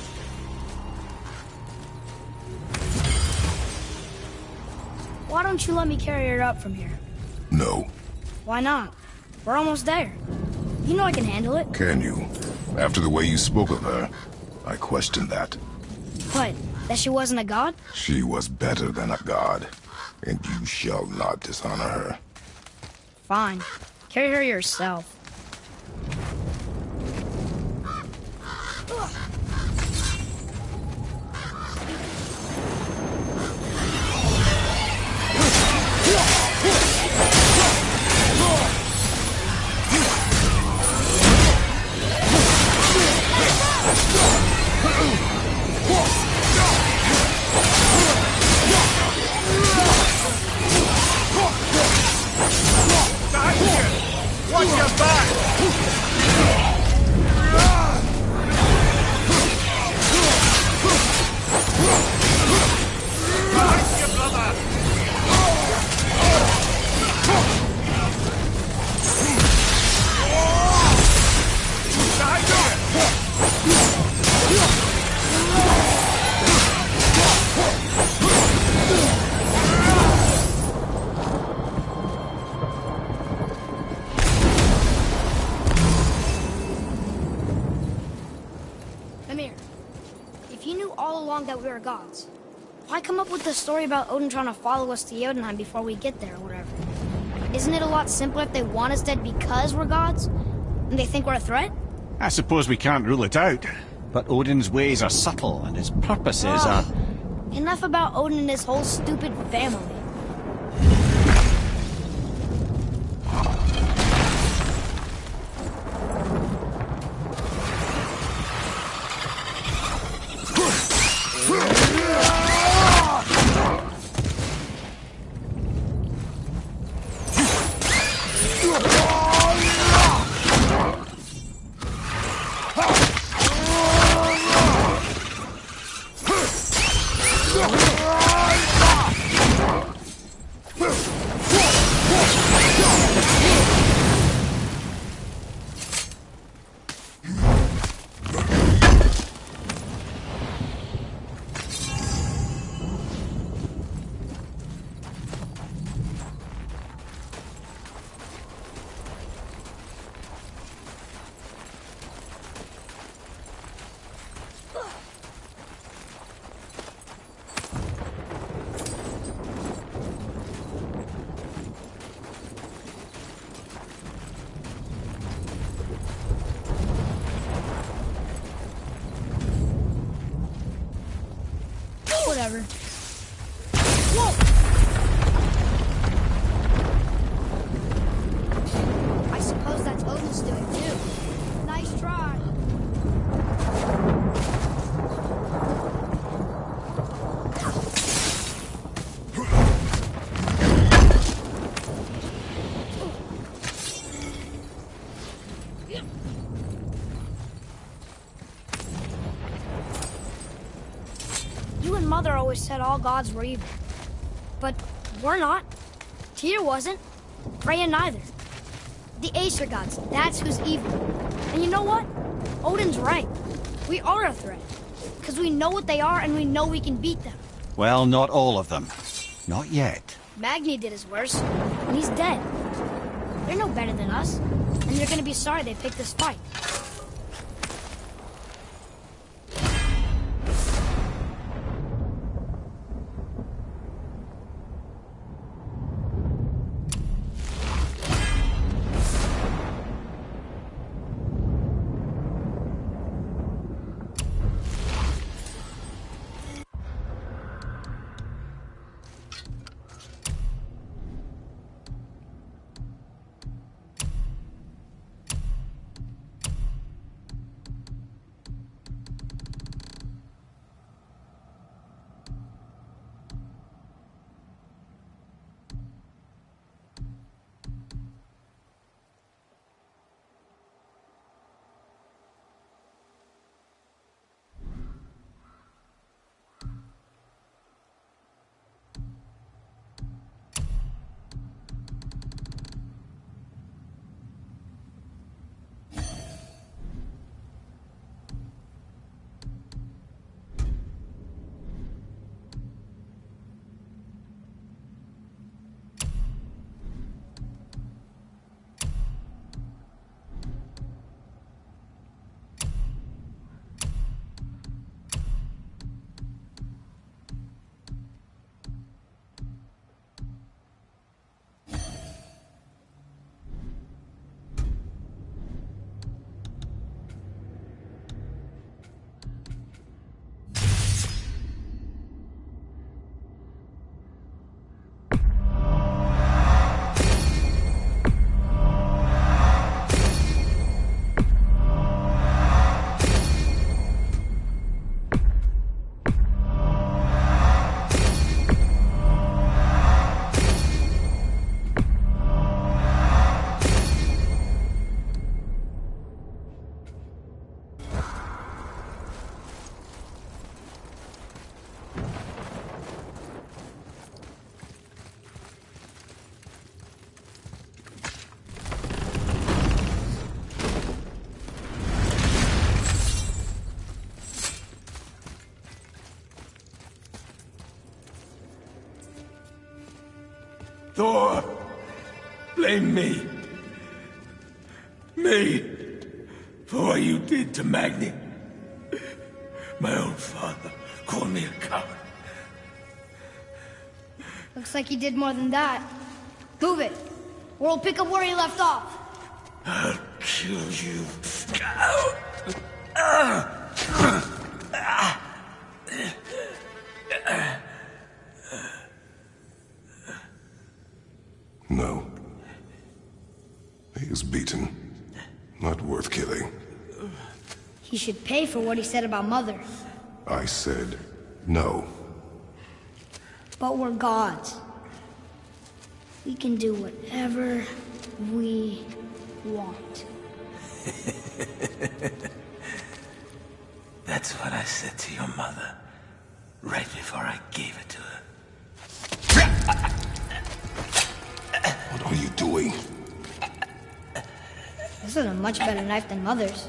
Why don't you let me carry her up from here? No. Why not? We're almost there. You know I can handle it. Can you? After the way you spoke of her, I question that. What? That she wasn't a god? She was better than a god, and you shall not dishonor her. Fine. Carry her yourself. Watch your back! Mimir, if you knew all along that we were gods, why come up with the story about Odin trying to follow us to Jotunheim before we get there or whatever? Isn't it a lot simpler if they want us dead because we're gods? And they think we're a threat? I suppose we can't rule it out. But Odin's ways are subtle, and his purposes are... Enough about Odin and his whole stupid family. Whatever. Whoa! I suppose that's Odin's doing too. Nice try. always said all gods were evil. But we're not. Tyr wasn't. Freya neither. The Aesir gods, that's who's evil. And you know what? Odin's right. We are a threat. Because we know what they are and we know we can beat them. Well, not all of them. Not yet. Magni did his worst, and he's dead. They're no better than us, and they're gonna be sorry they picked this fight. Thor, blame me. Me, for what you did to Magni. My own father called me a coward. Looks like he did more than that. Move it, or we'll pick up where he left off. I'll kill you. No. He is beaten. Not worth killing. He should pay for what he said about Mother. I said no. But we're gods. We can do whatever we want. That's what I said to your mother, right before I gave it to her. What are you doing? This is a much better knife than Mother's.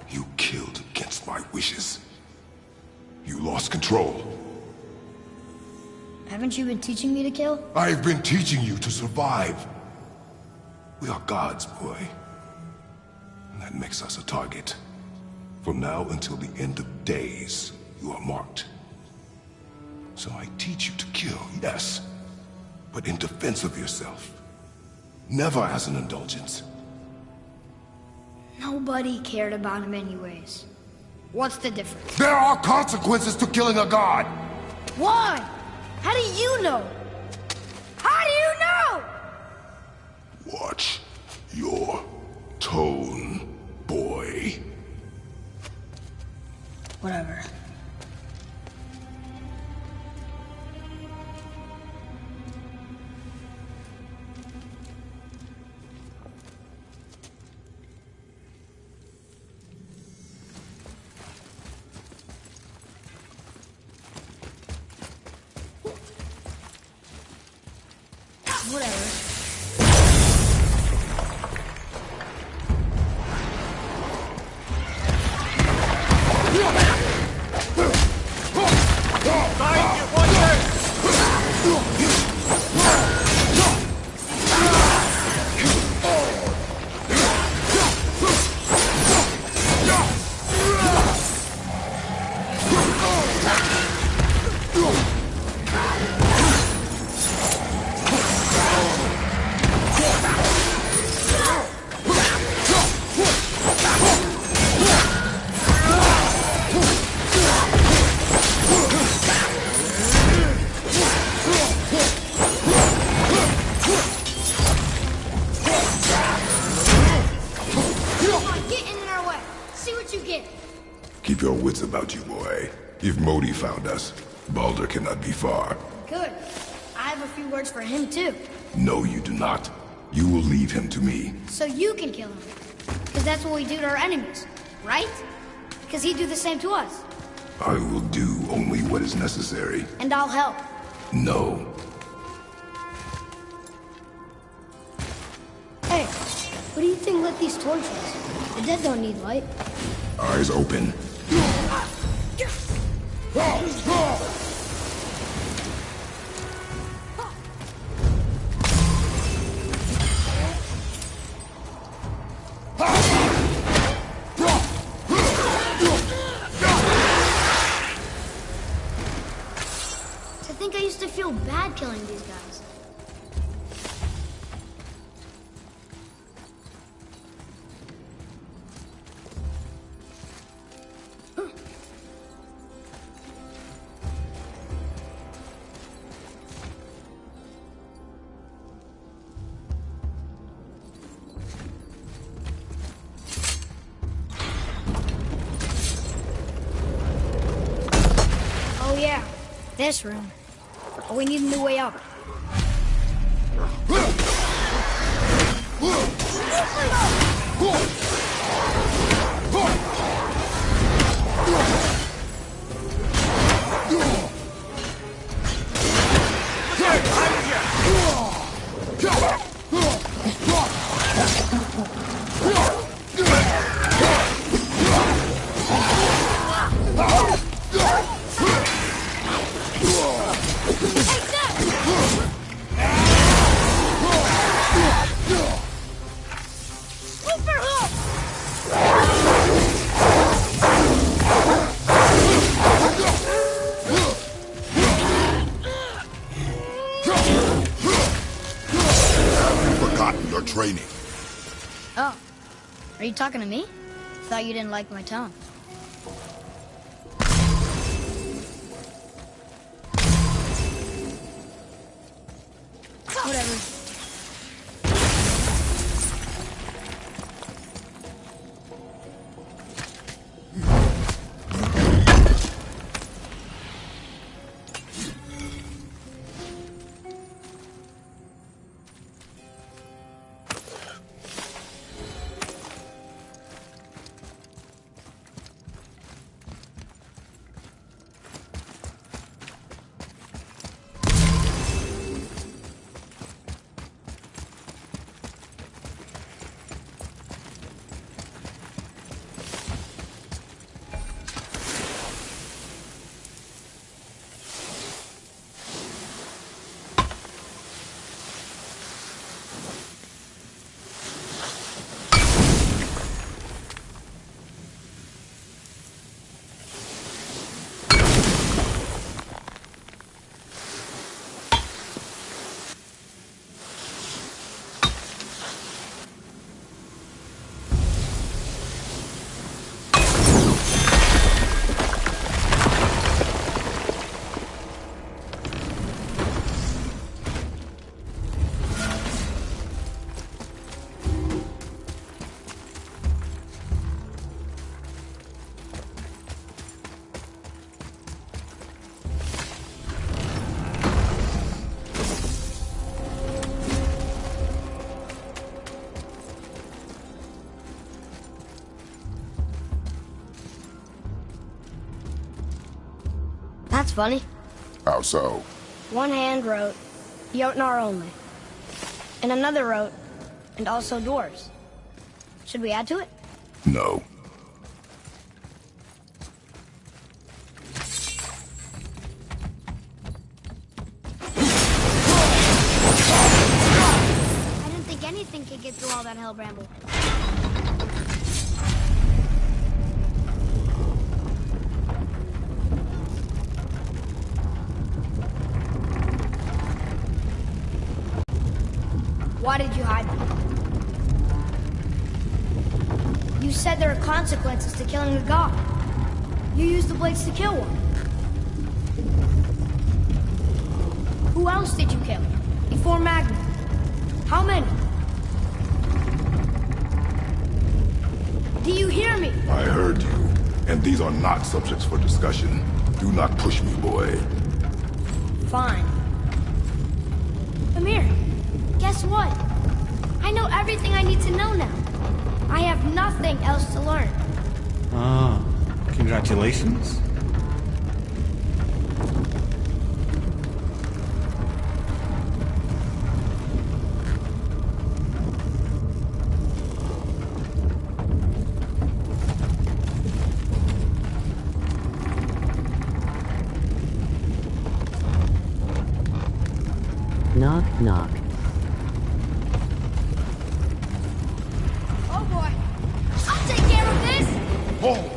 You killed against my wishes. You lost control. Haven't you been teaching me to kill? I've been teaching you to survive. We are gods, boy. And that makes us a target. From now until the end of days, you are marked. So I teach you to kill, yes. But in defense of yourself. Never as an indulgence. Nobody cared about him anyways. What's the difference? There are consequences to killing a god! Why? How do you know? How do you know? Watch your tone, boy. Whatever. Keep your wits about you, boy. If Modi found us, Baldur cannot be far. Good. I have a few words for him, too. No, you do not. You will leave him to me. So you can kill him. Because that's what we do to our enemies, right? Because he'd do the same to us. I will do only what is necessary. And I'll help. No. Hey, what do you think lit these torches? The dead don't need light. Eyes open. To think I used to feel bad killing these guys. Oh yeah, this room. But we need a new way up. Forgotten your training. Oh, are you talking to me? Thought you didn't like my tone. Whatever. That's funny. How so? One hand wrote, Jotnar only. And another wrote, and also dwarves. Should we add to it? No. that hell bramble. Why did you hide them? You said there are consequences to killing a god. You used the blades to kill one. Who else did you kill? Before Magni? How many? Do you hear me? I heard you, and these are not subjects for discussion. Do not push me, boy. Fine. Amir, guess what? I know everything I need to know now. I have nothing else to learn. Ah, congratulations. Knock, knock. Oh boy. I'll take care of this! Oh!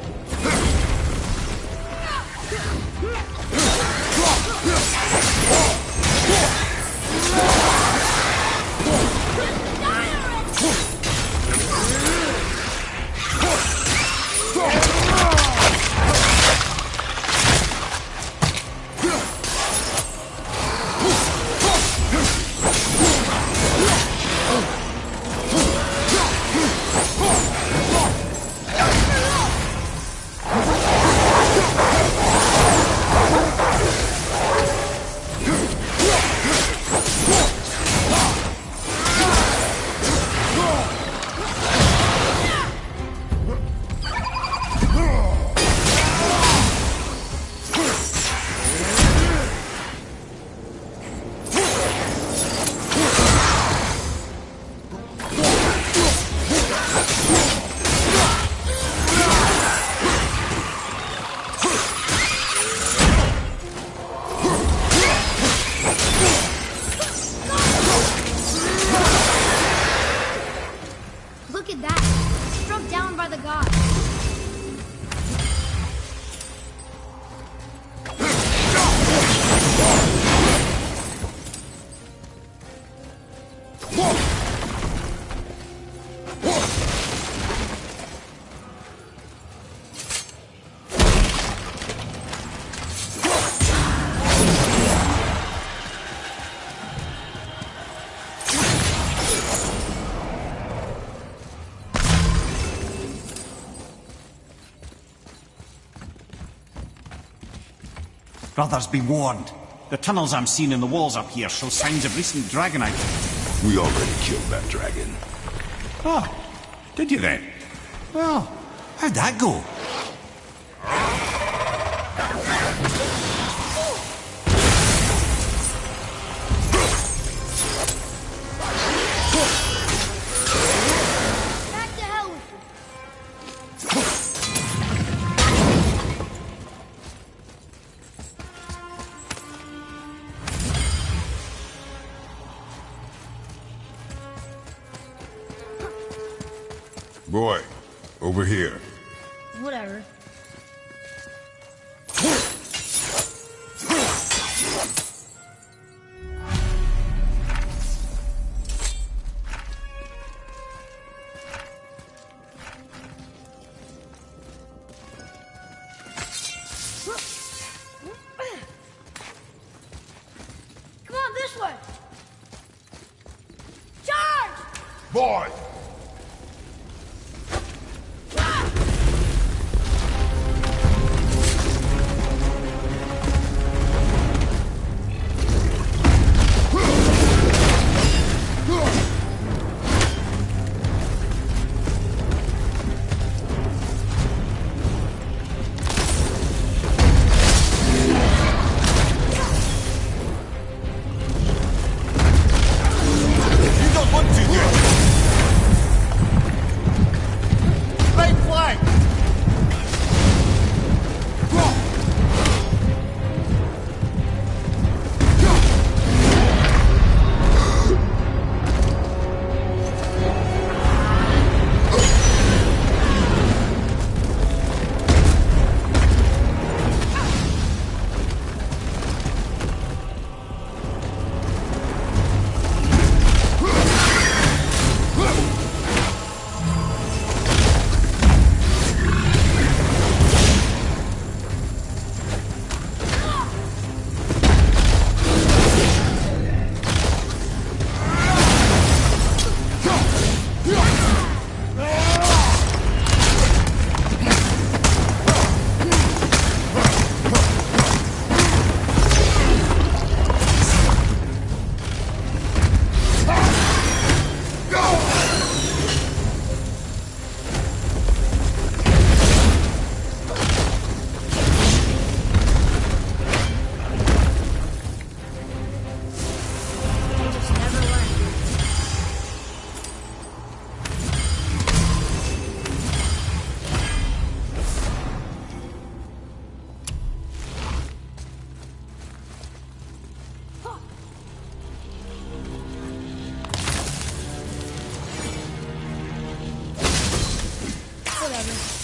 Look at that! Struck down by the gods. Brothers, be warned. The tunnels I'm seeing in the walls up here show signs of recent dragon activity. We already killed that dragon. Oh, did you then? Well, how'd that go? Back to hell with Boy, over here. you. Whatever. Come on, this way! Charge! Boy! You don't want to yet! whatever.